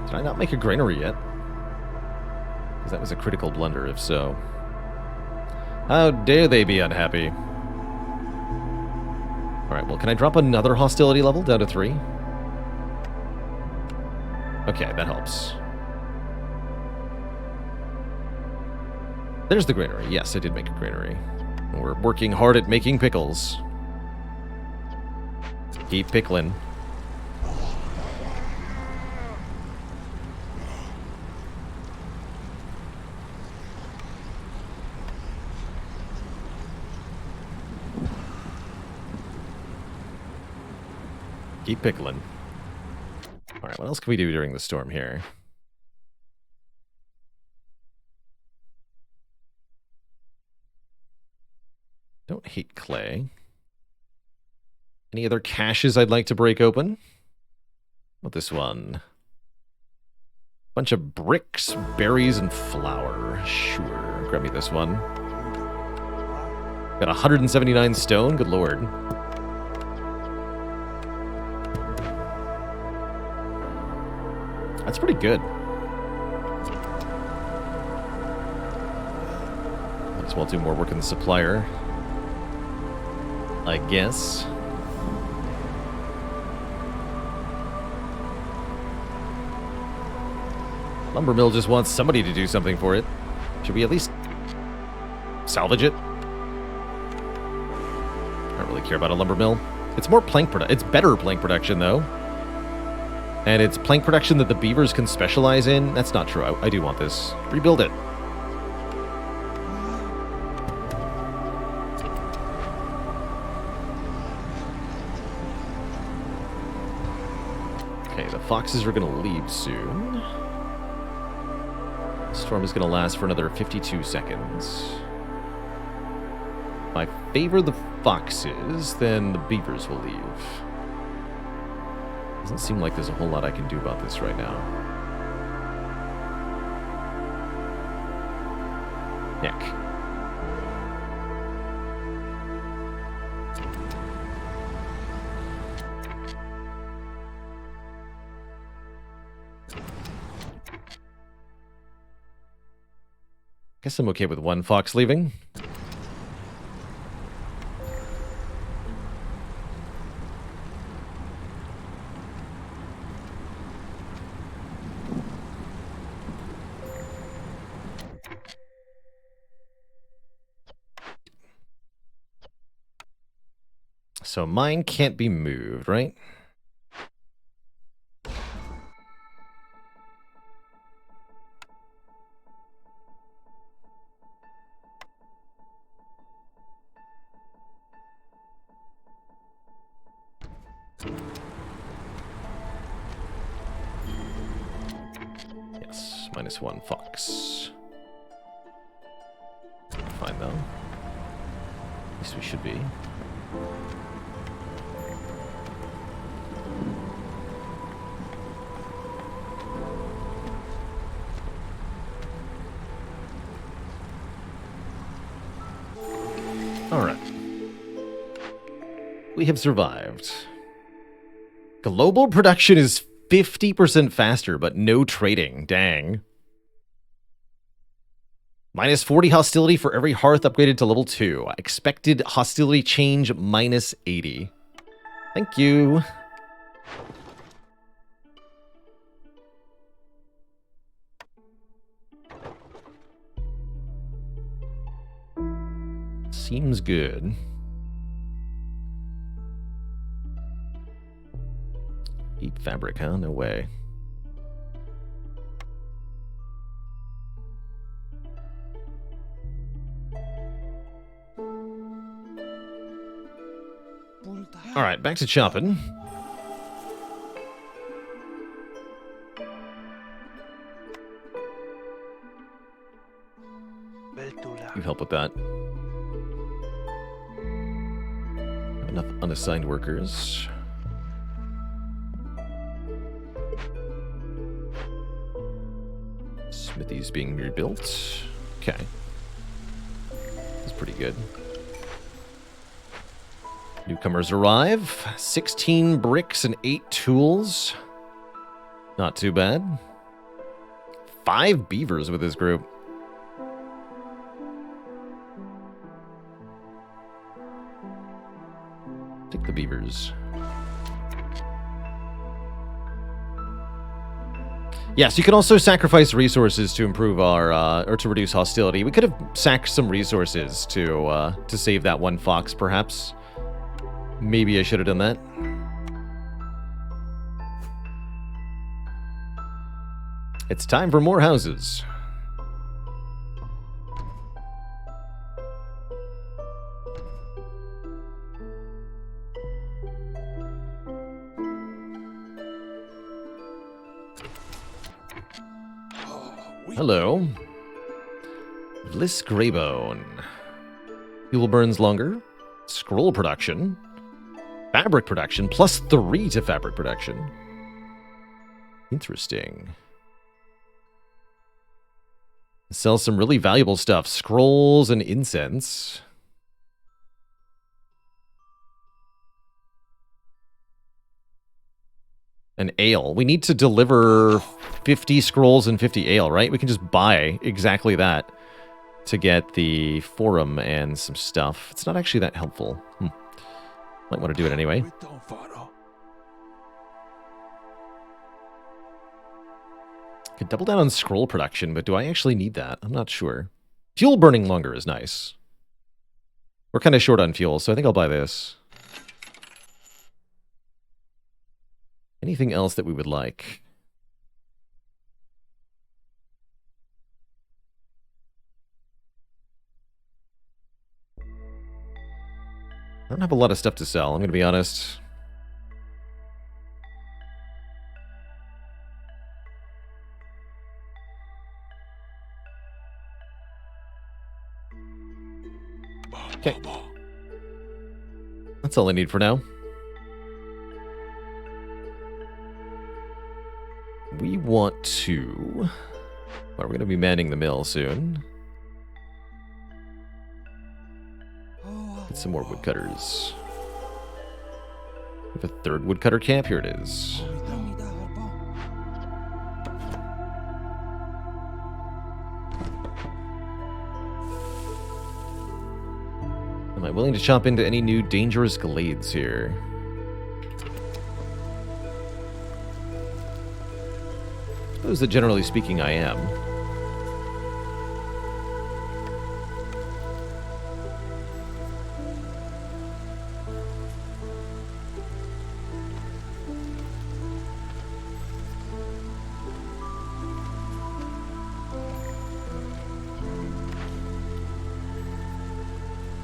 Did I not make a granary yet? Because that was a critical blunder, if so. How dare they be unhappy? Alright, well, can I drop another hostility level down to 3? Okay, that helps. There's the granary. Yes, I did make a granary. We're working hard at making pickles. Keep pickling. Keep pickling. Alright, what else can we do during the storm here? Don't hate clay. Any other caches I'd like to break open? What this one? Bunch of bricks, berries, and flour. Sure, grab me this one. Got 179 stone, good lord. That's pretty good. Might as well do more work in the supplier, I guess. Lumber mill just wants somebody to do something for it. Should we at least salvage it? I don't really care about a lumber mill. It's more plank production. It's better plank production, though. And it's plank production that the beavers can specialize in. That's not true. I do want this. Rebuild it. Okay, the foxes are going to leave soon. Storm is going to last for another 52 seconds. If I favor the foxes, then the beavers will leave. Doesn't seem like there's a whole lot I can do about this right now. Heck. Guess I'm okay with one fox leaving. So mine can't be moved, right? Yes, -1 fox. Fine though. At least we should be. Alright. We have survived. Global production is 50% faster, but no trading. Dang. -40 hostility for every hearth upgraded to level 2. Expected hostility change -80. Thank you. Seems good. Eat fabric, huh? No way. All right, back to chopping. You help with that. Have enough unassigned workers. Smithy's being rebuilt. Okay. That's pretty good. Newcomers arrive. 16 bricks and 8 tools. Not too bad. 5 beavers with this group. Take the beavers. Yes, you can also sacrifice resources to improve our, or to reduce hostility. We could have sacked some resources to save that one fox, perhaps. Maybe I should have done that. It's time for more houses. Hello. Bliss Greybone. Fuel burns longer. Scroll production. Fabric production. +3 to fabric production. Interesting. Sells some really valuable stuff. Scrolls and incense. An ale. We need to deliver 50 scrolls and 50 ale, right? We can just buy exactly that to get the forum and some stuff. It's not actually that helpful. Might want to do it anyway. Could double down on scroll production, but do I actually need that? I'm not sure. Fuel burning longer is nice. We're kind of short on fuel, so I think I'll buy this. Anything else that we would like? I don't have a lot of stuff to sell, I'm going to be honest. Okay. That's all I need for now. We want to... Well, we're going to be manning the mill soon. Get some more woodcutters. We have a third woodcutter camp. Here it is. Am I willing to chop into any new dangerous glades here? I suppose that generally speaking I am.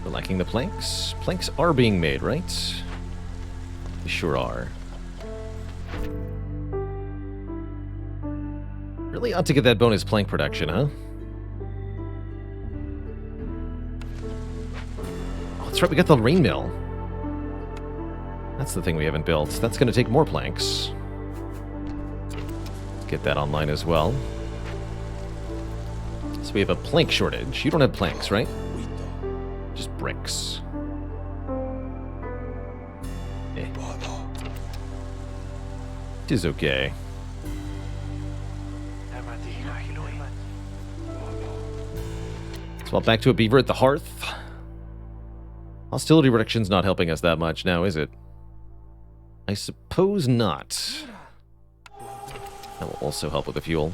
We're lacking the planks. Planks are being made, right? They sure are. Really ought to get that bonus plank production, huh? Oh, that's right, we got the rain mill. That's the thing we haven't built. That's going to take more planks. Let's get that online as well. So we have a plank shortage. You don't have planks, right? Just bricks. Eh. It is okay. Well, back to a beaver at the hearth. Hostility reduction's not helping us that much now, is it? I suppose not. That will also help with the fuel.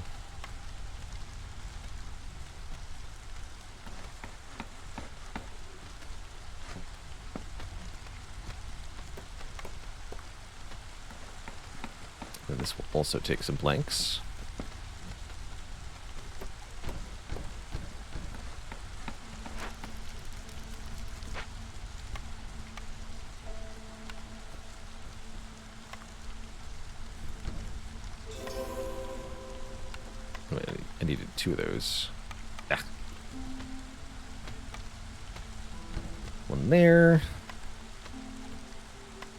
And this will also take some planks. I needed 2 of those. Ah. One there.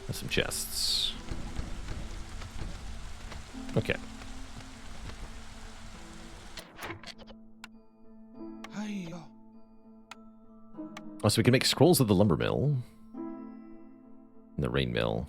And some chests. Okay. Oh, so we can make scrolls of the lumber mill. And the rain mill.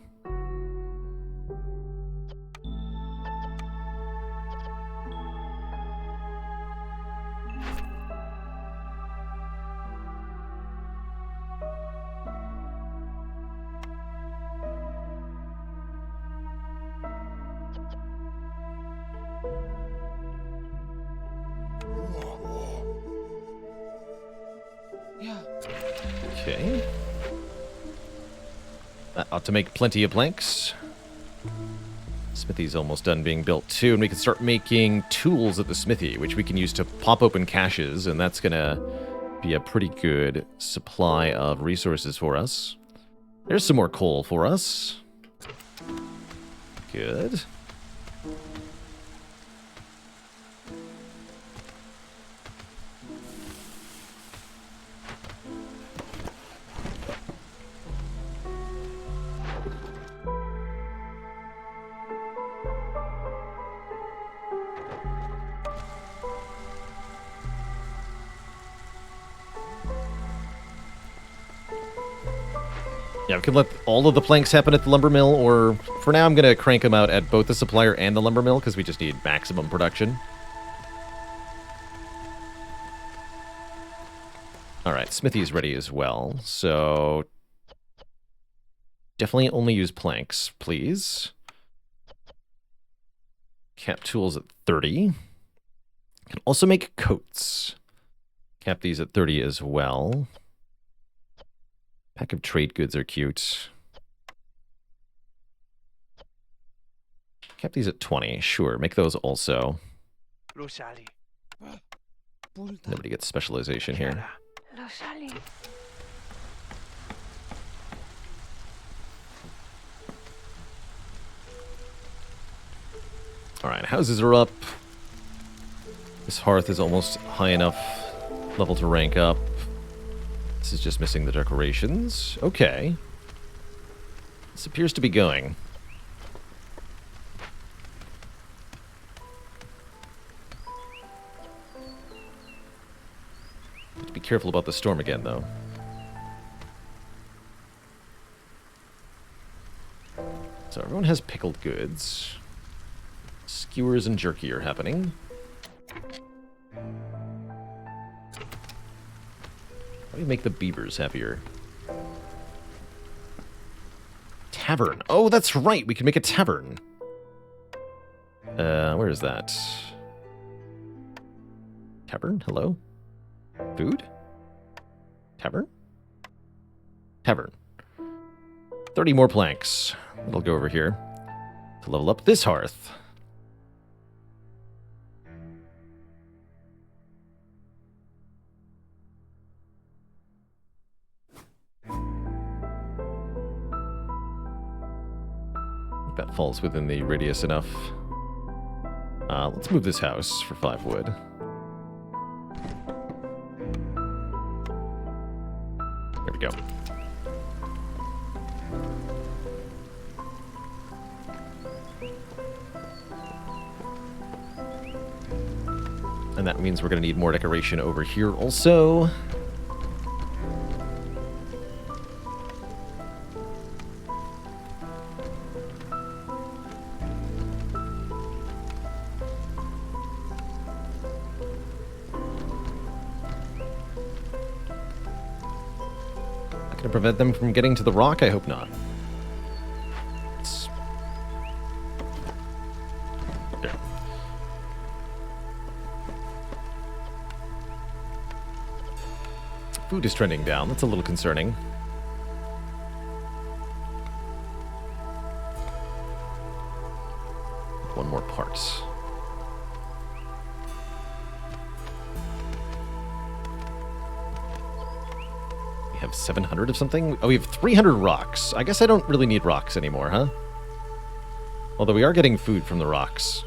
Okay. That ought to make plenty of planks. Smithy's almost done being built too, and we can start making tools at the smithy, which we can use to pop open caches, and that's gonna be a pretty good supply of resources for us. There's some more coal for us. Good. Yeah, we can let all of the planks happen at the lumber mill, or for now I'm going to crank them out at both the supplier and the lumber mill because we just need maximum production. Alright, smithy's ready as well, so definitely only use planks, please. Cap tools at 30. Can also make coats. Cap these at 30 as well. Pack of trade goods are cute. Kept these at 20. Sure, make those also. Nobody gets specialization here. Alright, houses are up. This hearth is almost high enough level to rank up. This is just missing the decorations. Okay. This appears to be going. Have to be careful about the storm again, though. So everyone has pickled goods. Skewers and jerky are happening. How do you make the beavers happier? Tavern. Oh, that's right. We can make a tavern. Where is that? Tavern? Hello? Food? Tavern? Tavern. 30 more planks. It'll go over here to level up this hearth. That falls within the radius enough. Let's move this house for 5 wood. There we go. And that means we're going to need more decoration over here also. Gonna prevent them from getting to the rock? I hope not. There. Food is trending down. That's a little concerning. One more part. Have 700 of something? Oh, we have 300 rocks. I guess I don't really need rocks anymore, huh? Although we are getting food from the rocks.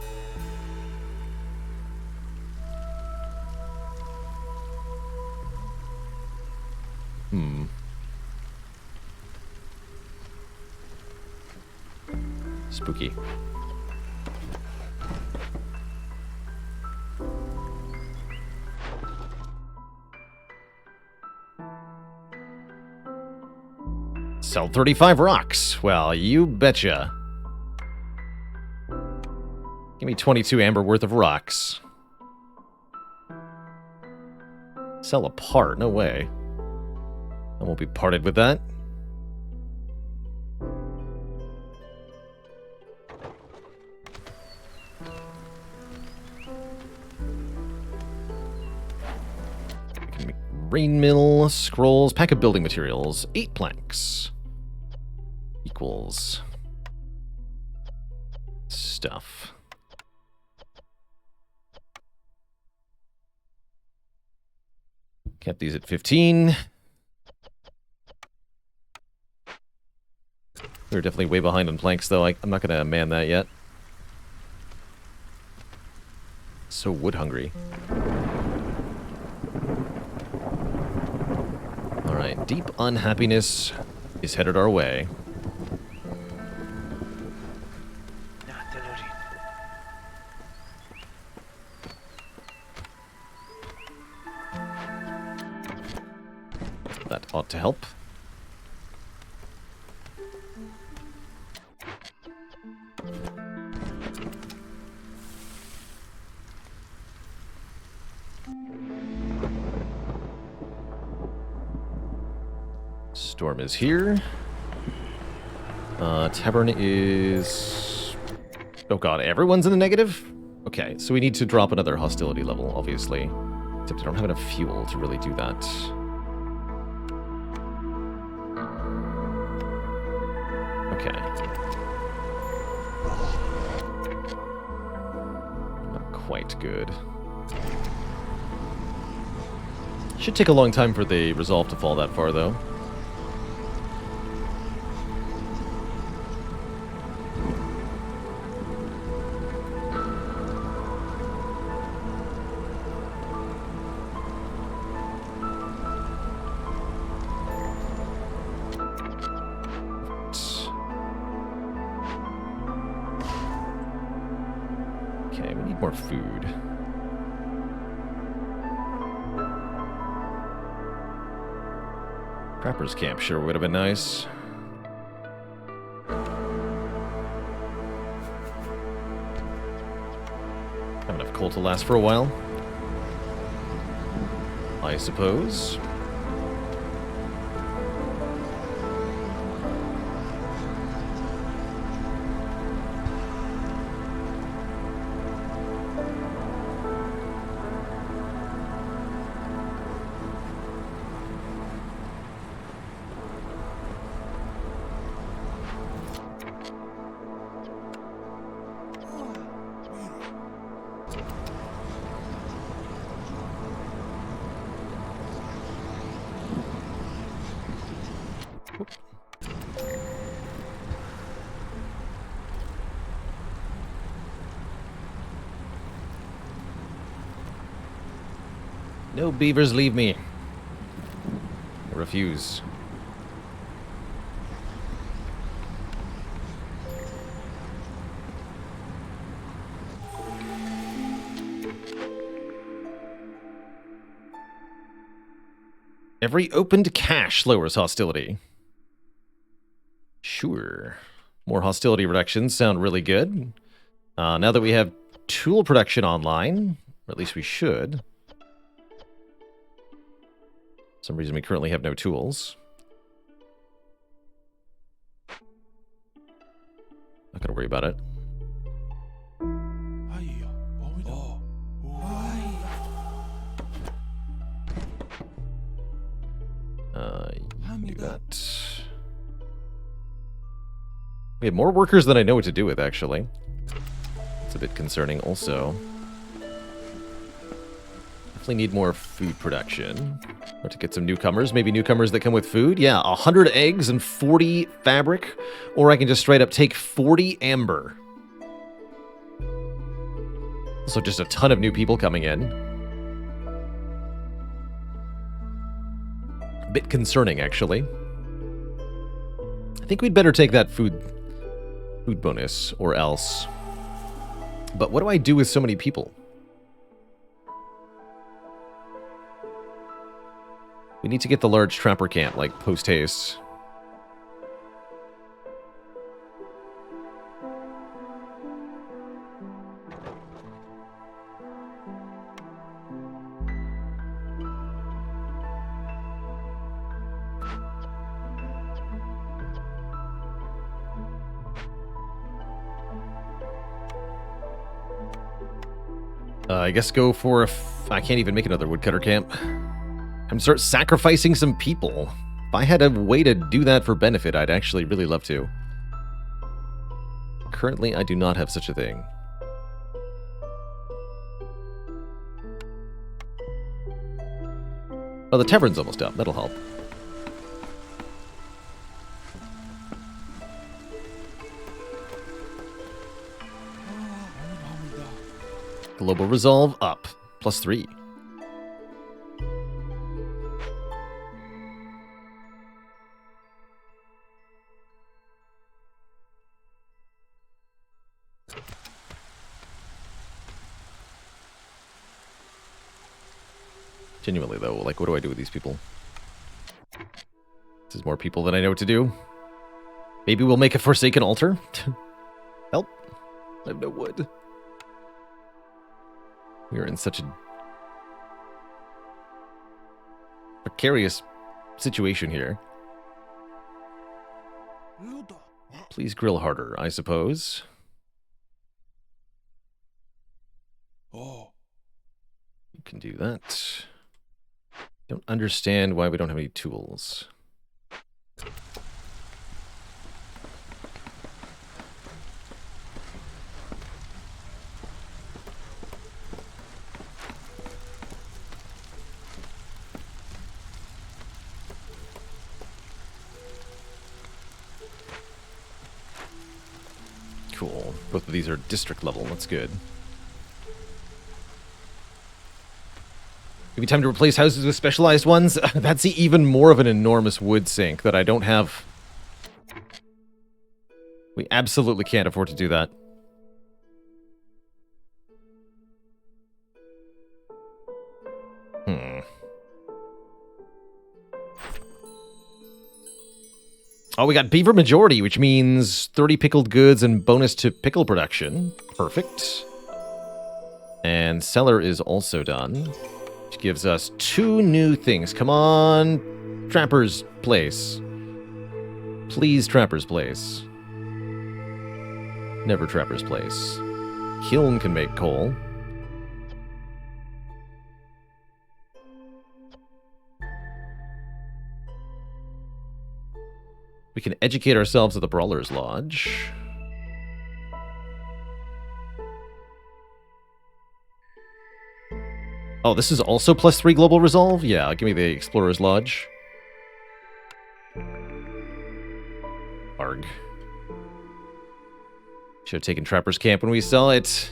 Spooky. Sell 35 rocks. Well, you betcha. Give me 22 amber worth of rocks. Sell a part? No way. I won't be parted with that. Rain mill, scrolls, pack of building materials, 8 planks. Equals stuff. Kept these at 15. We're definitely way behind on planks, though. I'm not going to man that yet. So wood hungry. Alright, deep unhappiness is headed our way. That ought to help. Storm is here. Tavern is... Oh god, everyone's in the negative? Okay, so we need to drop another hostility level, obviously. Except I don't have enough fuel to really do that. Okay. quite good. Should take a long time for the resolve to fall that far, though. Okay, we need more food. Trapper's camp sure would have been nice. Have enough coal to last for a while, I suppose. No beavers leave me. I refuse. Every opened cache lowers hostility. Sure. More hostility reductions sound really good. Now that we have tool production online, or at least we should. For some reason we currently have no tools. Not gonna worry about it. Do that. We have more workers than I know what to do with, actually. It's a bit concerning also. Definitely need more food production. Or to get some newcomers. Maybe newcomers that come with food. Yeah, 100 eggs and 40 fabric. Or I can just straight up take 40 amber. So just a ton of new people coming in. A bit concerning, actually. I think we'd better take that food bonus, or else. But what do I do with so many people? We need to get the large trapper camp, like, post-haste. I guess go for I can't even make another woodcutter camp. I'm start sacrificing some people. If I had a way to do that for benefit, I'd actually really love to. Currently, I do not have such a thing. Oh, the tavern's almost up. That'll help. Global resolve up. +3. Genuinely, though, like, what do I do with these people? This is more people than I know what to do. Maybe we'll make a Forsaken Altar? Help. I have no wood. We are in such a precarious situation here. Please grill harder, I suppose. You can do that. Don't understand why we don't have any tools. Cool. Both of these are district level. That's good. Maybe time to replace houses with specialized ones. That's even more of an enormous wood sink that I don't have. We absolutely can't afford to do that. Oh, we got beaver majority, which means 30 pickled goods and bonus to pickle production. Perfect. And cellar is also done, which gives us 2 new things. Come on, Trapper's Place. Please, Trapper's Place. Never Trapper's Place. Kiln can make coal. We can educate ourselves at the Brawler's Lodge. Oh, this is also +3 global resolve? Yeah, give me the Explorer's Lodge. Arg. Should have taken Trapper's Camp when we saw it.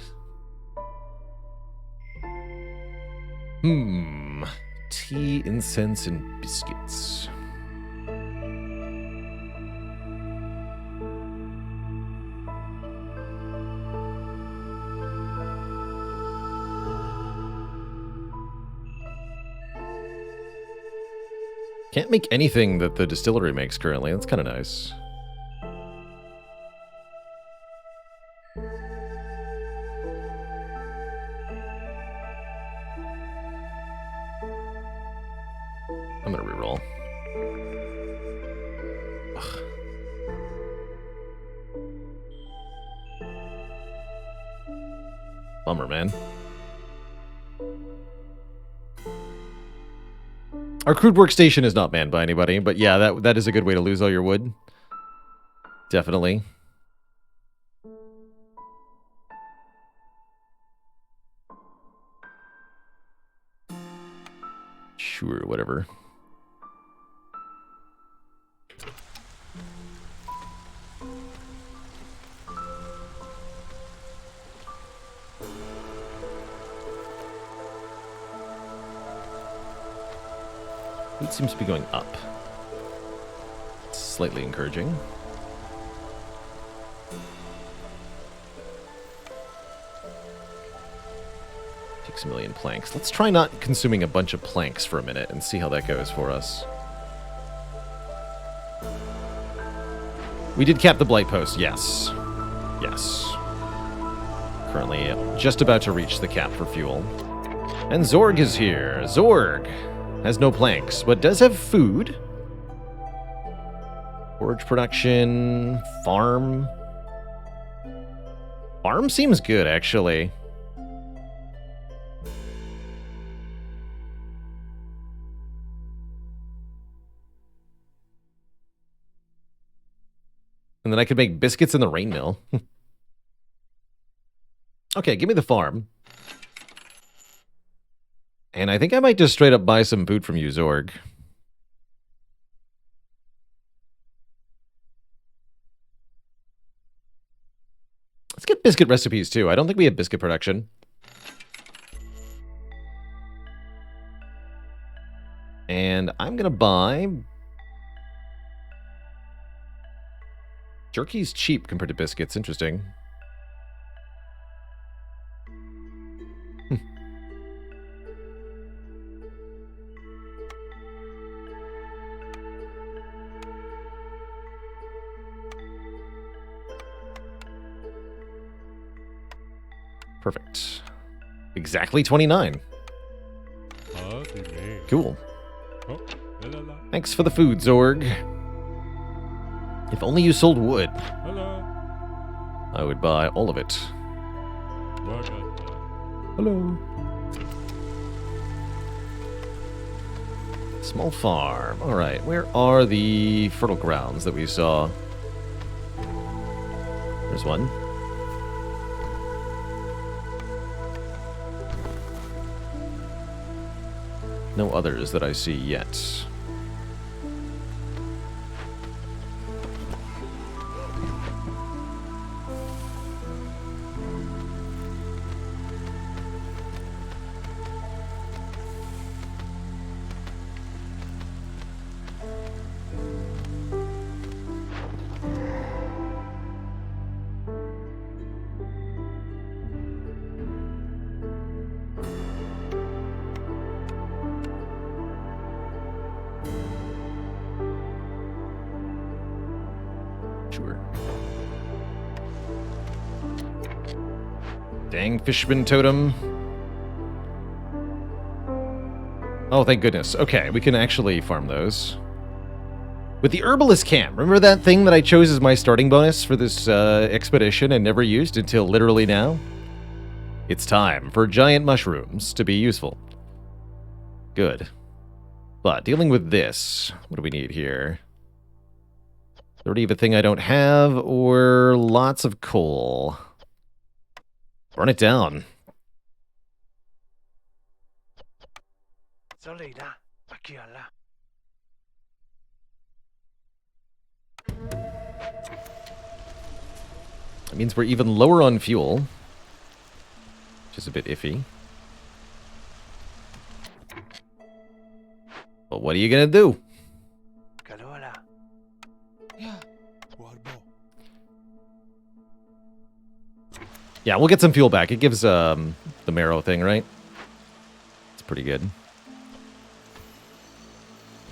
Tea, incense, and biscuits. Can't make anything that the distillery makes currently. That's kind of nice. I'm gonna reroll. Ugh. Bummer, man. Our crude workstation is not manned by anybody, but yeah, that is a good way to lose all your wood. Definitely. Sure, whatever. It seems to be going up. Slightly encouraging. Takes 1 million planks. Let's try not consuming a bunch of planks for a minute and see how that goes for us. We did cap the Blight Post, yes. Yes. Currently just about to reach the cap for fuel. And Zorg is here. Zorg has no planks, but does have food. Forage production, farm. Farm seems good, actually. And then I could make biscuits in the rain mill. Okay, give me the farm. And I think I might just straight up buy some food from you, Zorg. Let's get biscuit recipes, too. I don't think we have biscuit production. And I'm going to buy... Jerky's cheap compared to biscuits. Interesting. Perfect. Exactly 29. Cool. Thanks for the food, Zorg. If only you sold wood. I would buy all of it. Hello. Small farm. Alright, where are the fertile grounds that we saw? There's one. No others that I see yet. Dang fishman totem. Oh, thank goodness. Okay, we can actually farm those. With the herbalist camp, remember that thing that I chose as my starting bonus for this expedition and never used until literally now? It's time for giant mushrooms to be useful. Good. But dealing with this, what do we need here? 30 of a thing I don't have, or lots of coal. Burn it down. That means we're even lower on fuel, which is a bit iffy. But what are you gonna do? Yeah, we'll get some fuel back. It gives the marrow thing, right? It's pretty good.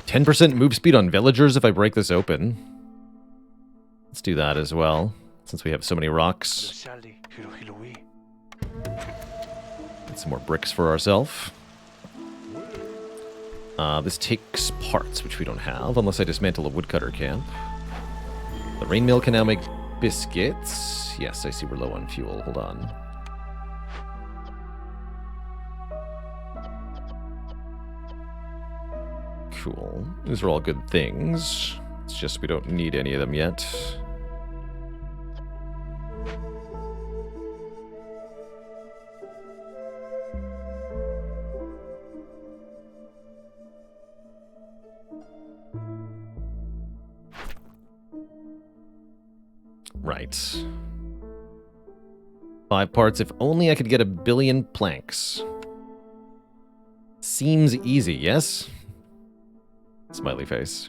10% move speed on villagers if I break this open. Let's do that as well, since we have so many rocks. Get some more bricks for ourselves. This takes parts, which we don't have, unless I dismantle a woodcutter camp. The rain mill can now make biscuits. Yes, I see we're low on fuel. Hold on. Cool. These are all good things. It's just we don't need any of them yet. Right. 5 parts. If only I could get 1 billion planks. Seems easy, yes? Smiley face.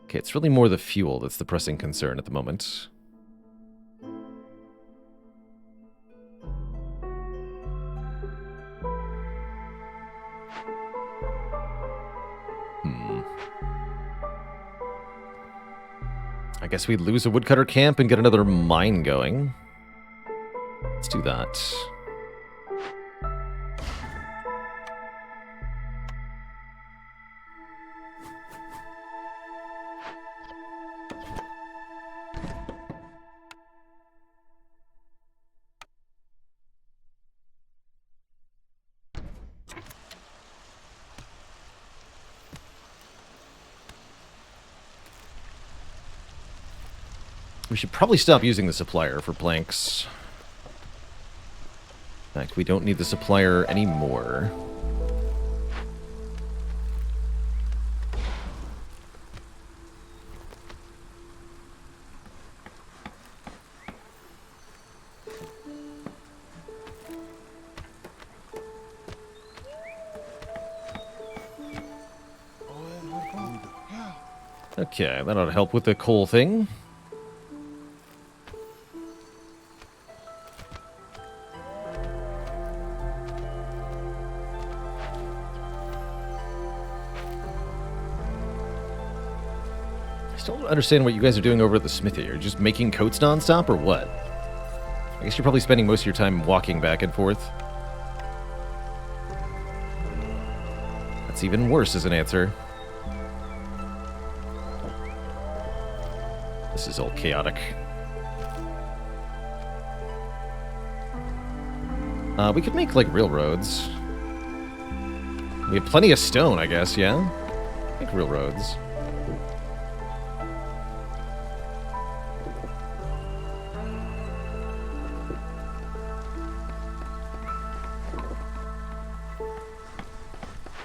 Okay, it's really more the fuel that's the pressing concern at the moment. I guess we'd lose a woodcutter camp and get another mine going. Let's do that. We should probably stop using the supplier for planks. In fact, we don't need the supplier anymore. Okay, that ought to help with the coal thing. Still don't understand what you guys are doing over at the smithy. You're just making coats nonstop, or what? I guess you're probably spending most of your time walking back and forth. That's even worse as an answer. This is all chaotic. We could make, like, railroads. We have plenty of stone, I guess, yeah? Make railroads.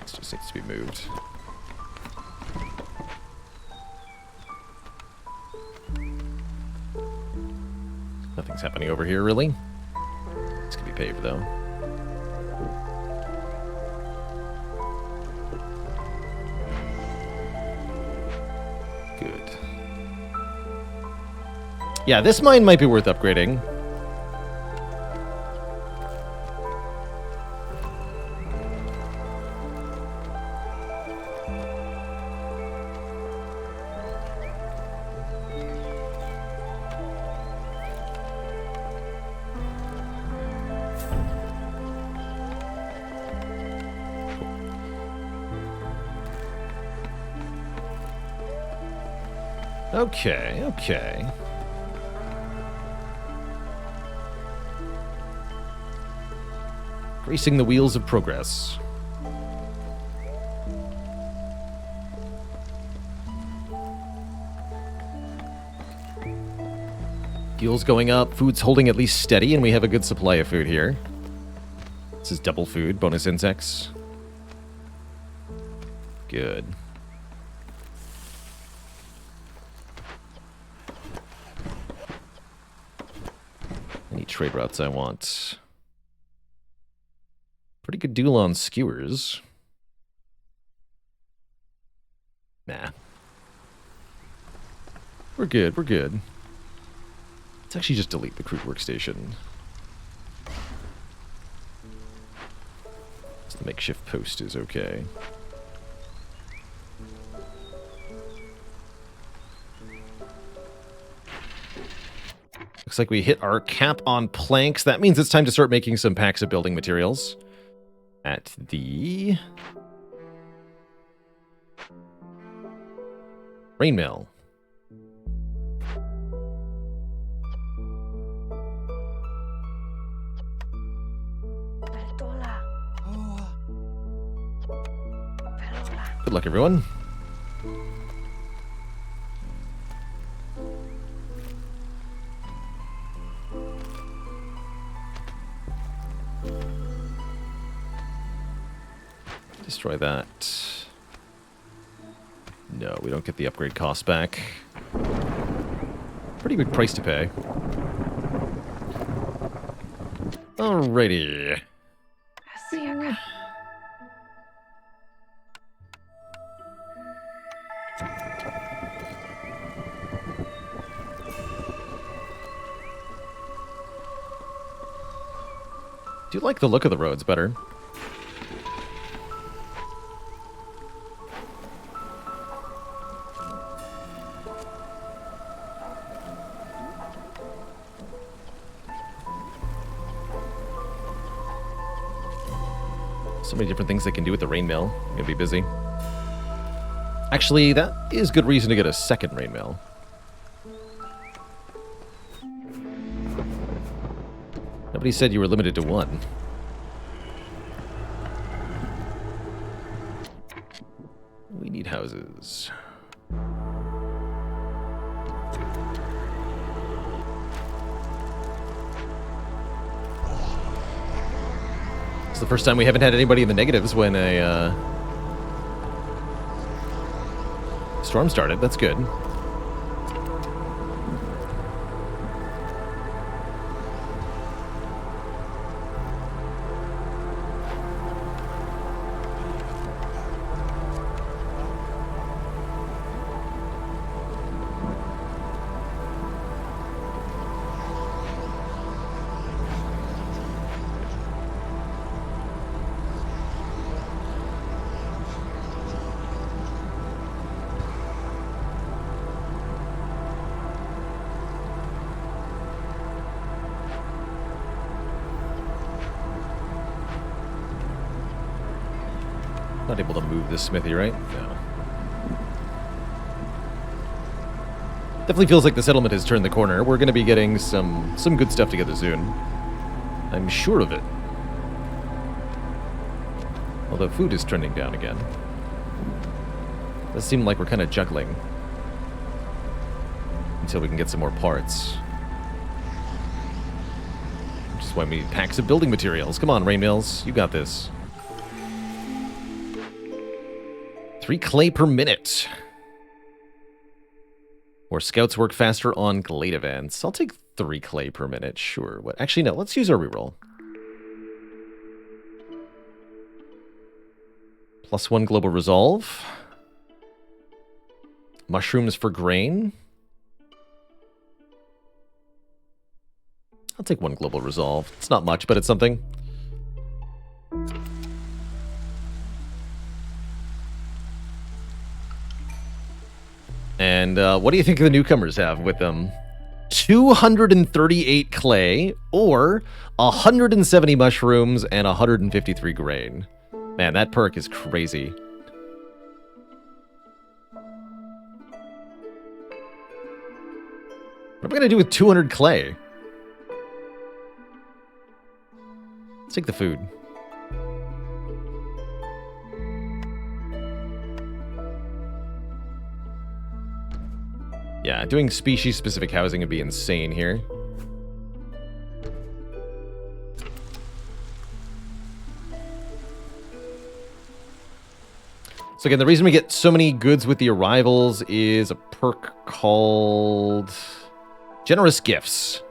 This just needs to be moved. Nothing's happening over here, really. This could be paved, though. Good. Yeah, this mine might be worth upgrading. Okay, okay. Racing the wheels of progress. Fuel's going up, food's holding at least steady, and we have a good supply of food here. This is double food, bonus insects. Good. Any trade routes I want. Pretty good deal on skewers. Nah. We're good, we're good. Let's actually just delete the crude workstation. So the makeshift post is okay. Looks like we hit our cap on planks. That means it's time to start making some packs of building materials. At the rain mill. Good luck, everyone. Destroy that. No, we don't get the upgrade cost back. Pretty big price to pay. Alrighty. Do you like the look of the roads better? So many different things they can do with the rain mill. I'm gonna be busy. Actually, that is good reason to get a second rain mill. Nobody said you were limited to one. We need houses. It's the first time we haven't had anybody in the negatives when a storm started. That's good. Not able to move this smithy, right? No. Definitely feels like the settlement has turned the corner. We're going to be getting some good stuff together soon. I'm sure of it. Although food is trending down again. Does seem like we're kind of juggling. Until we can get some more parts. Which is why we need packs of building materials. Come on, Rain Mills. You got this. 3 clay per minute. Or scouts work faster on glade events. I'll take 3 clay per minute, sure. What? Actually, no, let's use our reroll. +1 global resolve. Mushrooms for grain. I'll take 1 global resolve. It's not much, but it's something. And what do you think the newcomers have with them? 238 clay, or 170 mushrooms and 153 grain. Man, that perk is crazy. What am I going to do with 200 clay? Let's take the food. Yeah, doing species-specific housing would be insane here. So again, the reason we get so many goods with the arrivals is a perk called Generous Gifts.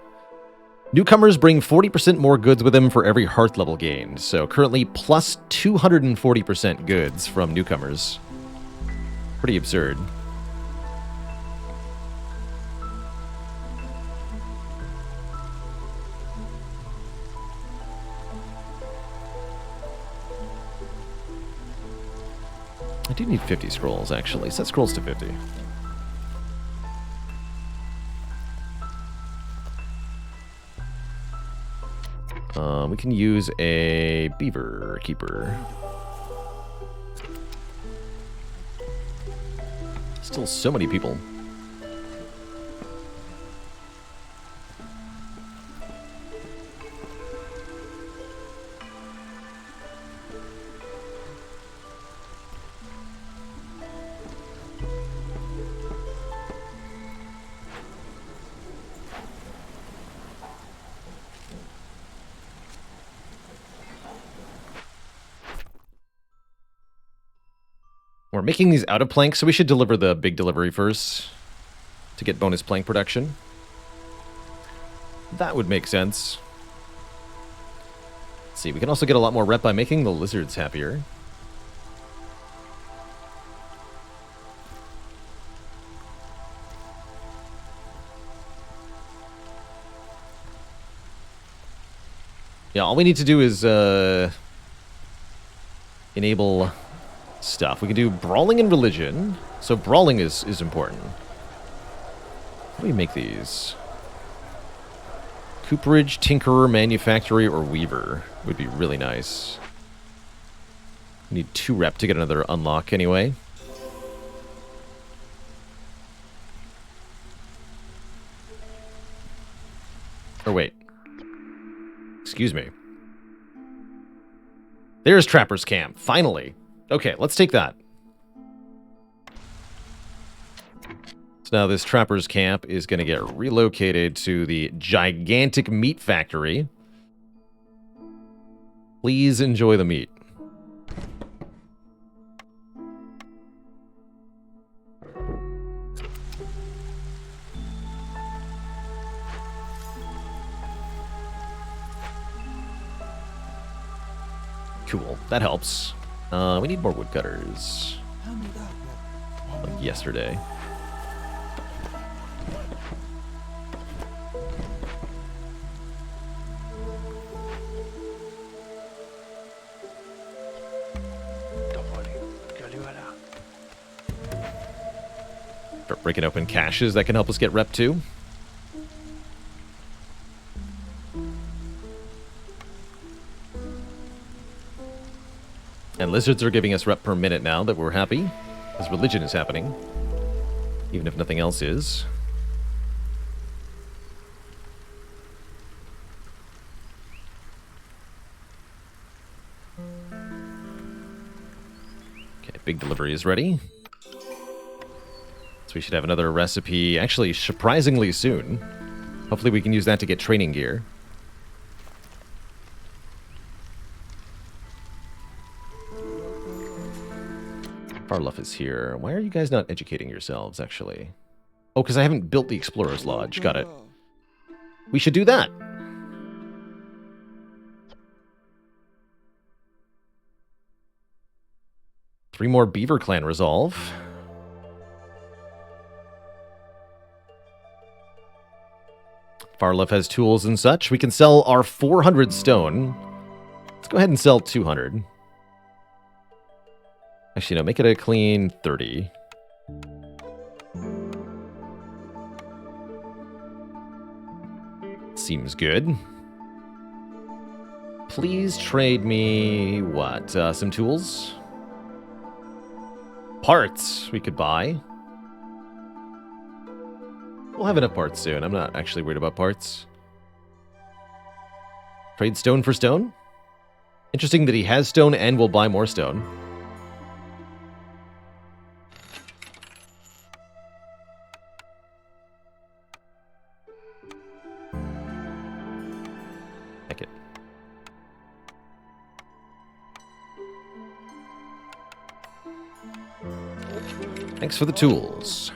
Newcomers bring 40% more goods with them for every hearth level gained. So currently plus 240% goods from newcomers. Pretty absurd. I do need 50 scrolls, actually. Set scrolls to 50. We can use a beaver keeper. Still so many people. We're making these out of plank, so we should deliver the big delivery first to get bonus plank production. That would make sense. Let's see, we can also get a lot more rep by making the lizards happier. Yeah, all we need to do is enable stuff. We can do brawling and religion. So brawling is important. How do we make these? Cooperage, tinkerer, manufacturer, or weaver would be really nice. We need 2 rep to get another unlock anyway. Or wait. Excuse me. There's Trapper's Camp, finally. Okay, let's take that. So now this Trapper's Camp is going to get relocated to the gigantic meat factory. Please enjoy the meat. Cool, that helps. We need more woodcutters. Like yesterday. Start breaking open caches that can help us get rep too. And lizards are giving us rep per minute now that we're happy, as religion is happening, even if nothing else is. Okay, big delivery is ready. So we should have another recipe, actually surprisingly soon. Hopefully we can use that to get training gear. Farluff is here. Why are you guys not educating yourselves, actually? Oh, because I haven't built the Explorer's Lodge. Got it. We should do that. Three more Beaver Clan resolve. Farluff has tools and such. We can sell our 400 stone. Let's go ahead and sell 200. Actually, no, make it a clean 30. Seems good. Please trade me, what, some tools? Parts we could buy. We'll have enough parts soon. I'm not actually worried about parts. Trade stone for stone? Interesting that he has stone and will buy more stone. Heck it. Thanks for the tools.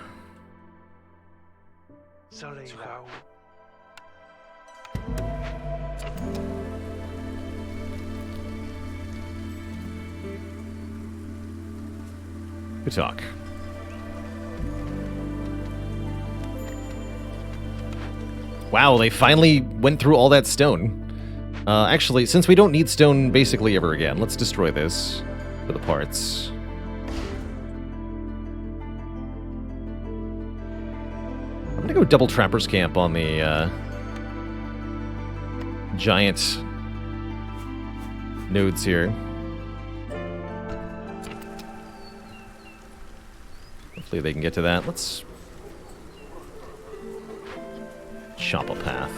Good talk. Wow, they finally went through all that stone. Actually, since we don't need stone basically ever again, let's destroy this for the parts. I'm gonna go double Trapper's Camp on the giant nodes here. Hopefully they can get to that. Let's chop a path.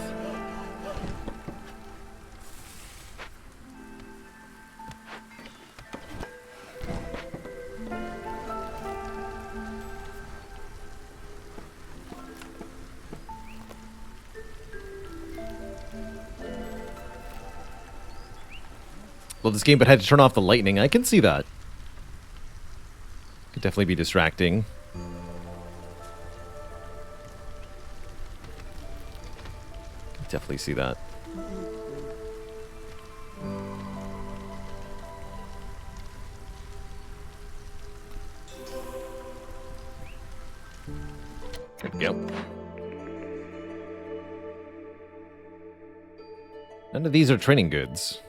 Well, this game but had to turn off the lightning. I can see that. Could definitely be distracting. Definitely see that. There we go. None of these are training goods.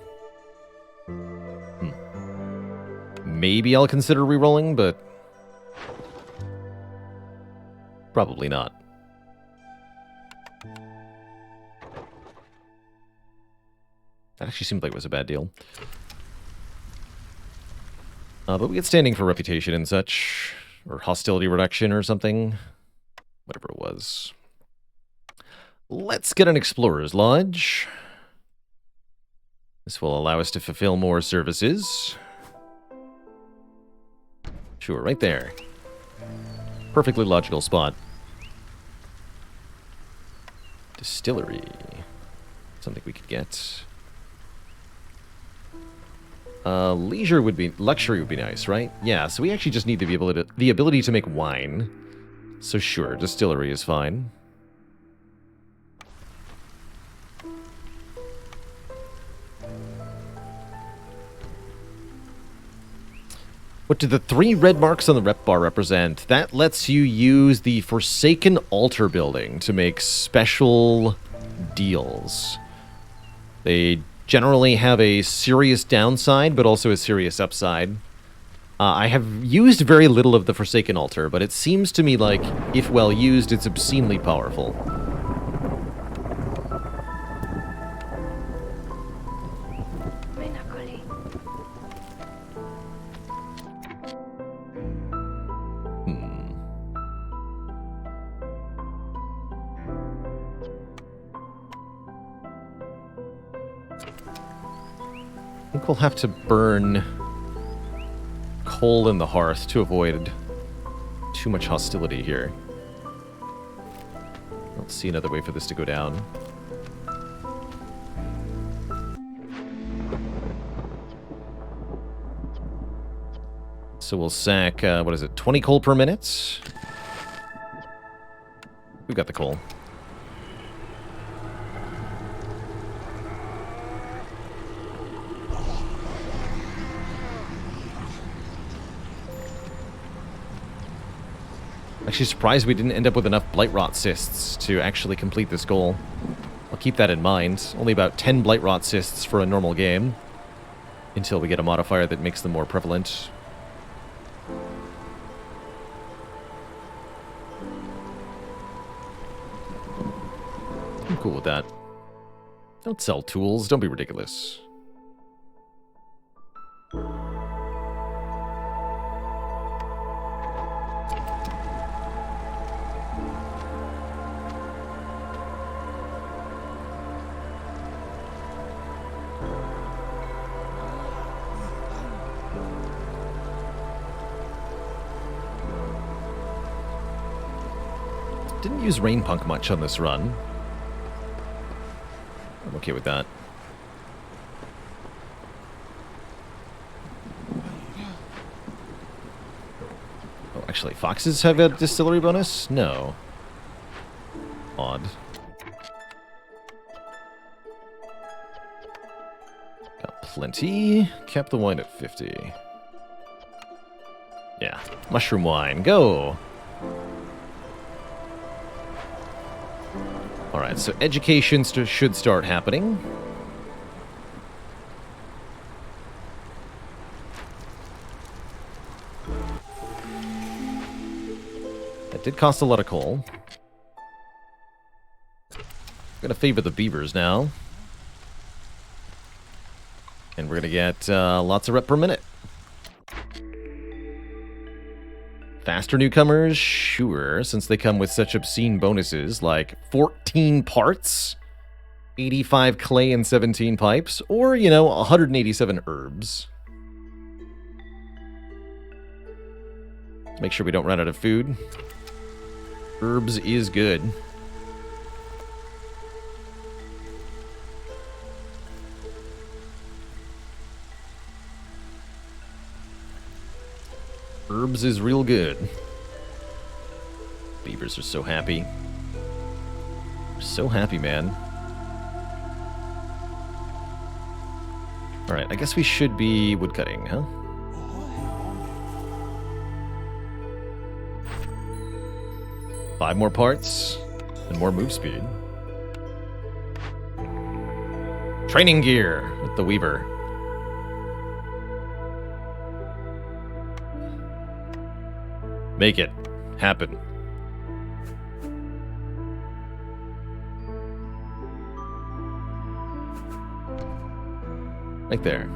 Maybe I'll consider re-rolling, but probably not. That actually seemed like it was a bad deal. But we get standing for reputation and such, or hostility reduction or something. Whatever it was. Let's get an Explorer's Lodge. This will allow us to fulfill more services. Sure, right there. Perfectly logical spot. Distillery. Something we could get. Leisure would be... Luxury would be nice, right? Yeah, so we actually just need the ability to make wine. So sure, distillery is fine. What do the 3 red marks on the rep bar represent? That lets you use the Forsaken Altar building to make special deals. They generally have a serious downside, but also a serious upside. I have used very little of the Forsaken Altar, but it seems to me like, if well used, it's obscenely powerful. I think we'll have to burn coal in the hearth to avoid too much hostility here. I don't see another way for this to go down. So we'll sack, what is it, 20 coal per minute? We've got the coal. Actually surprised we didn't end up with enough blight rot cysts to actually complete this goal. I'll keep that in mind. Only about 10 blight rot cysts for a normal game. Until we get a modifier that makes them more prevalent. I'm cool with that. Don't sell tools, don't be ridiculous. Didn't use Rain Punk much on this run. I'm okay with that. Oh, actually, foxes have a distillery bonus? No. Odd. Got plenty. Kept the wine at 50. Yeah. Mushroom wine. Go! Alright, so education should start happening. That did cost a lot of coal. I'm gonna favor the beavers now. And we're gonna get lots of rep per minute. Faster newcomers? Sure, since they come with such obscene bonuses like 14 parts, 85 clay and 17 pipes, or, you know, 187 herbs. Make sure we don't run out of food. Herbs is good. Herbs is real good. Beavers are so happy. So happy, man. Alright, I guess we should be woodcutting, huh? Five more parts and more move speed. Training gear with the Weaver. Make it happen. Right there.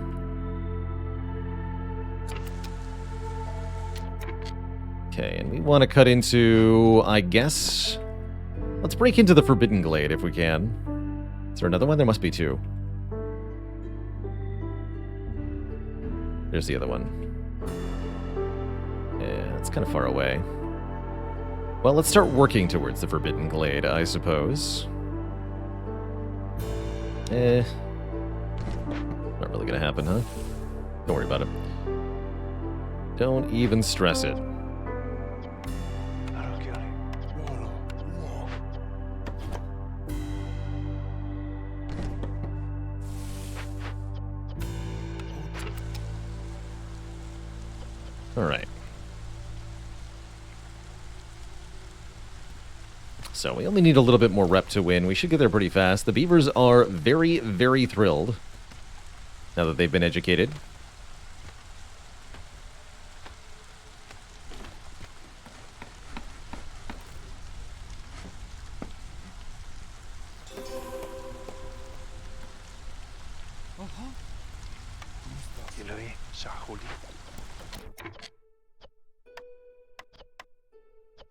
Okay, and we want to cut into, I guess... Let's break into the Forbidden Glade if we can. Is there another one? There must be two. There's the other one. Yeah, it's kind of far away. Well, let's start working towards the Forbidden Glade, I suppose. Not really gonna happen, huh? Don't worry about it. Don't even stress it. Alright. So we only need a little bit more rep to win. We should get there pretty fast. The beavers are very, very thrilled now that they've been educated.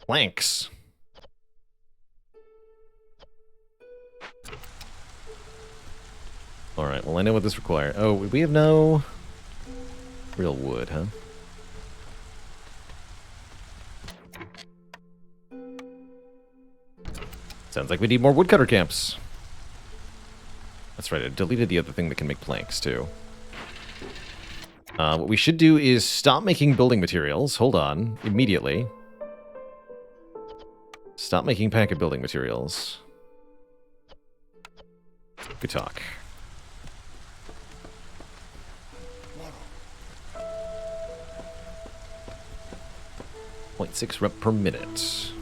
Planks. Alright, well I know what this requires. Oh, we have no real wood, huh? Sounds like we need more woodcutter camps. That's right, I deleted the other thing that can make planks, too. What we should do is stop making building materials. Hold on. Immediately. Stop making packet building materials. Good talk. 0.6 rep per minute.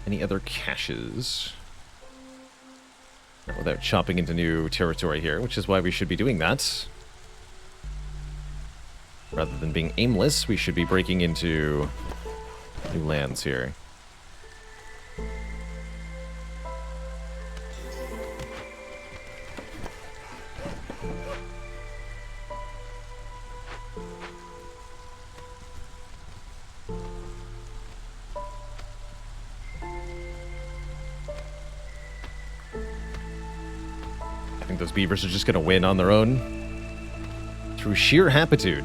Any other caches? Not without chopping into new territory here, which is why we should be doing that. Rather than being aimless, we should be breaking into new lands here. those beavers are just going to win on their own through sheer happitude.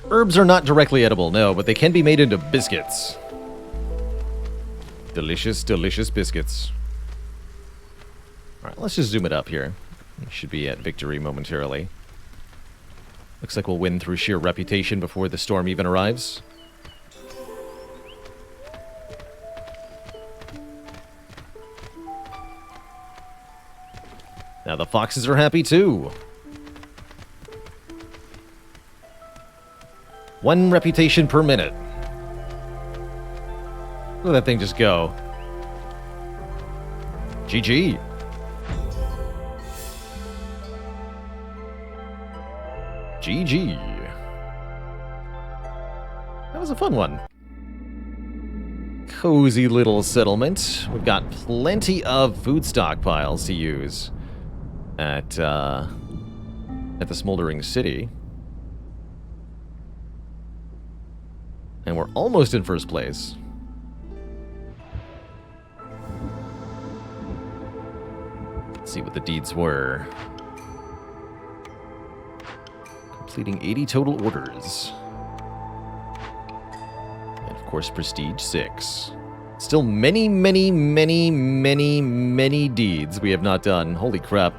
Herbs are not directly edible, no, but they can be made into biscuits. Delicious, delicious biscuits. Alright, let's just zoom it up here. We should be at victory momentarily. Looks like we'll win through sheer reputation before the storm even arrives. Now the foxes are happy too. 1 reputation per minute. Let that thing just go. GG. GG. That was a fun one. Cozy little settlement. We've got plenty of food stockpiles to use at the Smoldering City. And we're almost in first place. Let's see what the deeds were. Completing 80 total orders. And of course, Prestige 6. Still many, many, many, many, many deeds we have not done. Holy crap.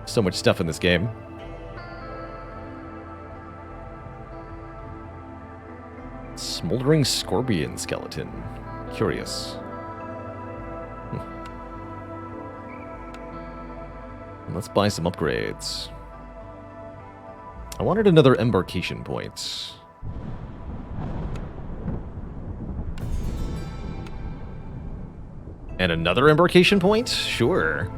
So much stuff in this game. Smoldering Scorpion Skeleton. Curious. Let's buy some upgrades. I wanted another embarkation point. And another embarkation point? Sure.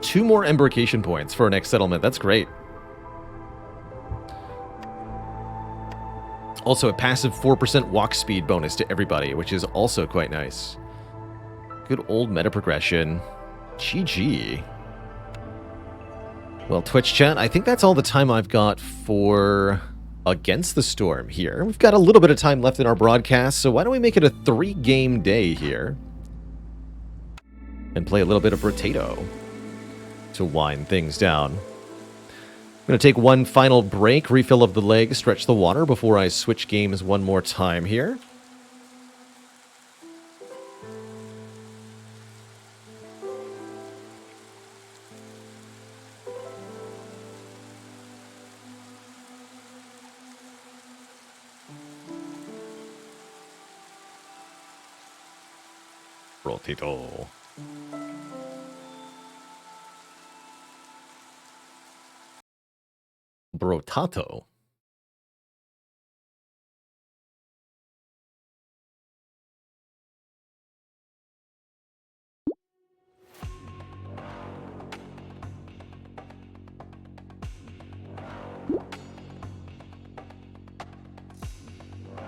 2 more embarkation points for our next settlement. That's great. Also, a passive 4% walk speed bonus to everybody, which is also quite nice. Good old meta progression. GG. Well, Twitch chat, I think that's all the time I've got for Against the Storm here. We've got a little bit of time left in our broadcast, so why don't we make it a 3-game day here? And play a little bit of Brotato to wind things down. I'm going to take one final break, refill of the leg, stretch the water before I switch games one more time here. Brotato. Brotato.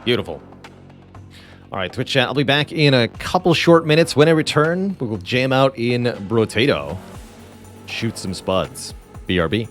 Beautiful. All right, Twitch chat, I'll be back in a couple short minutes. When I return, we will jam out in Brotato. Shoot some spuds. BRB.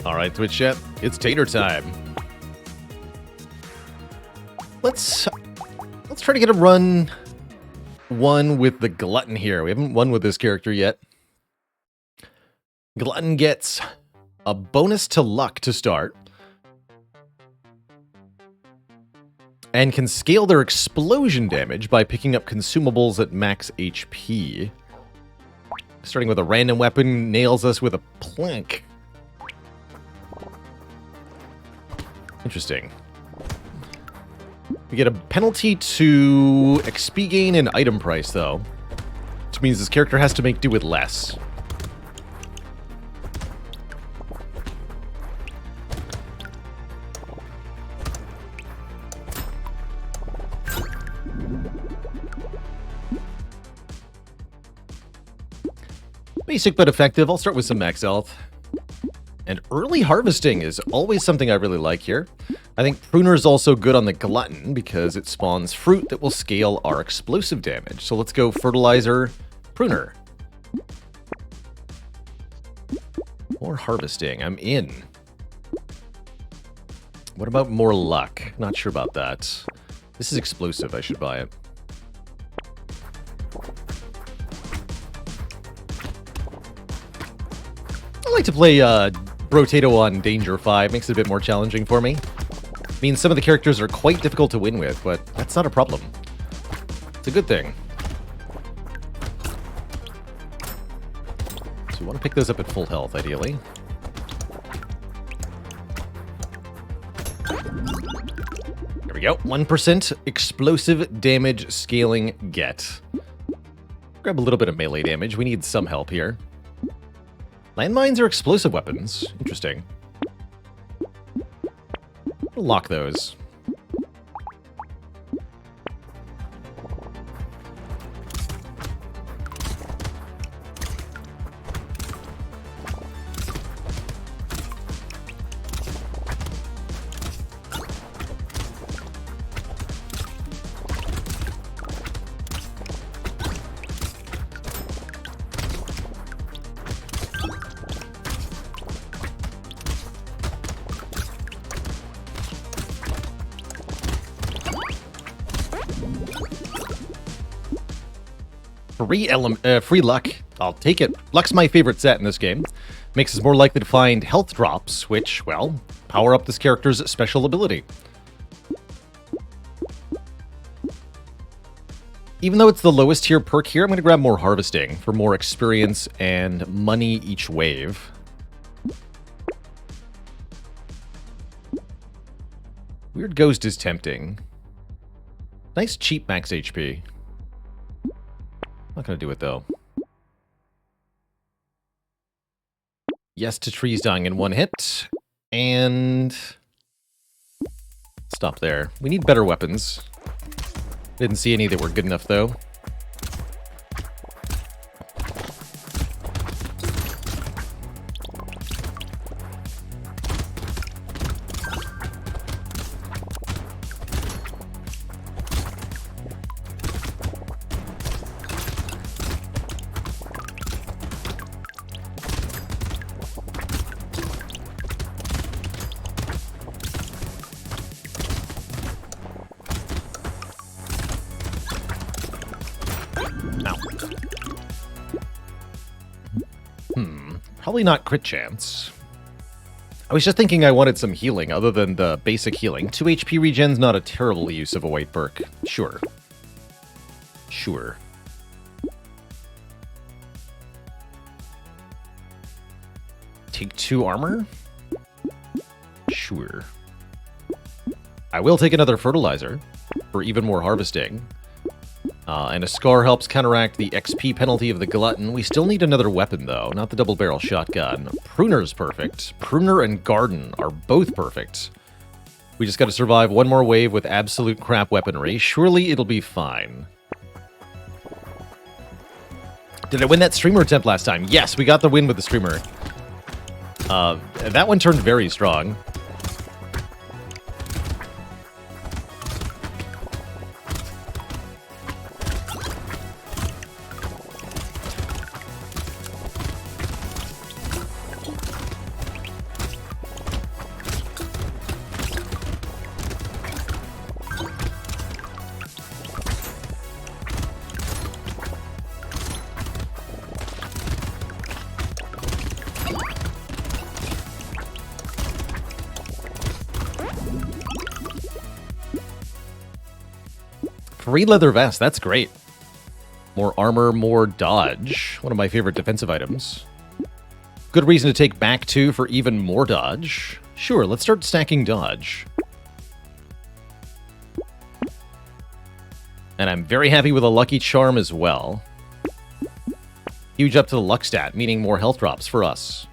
All right, Twitch chat, it's tater time. Let's try to get a run one with the Glutton here. We haven't won with this character yet. Glutton gets a bonus to luck to start, and can scale their explosion damage by picking up consumables at max HP. Starting with a random weapon, nails us with a plank. Interesting. We get a penalty to XP gain and item price, though. Which means this character has to make do with less. Basic but effective. I'll start with some max health. And early harvesting is always something I really like here. I think Pruner is also good on the Glutton because it spawns fruit that will scale our explosive damage. So let's go Fertilizer, Pruner. More harvesting. I'm in. What about more luck? Not sure about that. This is explosive. I should buy it. I like to play Brotato on Danger 5. Makes it a bit more challenging for me. Means some of the characters are quite difficult to win with, but that's not a problem. It's a good thing. So we want to pick those up at full health, ideally. There we go. 1% explosive damage scaling get. Grab a little bit of melee damage. We need some help here. Landmines are explosive weapons. Interesting. We'll lock those. Free luck. I'll take it. Luck's my favorite set in this game. Makes us more likely to find health drops, which, well, power up this character's special ability. Even though it's the lowest tier perk here, I'm going to grab more harvesting for more experience and money each wave. Weird Ghost is tempting. Nice cheap max HP. Not gonna do it, though. Yes to trees dying in one hit. And... stop there. We need better weapons. Didn't see any that were good enough, though. Probably not crit chance. I was just thinking I wanted some healing other than the basic healing. 2 HP regen's not a terrible use of a white perk. Sure. Sure. Take 2 armor? Sure. I will take another fertilizer for even more harvesting. And a Scar helps counteract the XP penalty of the Glutton. We still need another weapon, though, not the double-barrel shotgun. Pruner's perfect. Pruner and Garden are both perfect. We just got to survive one more wave with absolute crap weaponry. Surely it'll be fine. Did I win that streamer attempt last time? Yes, we got the win with the streamer. That one turned very strong. 3 leather vests, that's great. More armor, more dodge. One of my favorite defensive items. Good reason to take back 2 for even more dodge. Sure, let's start stacking dodge. And I'm very happy with a lucky charm as well. Huge up to the luck stat, meaning more health drops for us.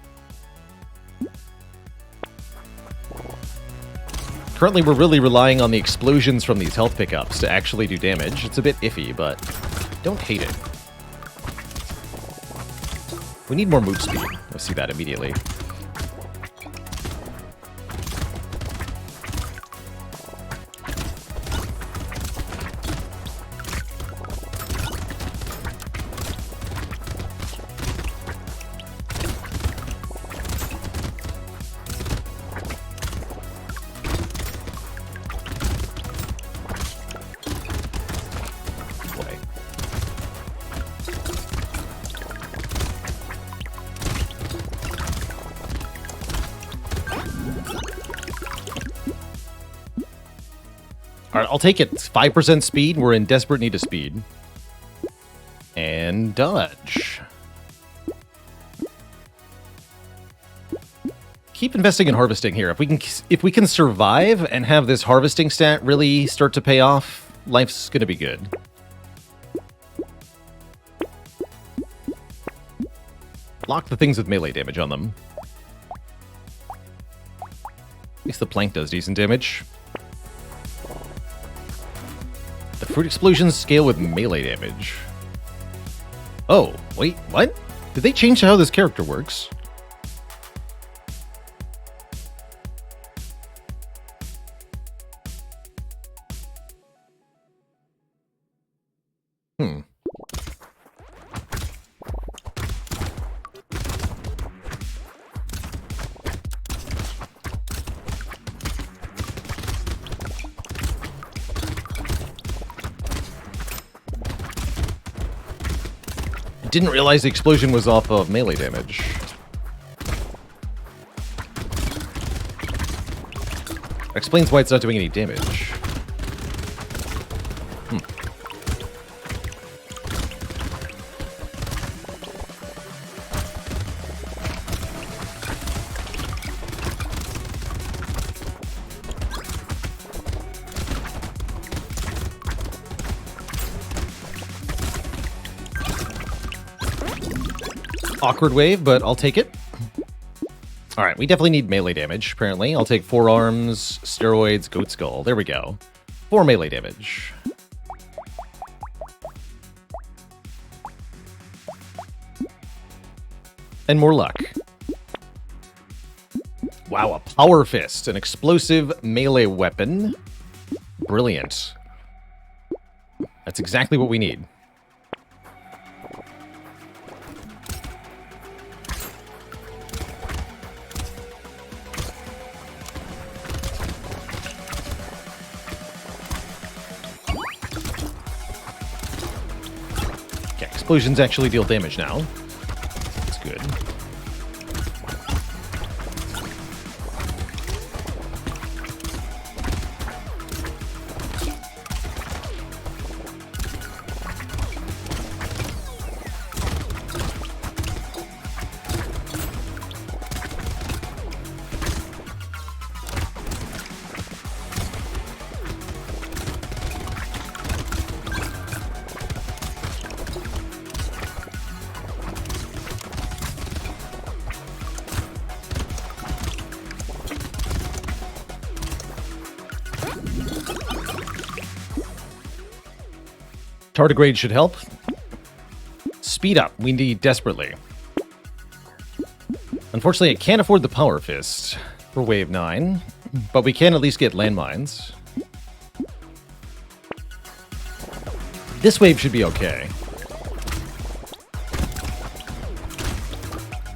Currently, we're really relying on the explosions from these health pickups to actually do damage. It's a bit iffy, but don't hate it. We need more move speed. I see that immediately. Alright, I'll take it. It's 5% speed. We're in desperate need of speed. And dodge. Keep investing in harvesting here. If we can survive and have this harvesting stat really start to pay off, life's gonna be good. Lock the things with melee damage on them. At least the plank does decent damage. The fruit explosions scale with melee damage. Oh, wait, what? Did they change how this character works? Didn't realize the explosion was off of melee damage. Explains why it's not doing any damage. Awkward wave, but I'll take it. Alright, we definitely need melee damage, apparently. I'll take forearms, steroids, goat skull. There we go. 4 melee damage. And more luck. Wow, a power fist, an explosive melee weapon. Brilliant. That's exactly what we need. Explosions actually deal damage now. That's good. Tardigrade should help. Speed up. We need desperately. Unfortunately, I can't afford the Power Fist for Wave 9, but we can at least get landmines. This wave should be okay.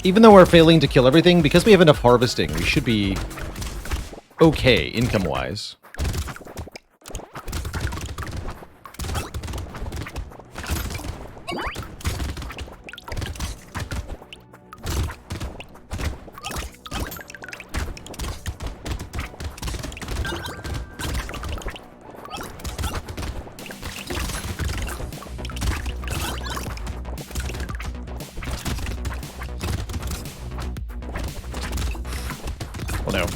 Even though we're failing to kill everything, because we have enough harvesting, we should be okay income-wise. no.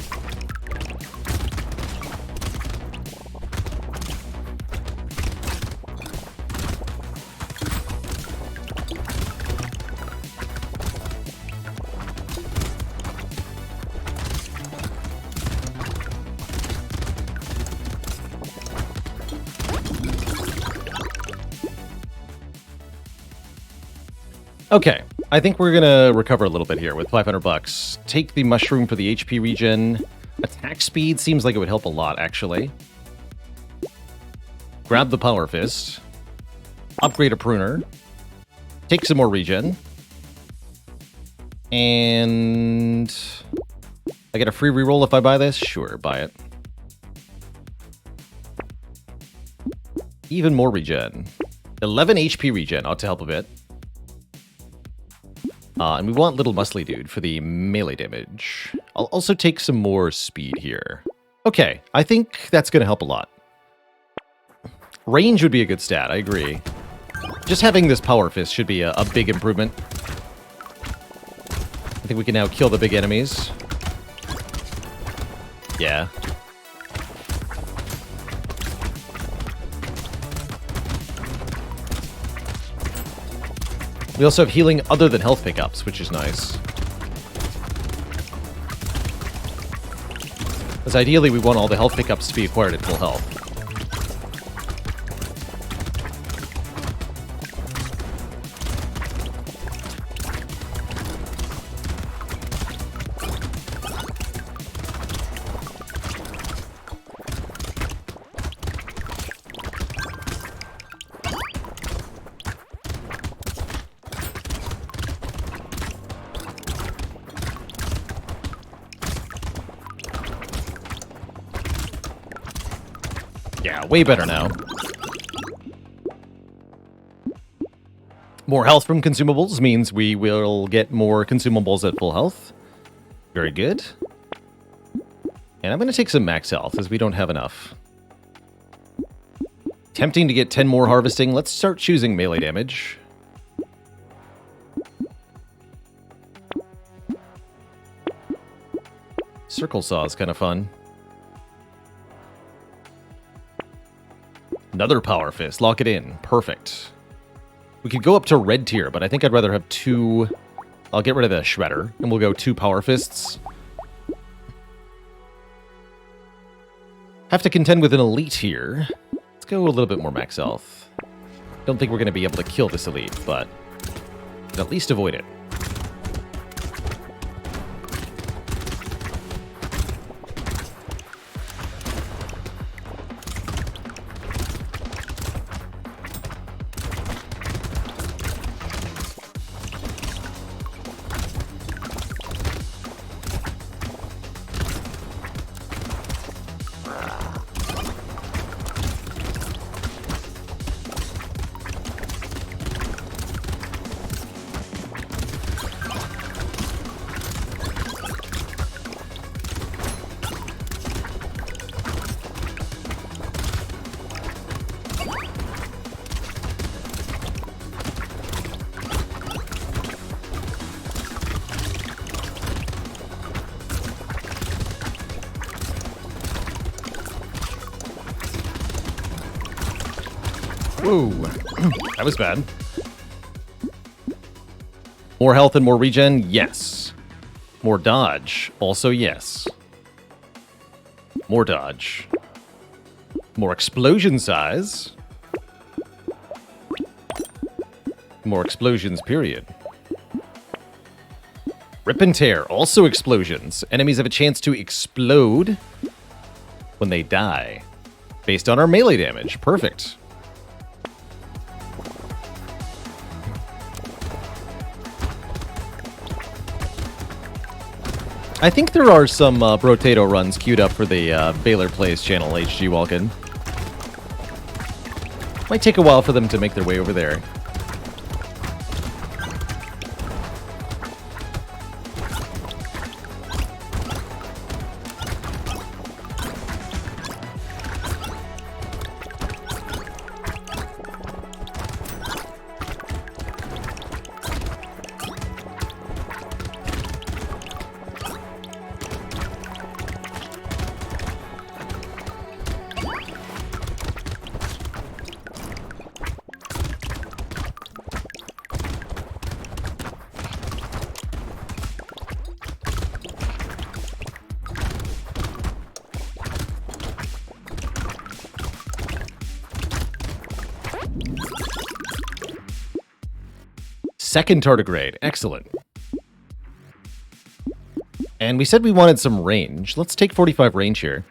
Okay, I think we're gonna recover a little bit here with 500 bucks. Take the mushroom for the HP regen. Attack speed seems like it would help a lot, actually. Grab the power fist. Upgrade a pruner. Take some more regen. And I get a free reroll if I buy this? Sure, buy it. Even more regen. 11 HP regen ought to help a bit. And we want Little Muscly Dude for the melee damage. I'll also take some more speed here. Okay, I think that's going to help a lot. Range would be a good stat, I agree. Just having this Power Fist should be a big improvement. I think we can now kill the big enemies. Yeah. We also have healing other than health pickups, which is nice. Because ideally we want all the health pickups to be acquired at full health. Yeah, way better now. More health from consumables means we will get more consumables at full health. Very good. And I'm going to take some max health, as we don't have enough. Tempting to get 10 more harvesting. Let's start choosing melee damage. Circle Saw is kind of fun. Another Power Fist. Lock it in. Perfect. We could go up to red tier, but I think I'd rather have two... I'll get rid of the Shredder, and we'll go 2 Power Fists. Have to contend with an elite here. Let's go a little bit more max health. Don't think we're going to be able to kill this elite, but at least avoid it. Ooh, that was bad. More health and more regen? Yes. More dodge? Also yes. More dodge. More explosion size? More explosions, period. Rip and tear, also explosions. Enemies have a chance to explode when they die. Based on our melee damage. Perfect. I think there are some Brotato runs queued up for the Baylor Plays channel, HG Walken. Might take a while for them to make their way over there. Second tardigrade. Excellent. And we said we wanted some range. Let's take 45 range here.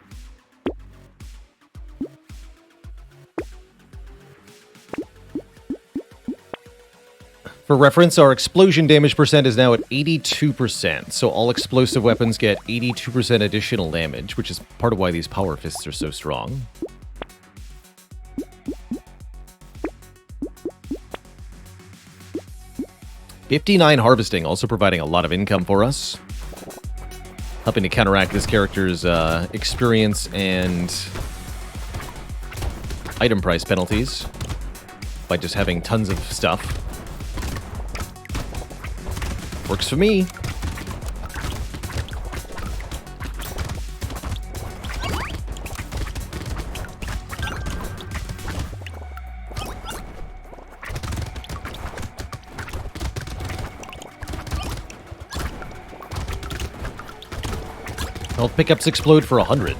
For reference, our explosion damage percent is now at 82%, so all explosive weapons get 82% additional damage, which is part of why these power fists are so strong. $59 harvesting, also providing a lot of income for us, helping to counteract this character's experience and item price penalties by just having tons of stuff. Works for me. Health pickups explode for 100.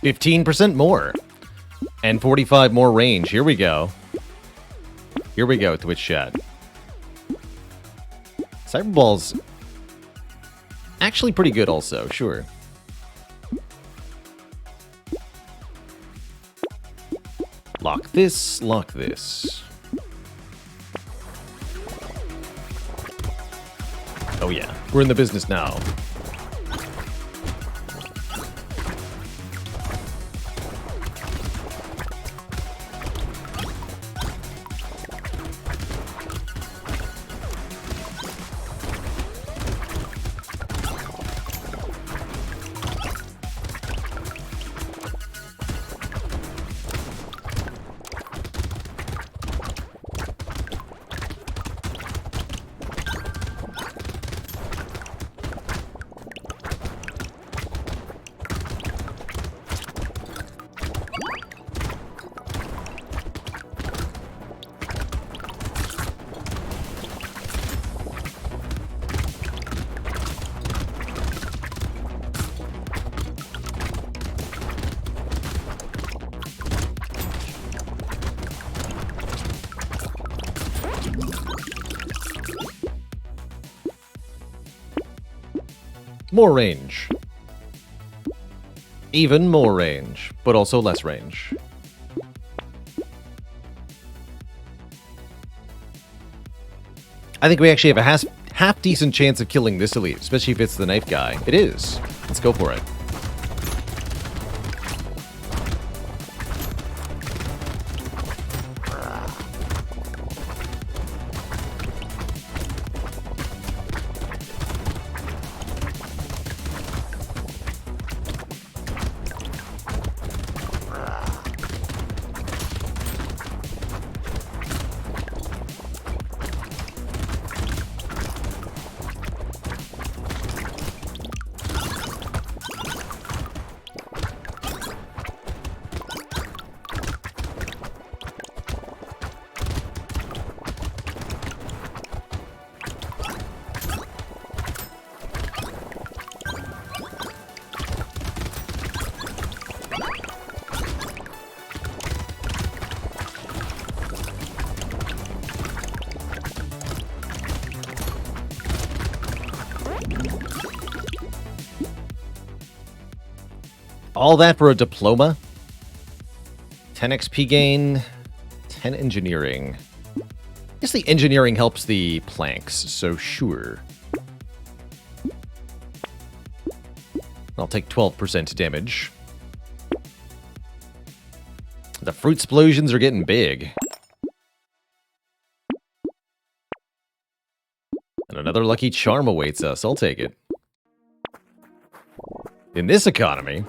$15% more. And 45 more range. Here we go. Here we go, Twitch chat. Cyberball's actually pretty good also, sure. Lock this, lock this. Oh yeah, we're in the business now. More range. Even more range, but also less range. I think we actually have a half-decent chance of killing this elite, especially if it's the knife guy. It is. Let's go for it. All that for a diploma? 10 XP gain, 10 engineering. I guess the engineering helps the planks, so sure. I'll take 12% damage. The fruit explosions are getting big. And another lucky charm awaits us. I'll take it. In this economy...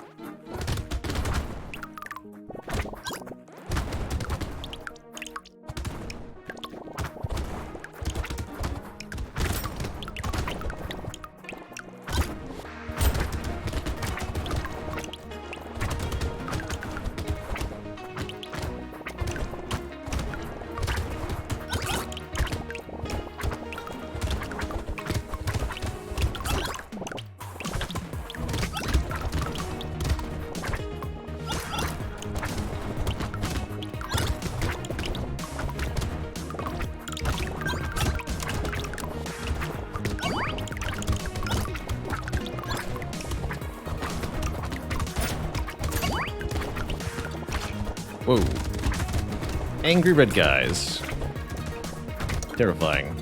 Whoa. Angry red guys. Terrifying.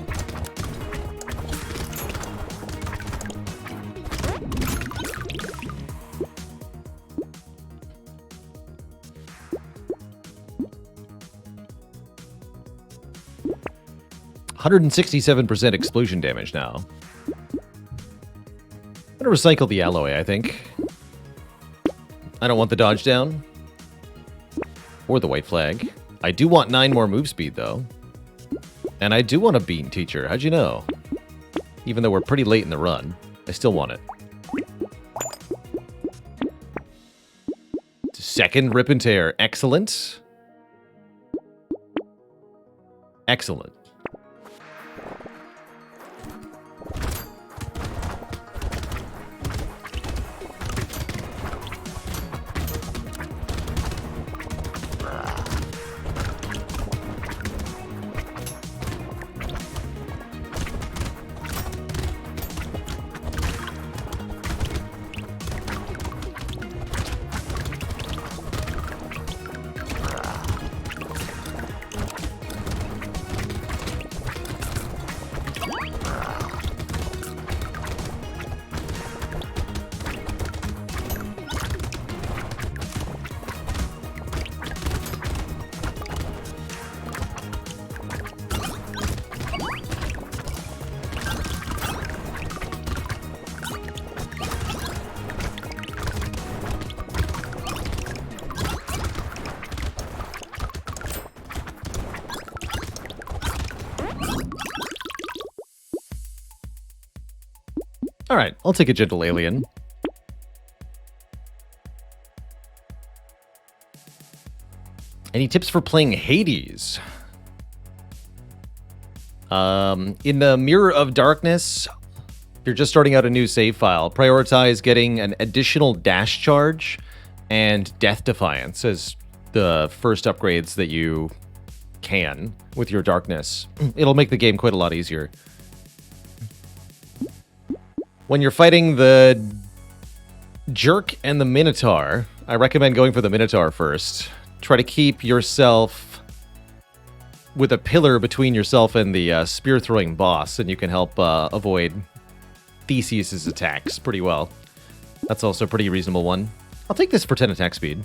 %167% explosion damage now. I'm gonna recycle the alloy, I think. I don't want the dodge down. Or the white flag. I do want 9 more move speed, though. And I do want a bean teacher. How'd you know? Even though we're pretty late in the run, I still want it. Second rip and tear. Excellent. Excellent. Alright, I'll take a gentle alien. Any tips for playing Hades? In the Mirror of Darkness, if you're just starting out a new save file, prioritize getting an additional dash charge and Death Defiance as the first upgrades that you can with your darkness. It'll make the game quite a lot easier. When you're fighting the Jerk and the Minotaur, I recommend going for the Minotaur first. Try to keep yourself with a pillar between yourself and the spear-throwing boss, and you can help avoid Theseus's attacks pretty well. That's also a pretty reasonable one. I'll take this for 10 attack speed.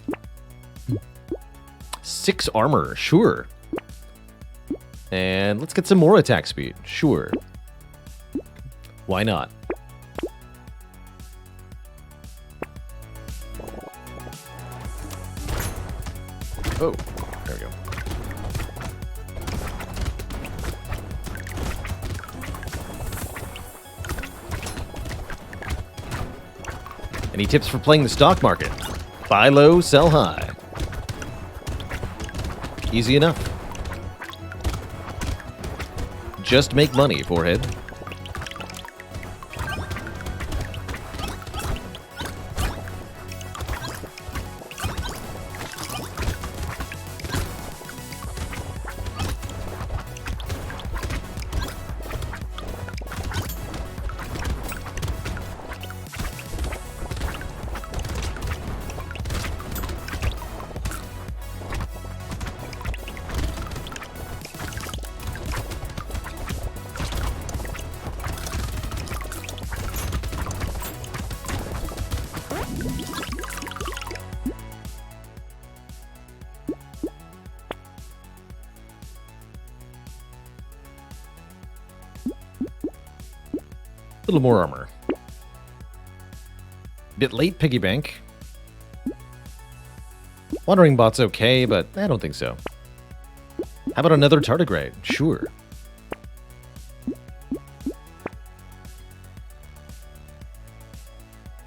6 armor, sure. And let's get some more attack speed, sure. Why not? Oh, there we go. Any tips for playing the stock market? Buy low, sell high. Easy enough. Just make money, forehead. A little more armor. Bit late, piggy bank. Wandering bot's okay, but I don't think so. How about another tardigrade? Sure.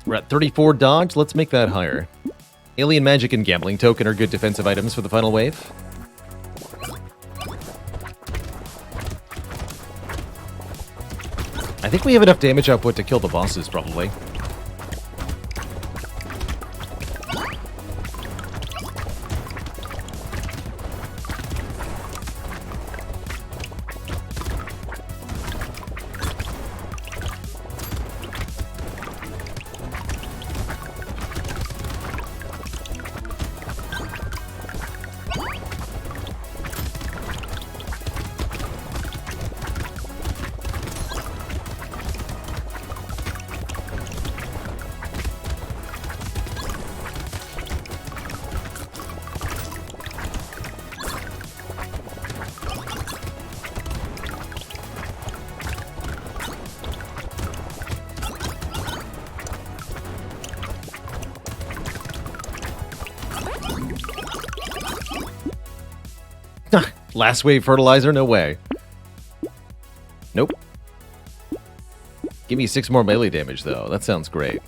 We're at 34 dodge. Let's make that higher. Alien magic and gambling token are good defensive items for the final wave. I think we have enough damage output to kill the bosses, probably. Last wave fertilizer? No way. Nope. Give me 6 more melee damage, though. That sounds great.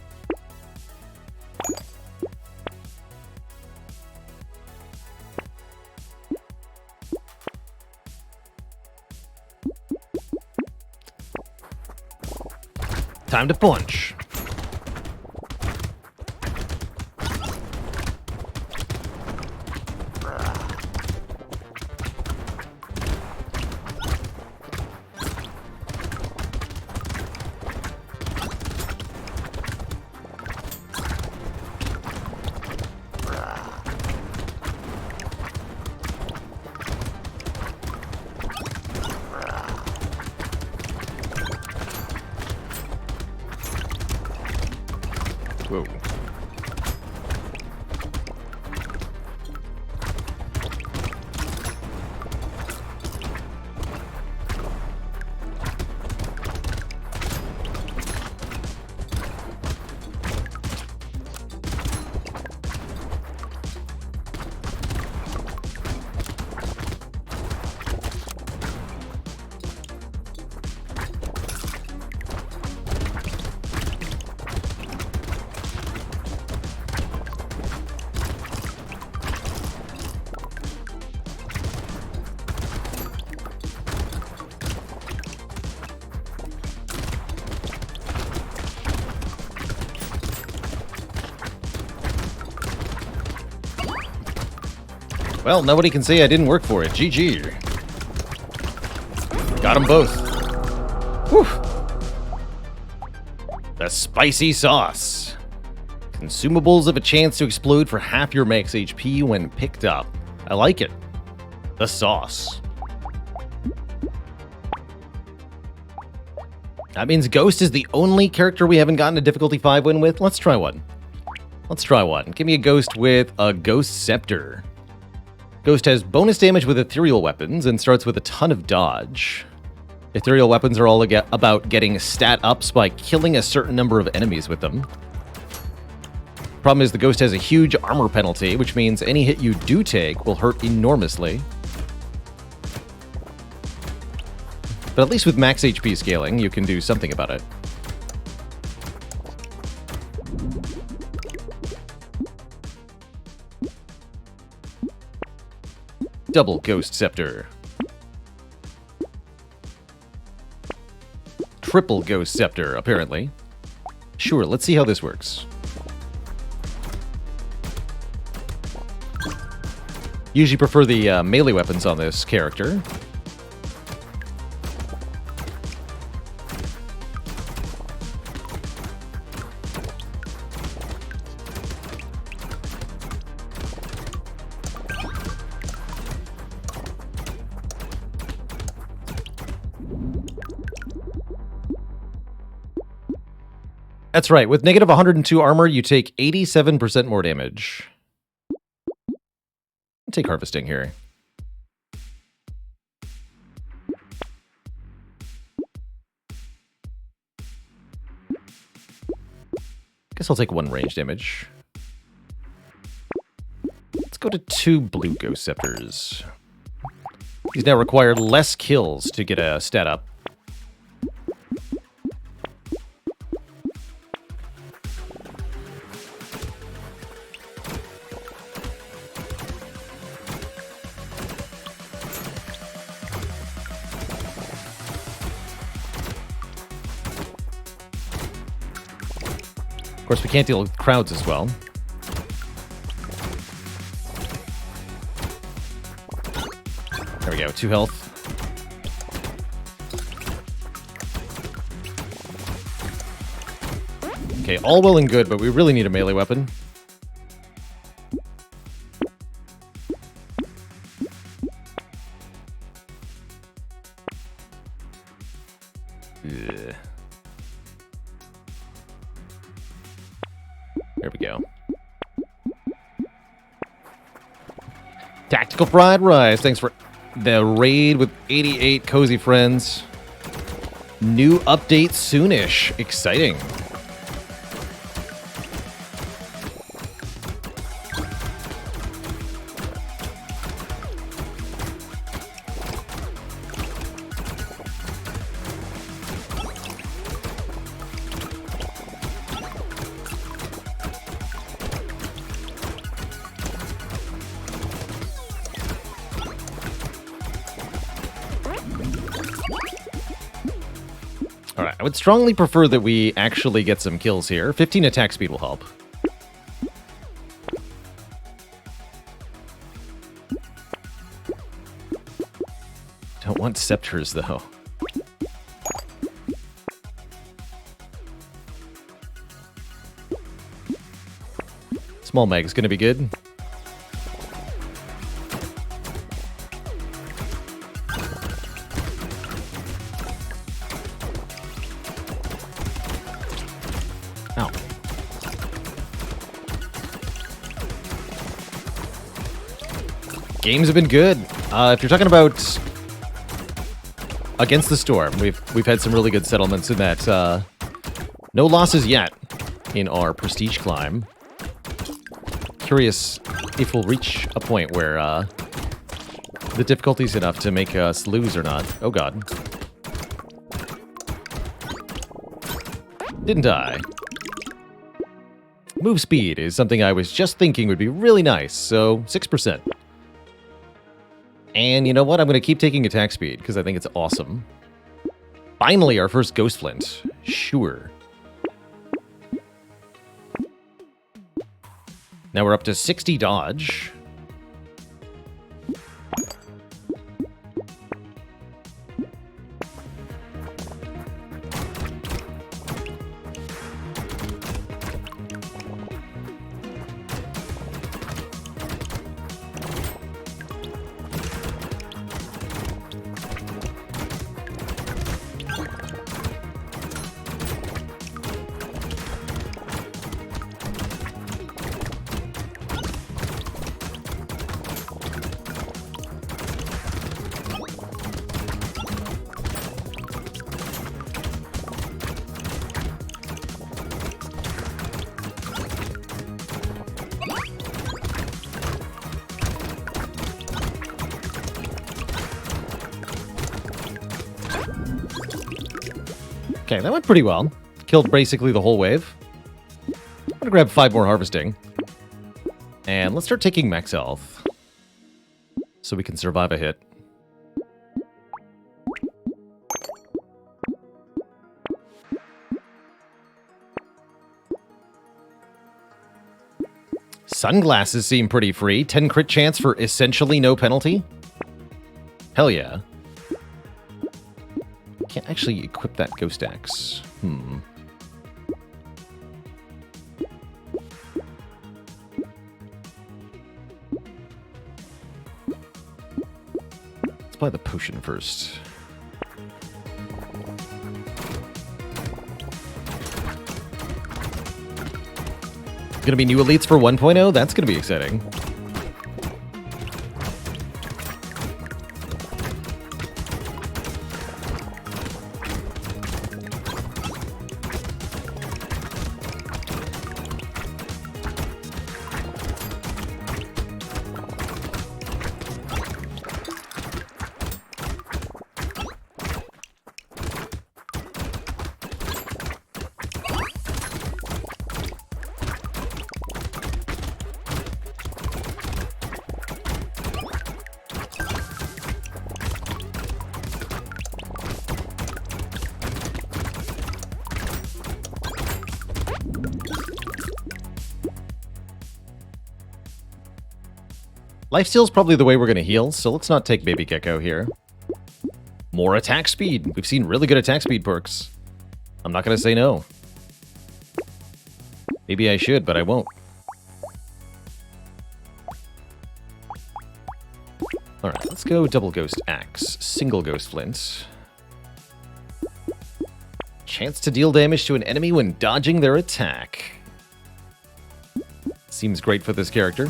Time to punch. Whoa. Well, nobody can say I didn't work for it. GG. Got them both. Whew. The spicy sauce. Consumables have a chance to explode for half your max HP when picked up. I like it. The sauce. That means Ghost is the only character we haven't gotten a difficulty 5 win with. Let's try one. Let's try one. Give me a Ghost with a Ghost Scepter. Ghost has bonus damage with ethereal weapons and starts with a ton of dodge. Ethereal weapons are all about getting stat ups by killing a certain number of enemies with them. Problem is the Ghost has a huge armor penalty, which means any hit you do take will hurt enormously. But at least with max HP scaling, you can do something about it. Double Ghost Scepter. Triple Ghost Scepter, apparently. Sure, let's see how this works. Usually prefer the melee weapons on this character. That's right, with negative 102 armor, you take 87% more damage. I'll take Harvesting here. Guess I'll take 1 range damage. Let's go to 2 blue Ghost Scepters. These now require less kills to get a stat up. Of course, we can't deal with crowds as well. There we go, 2 health. Okay, all well and good, but we really need a melee weapon. Ugh. There we go. Tactical Fried Rice. Thanks for the raid with 88 cozy friends. New update soonish. Exciting. I would strongly prefer that we actually get some kills here. 15 attack speed will help. Don't want scepters, though. Small mag's gonna be good. Ow. Games have been good. If you're talking about Against the Storm, we've had some really good settlements in that. No losses yet in our prestige climb. Curious if we'll reach a point where the difficulty's enough to make us lose or not. Oh god. Didn't I? Move speed is something I was just thinking would be really nice, so 6%. And you know what? I'm going to keep taking attack speed because I think it's awesome. Finally, our first Ghost Flint. Sure. Now we're up to 60 dodge. Okay, that went pretty well. Killed basically the whole wave. I'm gonna grab 5 more harvesting. And let's start taking max health. So we can survive a hit. Sunglasses seem pretty free. 10 crit chance for essentially no penalty. Hell yeah. Can't actually equip that ghost axe. Let's buy the potion first. Gonna be new elites for 1.0? That's gonna be exciting. Lifesteal's probably the way we're going to heal, so let's not take Baby Gecko here. More attack speed. We've seen really good attack speed perks. I'm not going to say no. Maybe I should, but I won't. Alright, let's go double ghost axe, single ghost flint. Chance to deal damage to an enemy when dodging their attack. Seems great for this character.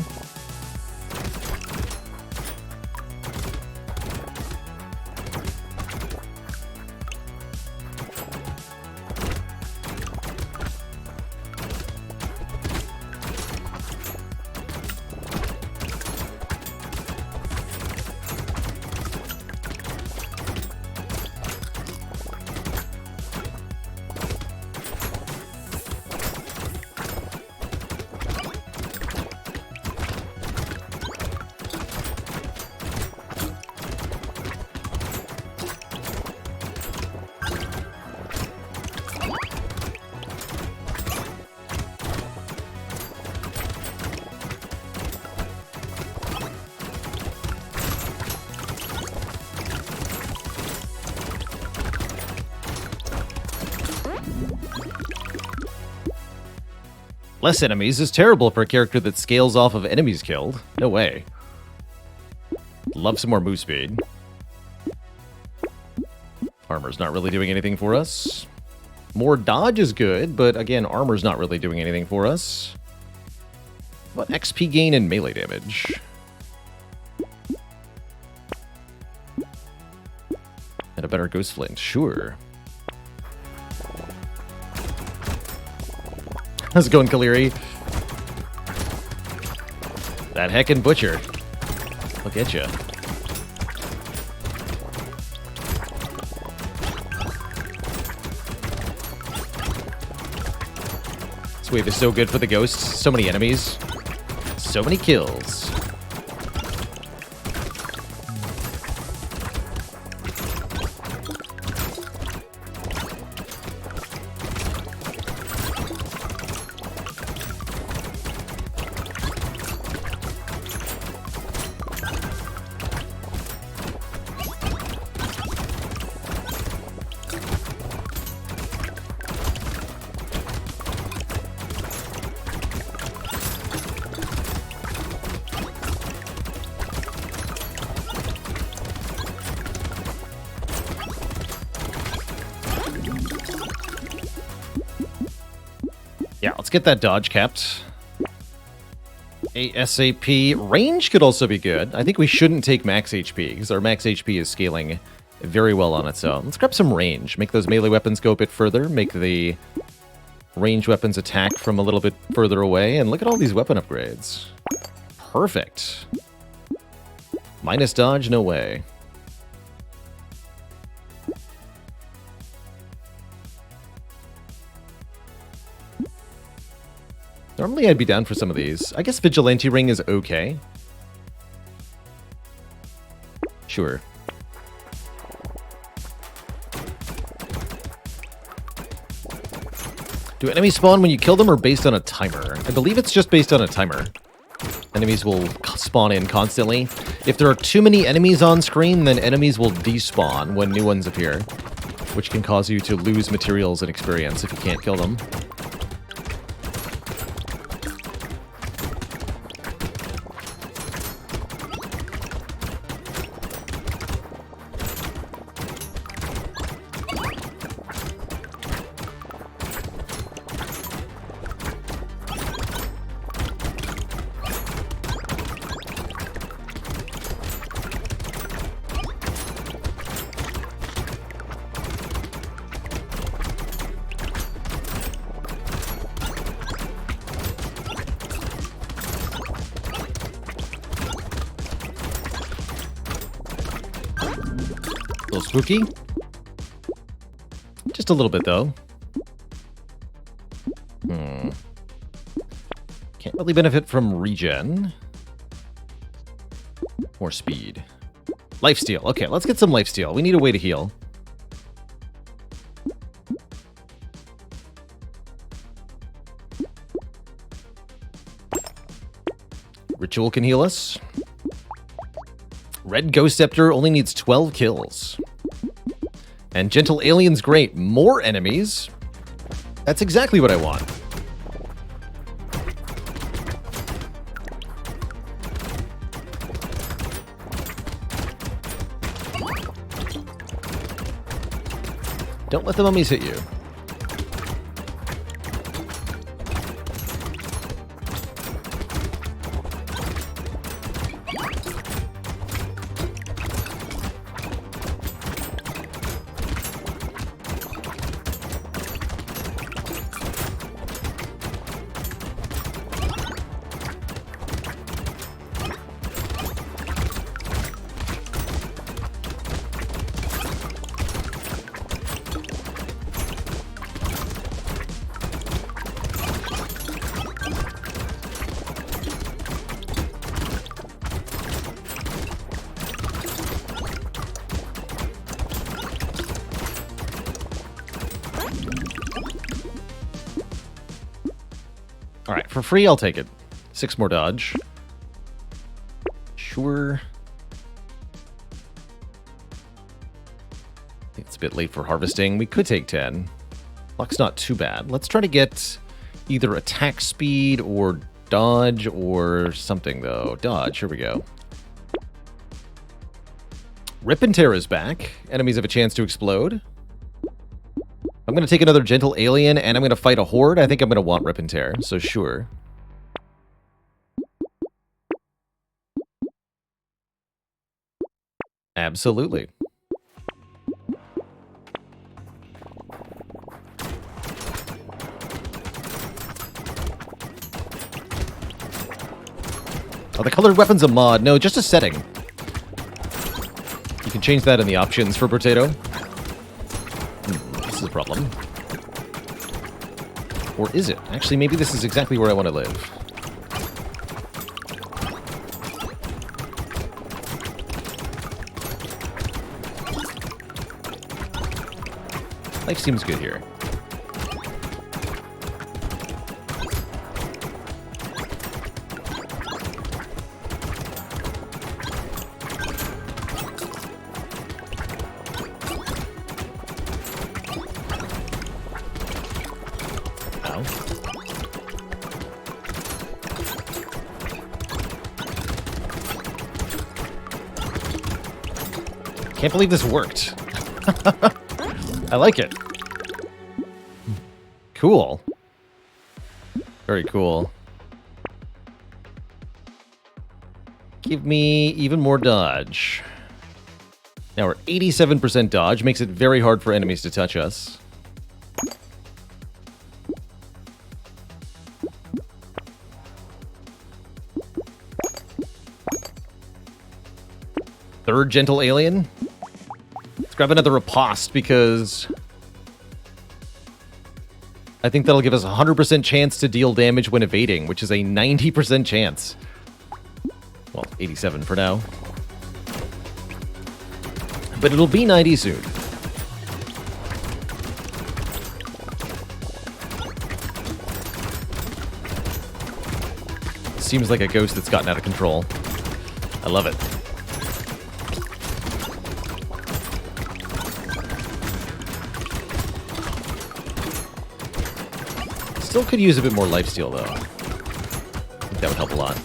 Less enemies is terrible for a character that scales off of enemies killed. No way. Love some more move speed. Armor's not really doing anything for us. More dodge is good, but again, armor's not really doing anything for us. What XP gain and melee damage? And a better Ghost Flint, sure. How's it going, Kaleri? That heckin' butcher. Look at ya. This wave is so good for the ghosts. So many enemies. So many kills. Yeah, let's get that dodge capped. ASAP. Range could also be good. I think we shouldn't take max HP, because our max HP is scaling very well on its own. Let's grab some range. Make those melee weapons go a bit further. Make the range weapons attack from a little bit further away. And look at all these weapon upgrades. Perfect. Minus dodge? No way. Normally I'd be down for some of these. I guess Vigilante Ring is okay. Sure. Do enemies spawn when you kill them or based on a timer? I believe it's just based on a timer. Enemies will spawn in constantly. If there are too many enemies on screen, then enemies will despawn when new ones appear, which can cause you to lose materials and experience if you can't kill them. A little spooky. Just a little bit, though. Can't really benefit from regen. More speed. Lifesteal. Okay, let's get some lifesteal. We need a way to heal. Ritual can heal us. Red Ghost Scepter only needs 12 kills. And Gentle Alien's great. More enemies. That's exactly what I want. Don't let the mummies hit you. Alright, for free, I'll take it. 6 more dodge. Sure. I think it's a bit late for harvesting. We could take 10. Luck's not too bad. Let's try to get either attack speed or dodge or something, though. Dodge, here we go. Rip and Tear is back. Enemies have a chance to explode. I'm going to take another Gentle Alien, and I'm going to fight a Horde. I think I'm going to want Rip and Tear, so sure. Absolutely. Oh, the colored weapon's a mod. No, just a setting. You can change that in the options for Brotato. This is a problem. Or is it? Actually, maybe this is exactly where I want to live. Life seems good here. Ow. Can't believe this worked. I like it. Cool. Very cool. Give me even more dodge. Now we're 87% dodge, makes it very hard for enemies to touch us. Third Gentle Alien. Let's grab another Riposte because I think that'll give us a 100% chance to deal damage when evading, which is a 90% chance. Well, 87 for now. But it'll be 90 soon. Seems like a ghost that's gotten out of control. I love it. Still could use a bit more lifesteal, though. I think that would help a lot.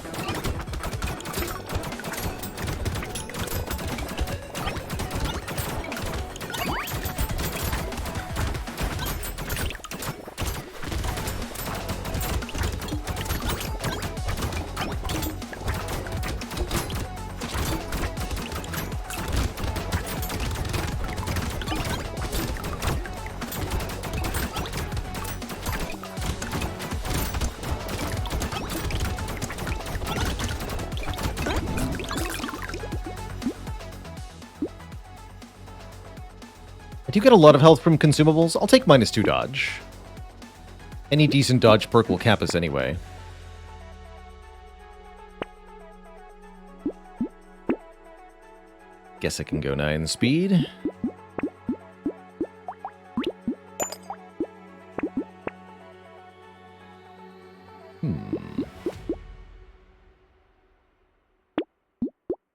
I do get a lot of health from consumables. I'll take -2 dodge. Any decent dodge perk will cap us anyway. Guess I can go 9 speed.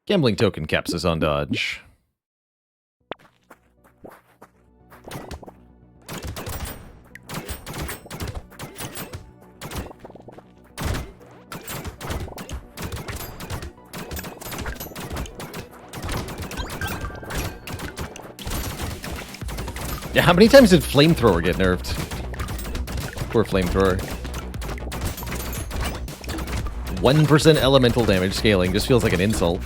Gambling token caps us on dodge. Yeah, how many times did Flamethrower get nerfed? Poor Flamethrower. 1% elemental damage scaling just feels like an insult.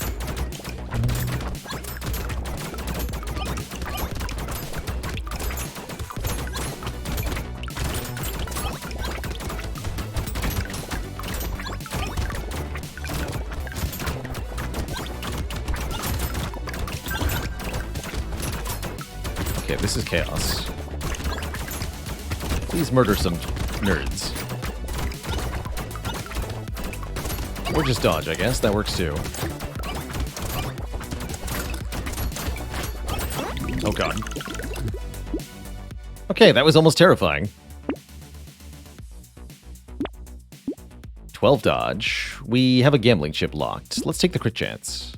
Okay, this is chaos. Please murder some nerds. Or just dodge, I guess. That works too. Oh god. Okay, that was almost terrifying. 12 dodge. We have a gambling chip locked. Let's take the crit chance.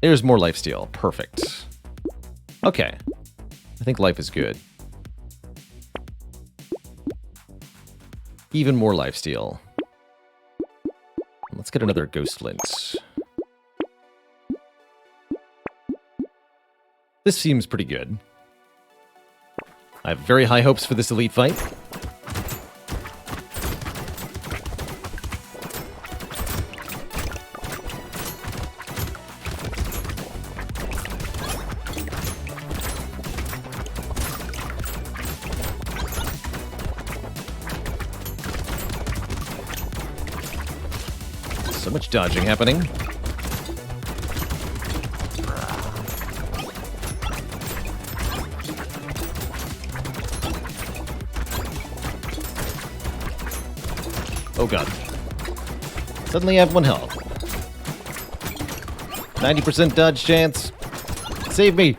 There's more lifesteal. Perfect. Okay. I think life is good. Even more lifesteal. Let's get another Ghost Flint. This seems pretty good. I have very high hopes for this elite fight. So much dodging happening. Oh god. Suddenly I have 1 health. 90% dodge chance. Save me!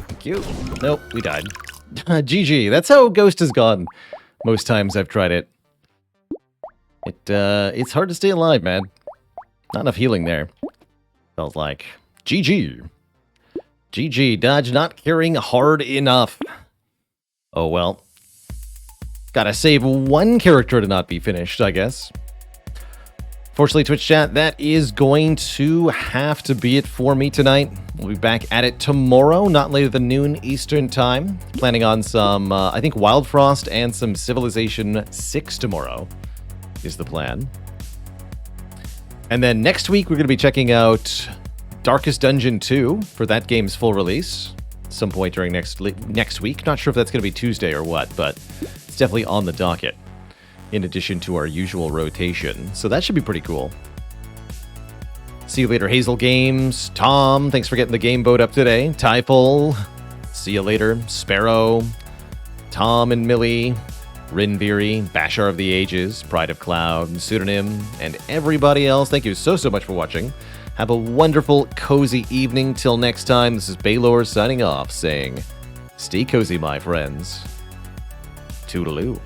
Thank you. Nope, we died. GG. That's how Ghost has gone. Most times I've tried it. It's hard to stay alive, man. Not enough healing there. Felt like. GG. GG. Dodge not carrying hard enough. Oh well. Gotta save 1 character to not be finished, I guess. Fortunately, Twitch chat, that is going to have to be it for me tonight. We'll be back at it tomorrow, not later than noon Eastern time. Planning on some, I think, Wild Frost and some Civilization 6 tomorrow is the plan. And then next week, we're going to be checking out Darkest Dungeon 2 for that game's full release. Some point during next week. Not sure if that's going to be Tuesday or what, but it's definitely on the docket, in addition to our usual rotation. So that should be pretty cool. See you later, Hazel Games. Tom, thanks for getting the game boat up today. Typal, see you later. Sparrow, Tom and Millie, Rinviri, Bashar of the Ages, Pride of Cloud, Pseudonym, and everybody else. Thank you so much for watching. Have a wonderful, cozy evening. Till next time, this is Baylor signing off, saying, stay cozy, my friends. Toodaloo.